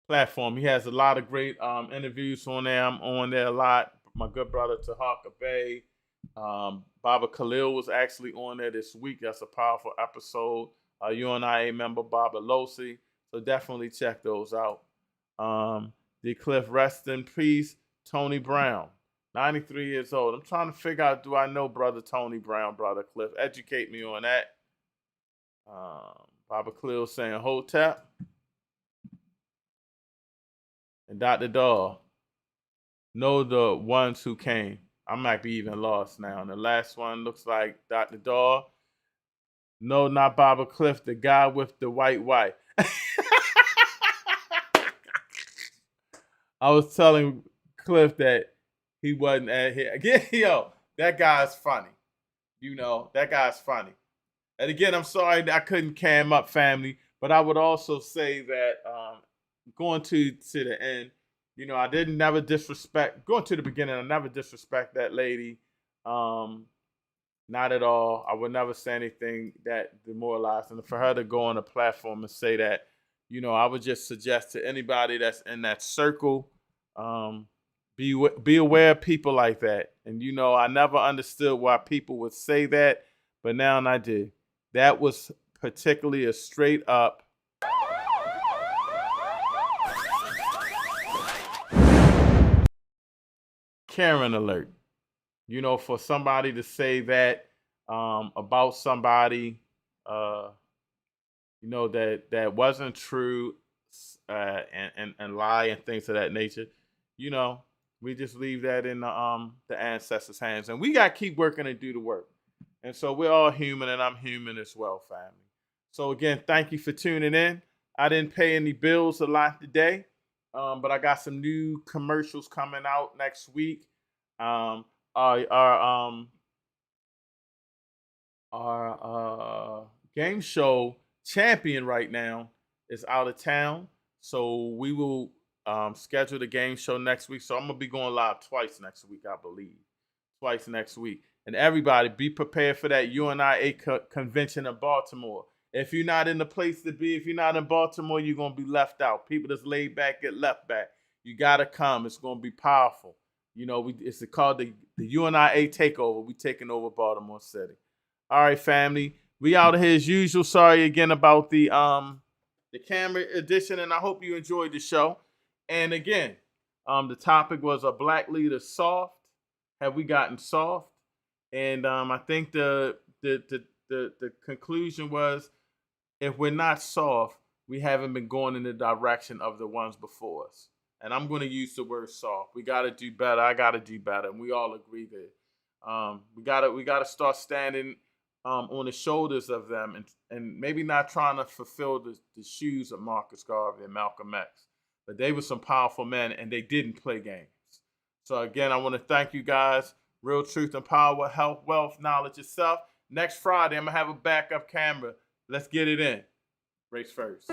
Speaker 4: platform. He has a lot of great interviews on there. I'm on there a lot. My good brother Tahaka Bay. Baba Khalil was actually on there this week. That's a powerful episode. UNIA member Baba Losi. So definitely check those out. The Cliff, rest in peace, Tony Brown. 93 years old. I'm trying to figure out, do I know brother Tony Brown, brother Cliff? Educate me on that. Baba Khalil saying Hotep. And Dr. Daw. Know the ones who came. I might be even lost now. And the last one looks like Dr. Daw. No, not Baba Cliff, the guy with the white wife. I was telling Cliff that he wasn't at here. Again, yo, that guy's funny. That guy's funny. And again, I'm sorry that I couldn't cam up, family, but I would also say that going to the end, I didn't never disrespect, going to the beginning, I never disrespect that lady. Not at all. I would never say anything that demoralized. And for her to go on a platform and say that, I would just suggest to anybody that's in that circle, be aware of people like that. And, I never understood why people would say that, but now I do. That was particularly a straight up Karen alert. For somebody to say that about somebody, that wasn't true and lie and things of that nature, we just leave that in the ancestors' hands. And we got to keep working and do the work. And so we're all human, and I'm human as well, family. So again, thank you for tuning in. I didn't pay any bills a lot today, but I got some new commercials coming out next week. Our game show champion right now is out of town, so we will schedule the game show next week. So I'm gonna be going live twice next week, I believe. Twice next week. And everybody, be prepared for that UNIA convention in Baltimore. If you're not in the place to be, if you're not in Baltimore, you're gonna be left out. People that's laid back get left back. You gotta come. It's gonna be powerful. It's called the UNIA takeover. We taking over Baltimore City. All right, family. We out of here as usual. Sorry again about the camera edition, and I hope you enjoyed the show. And again, the topic was, a black leader soft? Have we gotten soft? And I think the conclusion was, if we're not soft, we haven't been going in the direction of the ones before us. And I'm going to use the word soft. We got to do better. I got to do better. And we all agree that we got to start standing on the shoulders of them and maybe not trying to fulfill the shoes of Marcus Garvey and Malcolm X. But they were some powerful men, and they didn't play games. So again, I want to thank you guys. Real truth and power, health, wealth, knowledge itself. Next Friday, I'm going to have a backup camera. Let's get it in. Race first.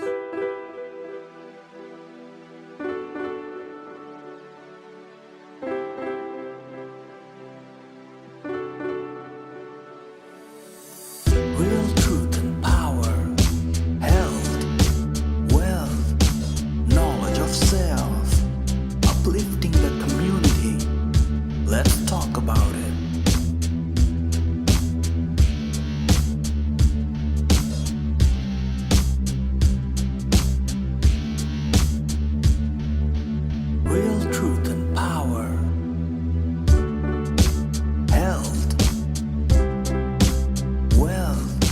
Speaker 1: Real truth and power, health, wealth, knowledge of self, uplifting the community. Let's talk about it. Real truth and power, health, wealth,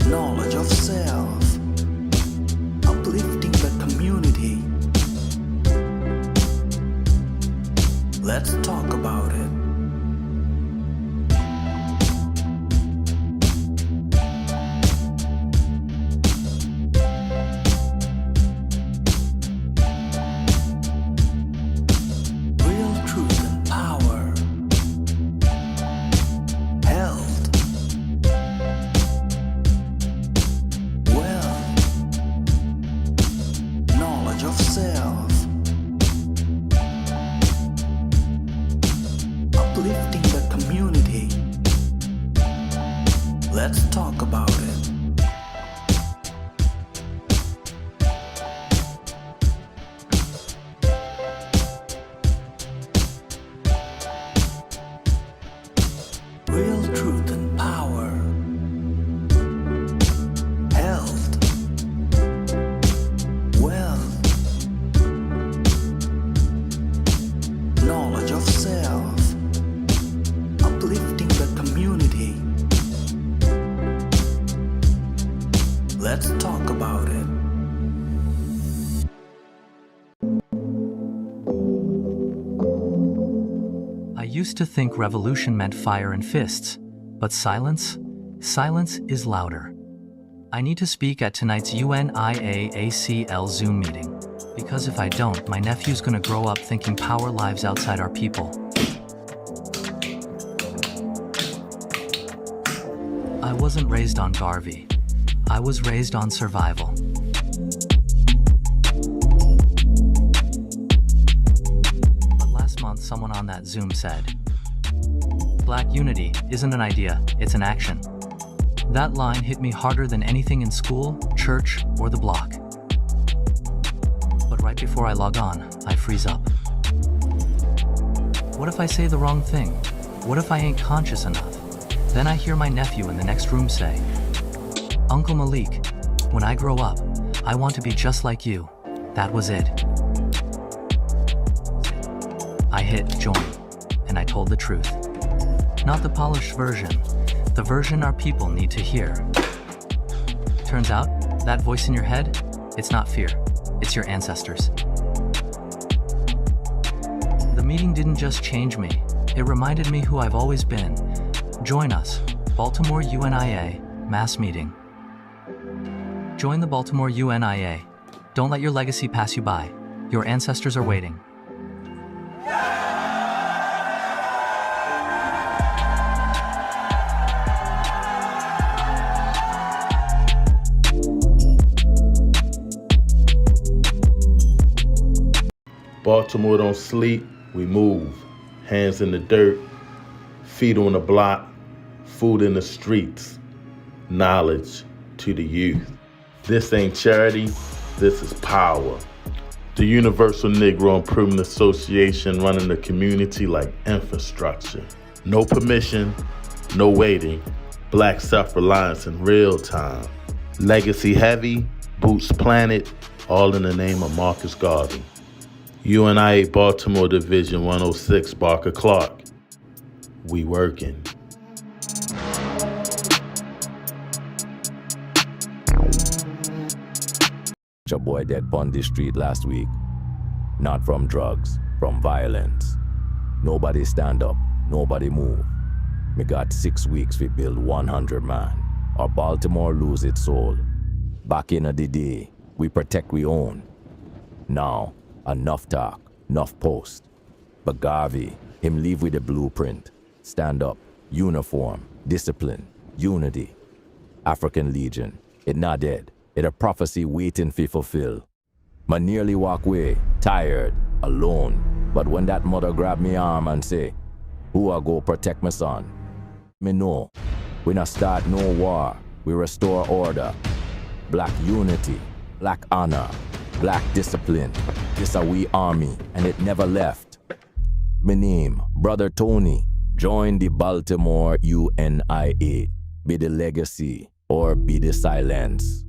Speaker 1: knowledge of self, uplifting the community. Let's talk about it. Let's talk about it.
Speaker 13: I used to think revolution meant fire and fists, but silence is louder. I need to speak at tonight's UNIA ACL Zoom meeting, because if I don't, my nephew's gonna grow up thinking power lives outside our people. I wasn't raised on Garvey. I was raised on survival. But last month, someone on that Zoom said, "Black unity isn't an idea, it's an action." That line hit me harder than anything in school, church, or the block. But right before I log on, I freeze up. What if I say the wrong thing? What if I ain't conscious enough? Then I hear my nephew in the next room say, "Uncle Malik, when I grow up, I want to be just like you." That was it. I hit join, and I told the truth. Not the polished version, the version our people need to hear. Turns out, that voice in your head, it's not fear, it's your ancestors. The meeting didn't just change me, it reminded me who I've always been. Join us, Baltimore UNIA, mass meeting. Join the Baltimore UNIA. Don't let your legacy pass you by. Your ancestors are waiting.
Speaker 4: Baltimore don't sleep, we move. Hands in the dirt, feet on the block, food in the streets, knowledge to the youth. This ain't charity, this is power. The Universal Negro Improvement Association running the community like infrastructure. No permission, no waiting, Black self-reliance in real time. Legacy heavy, boots planted, all in the name of Marcus Garvey. UNIA Baltimore Division 106, Barker Clark. We working.
Speaker 14: A boy dead on the street last week. Not from drugs, from violence. Nobody stand up, nobody move. Me got 6 weeks to build 100 man, or Baltimore lose its soul. Back in the day, we protect we own. Now, enough talk, enough post. But Garvey, him leave with a blueprint. Stand up, uniform, discipline, unity. African Legion, it not dead. It a prophecy waiting to fulfill. Ma nearly walk away, tired, alone. But when that mother grab me arm and say, "Who I go protect my son?" Me know, we not start no war, we restore order. Black unity, black honor, black discipline. This a we army, and it never left. Me name, Brother Tony. Join the Baltimore UNIA. Be the legacy, or be the silence.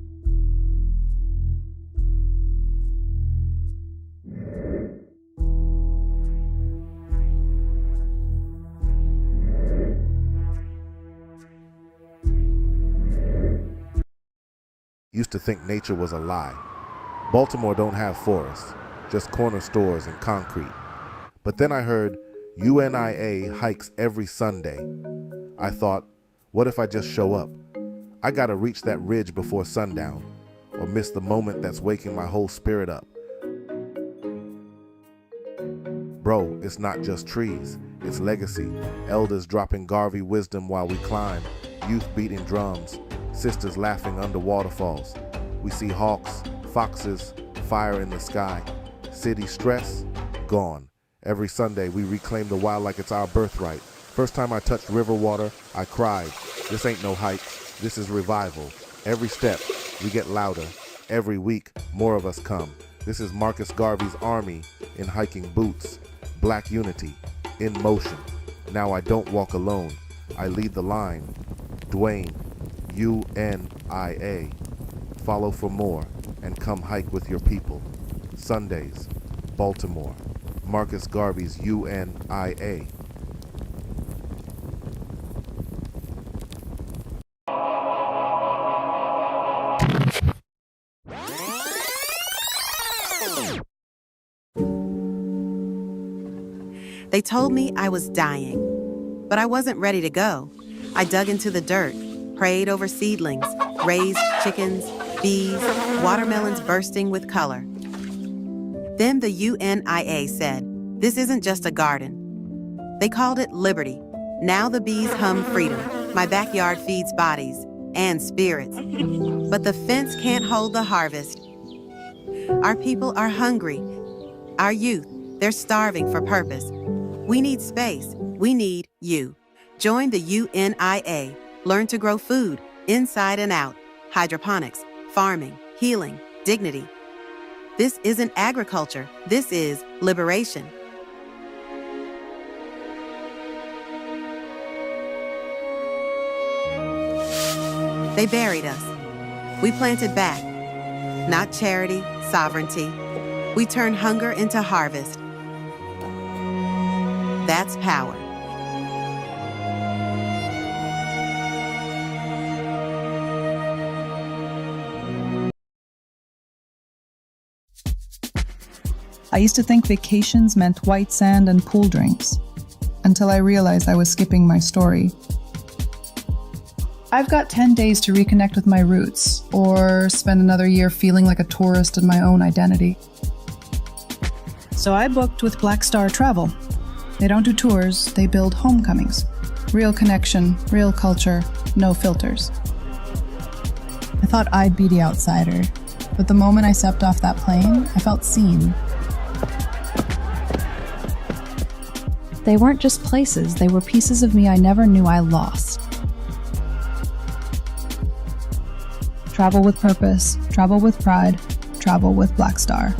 Speaker 15: Used to think nature was a lie. Baltimore don't have forests, just corner stores and concrete. But then I heard UNIA hikes every Sunday. I thought, what if I just show up? I gotta reach that ridge before sundown, or miss the moment that's waking my whole spirit up. Bro, it's not just trees, it's legacy. Elders dropping Garvey wisdom while we climb, youth beating drums, sisters laughing under waterfalls. We see hawks, foxes, fire in the sky. City stress, gone. Every Sunday we reclaim the wild like it's our birthright. First time I touched river water, I cried. This ain't no hike, this is revival. Every step, we get louder. Every week, more of us come. This is Marcus Garvey's army in hiking boots. Black unity, in motion. Now I don't walk alone, I lead the line. Dwayne, UNIA. Follow for more and come hike with your people. Sundays, Baltimore. Marcus Garvey's UNIA.
Speaker 16: They told me I was dying, but I wasn't ready to go. I dug into the dirt, prayed over seedlings, raised chickens, bees, watermelons bursting with color. Then the UNIA said, "This isn't just a garden." They called it liberty. Now the bees hum freedom. My backyard feeds bodies and spirits. But the fence can't hold the harvest. Our people are hungry. Our youth, they're starving for purpose. We need space. We need you. Join the UNIA. Learn to grow food inside and out. Hydroponics, farming, healing, dignity. This isn't agriculture. This is liberation. They buried us. We planted back. Not charity, sovereignty. We turned hunger into harvest. That's power.
Speaker 17: I used to think vacations meant white sand and pool drinks, until I realized I was skipping my story. I've got 10 days to reconnect with my roots, or spend another year feeling like a tourist in my own identity. So I booked with Black Star Travel. They don't do tours, they build homecomings. Real connection, real culture, no filters. I thought I'd be the outsider, but the moment I stepped off that plane, I felt seen. They weren't just places, they were pieces of me I never knew I lost. Travel with purpose, travel with pride, travel with Black Star.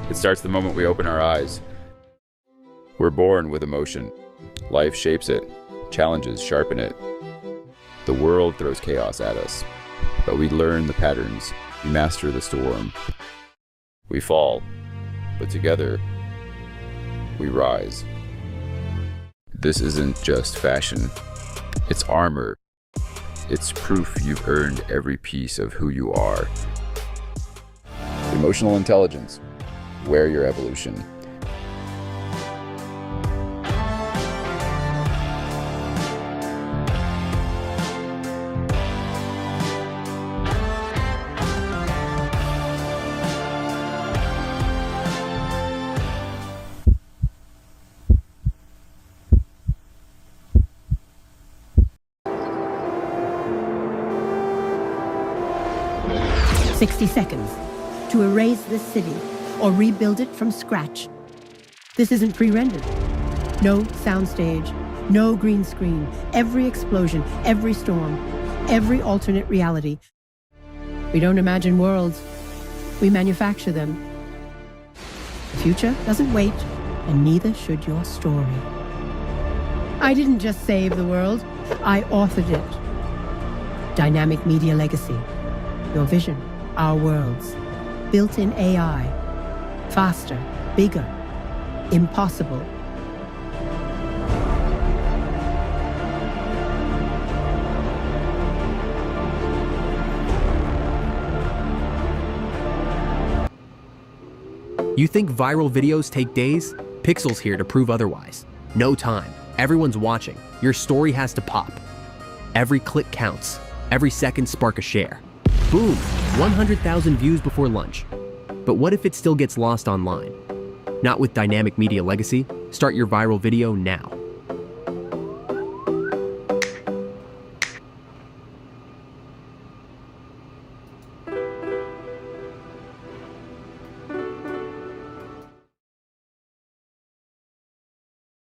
Speaker 18: It starts the moment we open our eyes. We're born with emotion. Life shapes it. Challenges sharpen it. The world throws chaos at us, but we learn the patterns. We master the storm. We fall, but together, we rise. This isn't just fashion. It's armor. It's proof you've earned every piece of who you are. Emotional intelligence. Wear your evolution.
Speaker 19: Seconds to erase this city or rebuild it from scratch. This isn't pre-rendered. No soundstage, no green screen. Every explosion, every storm, every alternate reality. We don't imagine worlds, we manufacture them. The future doesn't wait, and neither should your story. I didn't just save the world, I authored it. Dynamic media legacy. Your vision. Our worlds, built-in AI, faster, bigger, impossible.
Speaker 20: You think viral videos take days? Pixel's here to prove otherwise. No time. Everyone's watching. Your story has to pop. Every click counts. Every second spark a share. Boom! 100,000 views before lunch. But what if it still gets lost online? Not with Dynamic Media Legacy. Start your viral video now.